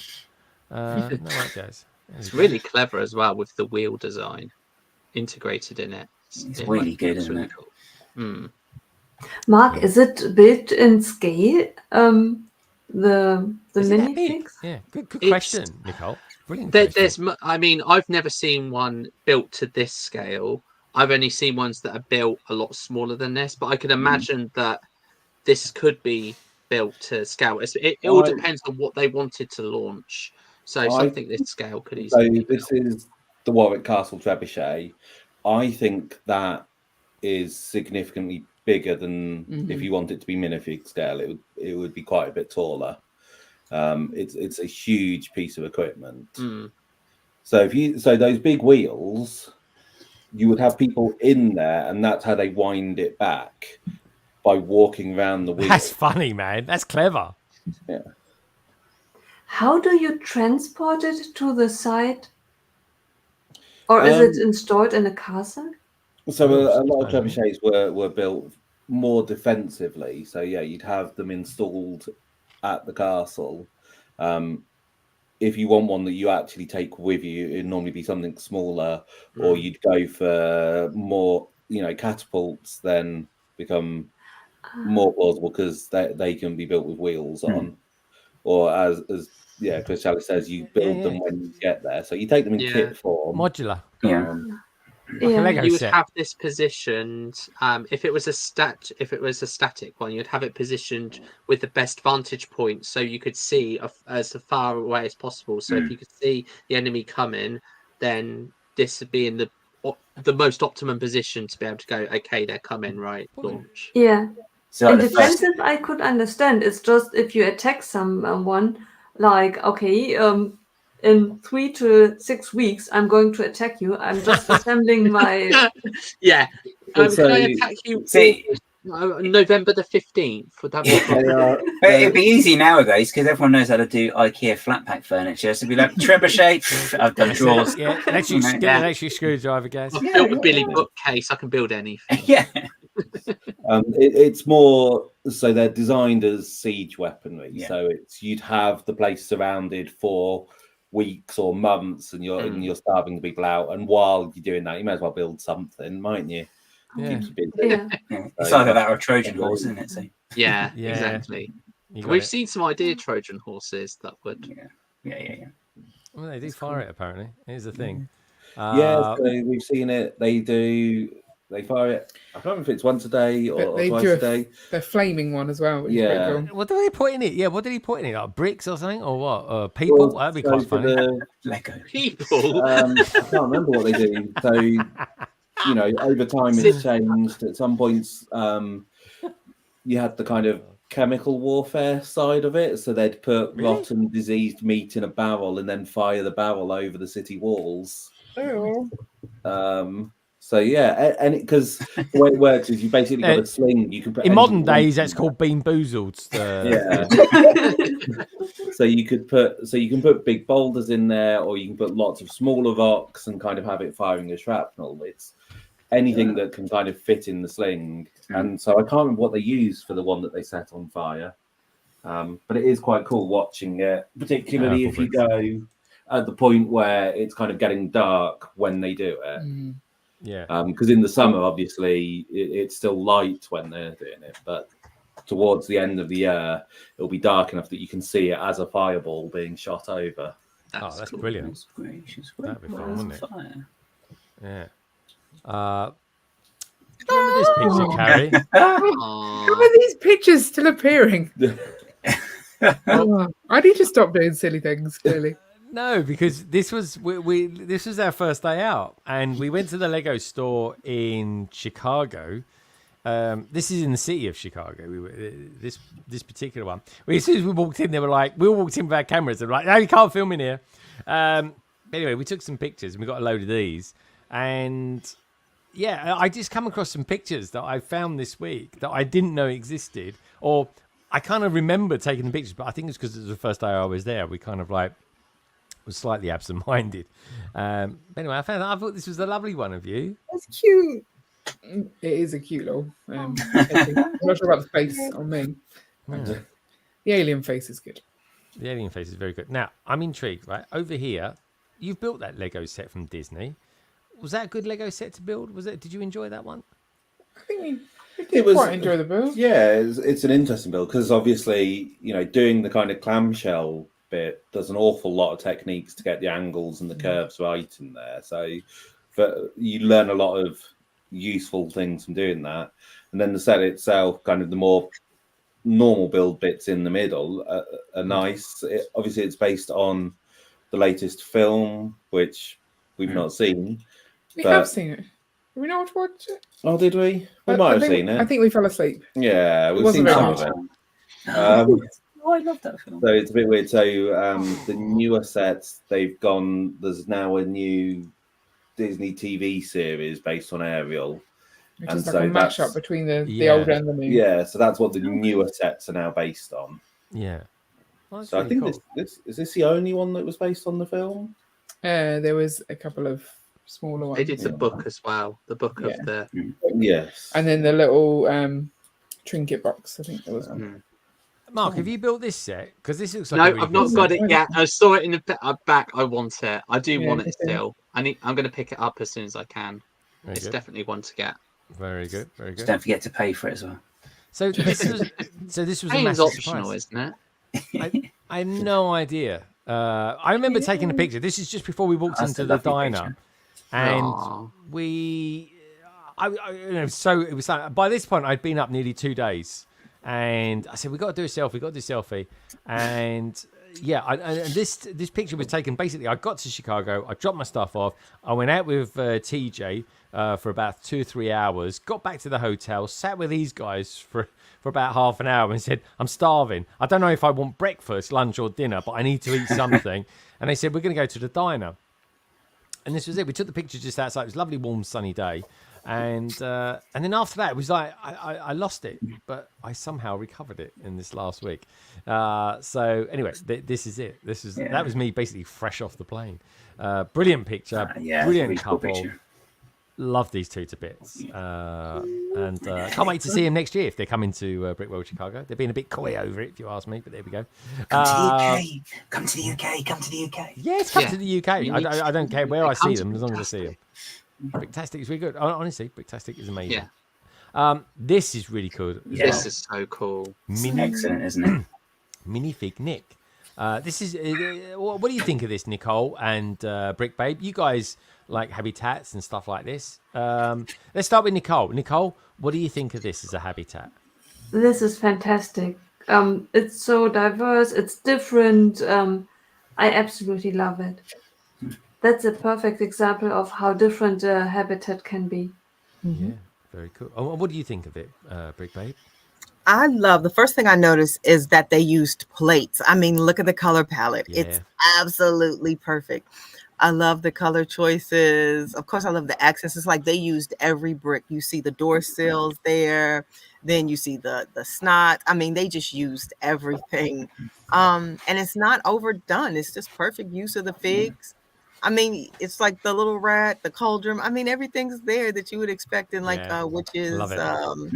No, right, guys. It's really clever as well with the wheel design integrated in it. It's really good, isn't it? Cool. Mark, is it built in scale? The minifigs? Yeah, good question, Nicole. Brilliant. I've never seen one built to this scale. I've only seen ones that are built a lot smaller than this, but I can imagine that this could be built to scale. It all depends on what they wanted to launch. So something this scale could easily be built. This is the Warwick Castle trebuchet. I think that is significantly bigger than if you want it to be minifig scale. It would be quite a bit taller. It's a huge piece of equipment. So those big wheels, you would have people in there, and that's how they wind it back by walking around the wheel. That's funny, man. That's clever. Yeah. How do you transport it to the site? Or is it installed in a castle? So a lot of trebuchets were built more defensively. So yeah, you'd have them installed at the castle. if you want one that you actually take with you, it'd normally be something smaller, or you'd go for more, catapults. Then become more plausible because they can be built with wheels on, or as Chris Chalice says, you build them when you get there. So you take them in kit form, modular. You would have this positioned. If it was a static one, you'd have it positioned with the best vantage point, so you could see as far away as possible. So if you could see the enemy coming, then this would be in the most optimum position to be able to go. Okay, they're coming. Right, launch. Yeah. So in defensive, I could understand. It's just if you attack someone, like in 3 to 6 weeks, I'm going to attack you. I'm just assembling my. Yeah. Can I attack you? November the 15th. Would that be It'd be easy nowadays because everyone knows how to do IKEA flat pack furniture. So it'd be like trebuchet. I've done drawers. Yeah, get an electric screwdriver, guys. I've built a Billy bookcase. I can build anything. Yeah. It's more so they're designed as siege weaponry. So you'd have the place surrounded for weeks or months, and you're starving people out. And while you're doing that, you may as well build something, mightn't you? Yeah. It's either that or a Trojan horse, isn't it? So. Yeah, exactly. We've seen some idea Trojan horses that would. Yeah. Well, they do fire it. Apparently, here's the thing. So we've seen it. They fire it. I can't remember if it's once a day or twice a day. The flaming one as well. Which is pretty cool. What do they put in it? Yeah, what did he put in it? Like bricks or something, or what? People? That'd be quite funny. Lego people. I can't remember what they do. So over time it's changed. At some points, you had the kind of chemical warfare side of it. So they'd put rotten, diseased meat in a barrel and then fire the barrel over the city walls. So and because the way it works is you basically got a sling. You can put in modern days that's called being boozled. So you can put big boulders in there, or you can put lots of smaller rocks and kind of have it firing a shrapnel. It's anything that can kind of fit in the sling. And so I can't remember what they used for the one that they set on fire, but it is quite cool watching it, particularly if you go at the point where it's kind of getting dark when they do it. Because in the summer, obviously, it's still light when they're doing it, but towards the end of the year, it'll be dark enough that you can see it as a fireball being shot over. That's cool. Brilliant. That'd be fun, wouldn't it? Yeah. Remember this picture, Carrie? How are these pictures still appearing? I need to stop doing silly things, clearly. No, because this was this was our first day out, and we went to the Lego store in Chicago. This is in the city of Chicago. This particular one. As soon as we walked in, we all walked in with our cameras and no, you can't film in here. Anyway, we took some pictures and we got a load of these. And I just come across some pictures that I found this week that I didn't know existed, or I kind of remember taking the pictures, but I think it's because it was the first day I was there. We kind of was slightly absent-minded. Anyway, I thought this was a lovely one of you. That's cute. It is a cute little. I'm not sure about the face on me. The alien face is good. The alien face is very good. Now, I'm intrigued, right? Over here, you've built that Lego set from Disney. Was that a good Lego set to build? Did you enjoy that one? I think it was quite enjoy the build. Yeah, it's an interesting build because obviously, doing the kind of clamshell bit, there's an awful lot of techniques to get the angles and the curves right in there. So you learn a lot of useful things from doing that. And then the set itself, kind of the more normal build bits in the middle are nice. Obviously, it's based on the latest film, which we've not seen. We have seen it. Did we not watch it? Oh, did we? We might have seen it. I think we fell asleep. Yeah, we've seen some of it. I love that film. So it's a bit weird. So the newer sets, there's now a new Disney TV series based on Ariel. Which is like a mashup between the old and the new. Yeah, so that's what the newer sets are now based on. Yeah. Well, so I think is this the only one that was based on the film? There was a couple of smaller ones. They did the book as well. The book of the... Yes. And then the little trinket box, I think there was one. Mark, have you built this set? Because this looks like No, a really I've not good got set. it yet. I saw it in the back. I want it. I do Yeah, want it okay. still. I'm going to pick it up as soon as I can. Very It's good. definitely one to get. Very good. Very Just good. don't forget to pay for it as well. So this was a Paying's massive optional, surprise. isn't it? I had no idea. I remember taking a picture. This is just before we walked into the diner, and Aw. so it was like, by this point I'd been up nearly 2 days, and I said we got to do a selfie, and yeah, and this picture was taken basically. I got to Chicago, I dropped my stuff off, I went out with TJ for about 2 or 3 hours, got back to the hotel, sat with these guys for about half an hour and said, I'm starving. I don't know if I want breakfast, lunch or dinner, but I need to eat something. And they said, we're going to go to the diner. And this was it. We took the picture just outside. It was a lovely, warm, sunny day. And then after that, it was like, I lost it, but I somehow recovered it in this last week. So anyway, this is it. That was me basically fresh off the plane. Brilliant picture. Brilliant really cool couple. picture. Love these two to bits, and can't wait to see them next year if they're coming to Brickworld Chicago. They're being a bit coy over it, if you ask me, but there we go. Come to the UK. Come to the UK. Come to the UK. Yes, come to the UK. I don't care where I see them as long as I see them. Bricktastic is really good. Honestly, Bricktastic is amazing. Yeah. This is really cool. This is so cool. Excellent, isn't it? Minifig Nick. This is. What do you think of this, Nicole and Brick Babe? You guys like habitats and stuff like this. Let's start with Nicole. Nicole, what do you think of this as a habitat? This is fantastic. It's so diverse. It's different. I absolutely love it. That's a perfect example of how different a habitat can be. Yeah, very cool. Oh, what do you think of it, Brick Babe? I love the first thing I noticed is that they used plates. I mean, look at the color palette. Yeah. It's absolutely perfect. I love the color choices. Of course, I love the accents. It's like they used every brick. You see the door sills there. Then you see the snot. I mean, they just used everything. And it's not overdone. It's just perfect use of the figs. I mean, it's like the little rat, the cauldron. I mean, everything's there that you would expect in witches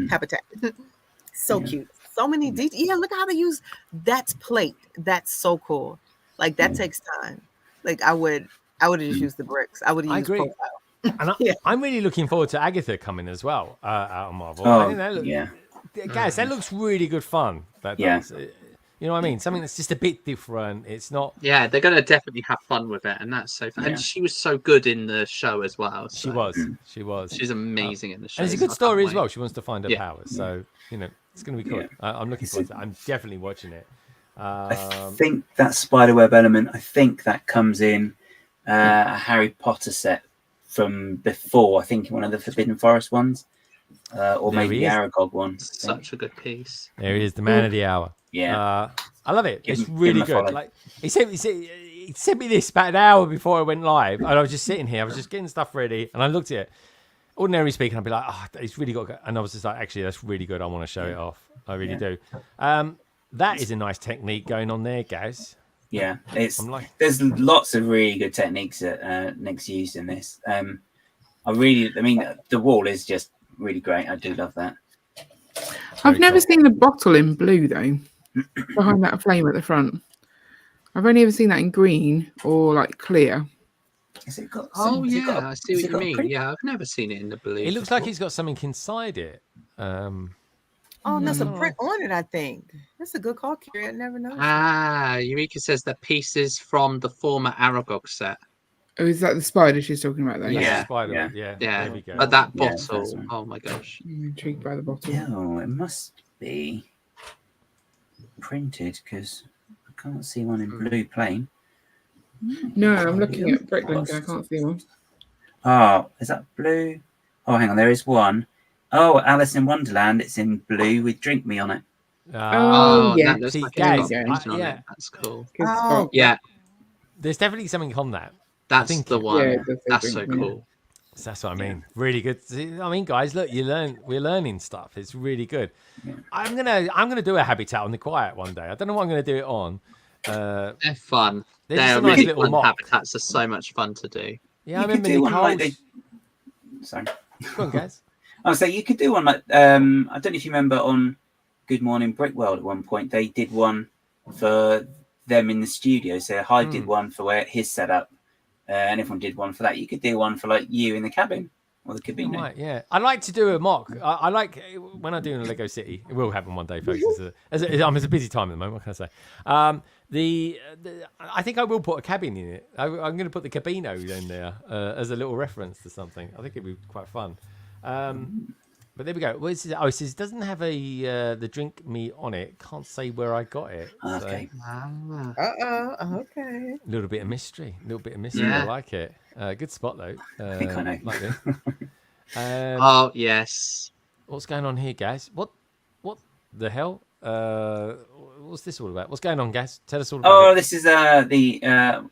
habitat. So cute. So many details. Yeah, look how they use that plate. That's so cool. Like that takes time. Like I would have just used the bricks. I would have used agree. profile. And I'm really looking forward to Agatha coming as well out of Marvel. Oh, I think that guys, that looks really good fun. That does. You know what I mean? Something that's just a bit different. It's not. Yeah, they're going to definitely have fun with it, and that's so fun. Yeah. And she was so good in the show as well. She So. was. She's amazing in the show. And it's a good story as well. She wants to find her Yeah. powers. So, it's going to be cool. Yeah. I'm looking forward to it. I'm definitely watching it. I think that spiderweb element, I think that comes in a Harry Potter set from before. I think one of the Forbidden Forest ones, or There maybe he the is. Aragog one. Such a good piece. There he is, the man of the hour. Yeah. I love it. Give It's him really a good. follow. Like he sent me this about an hour before I went live, and I was just sitting here. I was just getting stuff ready, and I looked at it. Ordinarily speaking, I'd be like, "Oh, it's really got," and I was just like, "Actually, that's really good. I want to show it off. I really do." That is a nice technique going on there, guys. Yeah, it's I'm like- there's lots of really good techniques that Nick's used in this. I mean, the wall is just really great. I do love that. I've never seen the bottle in blue though, behind that flame at the front. I've only ever seen that in green or like clear. Has it got? Oh has it got yeah, a- I see has what it you got a mean. print? Yeah, I've never seen it in the blue. It looks like before. it's got something inside it. Oh, and there's a print on it, I think. That's a good call, Carrie. I never noticed. Eureka says that pieces from the former Aragog set. Oh, is that the spider she's talking about though? That's Yeah, the spider. yeah. Yeah. Yeah, There we go. but that Yeah, bottle. that's one. Oh my gosh. I'm intrigued by the bottle. Yeah, it must be printed because I can't see one in blue plain. No, I'm looking at Bricklink and I can't see one. Oh, is that blue? Oh, hang on, there is one. Oh, Alice in Wonderland. It's in blue with "Drink Me" on it. Oh, yeah. That looks See, like guys, it's got on yeah. it. That's cool. Good Oh, spot. Yeah, There's definitely something on that. that's think- the one. Yeah, it does say That's so Brickmania. cool. So that's what I mean. Really good. See, I mean, guys, look, we're learning stuff. It's really good. I'm gonna do a habitat on the quiet one day. I don't know what I'm gonna do it on. They're fun. There's They're just a nice really little fun mock. habitats. Are so much fun to do. Yeah, I You could remember do one like Nicole's. Sorry. Go on, guys. I was saying you could do one like I don't know if you remember on Good Morning Brick World at one point. They did one for them in the studio. So Hyde did one for where his setup, and everyone did one for that. You could do one for like you in the cabin or the cabino. Right, yeah. I like to do a mock. I like when I do in a Lego City. It will happen one day, folks. It's a busy time at the moment. What can I say? I think I will put a cabin in it. I'm going to put the cabino in there as a little reference to something. I think it'd be quite fun. But there we go. Well, it says it doesn't have the drink me on it. Can't say where I got it. Okay. Okay. A little bit of mystery. Yeah. I like it. Good spot though. I think I know. Like this. Oh yes. What's going on here, guys? What the hell? What's this all about? What's going on, guys? Tell us all about it. This is the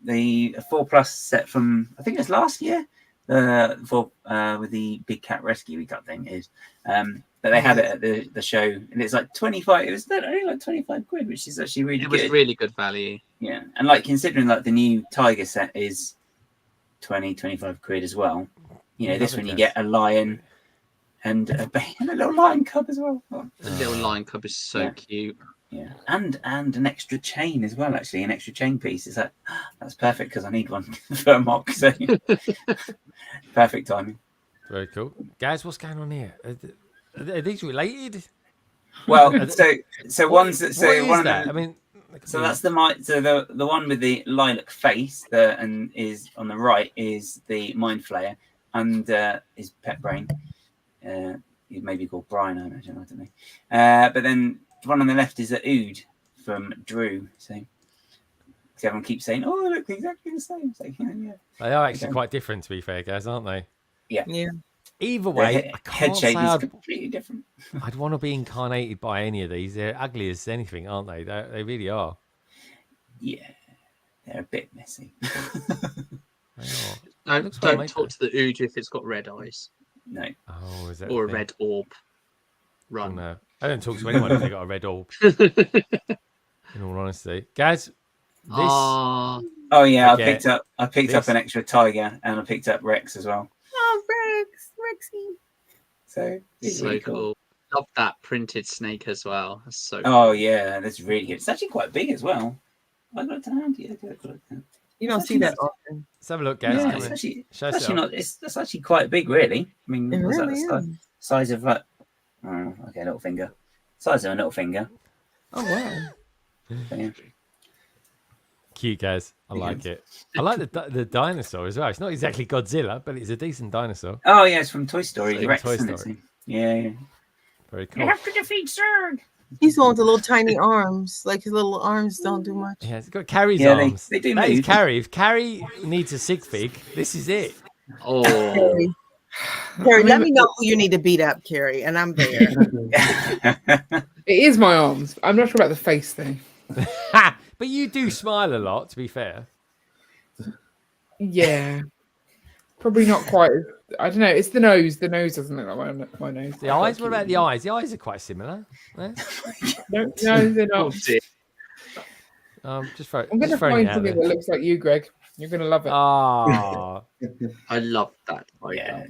4+ set from, I think it was last year. With the big cat rescue type thing is, but they had it at the show, and it's like 25. It was only like 25 quid, which is actually really good. It was really good value. Yeah, and like considering like the new Tiger set is 25 quid as well. You know, this one you get a lion and a little lion cub as well. The little lion cub is so cute. Yeah, and an extra chain as well. Actually, an extra chain piece. Is that's perfect because I need one for a mock. So perfect timing. Very cool, guys. What's going on here? Are these related? Well, so one's what so is one that? of I mean, so that's the one with the lilac face and is on the right is the Mind Flayer and his pet brain. He may be called Brian, I imagine. I don't know. But then the one on the left is the Ood from Drew. So everyone keeps saying, "Oh, they look exactly the same." So, yeah. They are actually quite different, to be fair, guys, aren't they? Yeah. Either way, I can't head shape say is completely different. I'd want to be incarnated by any of these. They're ugly as anything, aren't they? They really are. Yeah, they're a bit messy. Don't talk to the Ood if it's got red eyes. No. Oh, is that or a thing? red orb? Run. Oh, no. I don't talk to anyone if they got a red orb. In all honesty, guys. This. Oh yeah, Okay. I picked up an extra tiger and I picked up Rex as well. Oh, Rexy. So it's So really cool. Love that printed snake as well. That's so Oh cool. yeah, that's really good. It's actually quite big as well. I got it to hand. Yeah, I got it to hand. You don't see that often. Let's have a look, guys. Yeah, Come it's in. actually, Show it's us actually it not. That's actually quite big, really. I mean, It what's really that is. size of like? Oh, okay, little finger. Size of a little finger. Oh wow. So, yeah. Cute, guys. I like it. I like the dinosaur as well. It's not exactly Godzilla, but it's a decent dinosaur. Oh yeah, it's from Toy Story. From Rex, Toy isn't it? Story. Yeah. Very cool. You have to defeat Zurg. He's the one with the little tiny arms. Like his little arms don't do much. Yeah, it's got Carrie's Yeah, arms. they do That is move. Carrie. If Carrie needs a sig fig, this is it. Oh, Carrie, let me know who you need to beat up, Carrie, and I'm there. It is my arms. I'm not sure about the face thing. But you do smile a lot, to be fair. Yeah. Probably not quite. I don't know. It's the nose. The nose doesn't look like my nose. The eyes? What about the eyes? The eyes are quite similar. Yeah? No, they're not. Just I'm going to find something that looks like you, Greg. You're going to love it. Ah, I love that. Yeah,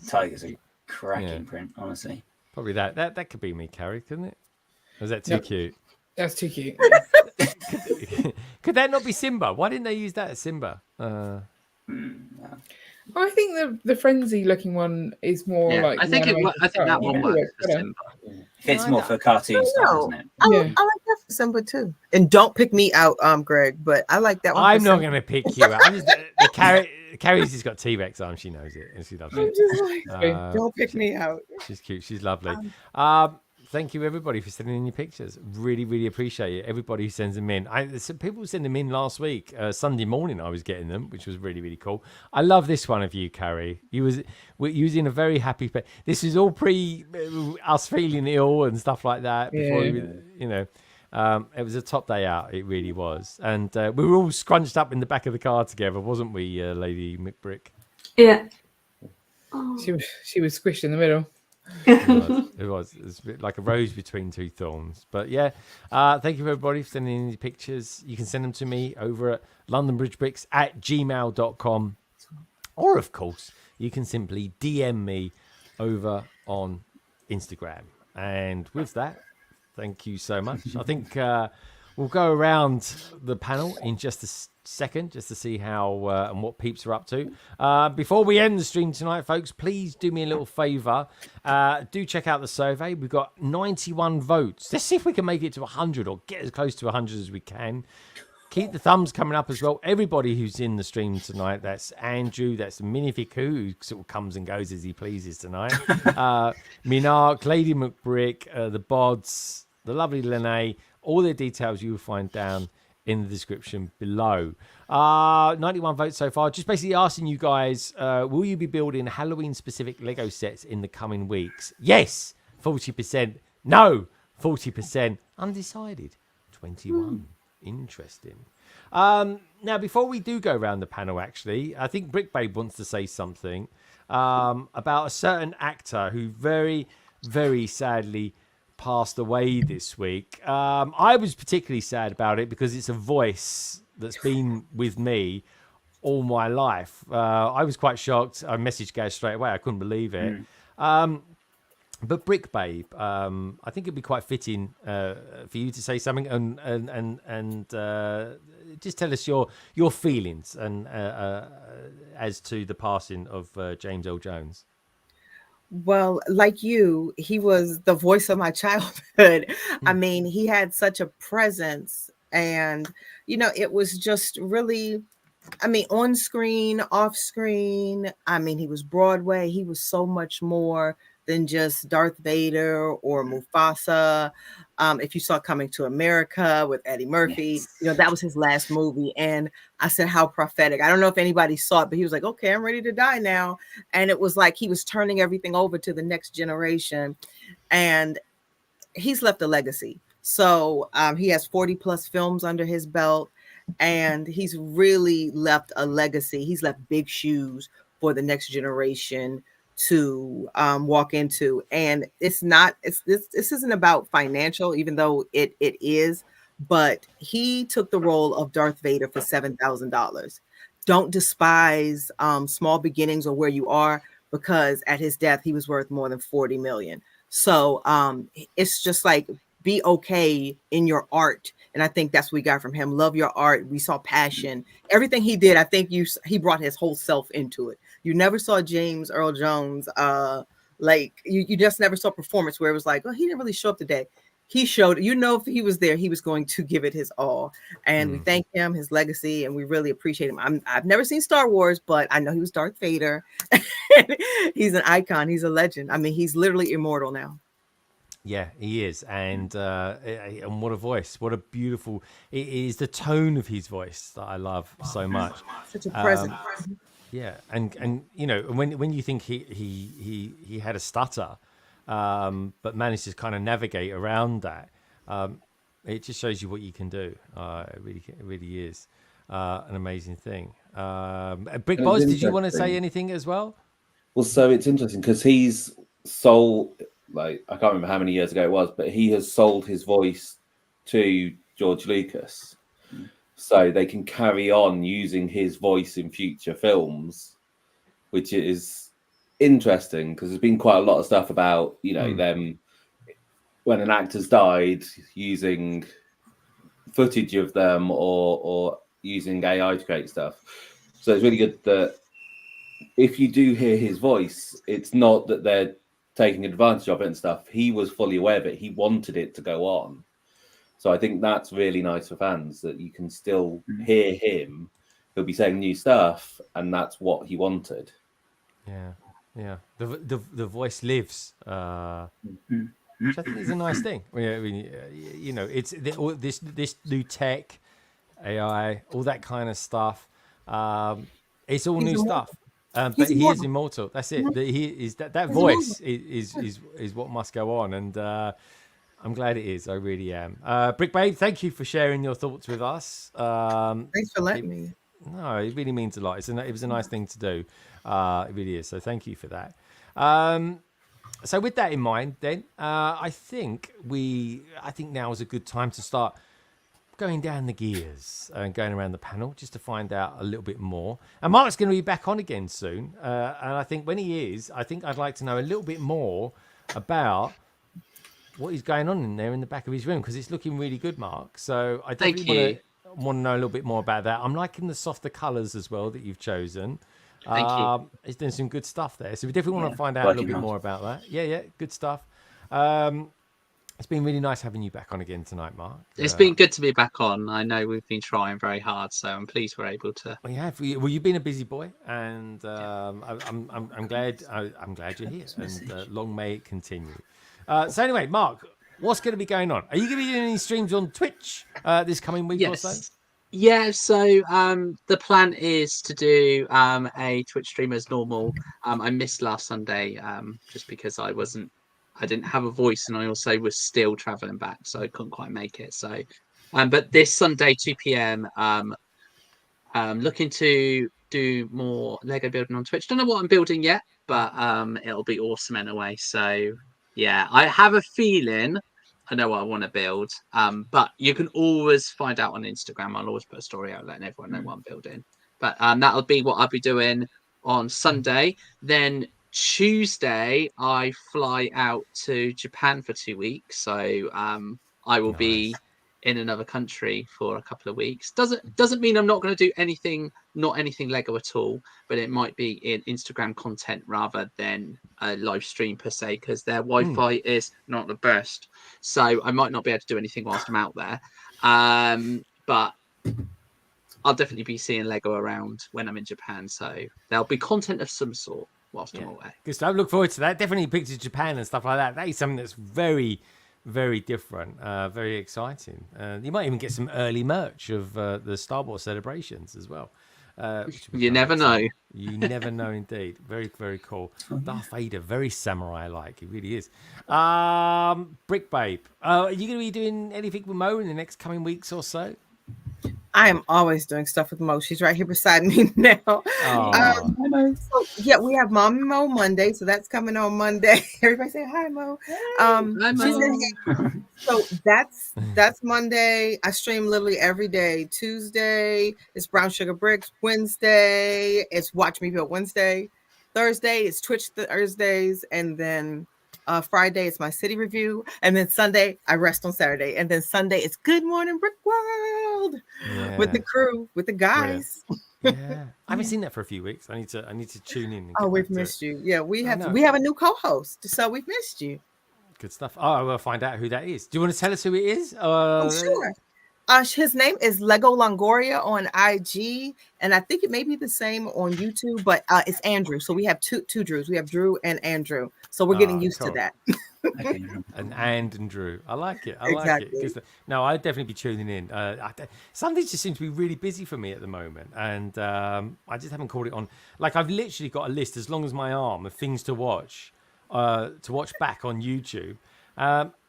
tigers are cracking print, honestly. probably that could be me, Carrie, couldn't it? Or is that too Yep. cute? That's too cute. Could that not be Simba? Why didn't they use that as Simba? I think the frenzy looking one is more like. I think that one works for better. Simba. Fits more for cartoon style, doesn't it? I like that for Simba too. And don't pick me out, Greg, but I like that one. I'm for not Simba. going to pick you out. I'm just, Carrie's just got T-Rex arms. She knows it, and she loves I'm it. just like, don't pick me out. She's cute. She's lovely. Thank you, everybody, for sending in your pictures. Really, really appreciate it. Everybody who sends them in. Some people sent them in last week. Sunday morning, I was getting them, which was really, really cool. I love this one of you, Carrie. We're using a very happy. This is all pre us feeling ill and stuff like that. Before it was a top day out. It really was, and we were all scrunched up in the back of the car together, wasn't we, Lady McBrick? Yeah. She was squished in the middle. It was a bit like a rose between two thorns. But yeah, thank you everybody for sending in your pictures. You can send them to me over at londonbridgebricks@gmail.com, or of course you can simply DM me over on Instagram. And with that, thank you so much. I think we'll go around the panel in just a second just to see how and what peeps are up to. Before we end the stream tonight, folks, please do me a little favor. Do check out the survey. We've got 91 votes. Let's see if we can make it to 100 or get as close to 100 as we can. Keep the thumbs coming up as well. Everybody who's in the stream tonight, that's Andrew, that's Minifiku, who sort of comes and goes as he pleases tonight. MNRK, Lady McBrick, the Bods, the lovely Lene, all the details you will find down in the description below. 91 votes so far. Just basically asking you guys, will you be building Halloween-specific Lego sets in the coming weeks? Yes, 40%. No, 40%. Undecided, 21%. Interesting. Now, before we do go around the panel, actually, I think Brick Babe wants to say something about a certain actor who very, very sadly passed away this week. I was particularly sad about it because it's a voice that's been with me all my life. I was quite shocked. I messaged Gaz straight away. I couldn't believe it. But Brick Babe, I think it'd be quite fitting for you to say something and just tell us your feelings and as to the passing of James Earl Jones. Well, like you, he was the voice of my childhood. I mean, he had such a presence, and it was just really, I mean, on screen, off screen. I mean, he was Broadway. He was so much more than just Darth Vader or Mufasa. If you saw Coming to America with Eddie Murphy, that was his last movie. And I said, how prophetic. I don't know if anybody saw it, but he was like, okay, I'm ready to die now. And it was like he was turning everything over to the next generation. And he's left a legacy. So he has 40 plus films under his belt. And he's really left a legacy. He's left big shoes for the next generation to walk into. And this isn't about financial, even though it is, but he took the role of Darth Vader for $7,000. Don't despise small beginnings or where you are, because at his death he was worth more than 40 million. So it's just like, be okay in your art. And I think that's what we got from him. Love your art. We saw passion. Everything he did, I think he brought his whole self into it. You never saw James Earl Jones, like you just never saw a performance where it was like, oh, he didn't really show up today. He showed, if he was there, he was going to give it his all. And we thank him, his legacy, and we really appreciate him. I've never seen Star Wars, but I know he was Darth Vader. He's an icon. He's a legend. I mean, he's literally immortal now. Yeah, he is. And what a voice. What a beautiful... It is the tone of his voice that I love so much. Such a presence. Yeah, and when you think he had a stutter, but managed to kind of navigate around that, it just shows you what you can do. It really is an amazing thing. Brick Boz, did you want to say anything as well? Well, so it's interesting because he's sold, like, I can't remember how many years ago it was, but he has sold his voice to George Lucas. So they can carry on using his voice in future films, which is interesting because there's been quite a lot of stuff about, them when an actor's died using footage of them or using AI to create stuff. So it's really good that if you do hear his voice, it's not that they're taking advantage of it and stuff. He was fully aware of it. He wanted it to go on. So I think that's really nice for fans, that you can still hear him. He'll be saying new stuff, and that's what he wanted. Yeah. The voice lives, which I think is a nice thing. It's this new tech, AI, all that kind of stuff. It's all new stuff. But he is immortal. That's it. He is that voice is what must go on, and I'm glad it is. I really am. Brick Babe, thank you for sharing your thoughts with us. Thanks for letting me. No, it really means a lot. It was a nice thing to do. It really is. So thank you for that. So with that in mind, then I think now is a good time to start going down the gears and going around the panel just to find out a little bit more. And Mark's going to be back on again soon. And I think when he is, I think I'd like to know a little bit more about what is going on in there in the back of his room, because it's looking really good, Mark. So I Thank definitely want to know a little bit more about that. I'm liking the softer colours as well that you've chosen. Thank you. It's doing some good stuff there. So we definitely want to find out a working little bit hard. more about that. Yeah, good stuff. It's been really nice having you back on again tonight, Mark. It's been good to be back on. I know we've been trying very hard, so I'm pleased we're able to. We have. Well, you've been a busy boy, and I'm glad. I'm glad you're here, and long may it continue. So anyway, Mark, what's going to be going on? Are you going to be doing any streams on Twitch this coming week or so? Yeah, so the plan is to do a Twitch stream as normal. I missed last Sunday just because I didn't have a voice, and I also was still traveling back, so I couldn't quite make it. So, but this Sunday, 2 p.m, looking to do more Lego building on Twitch. Don't know what I'm building yet, but it'll be awesome anyway. So, yeah, I have a feeling I know what I want to build. But you can always find out on Instagram. I'll always put a story out letting everyone know what I'm building. But that'll be what I'll be doing on Sunday. Then Tuesday, I fly out to Japan for 2 weeks. So I will be in another country for a couple of weeks. Doesn't mean I'm not going to do anything Lego at all, but it might be in Instagram content rather than a live stream per se, because their Wi-Fi is not the best. So I might not be able to do anything whilst I'm out there. But I'll definitely be seeing Lego around when I'm in Japan. So there'll be content of some sort whilst I'm away. Good stuff. I look forward to that. Definitely pictures of Japan and stuff like that. That is something that's very, very different, very exciting. You might even get some early merch of the Star Wars celebrations as well. You never know. You never know indeed. Very, very cool. Darth Vader, very samurai-like. He really is. Brick Babe, are you going to be doing anything with Mo in the next coming weeks or so? I am always doing stuff with Mo. She's right here beside me now. So, yeah, we have Mom and Mo Monday, so that's coming on Monday. Everybody say hi, Mo. Hi, Mo. So that's Monday. I stream literally every day. Tuesday is Brown Sugar Bricks. Wednesday it's Watch Me Build Wednesday. Thursday is Twitch Thursdays, and then Friday is my city review, and then Sunday I rest on Saturday, and then Sunday it's Good Morning Brick World with the crew, with the guys. Yeah, I haven't seen that for a few weeks. I need to tune in. Oh, we've missed you. Yeah, we have a new co-host, so we've missed you. Good stuff. Oh, I will find out who that is. Do you want to tell us who it is? Sure. His name is Lego Longoria on IG, and I think it may be the same on YouTube, but it's Andrew. So we have two Drews. We have Drew and Andrew. So we're getting used to that. and Drew. I like it. I Exactly. like it. No, I'd definitely be tuning in. Something just seems to be really busy for me at the moment, and I just haven't called it on. Like, I've literally got a list as long as my arm of things to watch back on YouTube.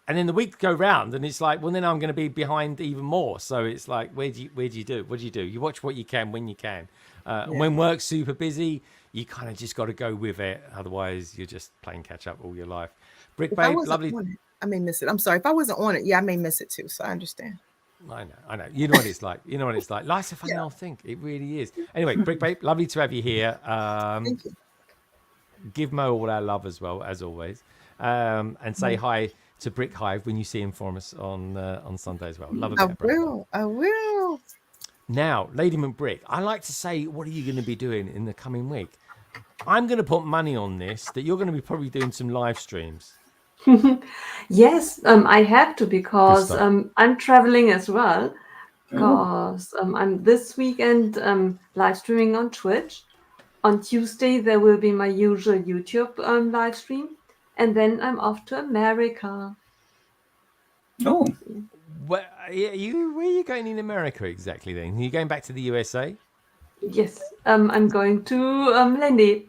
And then the week go round, and it's like, well, then I'm going to be behind even more. So it's like, what do you do? You watch what you can when you can. And when work's super busy, you kind of just got to go with it. Otherwise, you're just playing catch up all your life. Brick Babe, lovely. I may miss it. I'm sorry if I wasn't on it. Yeah, I may miss it too. So I understand. I know. You know what it's like. Life's a funny old thing. It really is. Anyway, Brick Babe, lovely to have you here. Thank you. Give Mo all our love as well, as always, and say hi to Brick Hive when you see him from us on Sunday as well. Love it. I will. Now, Lady McBrick, I like to say, what are you going to be doing in the coming week? I'm going to put money on this that you're going to be probably doing some live streams. Yes, I have to, because I'm traveling as well. Because I'm this weekend live streaming on Twitch. On Tuesday there will be my usual YouTube live stream. And then I'm off to America. Oh. Where are you going in America exactly then? Are you going back to the USA? Yes, I'm going to Lenny.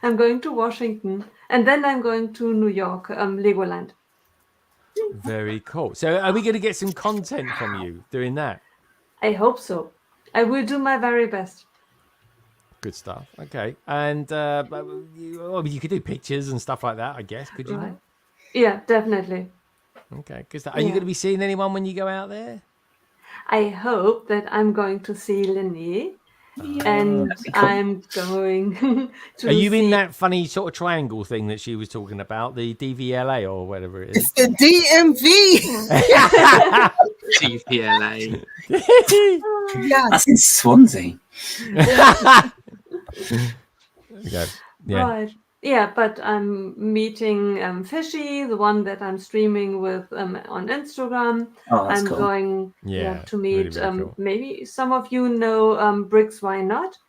I'm going to Washington. And then I'm going to New York, Legoland. Very cool. So are we going to get some content from you doing that? I hope so. I will do my very best. Good stuff. Okay. And you could do pictures and stuff like that, I guess. Could you? Right. Yeah, definitely. Okay. Good stuff. Are you going to be seeing anyone when you go out there? I hope that I'm going to see Lenny. And That'd be cool. I'm going to Are you in see- that funny sort of triangle thing that she was talking about, the DVLA or whatever it is? It's the DMV. TVLA. Yes. That's in Swansea. Okay. Yeah. Right. Yeah, but I'm meeting Fishy, the one that I'm streaming with on Instagram. Oh, that's I'm cool. going Yeah, to really, meet really cool. maybe some of you know Bricks Why Not?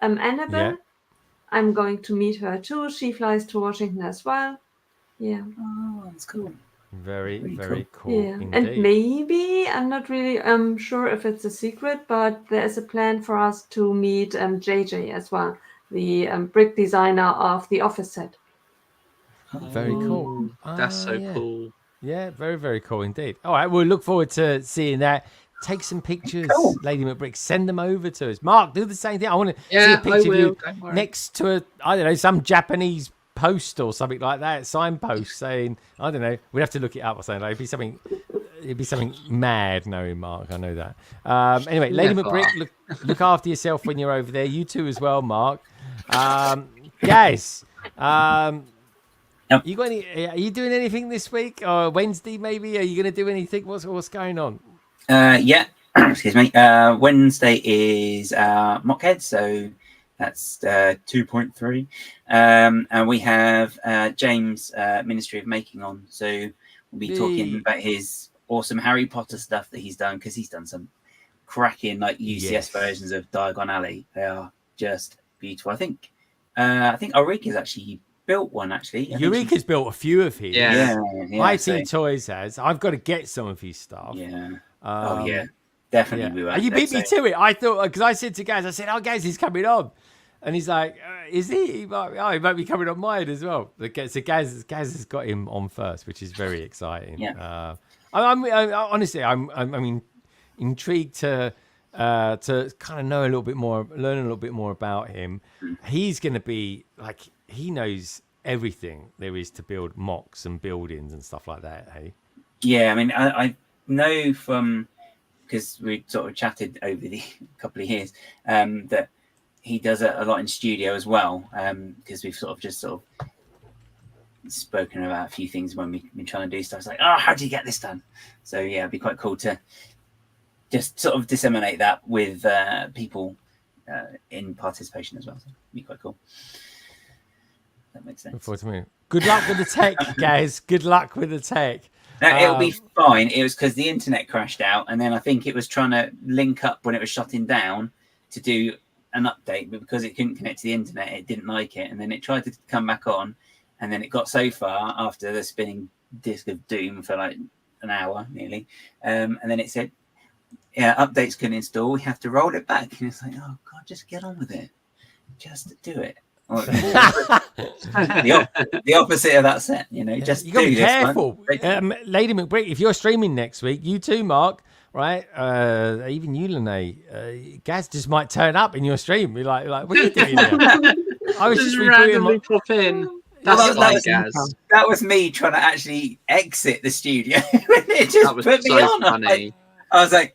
Annabelle. Yeah. I'm going to meet her too. She flies to Washington as well. Yeah. Oh, that's cool. Very, Really very cool. Yeah. Indeed. And maybe, I'm not really sure if it's a secret, but there is a plan for us to meet JJ as well, the brick designer of the office set. Very cool. That's so yeah. cool. Yeah, very, very cool indeed. All right, we'll look forward to seeing that. Take some pictures, Lady McBrick. Send them over to us. Mark, do the same thing. I want to see Yeah, a picture I of will. you Don't worry. next to a, I don't know, some Japanese post or something like that, signpost saying, I don't know. We'd have to look it up or something. Like, it'd be something mad knowing Mark. I know that. Anyway, Lady Never. McBrick, look after yourself when you're over there. You too as well, Mark. Guys, Yep. you got any? Are you doing anything this week or Wednesday? Maybe are you going to do anything? What's going on? Yeah. Excuse me. Wednesday is Mock Head, so that's 2.3. And we have James Ministry of Making on, so we'll be talking about his awesome Harry Potter stuff that he's done, because he's done some cracking like UCS versions of Diagon Alley. They are just beautiful. I think Ulrika's actually built one actually. Eureka's built a few of his. Yeah, IT Toys has. I've got to get some of his stuff. Yeah. Oh yeah. Definitely. We were. And you beat me to it. I thought, because I said to Gaz, I said, "Oh, Gaz, he's coming on," and he's like, "Is he? He might be coming on mine as well." So Gaz has got him on first, which is very exciting. Yeah. I'm honestly, I'm intrigued to kind of know a little bit more, learn a little bit more about him. He's going to be like, he knows everything there is to build mocks and buildings and stuff like that. Hey. Yeah, I mean, I know from, because we sort of chatted over the couple of years, that he does a lot in studio as well, because we've sort of spoken about a few things when we've been trying to do stuff. It's like, oh, how do you get this done? So yeah, it'd be quite cool to just sort of disseminate that with people in participation as well. So it'd be quite cool. That makes sense. Look forward to me. Good luck with the tech, guys. Good luck with the tech. No, it'll be fine. It was because the internet crashed out, and then I think it was trying to link up when it was shutting down to do an update, but because it couldn't connect to the internet, it didn't like it, and then it tried to come back on, and then it got so far after the spinning disc of doom for like an hour nearly, and then it said, "Yeah, updates couldn't install. We have to roll it back." And it's like, "Oh God, just get on with it. Just do it." The opposite of that set, you know. Just you got to be do this careful, one. Lady McBrick. If you're streaming next week, you too, Mark. Right? Even you, Lene. Gaz just might turn up in your stream. Be like, what are you doing here? I was just randomly pop in. That's fine, Gaz. That was me trying to actually exit the studio. It just That was put me so on. funny. I was like,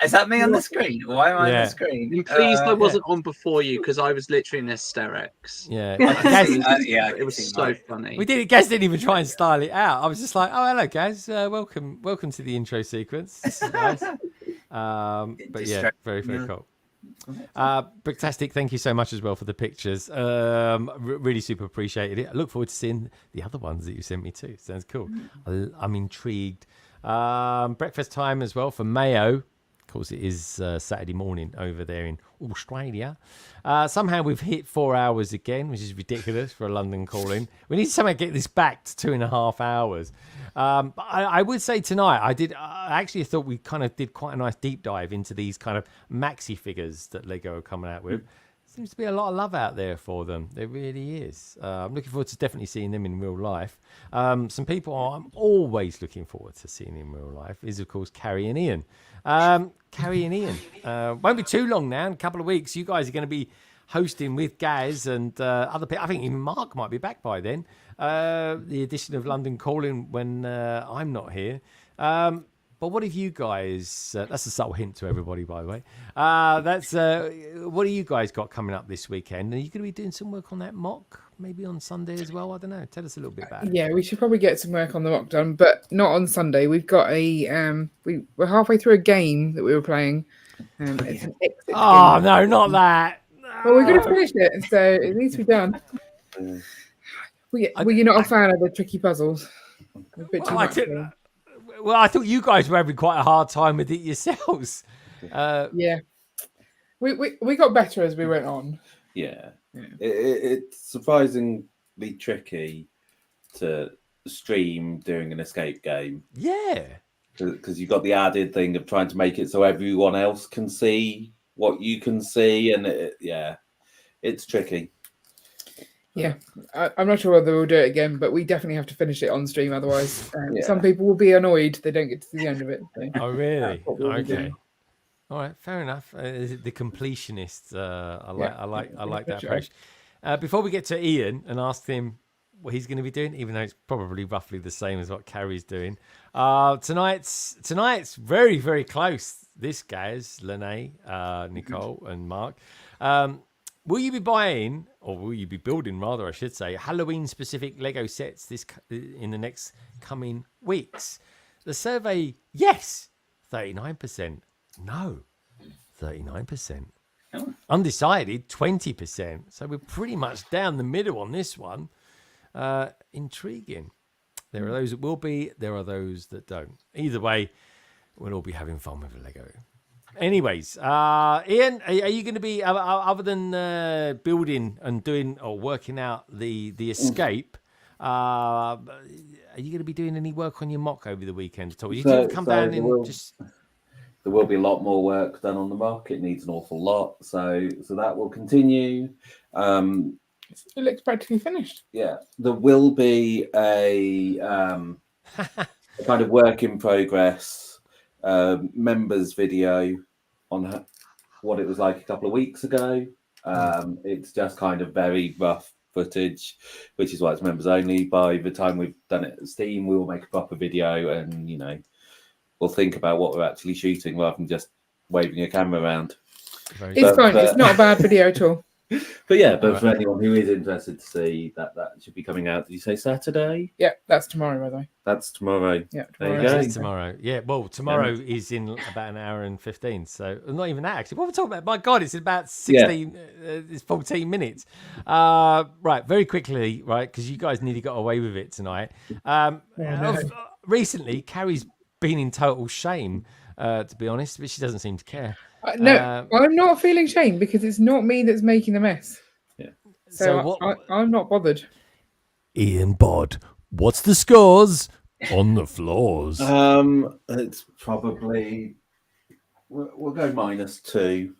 is that me on the screen? Why am I on the screen? And please, I wasn't on before you, because I was literally in hysterics. Yeah. It was so funny. We did. Gaz didn't even try and style it out. I was just like, "Oh, hello, Gaz. Welcome to the intro sequence. This is nice." But yeah, very, very cool. Bricktastic, thank you so much as well for the pictures. Really super appreciated it. I look forward to seeing the other ones that you sent me too. Sounds cool. I'm intrigued. Breakfast time as well for Mayo. Of course, it is Saturday morning over there in Australia. Somehow we've hit 4 hours again, which is ridiculous for a London call-in. We need to somehow get this back to 2.5 hours. But I would say tonight, I actually thought we kind of did quite a nice deep dive into these kind of maxi figures that Lego are coming out with. Seems to be a lot of love out there for them. There really is. I'm looking forward to definitely seeing them in real life. Some people I'm always looking forward to seeing in real life is, of course, Carrie and Ian. Carrie and Ian. Won't be too long now. In a couple of weeks, you guys are going to be hosting with Gaz and other people. I think even Mark might be back by then. The edition of London Calling when I'm not here. But what have you guys? That's a subtle hint to everybody, by the way. That's what have you guys got coming up this weekend? Are you going to be doing some work on that mock, maybe on Sunday as well? I don't know. Tell us a little bit about it. Yeah, we should probably get some work on the mock done, but not on Sunday. We've got we're halfway through a game that we were playing. It's an exit game. No, not that. Well, we're going to finish it, so it needs to be done. Were you not a fan of the tricky puzzles? A bit too much. Well, I thought you guys were having quite a hard time with it yourselves. Yeah, we got better as we went on. Yeah. It's surprisingly tricky to stream doing an escape game. Yeah, because you've got the added thing of trying to make it so everyone else can see what you can see, and it's tricky. Yeah, I'm not sure whether we'll do it again, but we definitely have to finish it on stream. Otherwise, some people will be annoyed they don't get to see the end of it. So. Oh, really? Okay. All right, fair enough. The completionist. I like that approach. Before we get to Ian and ask him what he's going to be doing, even though it's probably roughly the same as what Carrie's doing. Tonight's very, very close. This guys, Lene, Nicole, and Mark. Will you be buying, or will you be building, rather, I should say, Halloween-specific Lego sets in the next coming weeks? The survey, yes, 39%. No, 39%. Oh. Undecided, 20%. So we're pretty much down the middle on this one. Intriguing. There are those that will be, there are those that don't. Either way, we'll all be having fun with Lego. Anyways, Ian, are you going to be, other than building and doing or working out the escape, are you going to be doing any work on your mock over the weekend at all? You didn't come down and just... There will be a lot more work done on the mock. It needs an awful lot. So that will continue. It looks practically finished. Yeah. There will be a kind of work in progress members video on what it was like a couple of weeks ago. It's just kind of very rough footage, which is why it's members only. By the time we've done it at Steam, we will make a proper video, and we'll think about what we're actually shooting rather than just waving a camera around. It's fine. It's not a bad video at all. But for anyone who is interested to see, that should be coming out. Did you say Saturday? Yeah, that's tomorrow, by the way. That's tomorrow. Yeah, tomorrow. There you go. Tomorrow. Yeah, well, tomorrow is in about an hour and 15. So not even that, actually. What are we talking about? My God, it's about 16, it's 14 minutes. Right, very quickly, right, because you guys nearly got away with it tonight. Recently, Carrie's been in total shame, to be honest, but she doesn't seem to care. No, I'm not feeling shame because it's not me that's making the mess. Yeah. So I'm not bothered. Ian Bod, what's the scores on the floors? It's probably we'll go -2.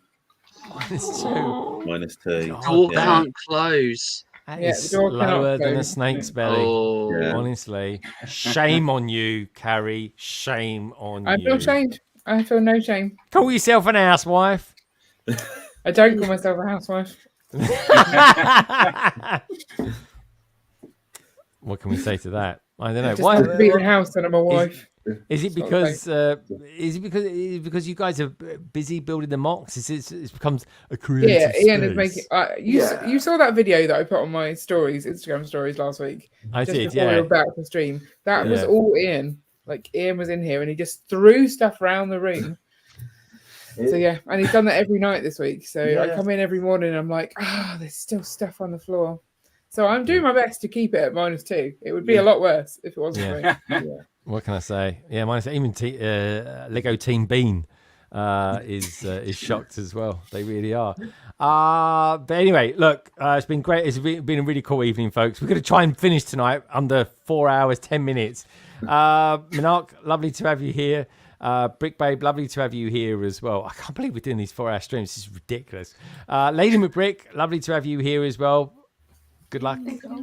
-2. Door can't close. That is lower than a snake's belly. Honestly, shame on you, Carrie. Shame on you. I feel shamed. I feel no shame. Call yourself an housewife. I don't call myself a housewife. What can we say to that? I don't know. Just why be in a house and I'm a wife? Is it because you guys are busy building the mocks? It becomes a creative space. Ian is making. You saw that video that I put on my Instagram stories last week. I did. Before we were back to stream. That was all Ian. Like Ian was in here and he just threw stuff around the room. So and he's done that every night this week. So I come in every morning and I'm like, there's still stuff on the floor. So I'm doing my best to keep it at -2. It would be a lot worse if it wasn't. What can I say? Yeah, even Lego Team Bean is shocked as well. They really are. But anyway, look, it's been great. It's been a really cool evening, folks. We're going to try and finish tonight under 4 hours, 10 minutes. MNRK, lovely to have you here. Brick Babe, lovely to have you here as well. I can't believe we're doing these 4-hour streams. This is ridiculous. Lady McBrick, lovely to have you here as well. Good luck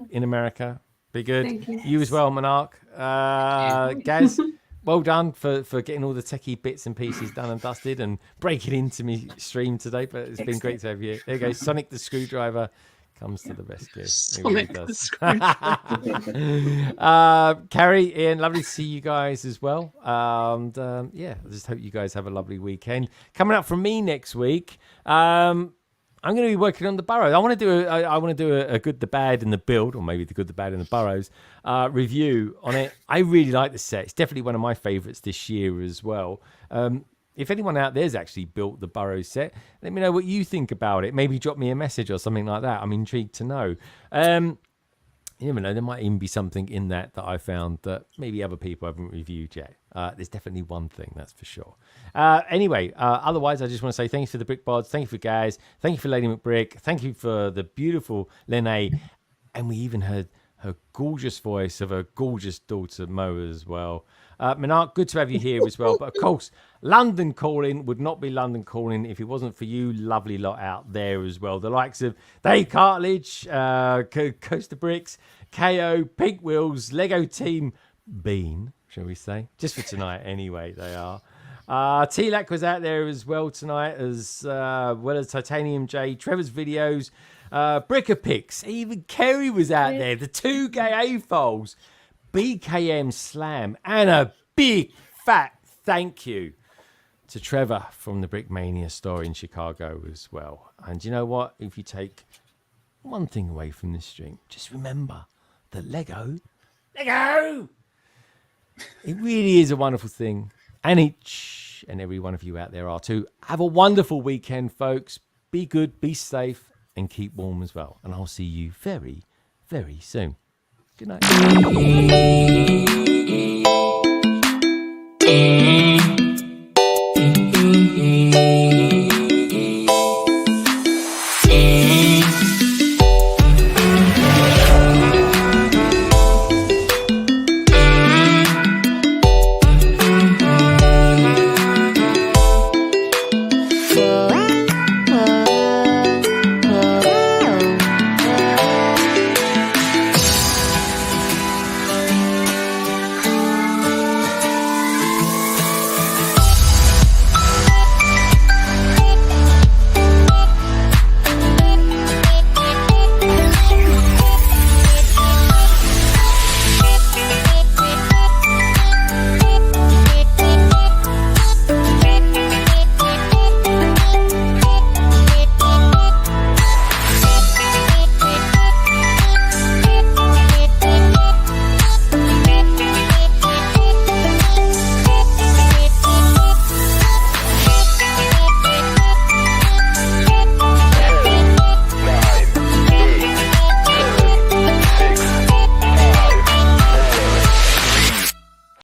in America. Be good. Thank you. You as well, MNRK. Gaz, well done for getting all the techie bits and pieces done and dusted and breaking into me stream today. But it's been great to have you. There you go. Sonic the Screwdriver Comes to the rescue. It Sonic really does. the Carrie, Ian, lovely to see you guys as well. And yeah, I just hope you guys have a lovely weekend. Coming up from me next week, I'm going to be working on the Burrows. I want to do a good, the bad, and the build, or maybe the good, the bad, and the Burrows review on it. I really like the set. It's definitely one of my favourites this year as well. If anyone out there's actually built the Burrows set, let me know what you think about it. Maybe drop me a message or something like that. I'm intrigued to know. You never know. There might even be something in that I found that maybe other people haven't reviewed yet. There's definitely one thing, that's for sure. Anyway, otherwise, I just want to say thank you for the Brick Bods. Thank you for Gaz. Thank you for Lady McBrick. Thank you for the beautiful Lene. And we even heard her gorgeous voice of her gorgeous daughter, Mo, as well. MNRK, good to have you here as well. But of course, London Calling would not be London Calling if it wasn't for you lovely lot out there as well. The likes of Dave Cartledge, Coaster Bricks, KO, Pink Wheels, Lego Team Bean, shall we say? Just for tonight anyway, they are. T-Lac was out there as well tonight, as well as Titanium J, Trevor's Videos, Brickapix, even Kerry was out there, the two gay A-foles, BKM Slam, and a big fat thank you to Trevor from the Brickmania store in Chicago as well. And you know what? If you take one thing away from this stream, just remember that Lego, it really is a wonderful thing. And each and every one of you out there are too. Have a wonderful weekend, folks. Be good, be safe, and keep warm as well. And I'll see you very, very soon. Good night.